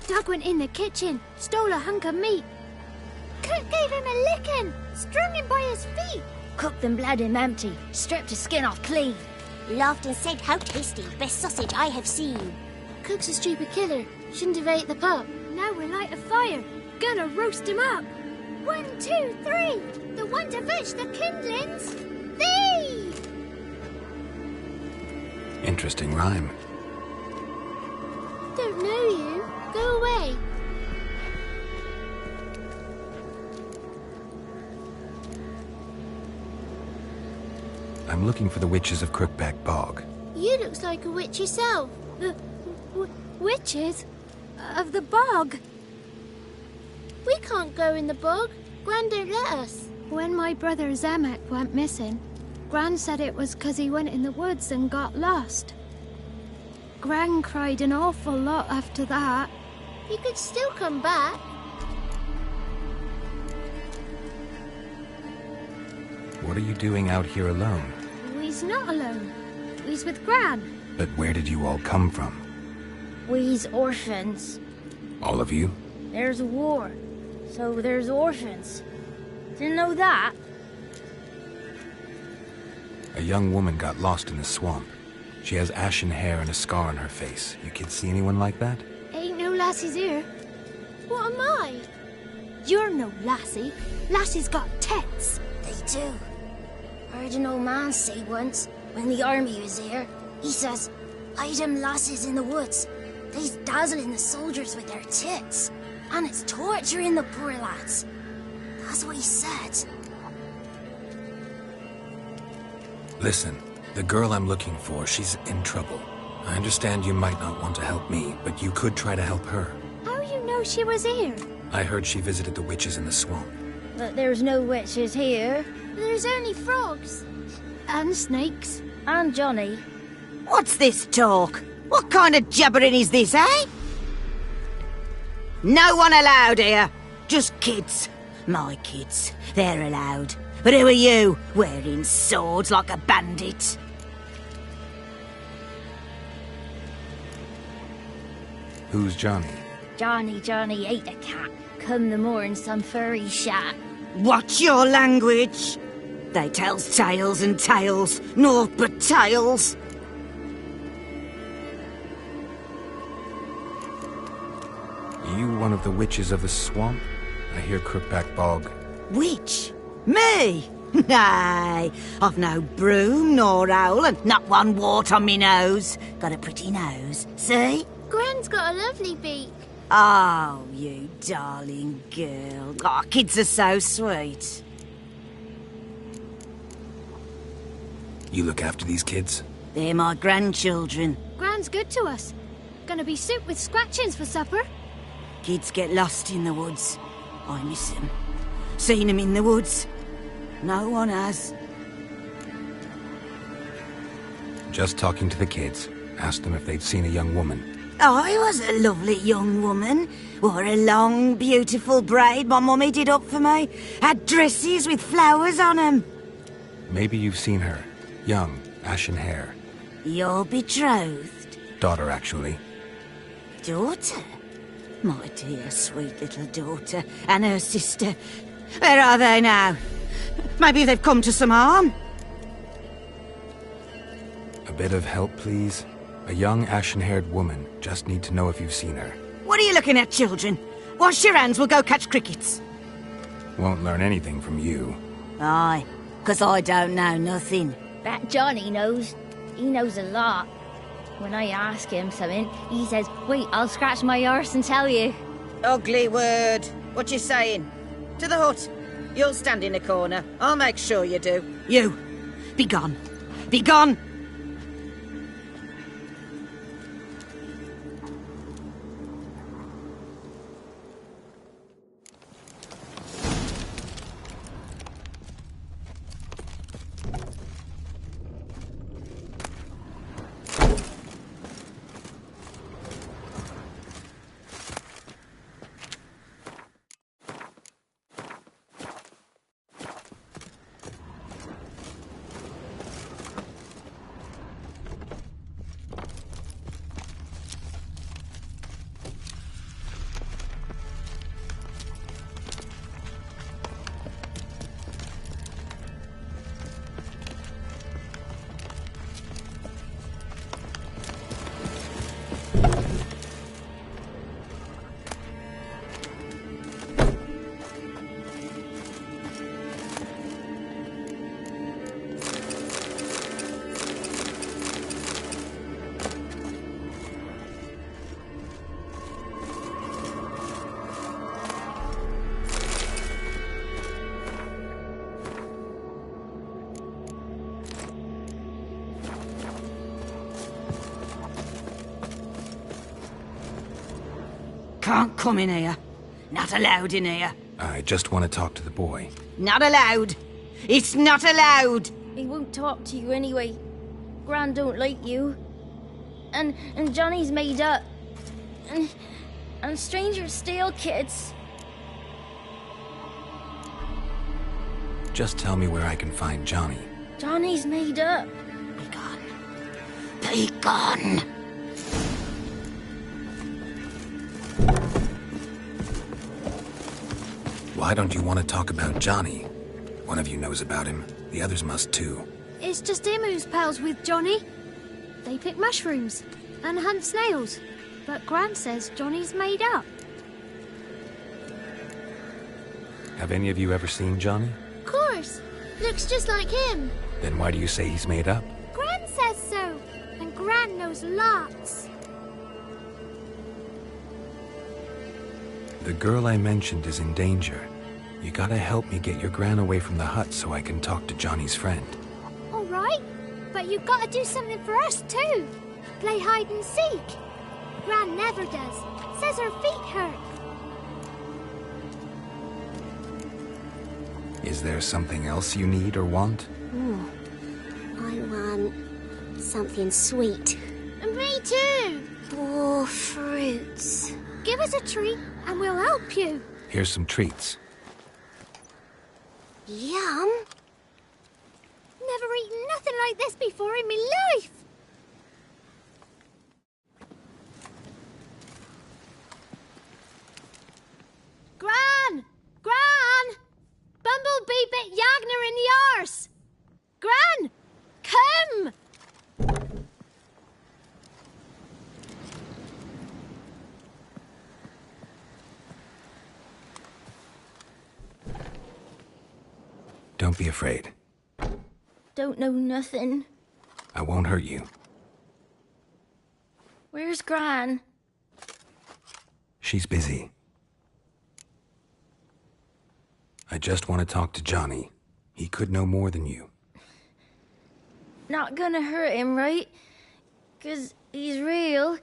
[SPEAKER 16] Doug went in the kitchen, stole a hunk of meat. Cook gave him a licking, strung him by his feet.
[SPEAKER 18] Cooked and bled him empty, stripped his skin off clean.
[SPEAKER 7] Laughed and said, "How tasty, best sausage I have seen."
[SPEAKER 16] Cook's a stupid killer, shouldn't have ate the pup. Now we'll light a fire, gonna roast him up. 1, 2, 3, the one to fetch the kindlings. Thee!
[SPEAKER 5] Interesting rhyme.
[SPEAKER 16] Don't know you. Go away.
[SPEAKER 5] I'm looking for the witches of Crookback Bog.
[SPEAKER 16] You looks like a witch yourself. The witches of the bog. We can't go in the bog. Gran don't let us. When my brother Zemek went missing, Gran said it was 'cause he went in the woods and got lost. Gran cried an awful lot after that. You could still come back.
[SPEAKER 5] What are you doing out here alone?
[SPEAKER 16] We's not alone. We's with Gran.
[SPEAKER 5] But where did you all come from?
[SPEAKER 18] We's orphans.
[SPEAKER 5] All of you?
[SPEAKER 18] There's a war, so there's orphans. Didn't know that?
[SPEAKER 5] A young woman got lost in the swamp. She has ashen hair and a scar on her face. You kids see anyone like that?
[SPEAKER 16] Ain't no lassies here. What am I? You're no lassie. Lassies got tits.
[SPEAKER 18] They do. Heard an old man say once, when the army was here, he says, "Hide them lasses in the woods. They's dazzling the soldiers with their tits. And it's torturing the poor lads." That's what he said.
[SPEAKER 5] Listen, the girl I'm looking for, she's in trouble. I understand you might not want to help me, but you could try to help her.
[SPEAKER 16] How you know she was here?
[SPEAKER 5] I heard she visited the witches in the swamp.
[SPEAKER 18] But there's no witches here.
[SPEAKER 16] There's only frogs. And snakes.
[SPEAKER 18] And Johnny.
[SPEAKER 20] What's this talk? What kind of jabbering is this, eh? No one allowed here. Just kids. My kids. They're allowed. But who are you, wearing swords like a bandit?
[SPEAKER 5] Who's Johnny?
[SPEAKER 18] Johnny ate a cat. Come the more in some furry shat.
[SPEAKER 20] Watch your language. They tells tales and tales, naught but tales.
[SPEAKER 5] You one of the witches of the swamp? I hear Crookback Bog.
[SPEAKER 20] Witch? Me? Nay, I've no broom nor owl and not one wart on me nose. Got a pretty nose, see?
[SPEAKER 16] Gran's got a lovely beak.
[SPEAKER 20] Oh, you darling girl. Oh, kids are so sweet.
[SPEAKER 5] You look after these kids?
[SPEAKER 20] They're my grandchildren.
[SPEAKER 16] Gran's good to us. Gonna be soup with scratchings for supper.
[SPEAKER 20] Kids get lost in the woods. I miss them. Seen them in the woods. No one has.
[SPEAKER 5] Just talking to the kids. Asked them if they'd seen a young woman.
[SPEAKER 20] I was a lovely young woman. Wore a long, beautiful braid my mummy did up for me. Had dresses with flowers on them.
[SPEAKER 5] Maybe you've seen her. Young, ashen hair.
[SPEAKER 20] You're betrothed?
[SPEAKER 5] Daughter, actually.
[SPEAKER 20] Daughter? My dear, sweet little daughter. And her sister. Where are they now? Maybe they've come to some harm.
[SPEAKER 5] A bit of help, please? A young, ashen-haired woman. Just need to know if you've seen her.
[SPEAKER 20] What are you looking at, children? Wash your hands, we'll go catch crickets.
[SPEAKER 5] Won't learn anything from you.
[SPEAKER 20] Aye, 'cause I don't know nothing.
[SPEAKER 18] That Johnny knows. He knows a lot. When I ask him something, he says, "Wait, I'll scratch my arse and tell you."
[SPEAKER 20] Ugly word. What you saying? To the hut. You'll stand in a corner. I'll make sure you do. You, be gone. Be gone! can't come in here. Not allowed in here.
[SPEAKER 5] I just want to talk to the boy.
[SPEAKER 20] Not allowed. It's not allowed.
[SPEAKER 18] He won't talk to you anyway. Gran don't like you. And Johnny's made up. And strangers steal kids.
[SPEAKER 5] Just tell me where I can find Johnny.
[SPEAKER 18] Johnny's made up.
[SPEAKER 20] Be gone.
[SPEAKER 5] Why don't you want to talk about Johnny? One of you knows about him. The others must too.
[SPEAKER 16] It's just him who's pals with Johnny. They pick mushrooms and hunt snails. But Gran says Johnny's made up.
[SPEAKER 5] Have any of you ever seen Johnny?
[SPEAKER 16] Of course. Looks just like him.
[SPEAKER 5] Then why do you say he's made up?
[SPEAKER 16] Gran says so. And Gran knows lots.
[SPEAKER 5] The girl I mentioned is in danger. You gotta help me get your gran away from the hut so I can talk to Johnny's friend.
[SPEAKER 16] All right. But you've got to do something for us too. Play hide and seek. Gran never does. Says her feet hurt.
[SPEAKER 5] Is there something else you need or want?
[SPEAKER 7] I want something sweet.
[SPEAKER 16] And me too.
[SPEAKER 7] Or fruits.
[SPEAKER 16] Give us a treat and we'll help you.
[SPEAKER 5] Here's some treats.
[SPEAKER 7] Yum.
[SPEAKER 16] Never eaten nothing like this before in my life. Gran! Gran! Bumblebee bit Yagner in the arse! Gran! Come!
[SPEAKER 5] Don't be afraid.
[SPEAKER 18] Don't know nothing.
[SPEAKER 5] I won't hurt you.
[SPEAKER 18] Where's Gran?
[SPEAKER 5] She's busy. I just want to talk to Johnny. He could know more than you.
[SPEAKER 18] Not gonna hurt him, right? 'Cause he's real.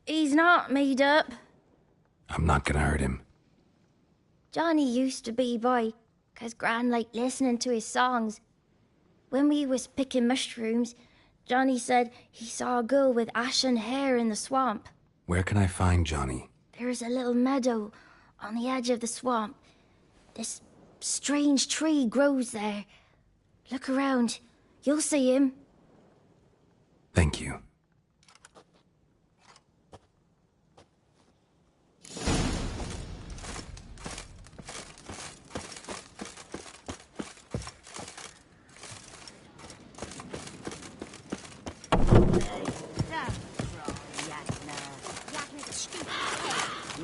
[SPEAKER 18] He's not made up.
[SPEAKER 5] I'm not gonna hurt him.
[SPEAKER 18] Johnny used to be boy, 'cause Gran liked listening to his songs. When we was picking mushrooms, Johnny said he saw a girl with ashen hair in the swamp.
[SPEAKER 5] Where can I find Johnny?
[SPEAKER 18] There's a little meadow on the edge of the swamp. This strange tree grows there. Look around. You'll see him.
[SPEAKER 5] Thank you.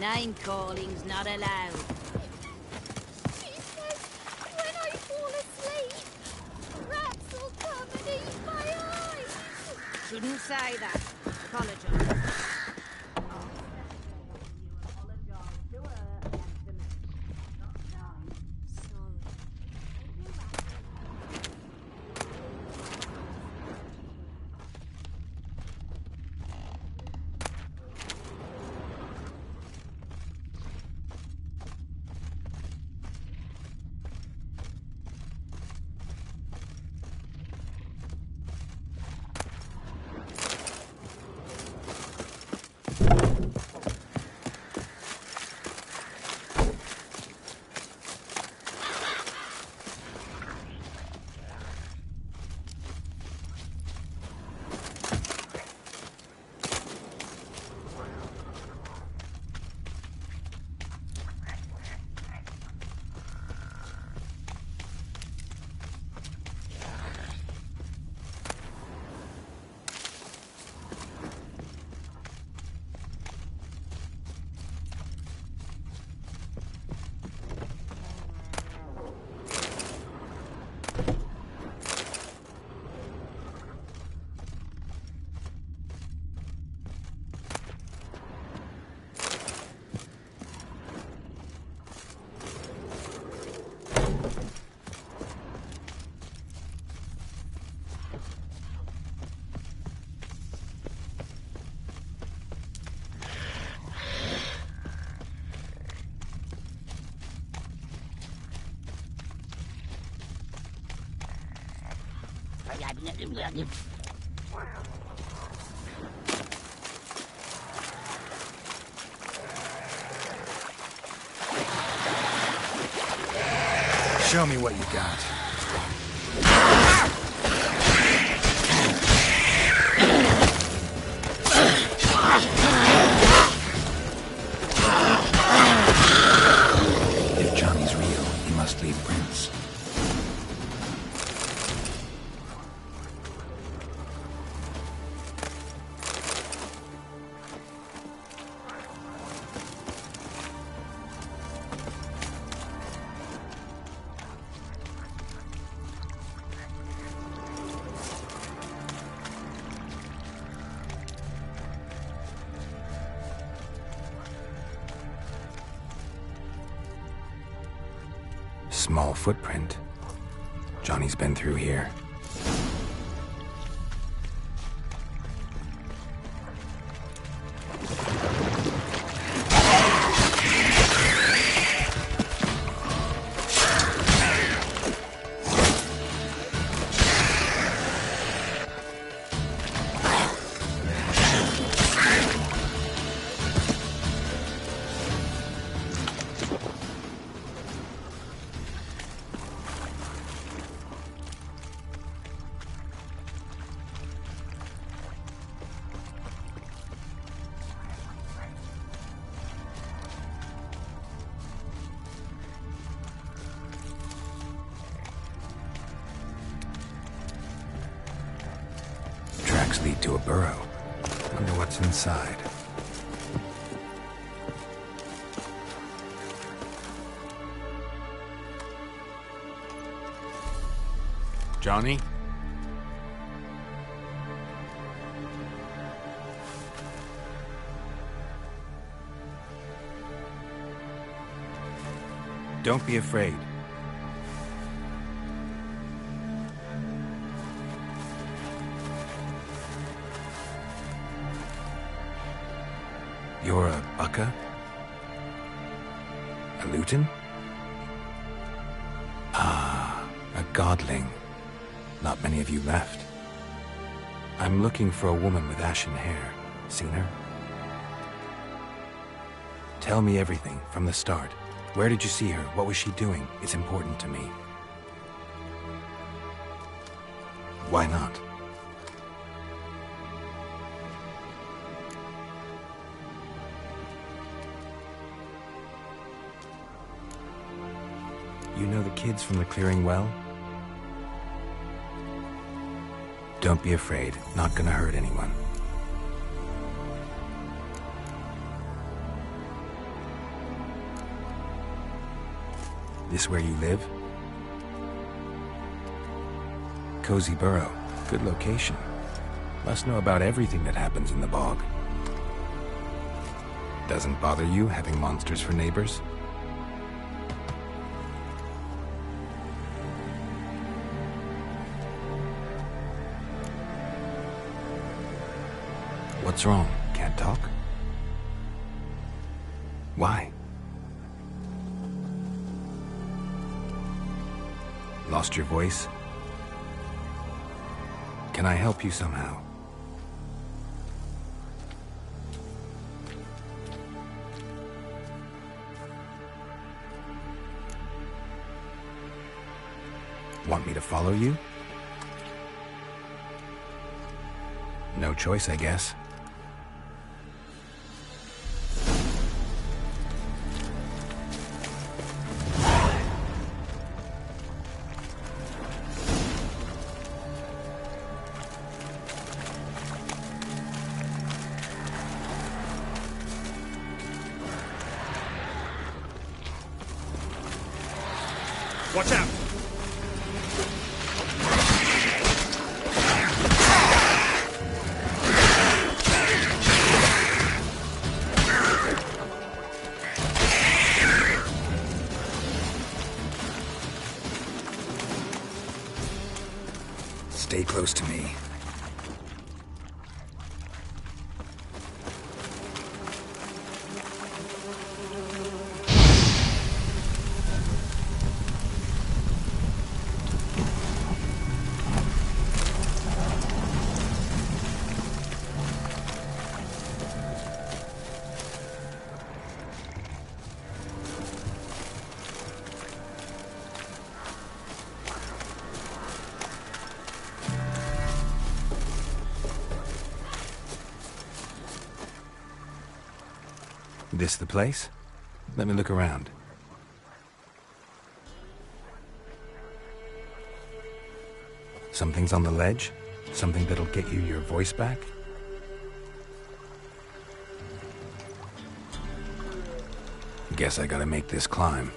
[SPEAKER 20] Name calling's not allowed.
[SPEAKER 16] She says when I fall asleep, rats will come and eat my eyes.
[SPEAKER 20] Shouldn't say that. Apologise.
[SPEAKER 5] Show me what you got. If Johnny's real, he must leave prints. Small footprint. Johnny's been through here. Lead to a burrow. Wonder what's inside. Johnny? Don't be afraid. You're a Bukka? A Luton? Ah, a godling. Not many of you left. I'm looking for a woman with ashen hair. Seen her? Tell me everything, from the start. Where did you see her? What was she doing? It's important to me. Why not? You know the kids from the clearing well? Don't be afraid. Not gonna hurt anyone. This where you live? Cozy Burrow. Good location. Must know about everything that happens in the bog. Doesn't bother you having monsters for neighbors? What's wrong? Can't talk? Why? Lost your voice? Can I help you somehow? Want me to follow you? No choice, I guess.
[SPEAKER 6] Watch out!
[SPEAKER 5] Stay close to me. This the place? Let me look around. Something's on the ledge? Something that'll get you your voice back? Guess I gotta make this climb.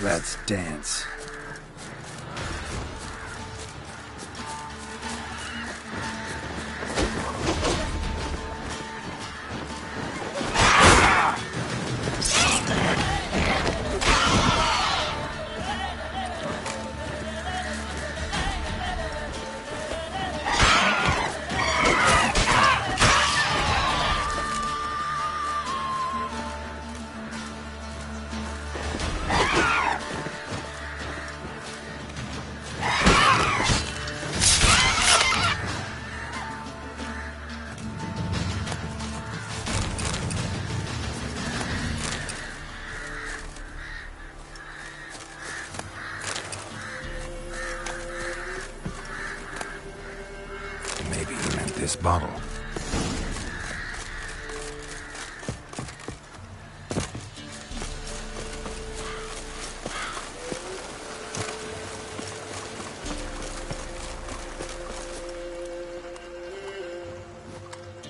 [SPEAKER 5] Let's dance. This bottle.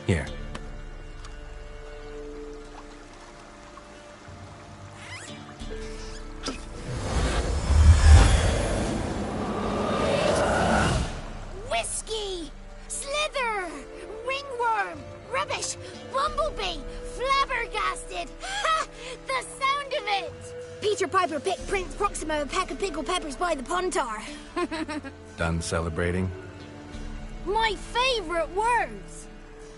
[SPEAKER 5] Here.
[SPEAKER 18] Whiskey! Slither! Ringworm! Rubbish! Bumblebee! Flabbergasted! Ha! The sound of it! Peter Piper picked Prince Proximo a pack of pickled peppers by the Pontar.
[SPEAKER 5] Done celebrating?
[SPEAKER 18] My favourite words!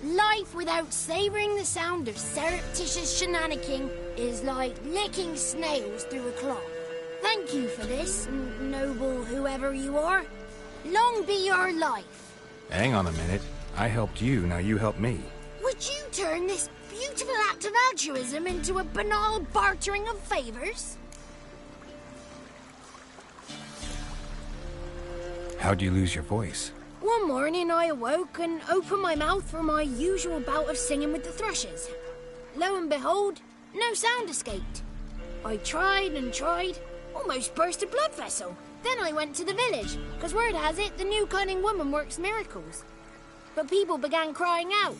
[SPEAKER 18] Life without savouring the sound of surreptitious shenanigans is like licking snails through a cloth. Thank you for this, noble whoever you are. Long be your life.
[SPEAKER 5] Hang on a minute. I helped you, now you help me.
[SPEAKER 18] Would you turn this beautiful act of altruism into a banal bartering of favours?
[SPEAKER 5] How'd you lose your voice?
[SPEAKER 18] One morning I awoke and opened my mouth for my usual bout of singing with the thrushes. Lo and behold, no sound escaped. I tried and tried, almost burst a blood vessel. Then I went to the village, because word has it the new cunning woman works miracles. But people began crying out,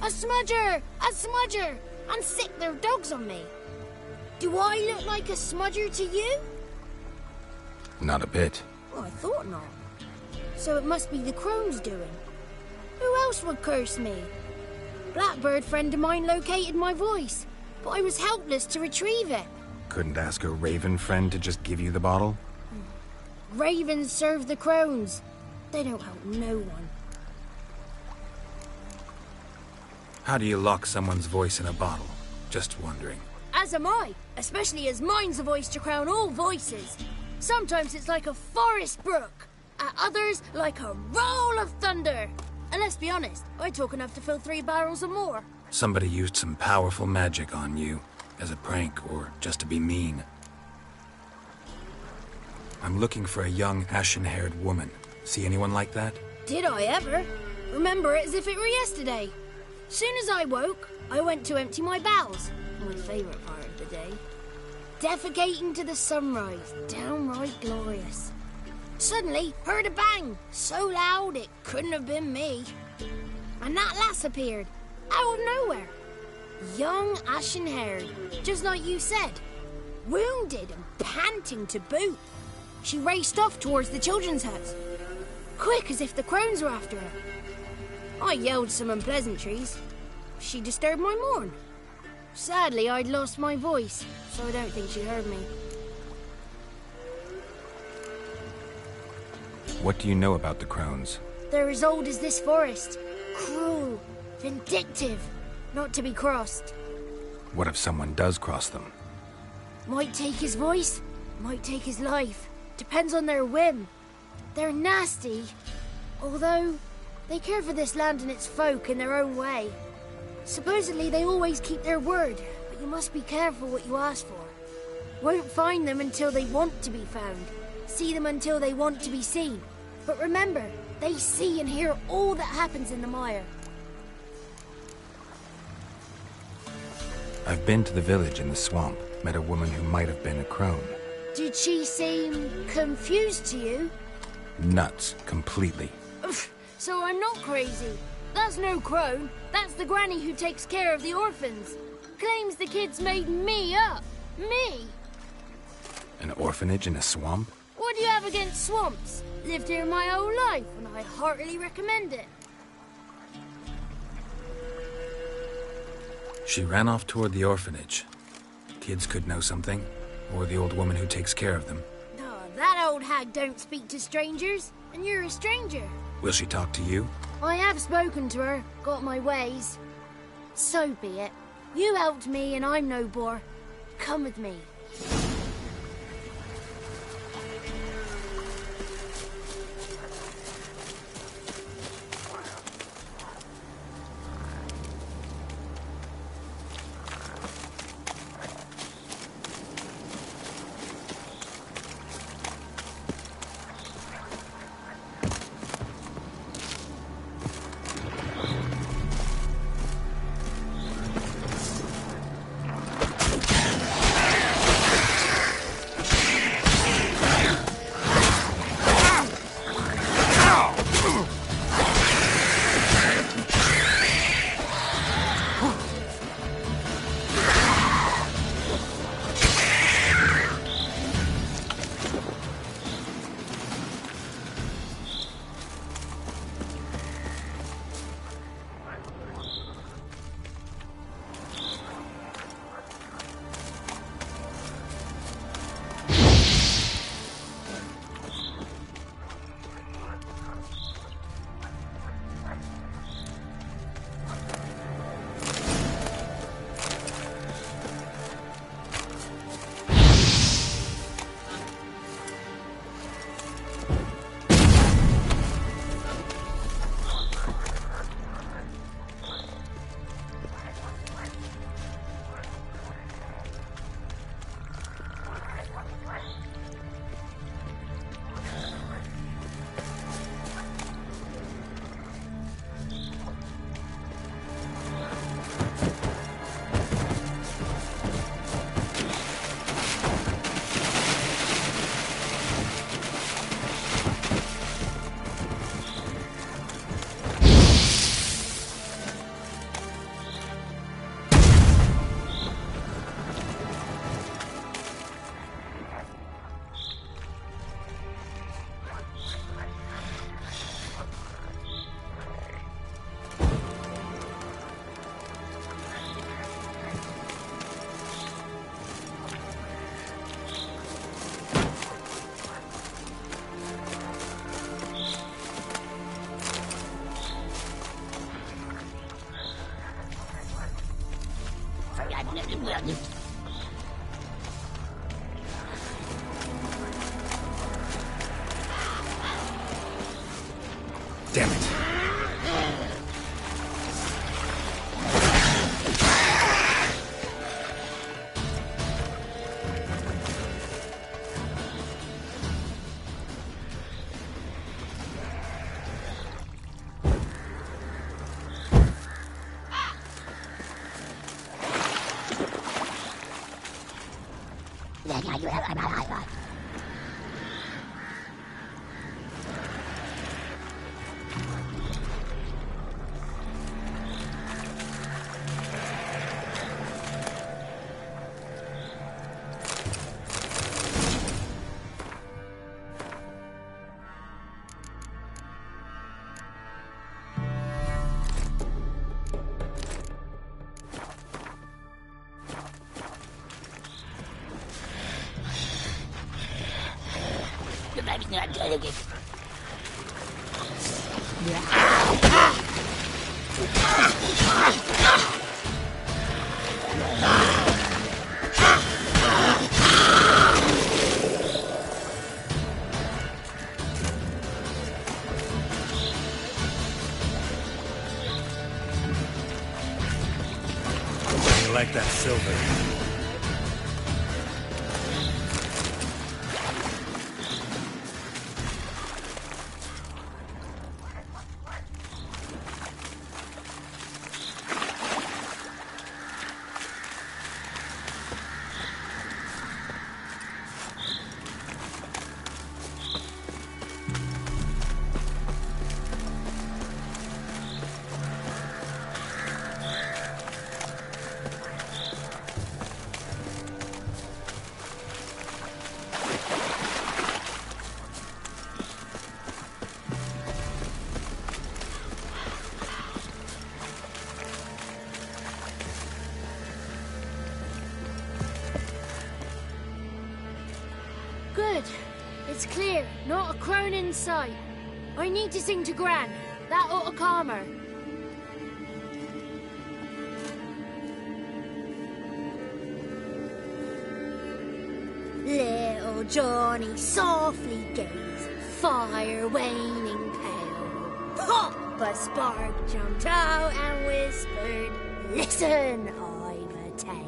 [SPEAKER 18] "A smudger! A smudger!" and sick their dogs on me. Do I look like a smudger to you?
[SPEAKER 5] Not a bit.
[SPEAKER 18] Well, I thought not. So it must be the crone's doing. Who else would curse me? Blackbird friend of mine located my voice, but I was helpless to retrieve it.
[SPEAKER 5] Couldn't ask a raven friend to just give you the bottle?
[SPEAKER 18] Ravens serve the crones. They don't help no one.
[SPEAKER 5] How do you lock someone's voice in a bottle? Just wondering.
[SPEAKER 18] As am I, especially as mine's a voice to crown all voices. Sometimes it's like a forest brook, at others like a roll of thunder. And let's be honest, I talk enough to fill 3 barrels or more.
[SPEAKER 5] Somebody used some powerful magic on you, as a prank or just to be mean. I'm looking for a young, ashen-haired woman. See anyone like that?
[SPEAKER 18] Did I ever? Remember it as if it were yesterday. Soon as I woke, I went to empty my bowels. My favourite part. the day. Defecating to the sunrise, downright glorious. Suddenly, heard a bang, so loud it couldn't have been me. And that lass appeared, out of nowhere. Young, ashen-haired, just like you said. Wounded and panting to boot. She raced off towards the children's house. Quick as if the crones were after her. I yelled some unpleasantries. She disturbed my morn. Sadly, I'd lost my voice, so I don't think she heard me.
[SPEAKER 5] What do you know about the crones?
[SPEAKER 18] They're as old as this forest. Cruel, vindictive, not to be crossed.
[SPEAKER 5] What if someone does cross them?
[SPEAKER 18] Might take his voice, might take his life. Depends on their whim. They're nasty, although they care for this land and its folk in their own way. Supposedly they always keep their word, but you must be careful what you ask for. Won't find them until they want to be found. See them until they want to be seen. But remember, they see and hear all that happens in the mire.
[SPEAKER 5] I've been to the village in the swamp, met a woman who might have been a crone.
[SPEAKER 18] Did she seem confused to you?
[SPEAKER 5] Nuts, completely.
[SPEAKER 18] So I'm not crazy. That's no crone. That's the granny who takes care of the orphans. Claims the kids made me up. Me!
[SPEAKER 5] An orphanage in a swamp?
[SPEAKER 18] What do you have against swamps? Lived here my whole life, and I heartily recommend it.
[SPEAKER 5] She ran off toward the orphanage. Kids could know something, or the old woman who takes care of them.
[SPEAKER 18] Oh, that old hag don't speak to strangers, and you're a stranger.
[SPEAKER 5] Will she talk to you?
[SPEAKER 18] I have spoken to her, got my ways. So be it. You helped me, and I'm no bore. Come with me.
[SPEAKER 10] You like that silver?
[SPEAKER 16] Good. It's clear. Not a crone in sight. I need to sing to Gran. That ought to calm her. Little Johnny softly gazed, fire waning pale. Pop! A spark jumped out and whispered, "Listen, I've a tale."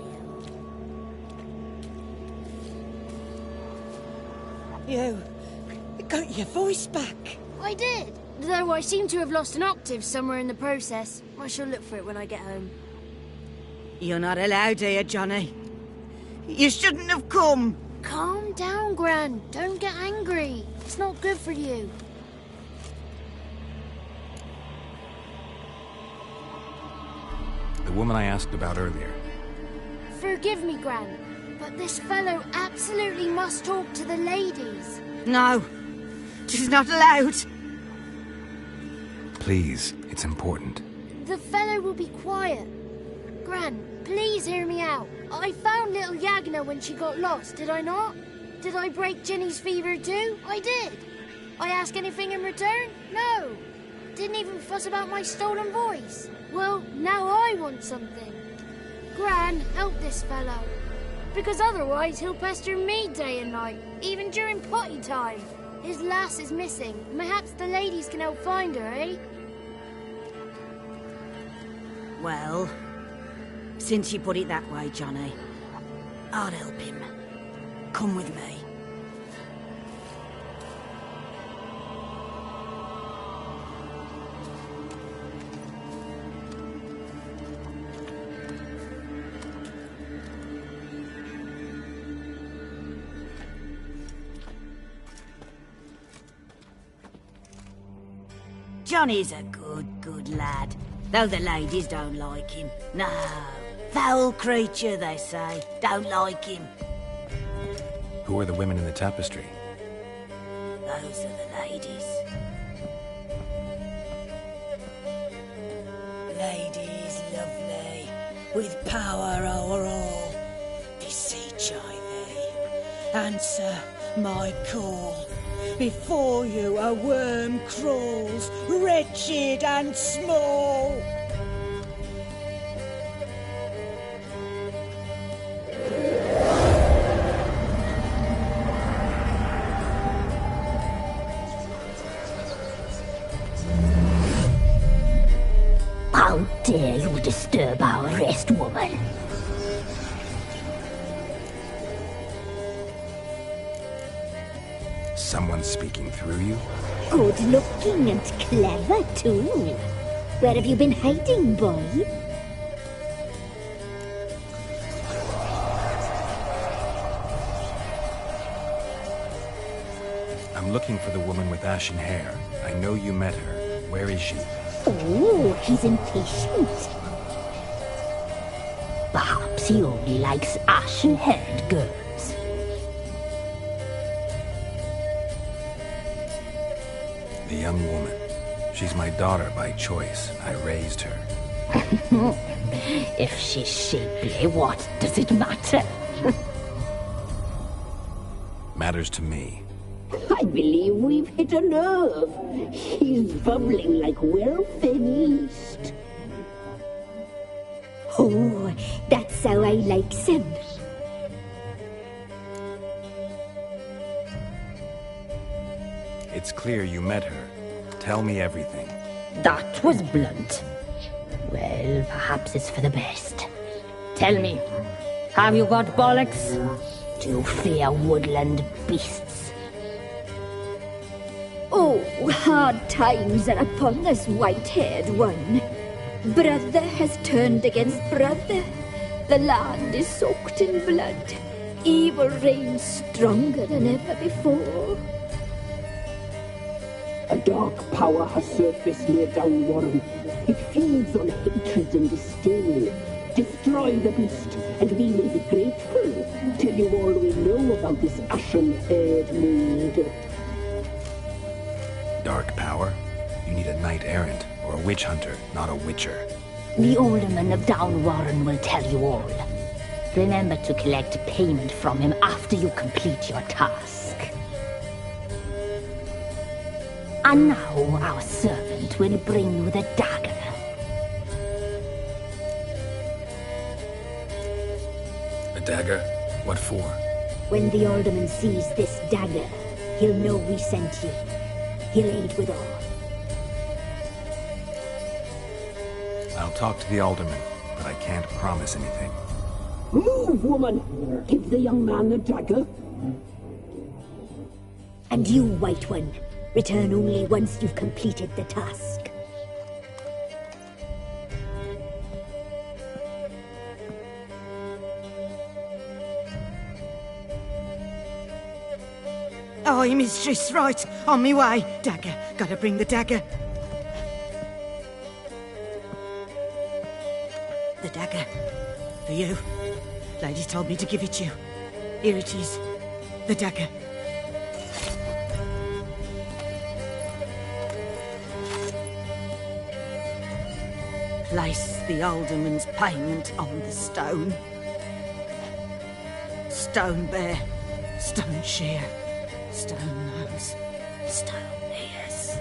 [SPEAKER 20] You got your voice back.
[SPEAKER 16] I did, though I seem to have lost an octave somewhere in the process. I shall look for it when I get home.
[SPEAKER 20] You're not allowed here, Johnny. You shouldn't have come.
[SPEAKER 16] Calm down, Gran. Don't get angry. It's not good for you.
[SPEAKER 5] The woman I asked about earlier.
[SPEAKER 16] Forgive me, Gran, but this fellow absolutely must talk to the ladies.
[SPEAKER 20] No, she's not allowed.
[SPEAKER 5] Please, it's important.
[SPEAKER 16] The fellow will be quiet. Gran, please hear me out. I found little Yagna when she got lost, did I not? Did I break Ginny's fever too? I did. I ask anything in return? No. Didn't even fuss about my stolen voice. Well, now I want something. Gran, help this fellow. Because otherwise he'll pester me day and night, even during potty time. His lass is missing. Perhaps the ladies can help find her, eh?
[SPEAKER 20] Well, since you put it that way, Johnny, I'll help him. Come with me. Johnny's a good lad, though the ladies don't like him. No, foul creature, they say. Don't like him.
[SPEAKER 5] Who are the women in the tapestry?
[SPEAKER 20] Those are the ladies. Ladies lovely, with power o'er all. Beseech I thee, answer my call. Before you a worm crawls, wretched and small.
[SPEAKER 18] How dare you disturb our rest, woman?
[SPEAKER 5] Someone speaking through you?
[SPEAKER 18] Good looking and clever, too. Where have you been hiding, boy?
[SPEAKER 5] I'm looking for the woman with ashen hair. I know you met her. Where is she?
[SPEAKER 13] Oh, he's impatient. Perhaps he only likes ashen-haired girls.
[SPEAKER 5] The young woman. She's my daughter by choice. I raised her.
[SPEAKER 13] If she's shapely, what does it matter?
[SPEAKER 5] Matters to me.
[SPEAKER 13] I believe we've hit a nerve. He's bubbling like Werfen East. Oh, that's how I like him.
[SPEAKER 5] It's clear you met her. Tell me everything.
[SPEAKER 13] That was blunt. Well, perhaps it's for the best. Tell me, have you got bollocks? Do you fear woodland beasts?
[SPEAKER 21] Oh, hard times are upon this white-haired one. Brother has turned against brother. The land is soaked in blood. Evil reigns stronger than ever before.
[SPEAKER 23] A dark power has surfaced near Downwarren. It feeds on hatred and disdain. Destroy the beast, and we may be grateful. Tell you all we know about this ashen-haired maid.
[SPEAKER 5] Dark power? You need a knight-errant, or a witch-hunter, not a witcher.
[SPEAKER 13] The alderman of Downwarren will tell you all. Remember to collect payment from him after you complete your task. And now our servant will bring you the dagger.
[SPEAKER 5] A dagger? What for?
[SPEAKER 21] When the alderman sees this dagger, he'll know we sent you. He'll aid with all.
[SPEAKER 5] I'll talk to the alderman, but I can't promise anything.
[SPEAKER 23] Move, woman! Give the young man the dagger.
[SPEAKER 21] And you, White One, return only once you've completed the task.
[SPEAKER 20] Aye, mistress, right. On me way. Dagger. Gotta bring the dagger. The dagger. For you. Lady told me to give it you. Here it is. The dagger. Place the alderman's payment on the stone. Stone bear. Stone shear. Stone nose, stone ears.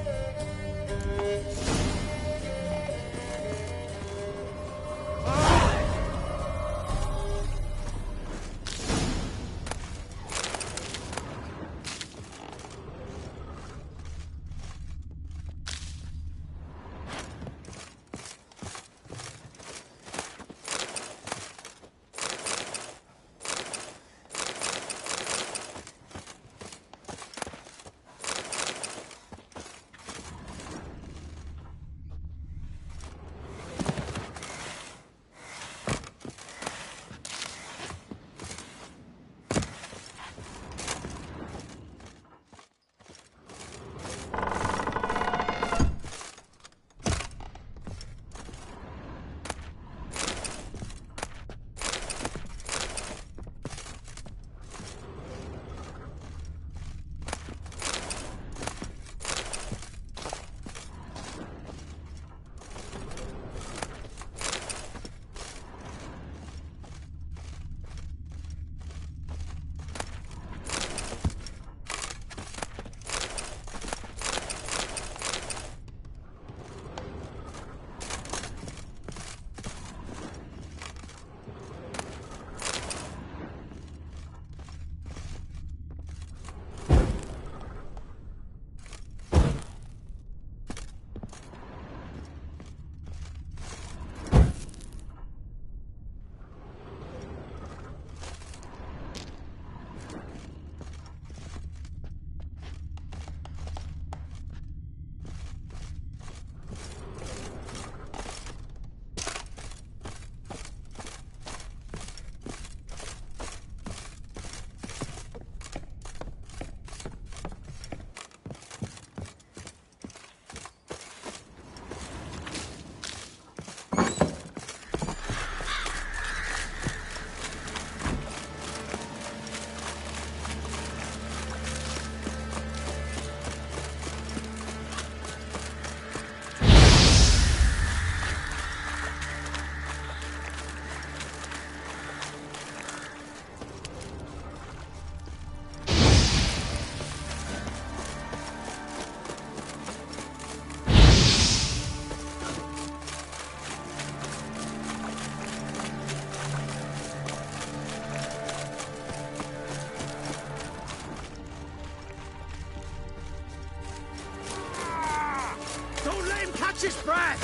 [SPEAKER 3] his breath!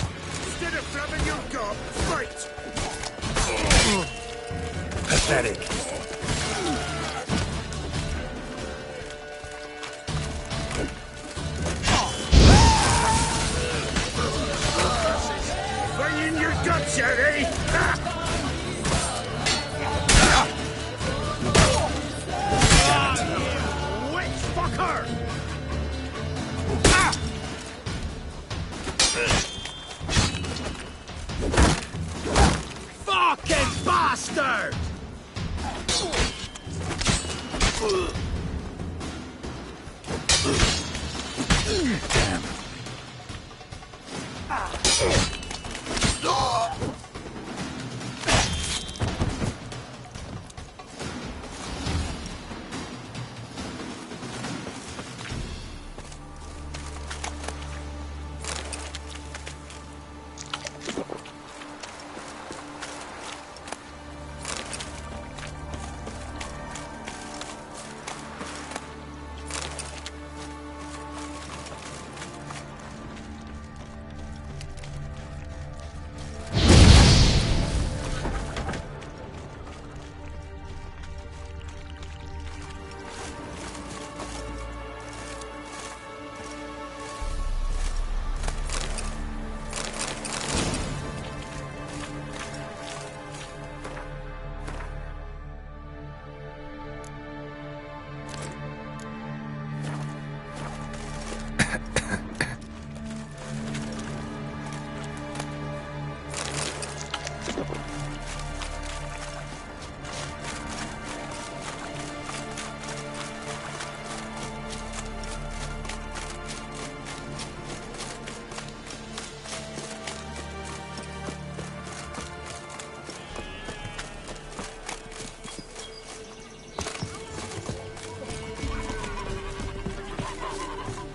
[SPEAKER 3] Instead of flapping your gob, fight!
[SPEAKER 5] Pathetic.
[SPEAKER 3] Bring in your guts, Eddie! Witch fucker! Fucking bastard!
[SPEAKER 5] Damn.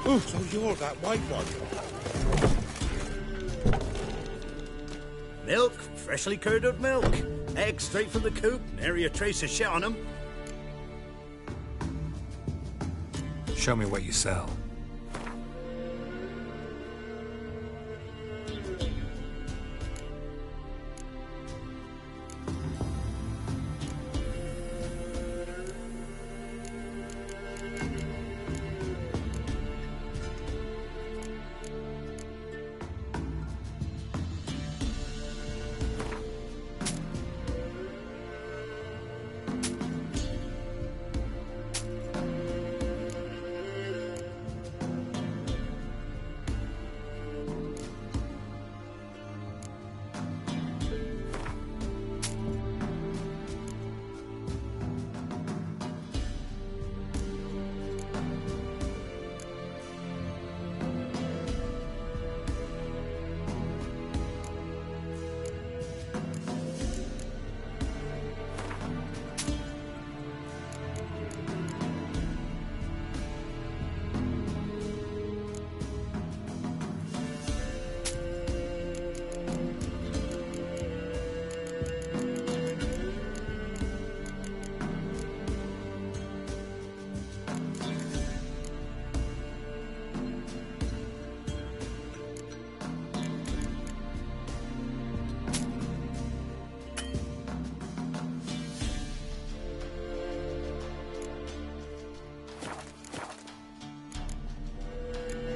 [SPEAKER 10] Oh, so you're that white one.
[SPEAKER 6] Milk, freshly curdled milk. Eggs straight from the coop, nary a trace of shit on them.
[SPEAKER 5] Show me what you sell.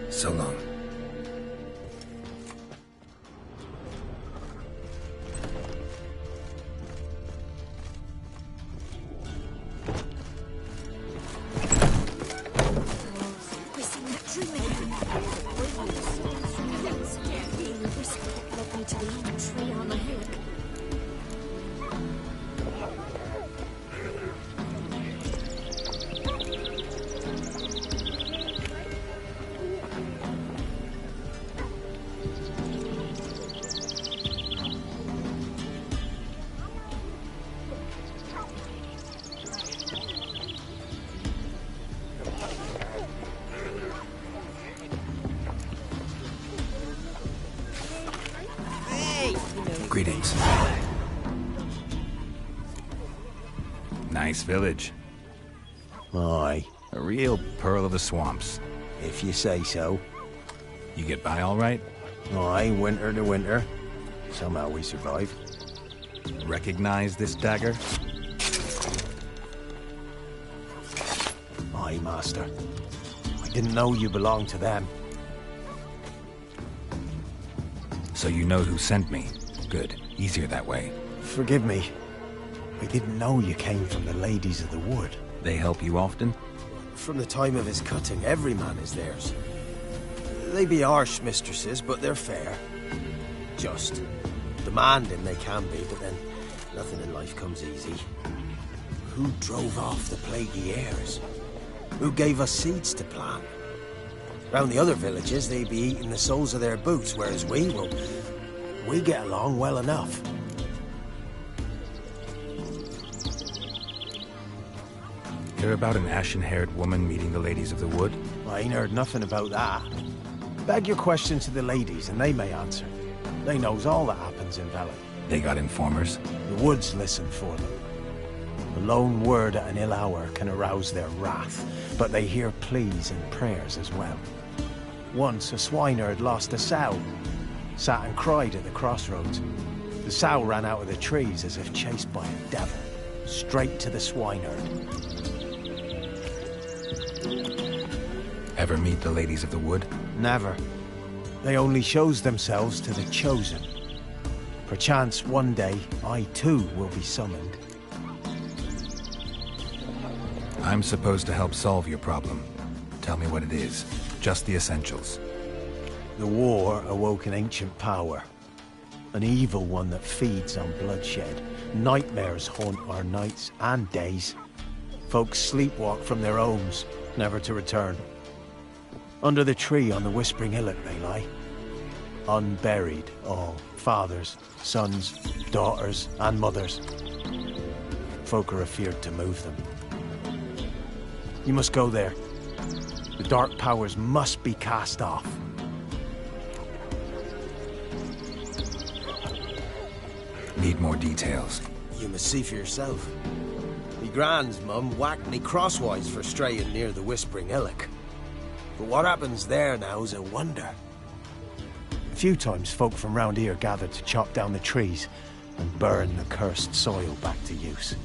[SPEAKER 5] So long. Greetings. Nice village.
[SPEAKER 10] Aye.
[SPEAKER 5] A real pearl of the swamps.
[SPEAKER 10] If you say so.
[SPEAKER 5] You get by all right?
[SPEAKER 1] Aye, winter to winter. Somehow we survive.
[SPEAKER 5] Recognize this dagger?
[SPEAKER 1] Aye, Master. I didn't know you belonged to them.
[SPEAKER 5] So you know who sent me. Good. Easier that way.
[SPEAKER 1] Forgive me. I didn't know you came from the Ladies of the Wood.
[SPEAKER 5] They help you often?
[SPEAKER 1] From the time of his cutting, every man is theirs. They be harsh mistresses, but they're fair. Just. Demanding they can be, but then nothing in life comes easy. Who drove off the plaguey airs? Who gave us seeds to plant? Round the other villages, they be eating the soles of their boots, whereas we get along well enough.
[SPEAKER 5] Hear about an ashen-haired woman meeting the Ladies of the Wood?
[SPEAKER 1] I ain't heard nothing about that. Beg your question to the ladies, and they may answer. They knows all that happens in Velen.
[SPEAKER 5] They got informers?
[SPEAKER 1] The woods listen for them. The lone word at an ill hour can arouse their wrath, but they hear pleas and prayers as well. Once a swineherd lost a sow, sat and cried at the crossroads. The sow ran out of the trees as if chased by a devil, straight to the swineherd.
[SPEAKER 5] Ever meet the Ladies of the Wood?
[SPEAKER 1] Never. They only shows themselves to the chosen. Perchance one day, I too will be summoned.
[SPEAKER 5] I'm supposed to help solve your problem. Tell me what it is. Just the essentials.
[SPEAKER 1] The war awoke an ancient power. An evil one that feeds on bloodshed. Nightmares haunt our nights and days. Folks sleepwalk from their homes, never to return. Under the tree on the Whispering Hillock they lie. Unburied all. Fathers, sons, daughters, and mothers. Folk are afeard to move them. You must go there. The dark powers must be cast off.
[SPEAKER 5] Need more details.
[SPEAKER 1] You must see for yourself. Me grand's mum whacked me crosswise for straying near the Whispering Hillock. But what happens there now is a wonder. A few times folk from round here gathered to chop down the trees and burn the cursed soil back to use.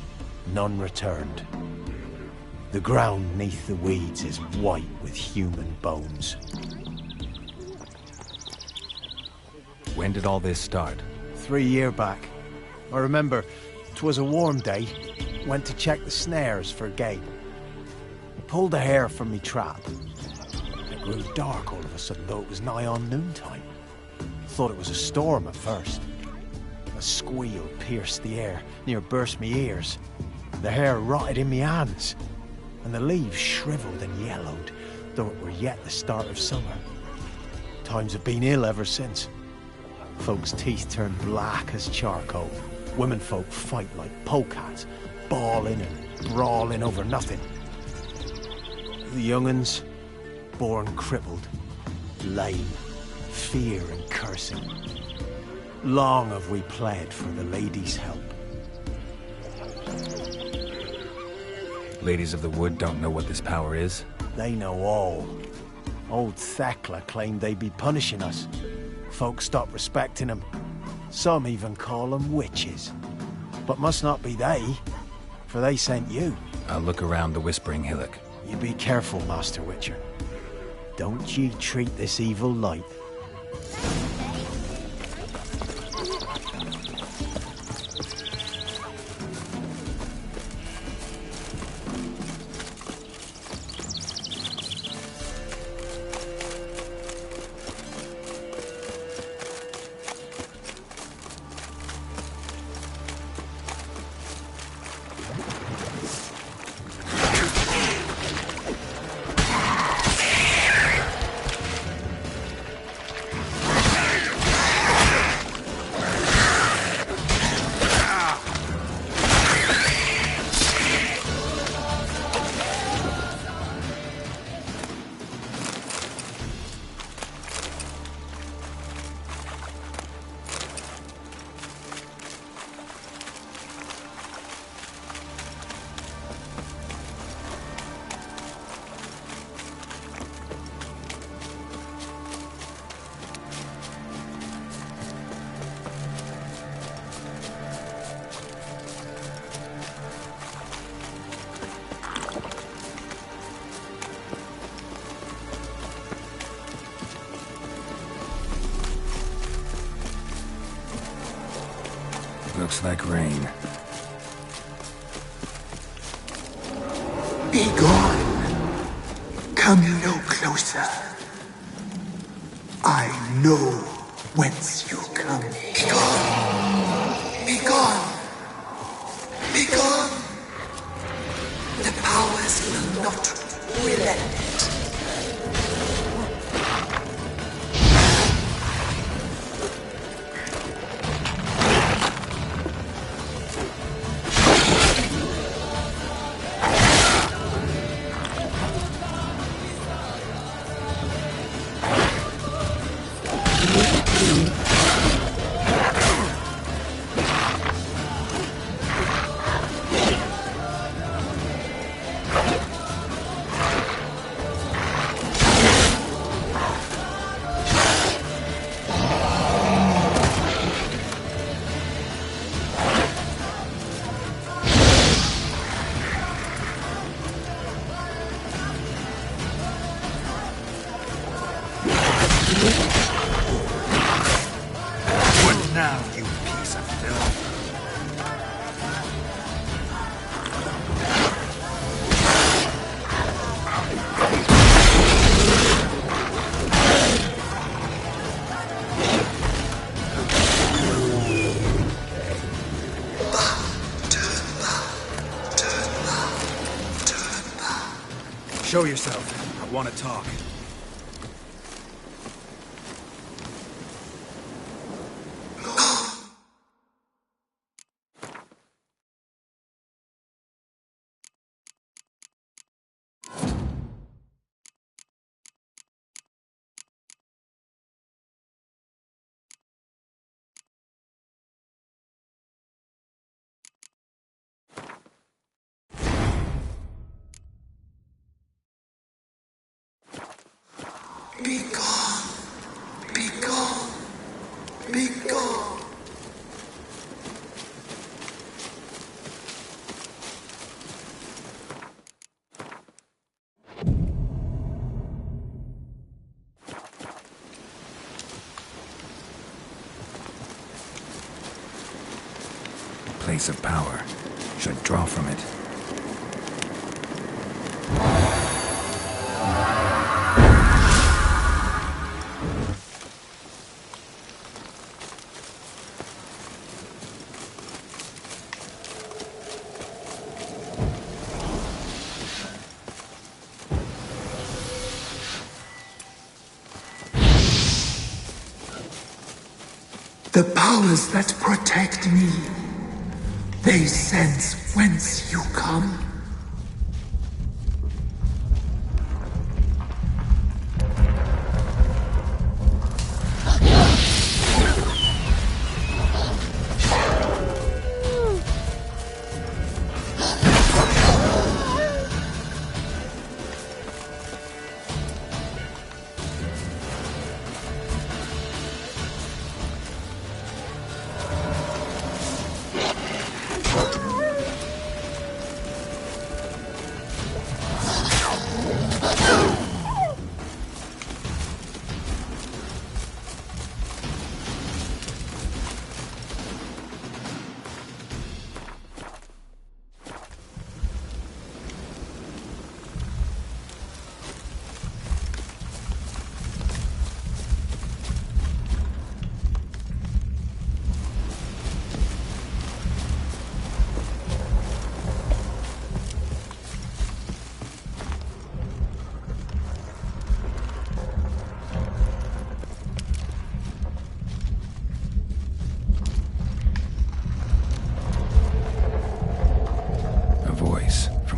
[SPEAKER 1] None returned. The ground neath the weeds is white with human bones.
[SPEAKER 5] When did all this start?
[SPEAKER 1] 3 years back. I remember 'twas a warm day. Went to check the snares for game. Pulled a hare from me trap. It grew dark all of a sudden, though it was nigh on noontime. Thought it was a storm at first. A squeal pierced the air, near burst me ears. The hare rotted in me hands, and the leaves shriveled and yellowed, though it were yet the start of summer. Times have been ill ever since. Folks' teeth turned black as charcoal. Womenfolk fight like polecats, bawling and brawling over nothing. The young'uns, born crippled, lame, fear and cursing. Long have we pled for the ladies' help.
[SPEAKER 5] Ladies of the Wood don't know what this power is?
[SPEAKER 1] They know all. Old Thekla claimed they'd be punishing us. Folks stopped respecting them. Some even call them witches. But must not be they, for they sent you.
[SPEAKER 5] I'll look around the Whispering Hillock.
[SPEAKER 1] You be careful, Master Witcher. Don't ye treat this evil light.
[SPEAKER 5] Looks like rain.
[SPEAKER 14] Be gone. Come no closer. I know whence you come. Be gone. Be gone. Be gone. The powers will not relent.
[SPEAKER 4] Show yourself. I want to talk.
[SPEAKER 14] Be gone. Be gone. Be gone.
[SPEAKER 5] Place of power. Should draw from it.
[SPEAKER 14] The powers that protect me, they sense whence you come.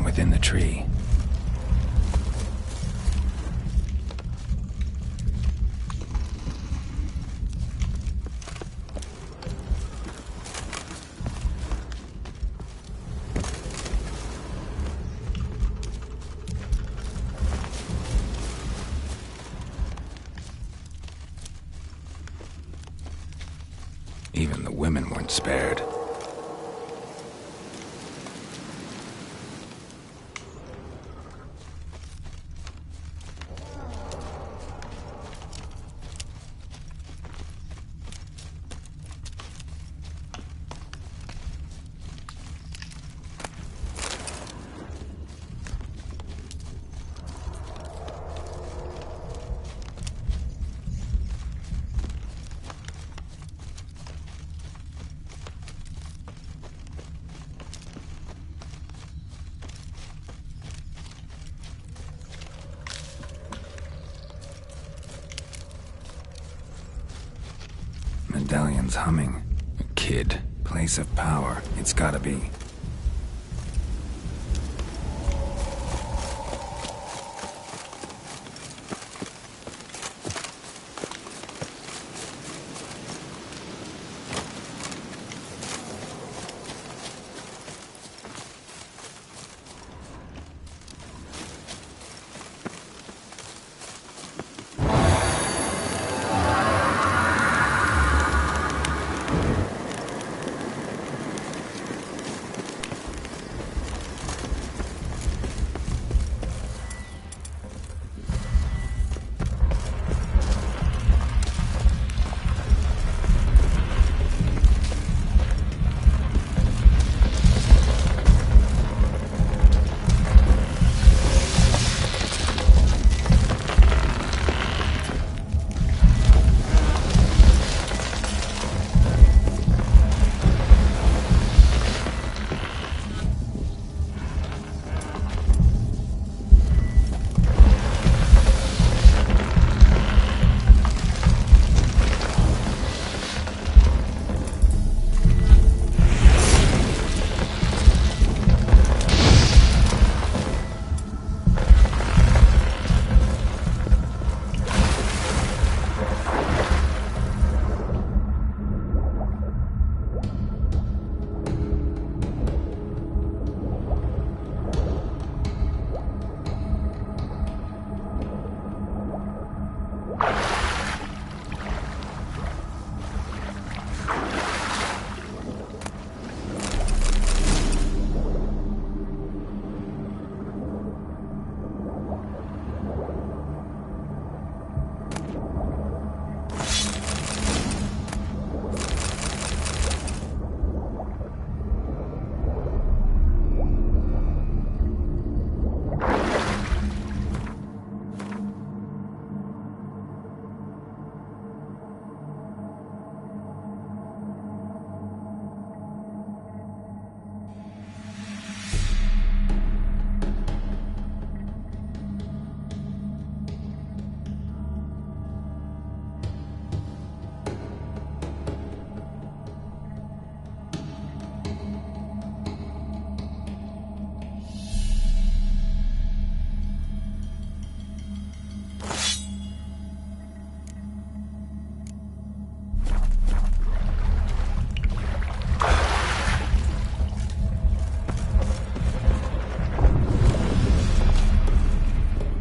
[SPEAKER 5] Within the tree. Even the women weren't spared. medallion's humming. A kid. Place of power. It's gotta be.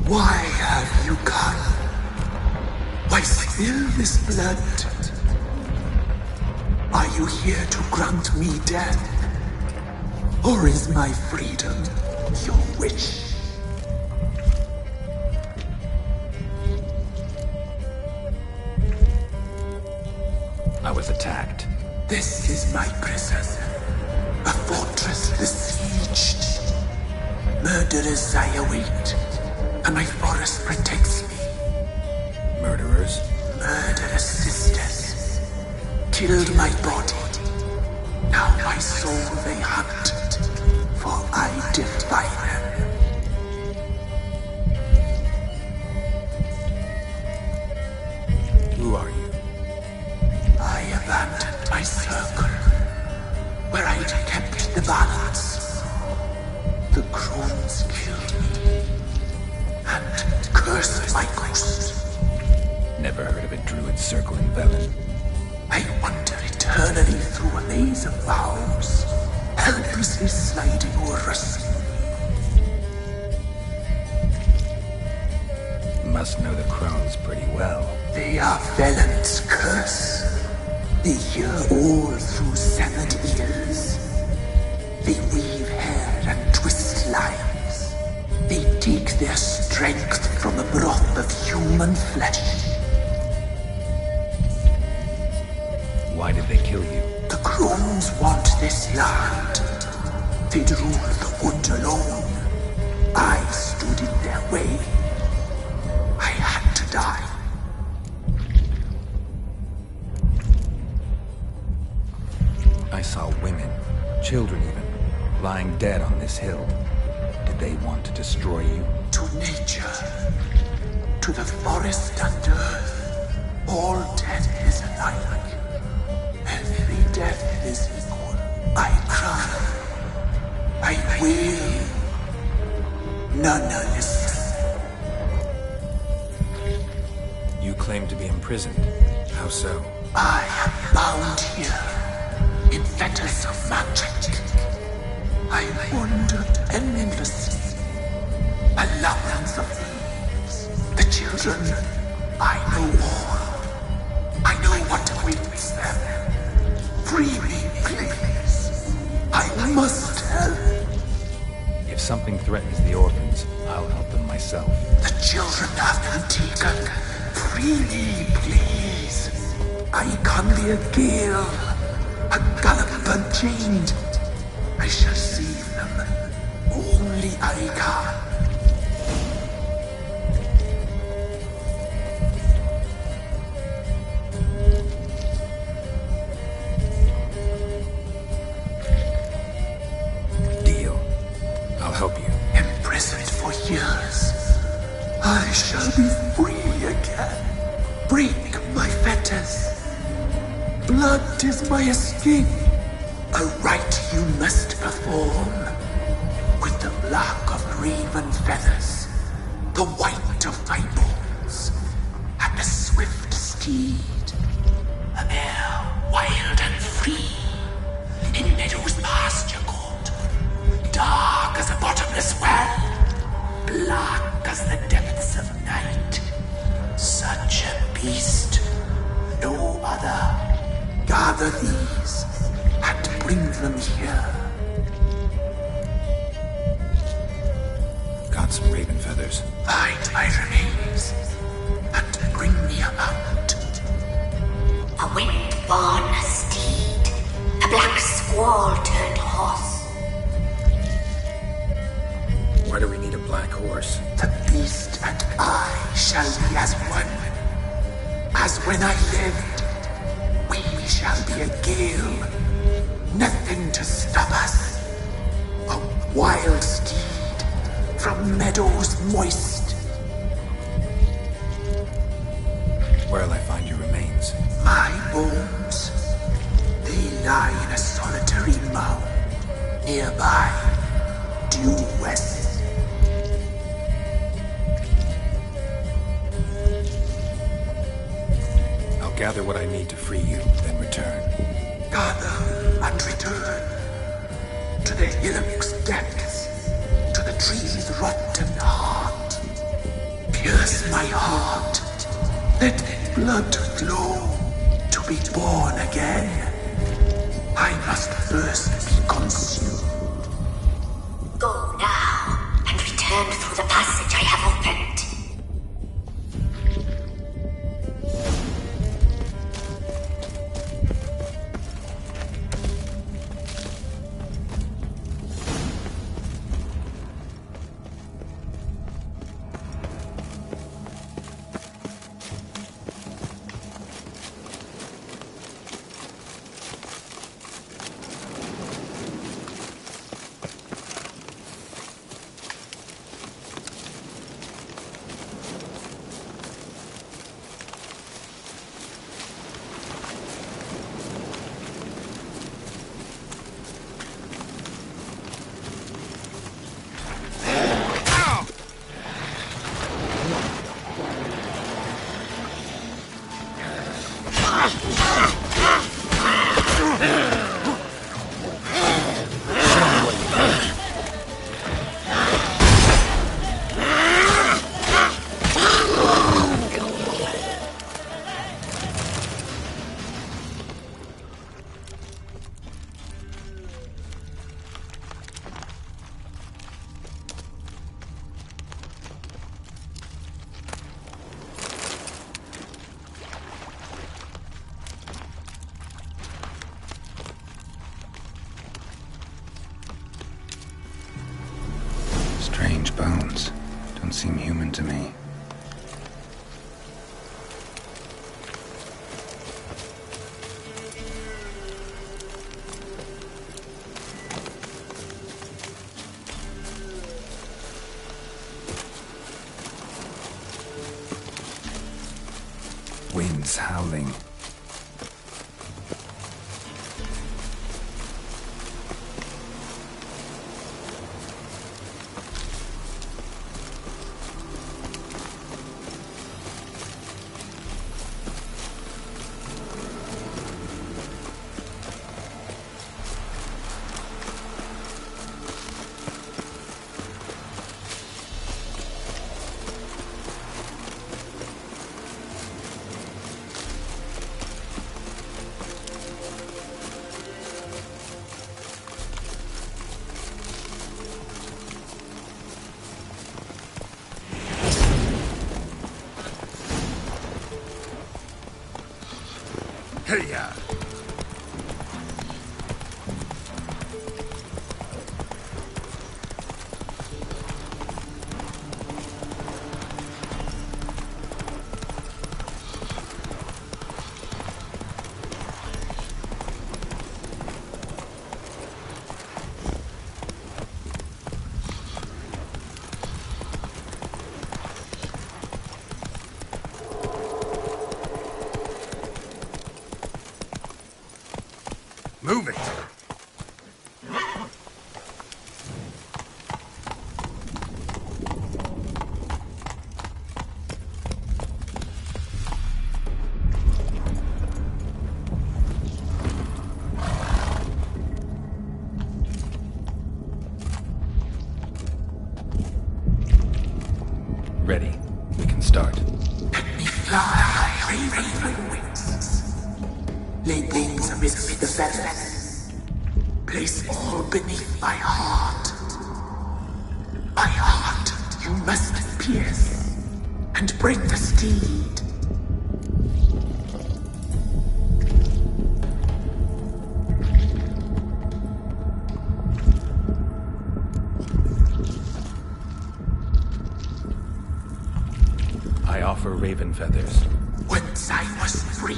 [SPEAKER 14] Why have you come? Why spill this blood? Are you here to grant me death? Or is my freedom your wish?
[SPEAKER 5] I was attacked.
[SPEAKER 14] This is my prison. A fortress besieged. Murderers I await, and my forest protects me.
[SPEAKER 5] Murderers?
[SPEAKER 14] Murderous sisters. Killed my body. Now my soul they hunt, for I defy them.
[SPEAKER 5] Who are you?
[SPEAKER 14] I abandoned my circle, where I'd kept the balance. The crones killed me, and cursed my ghost.
[SPEAKER 5] Never heard of a druid circle in Velen.
[SPEAKER 14] I wander eternally through a maze of vows, helplessly sliding over us.
[SPEAKER 5] Must know the crones pretty well.
[SPEAKER 14] They are Velen's curse. They hear all through severed ears. They weave hair and twist lives. They take their strength from the broth of human flesh.
[SPEAKER 5] Why did they kill you?
[SPEAKER 14] The crones want this land. They'd rule the wood alone. I stood in their way. I had to die.
[SPEAKER 5] I saw women, children even, lying dead on this hill. Did they want to destroy you?
[SPEAKER 14] To nature, to the forest and earth, all death is alike. death is equal, I cry. I wail. None listens.
[SPEAKER 5] You claim to be imprisoned. How so?
[SPEAKER 14] I am bound here in fetters of magic. I wandered endlessly, a labyrinth of thieves. The children, I know all. I know what awaits them. Free me, please. I must help.
[SPEAKER 5] If something threatens the orphans, I'll help them myself.
[SPEAKER 14] The children have been taken. Free me, please. I can be a gale, a gallop unchained. I shall save them. Only I can.
[SPEAKER 5] Deal. I'll help you.
[SPEAKER 14] Imprisoned for years, I shall be free again. Break my fetters. Blood is my escape. A rite you must perform. With the black of raven feathers, the white of my bones, and the swift steed. A mare wild and free, in meadows pasture court, dark as a bottomless well, black as the depths of night. Such a beast, no other. Gather these and bring them here.
[SPEAKER 5] Got some raven feathers.
[SPEAKER 14] Find my remains and bring me a mount.
[SPEAKER 18] A wind-born steed, a black squall turned horse.
[SPEAKER 5] Why do we need a black horse?
[SPEAKER 14] The beast and I shall be as one. As when I lived. We shall be a gale. Nothing to stop us. A wild steed from meadows moist.
[SPEAKER 5] Where'll I find your remains?
[SPEAKER 14] My bones. They lie in a solitary mound. Nearby, due west.
[SPEAKER 5] Gather what I need to free you, then return.
[SPEAKER 14] Gather and return. To the hillock's depths. To the tree's rotten heart. Pierce my heart. Let blood flow. To be born again. I must first be consumed.
[SPEAKER 18] Go now, and return through the passage I have opened.
[SPEAKER 5] Strange bones. Don't seem human to me. Winds howling.
[SPEAKER 6] Hiya! Move it!
[SPEAKER 5] Ready. We can start.
[SPEAKER 14] Fly, raven wings. Lay wings amidst the feathers. Place all beneath my heart. My heart you must pierce, and bring the steed.
[SPEAKER 5] I offer raven feathers.
[SPEAKER 14] Once I was free,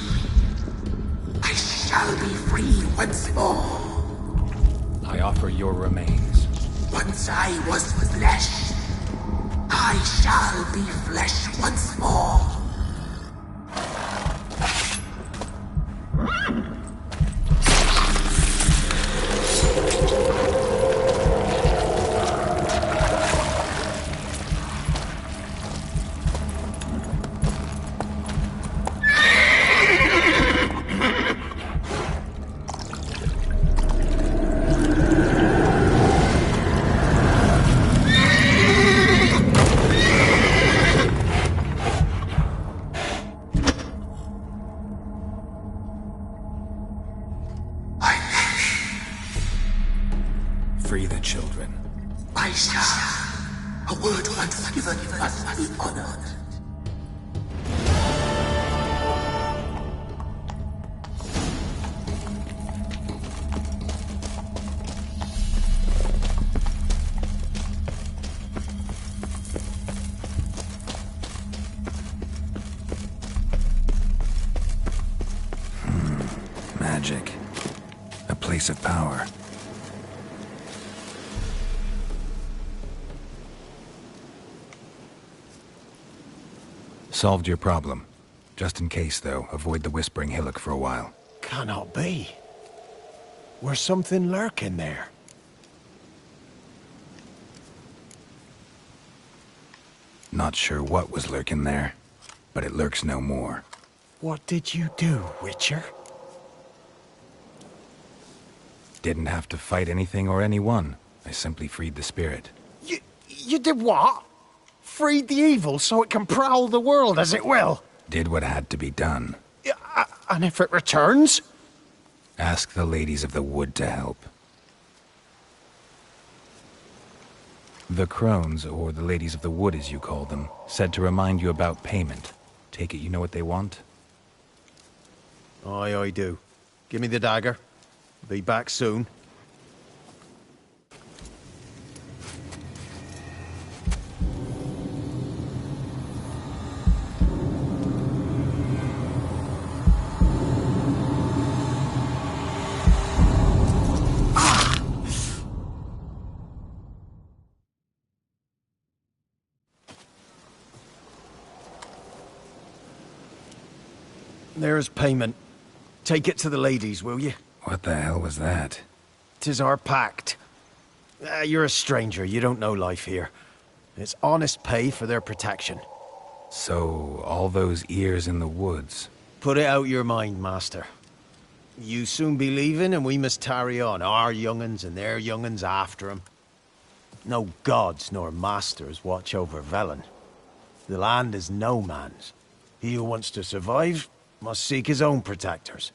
[SPEAKER 14] I shall be free once more.
[SPEAKER 5] I offer your remains.
[SPEAKER 14] Once I was flesh, I shall be flesh once more.
[SPEAKER 5] Free the children.
[SPEAKER 14] I shall. A word once given must be honored.
[SPEAKER 5] Magic. A place of power. Solved your problem. Just in case, though, avoid the Whispering Hillock for a while.
[SPEAKER 1] Cannot be. Where's something lurking there?
[SPEAKER 5] Not sure what was lurking there, but it lurks no more.
[SPEAKER 1] What did you do, Witcher?
[SPEAKER 5] Didn't have to fight anything or anyone. I simply freed the spirit.
[SPEAKER 1] You did what? Freed the evil so it can prowl the world as it will?
[SPEAKER 5] Did what had to be done.
[SPEAKER 1] And if it returns?
[SPEAKER 5] Ask the ladies of the wood to help. The crones, or the ladies of the wood as you call them, said to remind you about payment. Take it you know what they want?
[SPEAKER 1] Aye, I do. Give me the dagger. Be back soon. There's payment. Take it to the ladies, will you?
[SPEAKER 5] What the hell was that?
[SPEAKER 1] 'Tis our pact. You're a stranger, you don't know life here. It's honest pay for their protection.
[SPEAKER 5] So, all those ears in the woods.
[SPEAKER 1] Put it out your mind, master. You soon be leaving and we must tarry on, our young'uns and their young'uns after 'em. No gods nor masters watch over Velen. The land is no man's. He who wants to survive must seek his own protectors.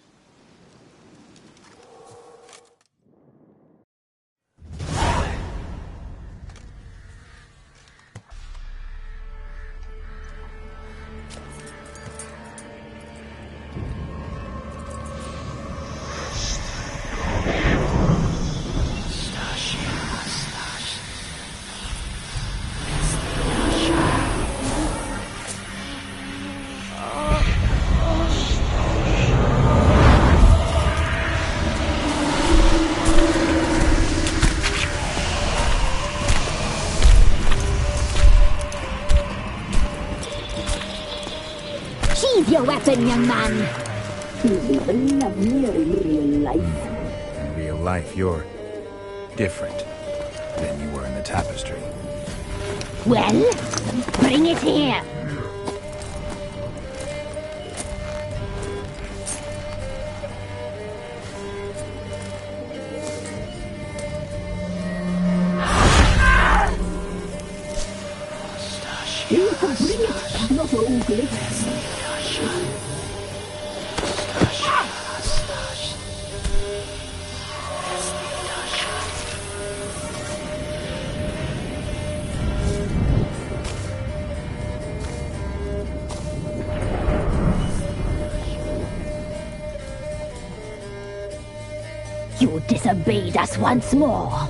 [SPEAKER 21] your weapon, young man.
[SPEAKER 23] He's even lovelier in real life.
[SPEAKER 5] In real life, you're different than you were in the tapestry.
[SPEAKER 13] Well, bring it here.
[SPEAKER 23] You can bring it, not ugly.
[SPEAKER 13] You disobeyed us once more.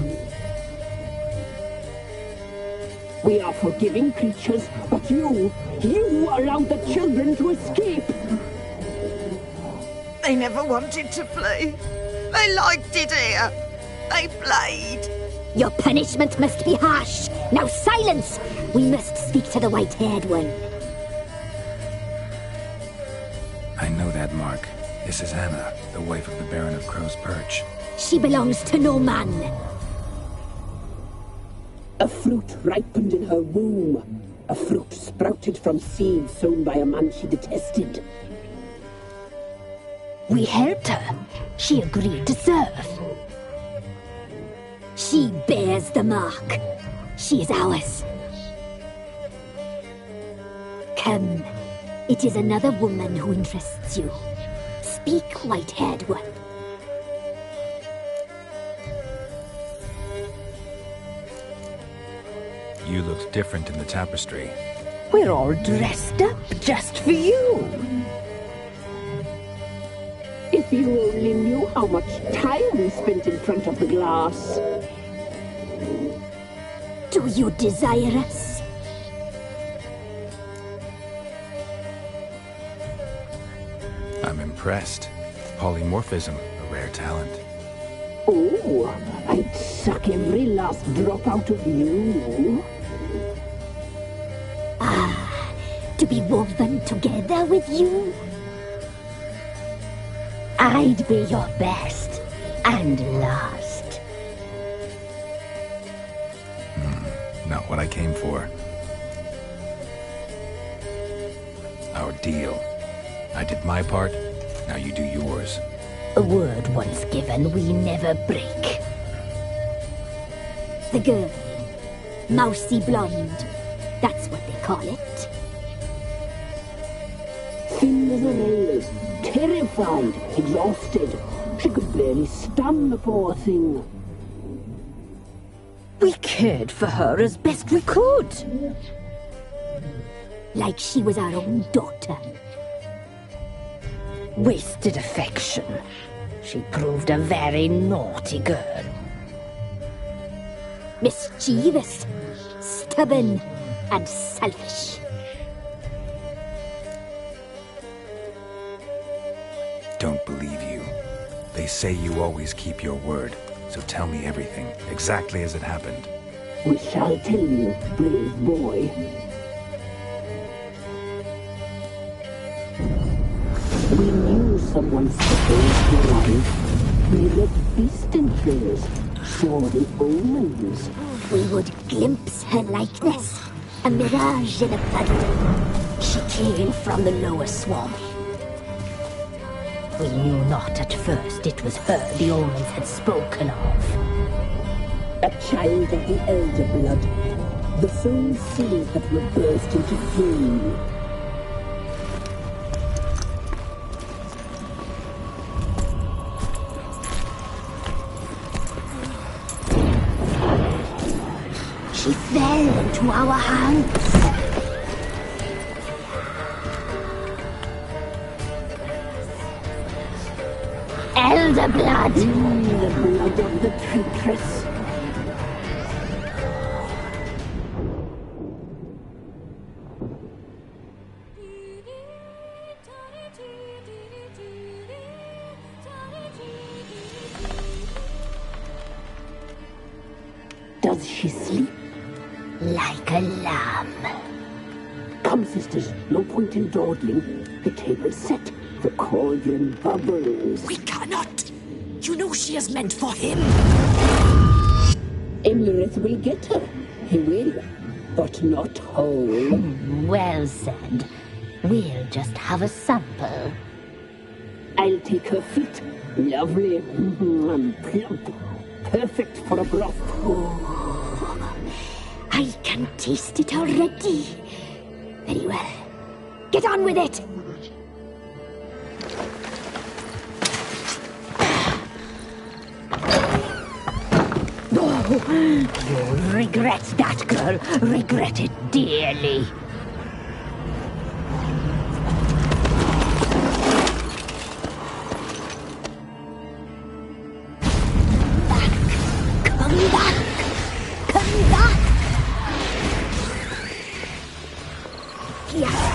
[SPEAKER 23] We are forgiving creatures, but you allowed the children to escape.
[SPEAKER 20] They never wanted to flee. They liked it here. They played.
[SPEAKER 21] Your punishment must be harsh. Now silence! We must speak to the white-haired one.
[SPEAKER 5] I know that mark. This is Anna, the wife of the Baron of Crow's Perch.
[SPEAKER 21] She belongs to no man.
[SPEAKER 23] A fruit ripened in her womb. A fruit sprouted from seeds sown by a man she detested.
[SPEAKER 21] We helped her. She agreed to serve. She bears the mark. She is ours. Come. It is another woman who interests you. Speak, white-haired one.
[SPEAKER 5] You looked different in the tapestry.
[SPEAKER 21] We're all dressed up just for you.
[SPEAKER 23] If you only knew how much time we spent in front of the glass.
[SPEAKER 21] Do you desire us?
[SPEAKER 5] I'm impressed. Polymorphism, a rare talent.
[SPEAKER 23] Oh, I'd suck every last drop out of you.
[SPEAKER 21] Ah, to be woven together with you? I'd be your best and last.
[SPEAKER 5] Not what I came for. Our deal. I did my part, now you do yours.
[SPEAKER 21] A word once given, we never break. The girl. Mousy blonde. That's what they call it.
[SPEAKER 23] Thin as a rail, terrified, exhausted. She could barely stand, the poor thing.
[SPEAKER 21] We cared for her as best we could. Like she was our own daughter.
[SPEAKER 13] Wasted affection. She proved a very naughty girl.
[SPEAKER 21] Mischievous, stubborn, and selfish.
[SPEAKER 5] Don't believe you. They say you always keep your word, so tell me everything, exactly as it happened.
[SPEAKER 23] We shall tell you, brave boy. We knew someone supposed to arrive. We read beast entrails, saw the omens.
[SPEAKER 21] We would glimpse her likeness, a mirage in a puddle. She came from the lower swamp.
[SPEAKER 13] We knew not at first it was her the omens had spoken of.
[SPEAKER 23] A child of the elder blood, the soul seed that will burst into flame.
[SPEAKER 21] She fell into our hands. Elder blood!
[SPEAKER 23] The blood of the traitress. Does she sleep?
[SPEAKER 21] Like a lamb.
[SPEAKER 23] Come, sisters, no point in dawdling. The table's set. The cauldron bubbles.
[SPEAKER 21] We cannot! You know she is meant for him!
[SPEAKER 23] Imlerith will get her. He will, but not whole.
[SPEAKER 13] Well said. We'll just have a sample.
[SPEAKER 23] I'll take her feet. Lovely. And plump. Perfect for a broth.
[SPEAKER 21] Oh, I can taste it already. Very well. Get on with it!
[SPEAKER 13] You'll regret that, girl. Regret it dearly.
[SPEAKER 21] Come back! Come back! Yes.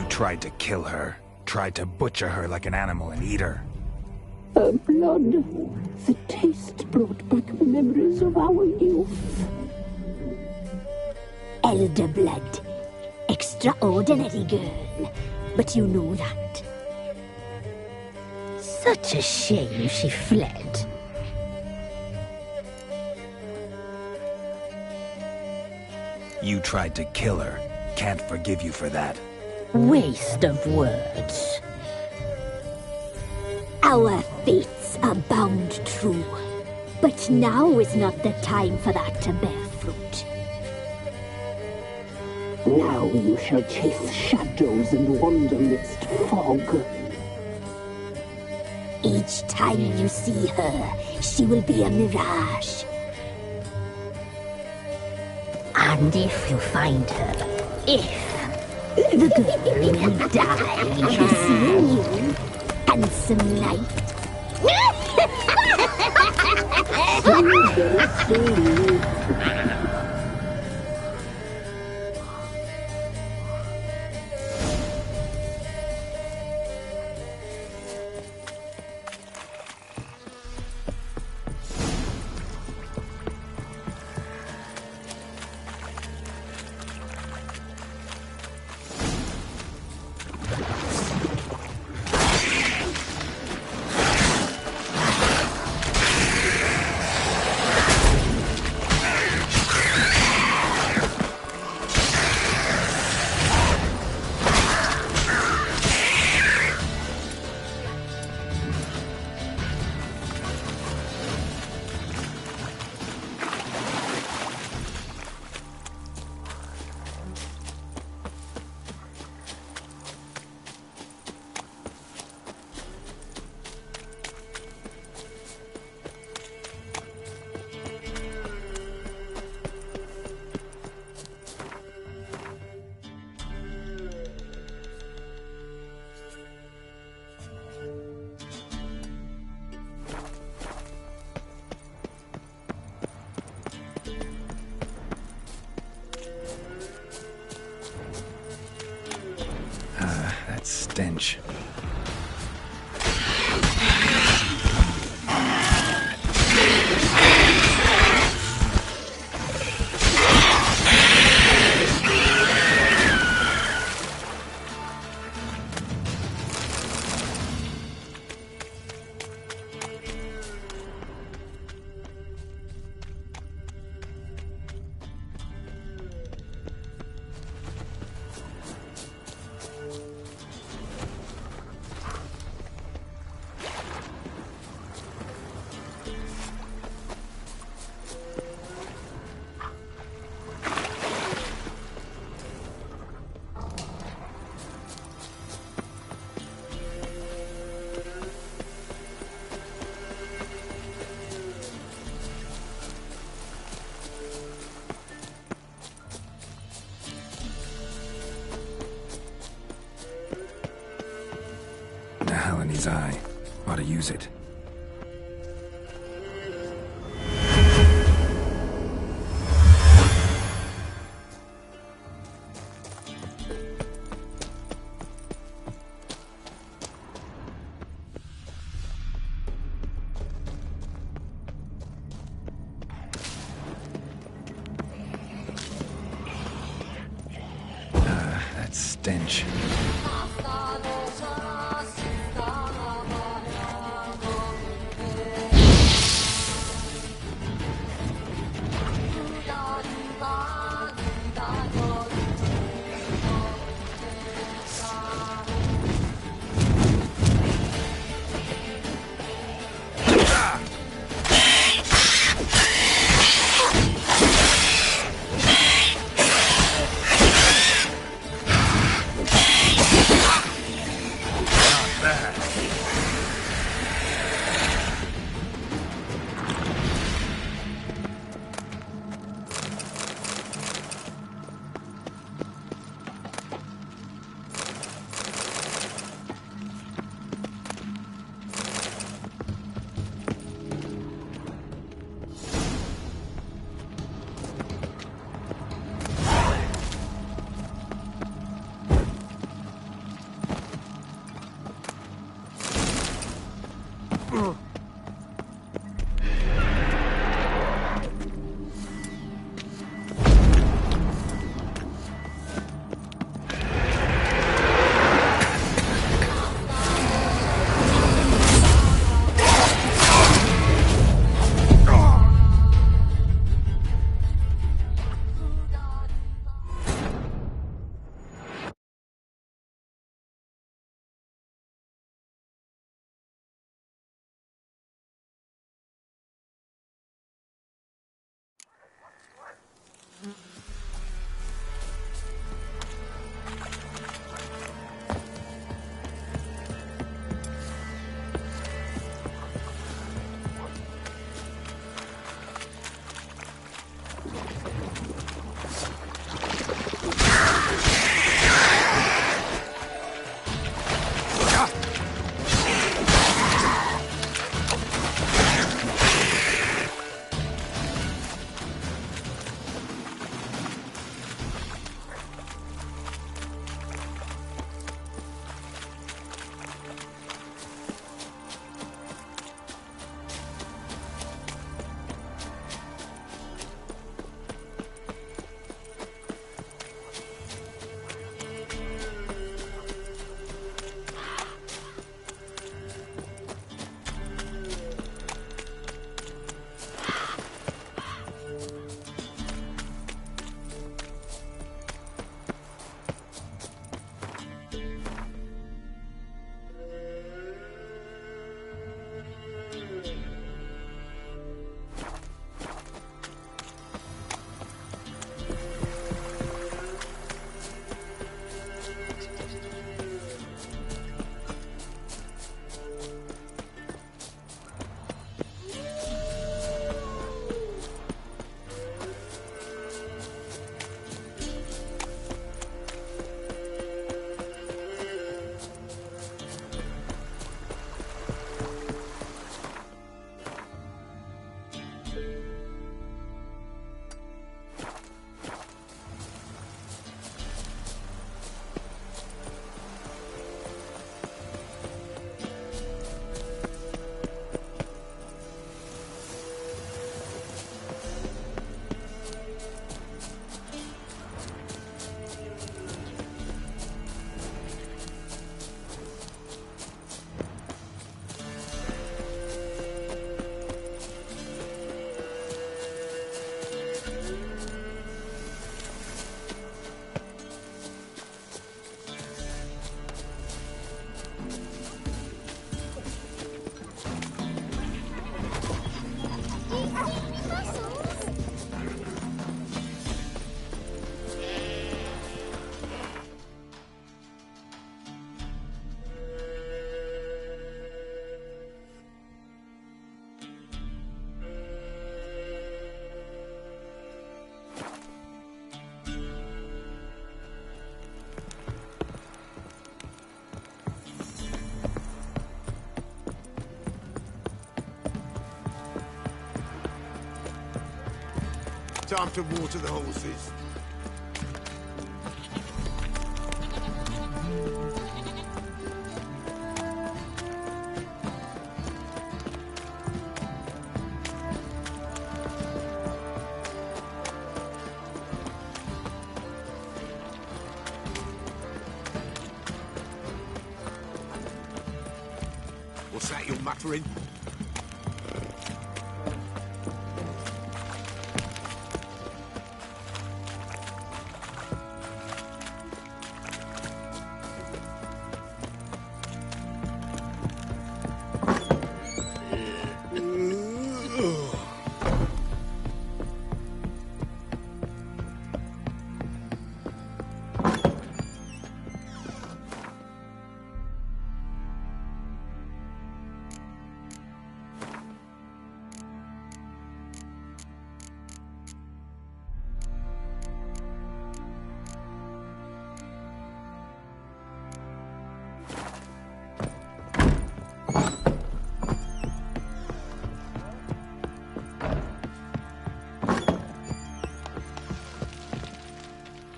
[SPEAKER 5] Tried to kill her. Tried to butcher her like an animal and eat her.
[SPEAKER 23] Her blood. The taste brought back memories of our youth.
[SPEAKER 21] Elder blood. Extraordinary girl. But you know that.
[SPEAKER 13] Such a shame she fled.
[SPEAKER 5] You tried to kill her. Can't forgive you for that.
[SPEAKER 13] Waste of words.
[SPEAKER 21] Our fates are bound true. But now is not the time for that to bear fruit.
[SPEAKER 23] Now you shall chase shadows and wander midst fog.
[SPEAKER 21] Each time you see her, she will be a mirage.
[SPEAKER 13] And if you find her, the girl will die.
[SPEAKER 21] Seeing you, handsome knight.
[SPEAKER 5] That stench. Hallowney's eye. Ought to use it. That stench.
[SPEAKER 12] Time to water the horses. What's that you're muttering?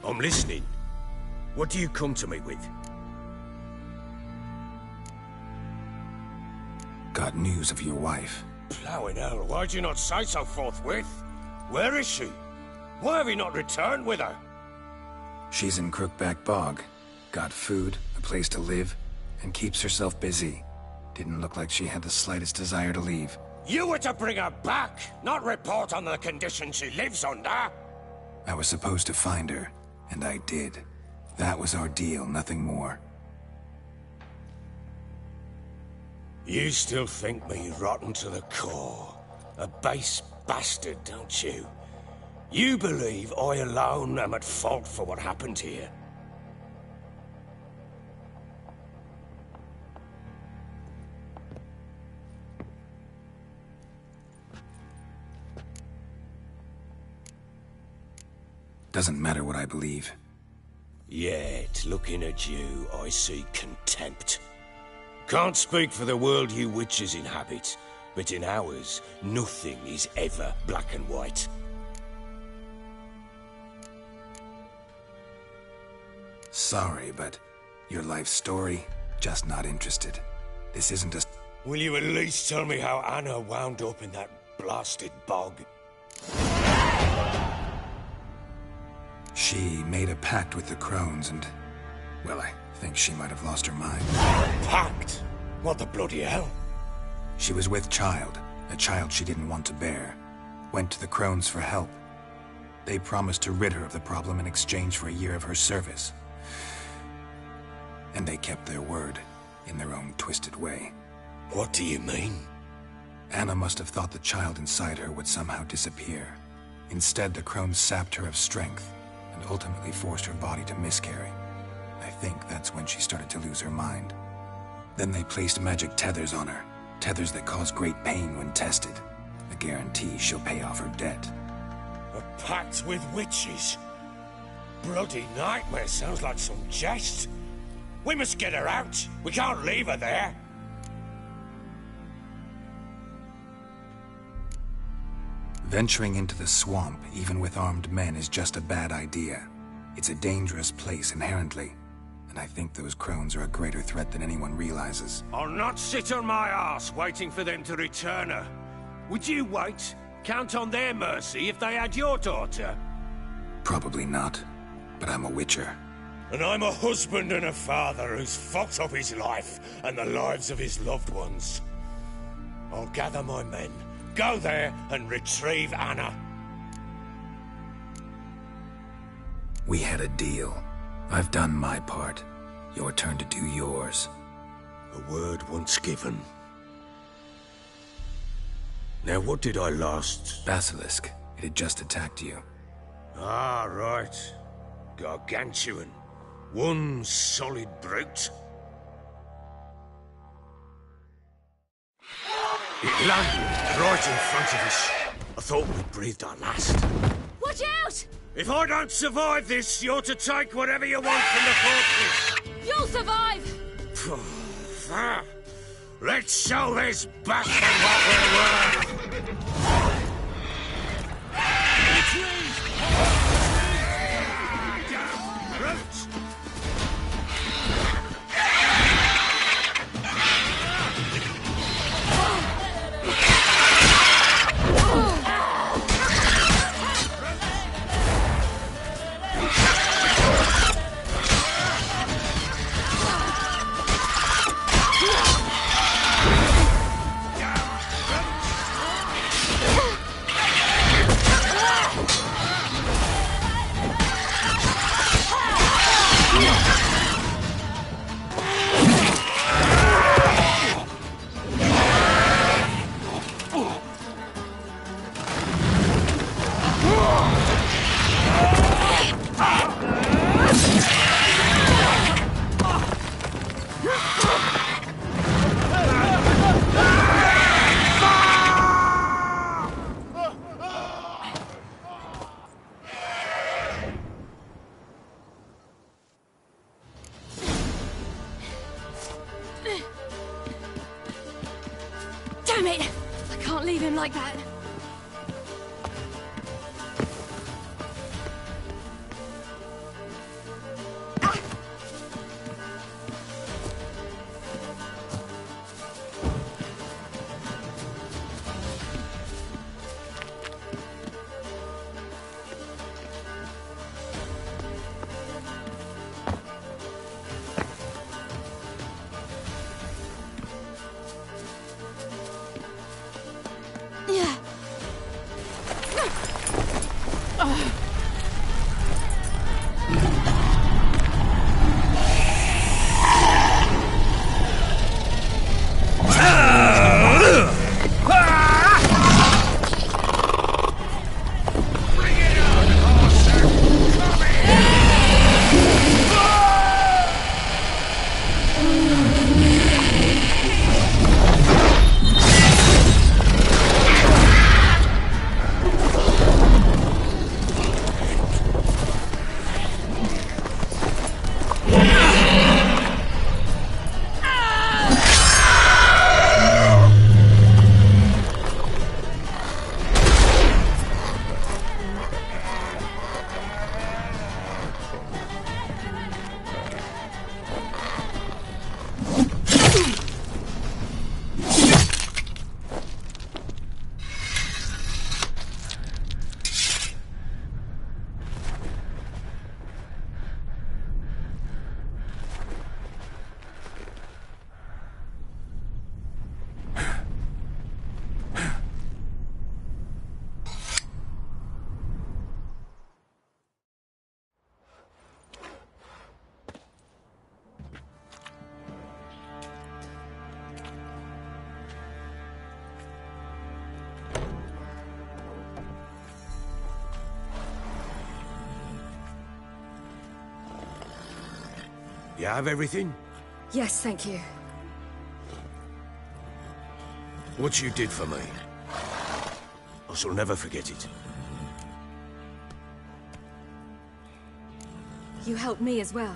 [SPEAKER 3] I'm listening. What do you come to me with?
[SPEAKER 5] Got news of your wife.
[SPEAKER 3] Plowing hell, why'd you not say so forthwith? Where is she? Why have you not returned with her?
[SPEAKER 5] She's in Crookback Bog. Got food, a place to live, and keeps herself busy. Didn't look like she had the slightest desire to leave.
[SPEAKER 3] You were to bring her back, not report on the conditions she lives under.
[SPEAKER 5] I was supposed to find her, and I did. That was our deal, nothing more.
[SPEAKER 3] You still think me rotten to the core. A base bastard, don't you? You believe I alone am at fault for what happened here.
[SPEAKER 5] Doesn't matter what I believe.
[SPEAKER 3] Yet, looking at you, I see contempt. Can't speak for the world you witches inhabit, but in ours, nothing is ever black and white.
[SPEAKER 5] Sorry, but your life story, just not interested. This isn't a...
[SPEAKER 3] Will you at least tell me how Anna wound up in that blasted bog?
[SPEAKER 5] She made a pact with the crones and... well, I think she might have lost her mind.
[SPEAKER 3] Pact? What the bloody hell?
[SPEAKER 5] She was with child, a child she didn't want to bear. Went to the crones for help. They promised to rid her of the problem in exchange for a year of her service. And they kept their word, in their own twisted way.
[SPEAKER 3] What do you mean?
[SPEAKER 5] Anna must have thought the child inside her would somehow disappear. Instead, the crones sapped her of strength, and ultimately forced her body to miscarry. I think that's when she started to lose her mind. Then they placed magic tethers on her, tethers that cause great pain when tested. A guarantee she'll pay off her debt.
[SPEAKER 3] A pact with witches? Bloody nightmare, sounds like some jest. We must get her out. We can't leave her there.
[SPEAKER 5] Venturing into the swamp, even with armed men, is just a bad idea. It's a dangerous place inherently, and I think those crones are a greater threat than anyone realizes.
[SPEAKER 3] I'll not sit on my arse waiting for them to return her. Would you wait? Count on their mercy if they had your daughter?
[SPEAKER 5] Probably not, but I'm a witcher.
[SPEAKER 3] And I'm a husband and a father who's fucked up his life and the lives of his loved ones. I'll gather my men, go there and retrieve Anna.
[SPEAKER 5] We had a deal. I've done my part. Your turn to do yours.
[SPEAKER 3] A word once given. Now what did I last...
[SPEAKER 5] Basilisk. It had just attacked you.
[SPEAKER 3] Ah, right. Gargantuan. One solid brute. It landed right in front of us. I thought we'd breathed our last.
[SPEAKER 22] Watch out!
[SPEAKER 3] If I don't survive this, you're to take whatever you want from the fortress.
[SPEAKER 22] You'll survive!
[SPEAKER 3] Let's show this bastard what we're worth!
[SPEAKER 10] Retreat!
[SPEAKER 8] Damn it! I can't leave him like that.
[SPEAKER 3] You have everything?
[SPEAKER 8] Yes, thank you.
[SPEAKER 3] What you did for me, I shall never forget it.
[SPEAKER 8] You helped me as well.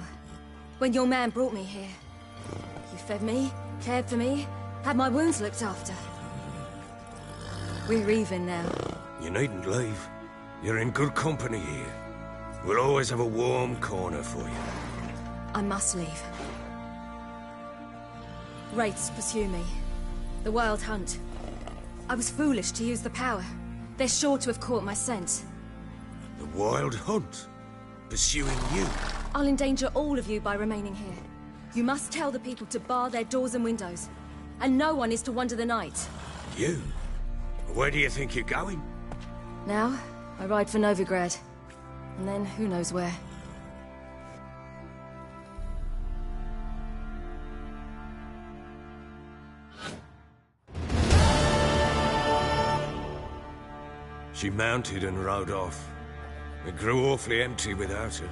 [SPEAKER 8] When your man brought me here. You fed me, cared for me, had my wounds looked after. We're even now.
[SPEAKER 3] You needn't leave. You're in good company here. We'll always have a warm corner for you.
[SPEAKER 8] I must leave. Wraiths pursue me. The Wild Hunt. I was foolish to use the power. They're sure to have caught my scent.
[SPEAKER 3] The Wild Hunt? Pursuing you?
[SPEAKER 8] I'll endanger all of you by remaining here. You must tell the people to bar their doors and windows. And no one is to wander the night.
[SPEAKER 3] You? Where do you think you're going?
[SPEAKER 8] Now, I ride for Novigrad. And then who knows where.
[SPEAKER 3] She mounted and rode off. It grew awfully empty without her.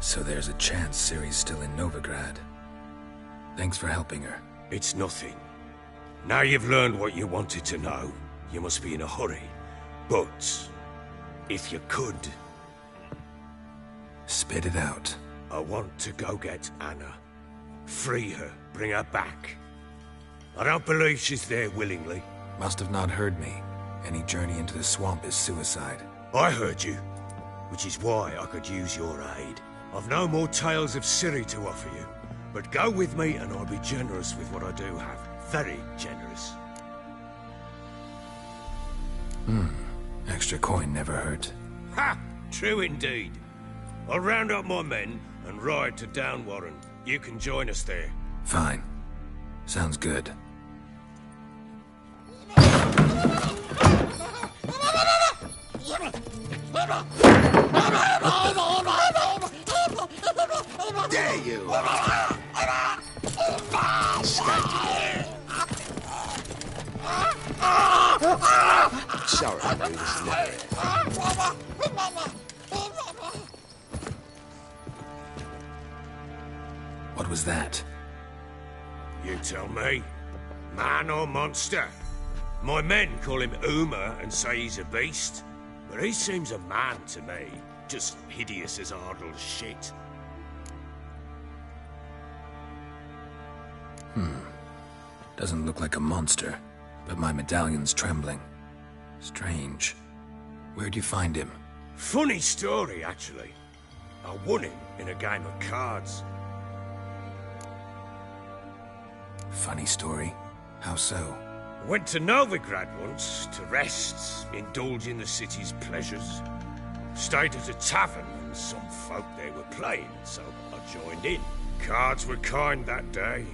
[SPEAKER 5] So there's a chance Ciri's still in Novigrad. Thanks for helping her.
[SPEAKER 3] It's nothing. Now you've learned what you wanted to know, you must be in a hurry. But, if you could...
[SPEAKER 5] Spit it out.
[SPEAKER 3] I want to go get Anna. Free her, bring her back. I don't believe she's there willingly.
[SPEAKER 5] Must have not heard me. Any journey into the swamp is suicide.
[SPEAKER 3] I heard you, which is why I could use your aid. I've no more tales of Ciri to offer you, but go with me and I'll be generous with what I do have. Very generous.
[SPEAKER 5] Extra coin never hurt.
[SPEAKER 3] Ha! True indeed. I'll round up my men and ride to Downwarren. You can join us there.
[SPEAKER 5] Fine. Sounds good.
[SPEAKER 12] There you are! Sorry, this never.
[SPEAKER 5] What was that?
[SPEAKER 3] You tell me. Man or monster? My men call him Uma and say he's a beast, but he seems a man to me. Just hideous as Ardle's shit.
[SPEAKER 5] Doesn't look like a monster, but my medallion's trembling. Strange. Where'd you find him?
[SPEAKER 3] Funny story, actually. I won him in a game of cards.
[SPEAKER 5] Funny story? How so?
[SPEAKER 3] Went to Novigrad once to rest, indulge in the city's pleasures. Stayed at a tavern and some folk there were playing, so I joined in. Cards were kind that day.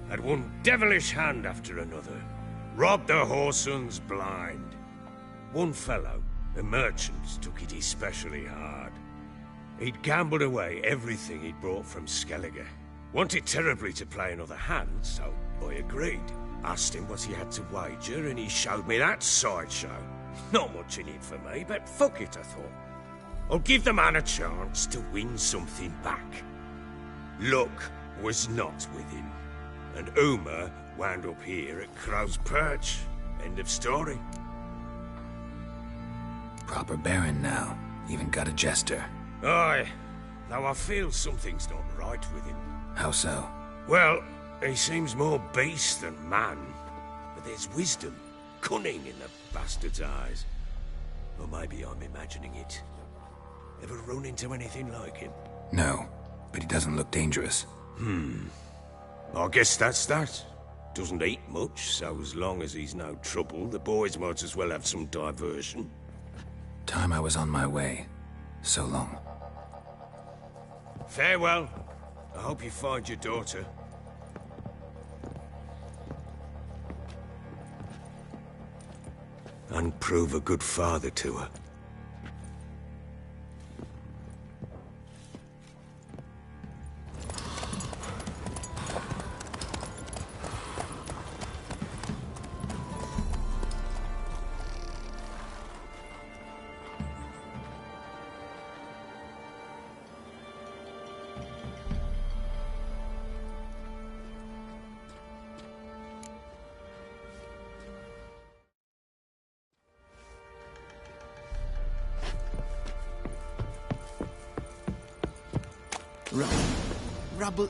[SPEAKER 3] Had one devilish hand after another. Robbed the whoresun's blind. One fellow, a merchant, took it especially hard. He'd gambled away everything he'd brought from Skellige. Wanted terribly to play another hand, so I agreed. Asked him what he had to wager, and he showed me that sideshow. Not much in it for me, but fuck it, I thought. I'll give the man a chance to win something back. Luck was not with him, and Uma wound up here at Crow's Perch. End of story.
[SPEAKER 5] Proper Baron now. Even got a jester.
[SPEAKER 3] Aye, though I feel something's not right with him.
[SPEAKER 5] How so?
[SPEAKER 3] Well, he seems more beast than man, but there's wisdom, cunning in the bastard's eyes. Or maybe I'm imagining it. Ever run into anything like him?
[SPEAKER 5] No, but he doesn't look dangerous.
[SPEAKER 3] I guess that's that. Doesn't eat much, so as long as he's no trouble, the boys might as well have some diversion.
[SPEAKER 5] Time I was on my way. So long.
[SPEAKER 3] Farewell. I hope you find your daughter. And prove a good father to her.
[SPEAKER 1] Rubble.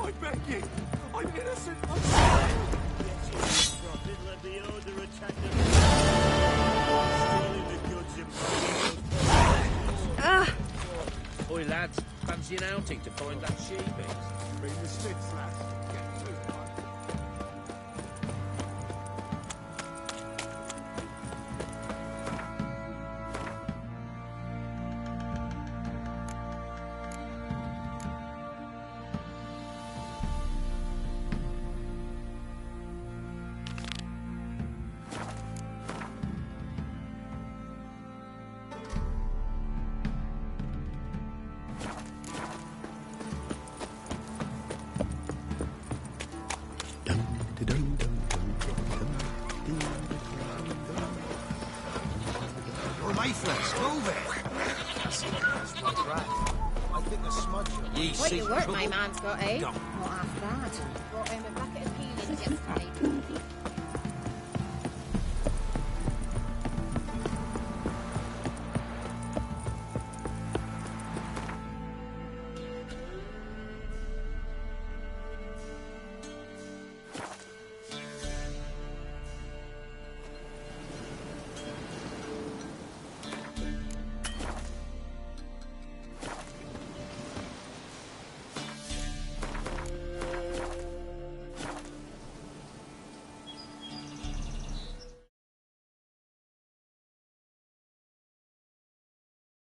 [SPEAKER 3] I beg you! I'm innocent!
[SPEAKER 10] Let the order attack them. Oi, lads, fancy an outing to find that sheep? Bring the sticks, lads. Get to it.
[SPEAKER 2] What you work my man's got, eh? Not half bad. Brought home a bucket of peeling against me.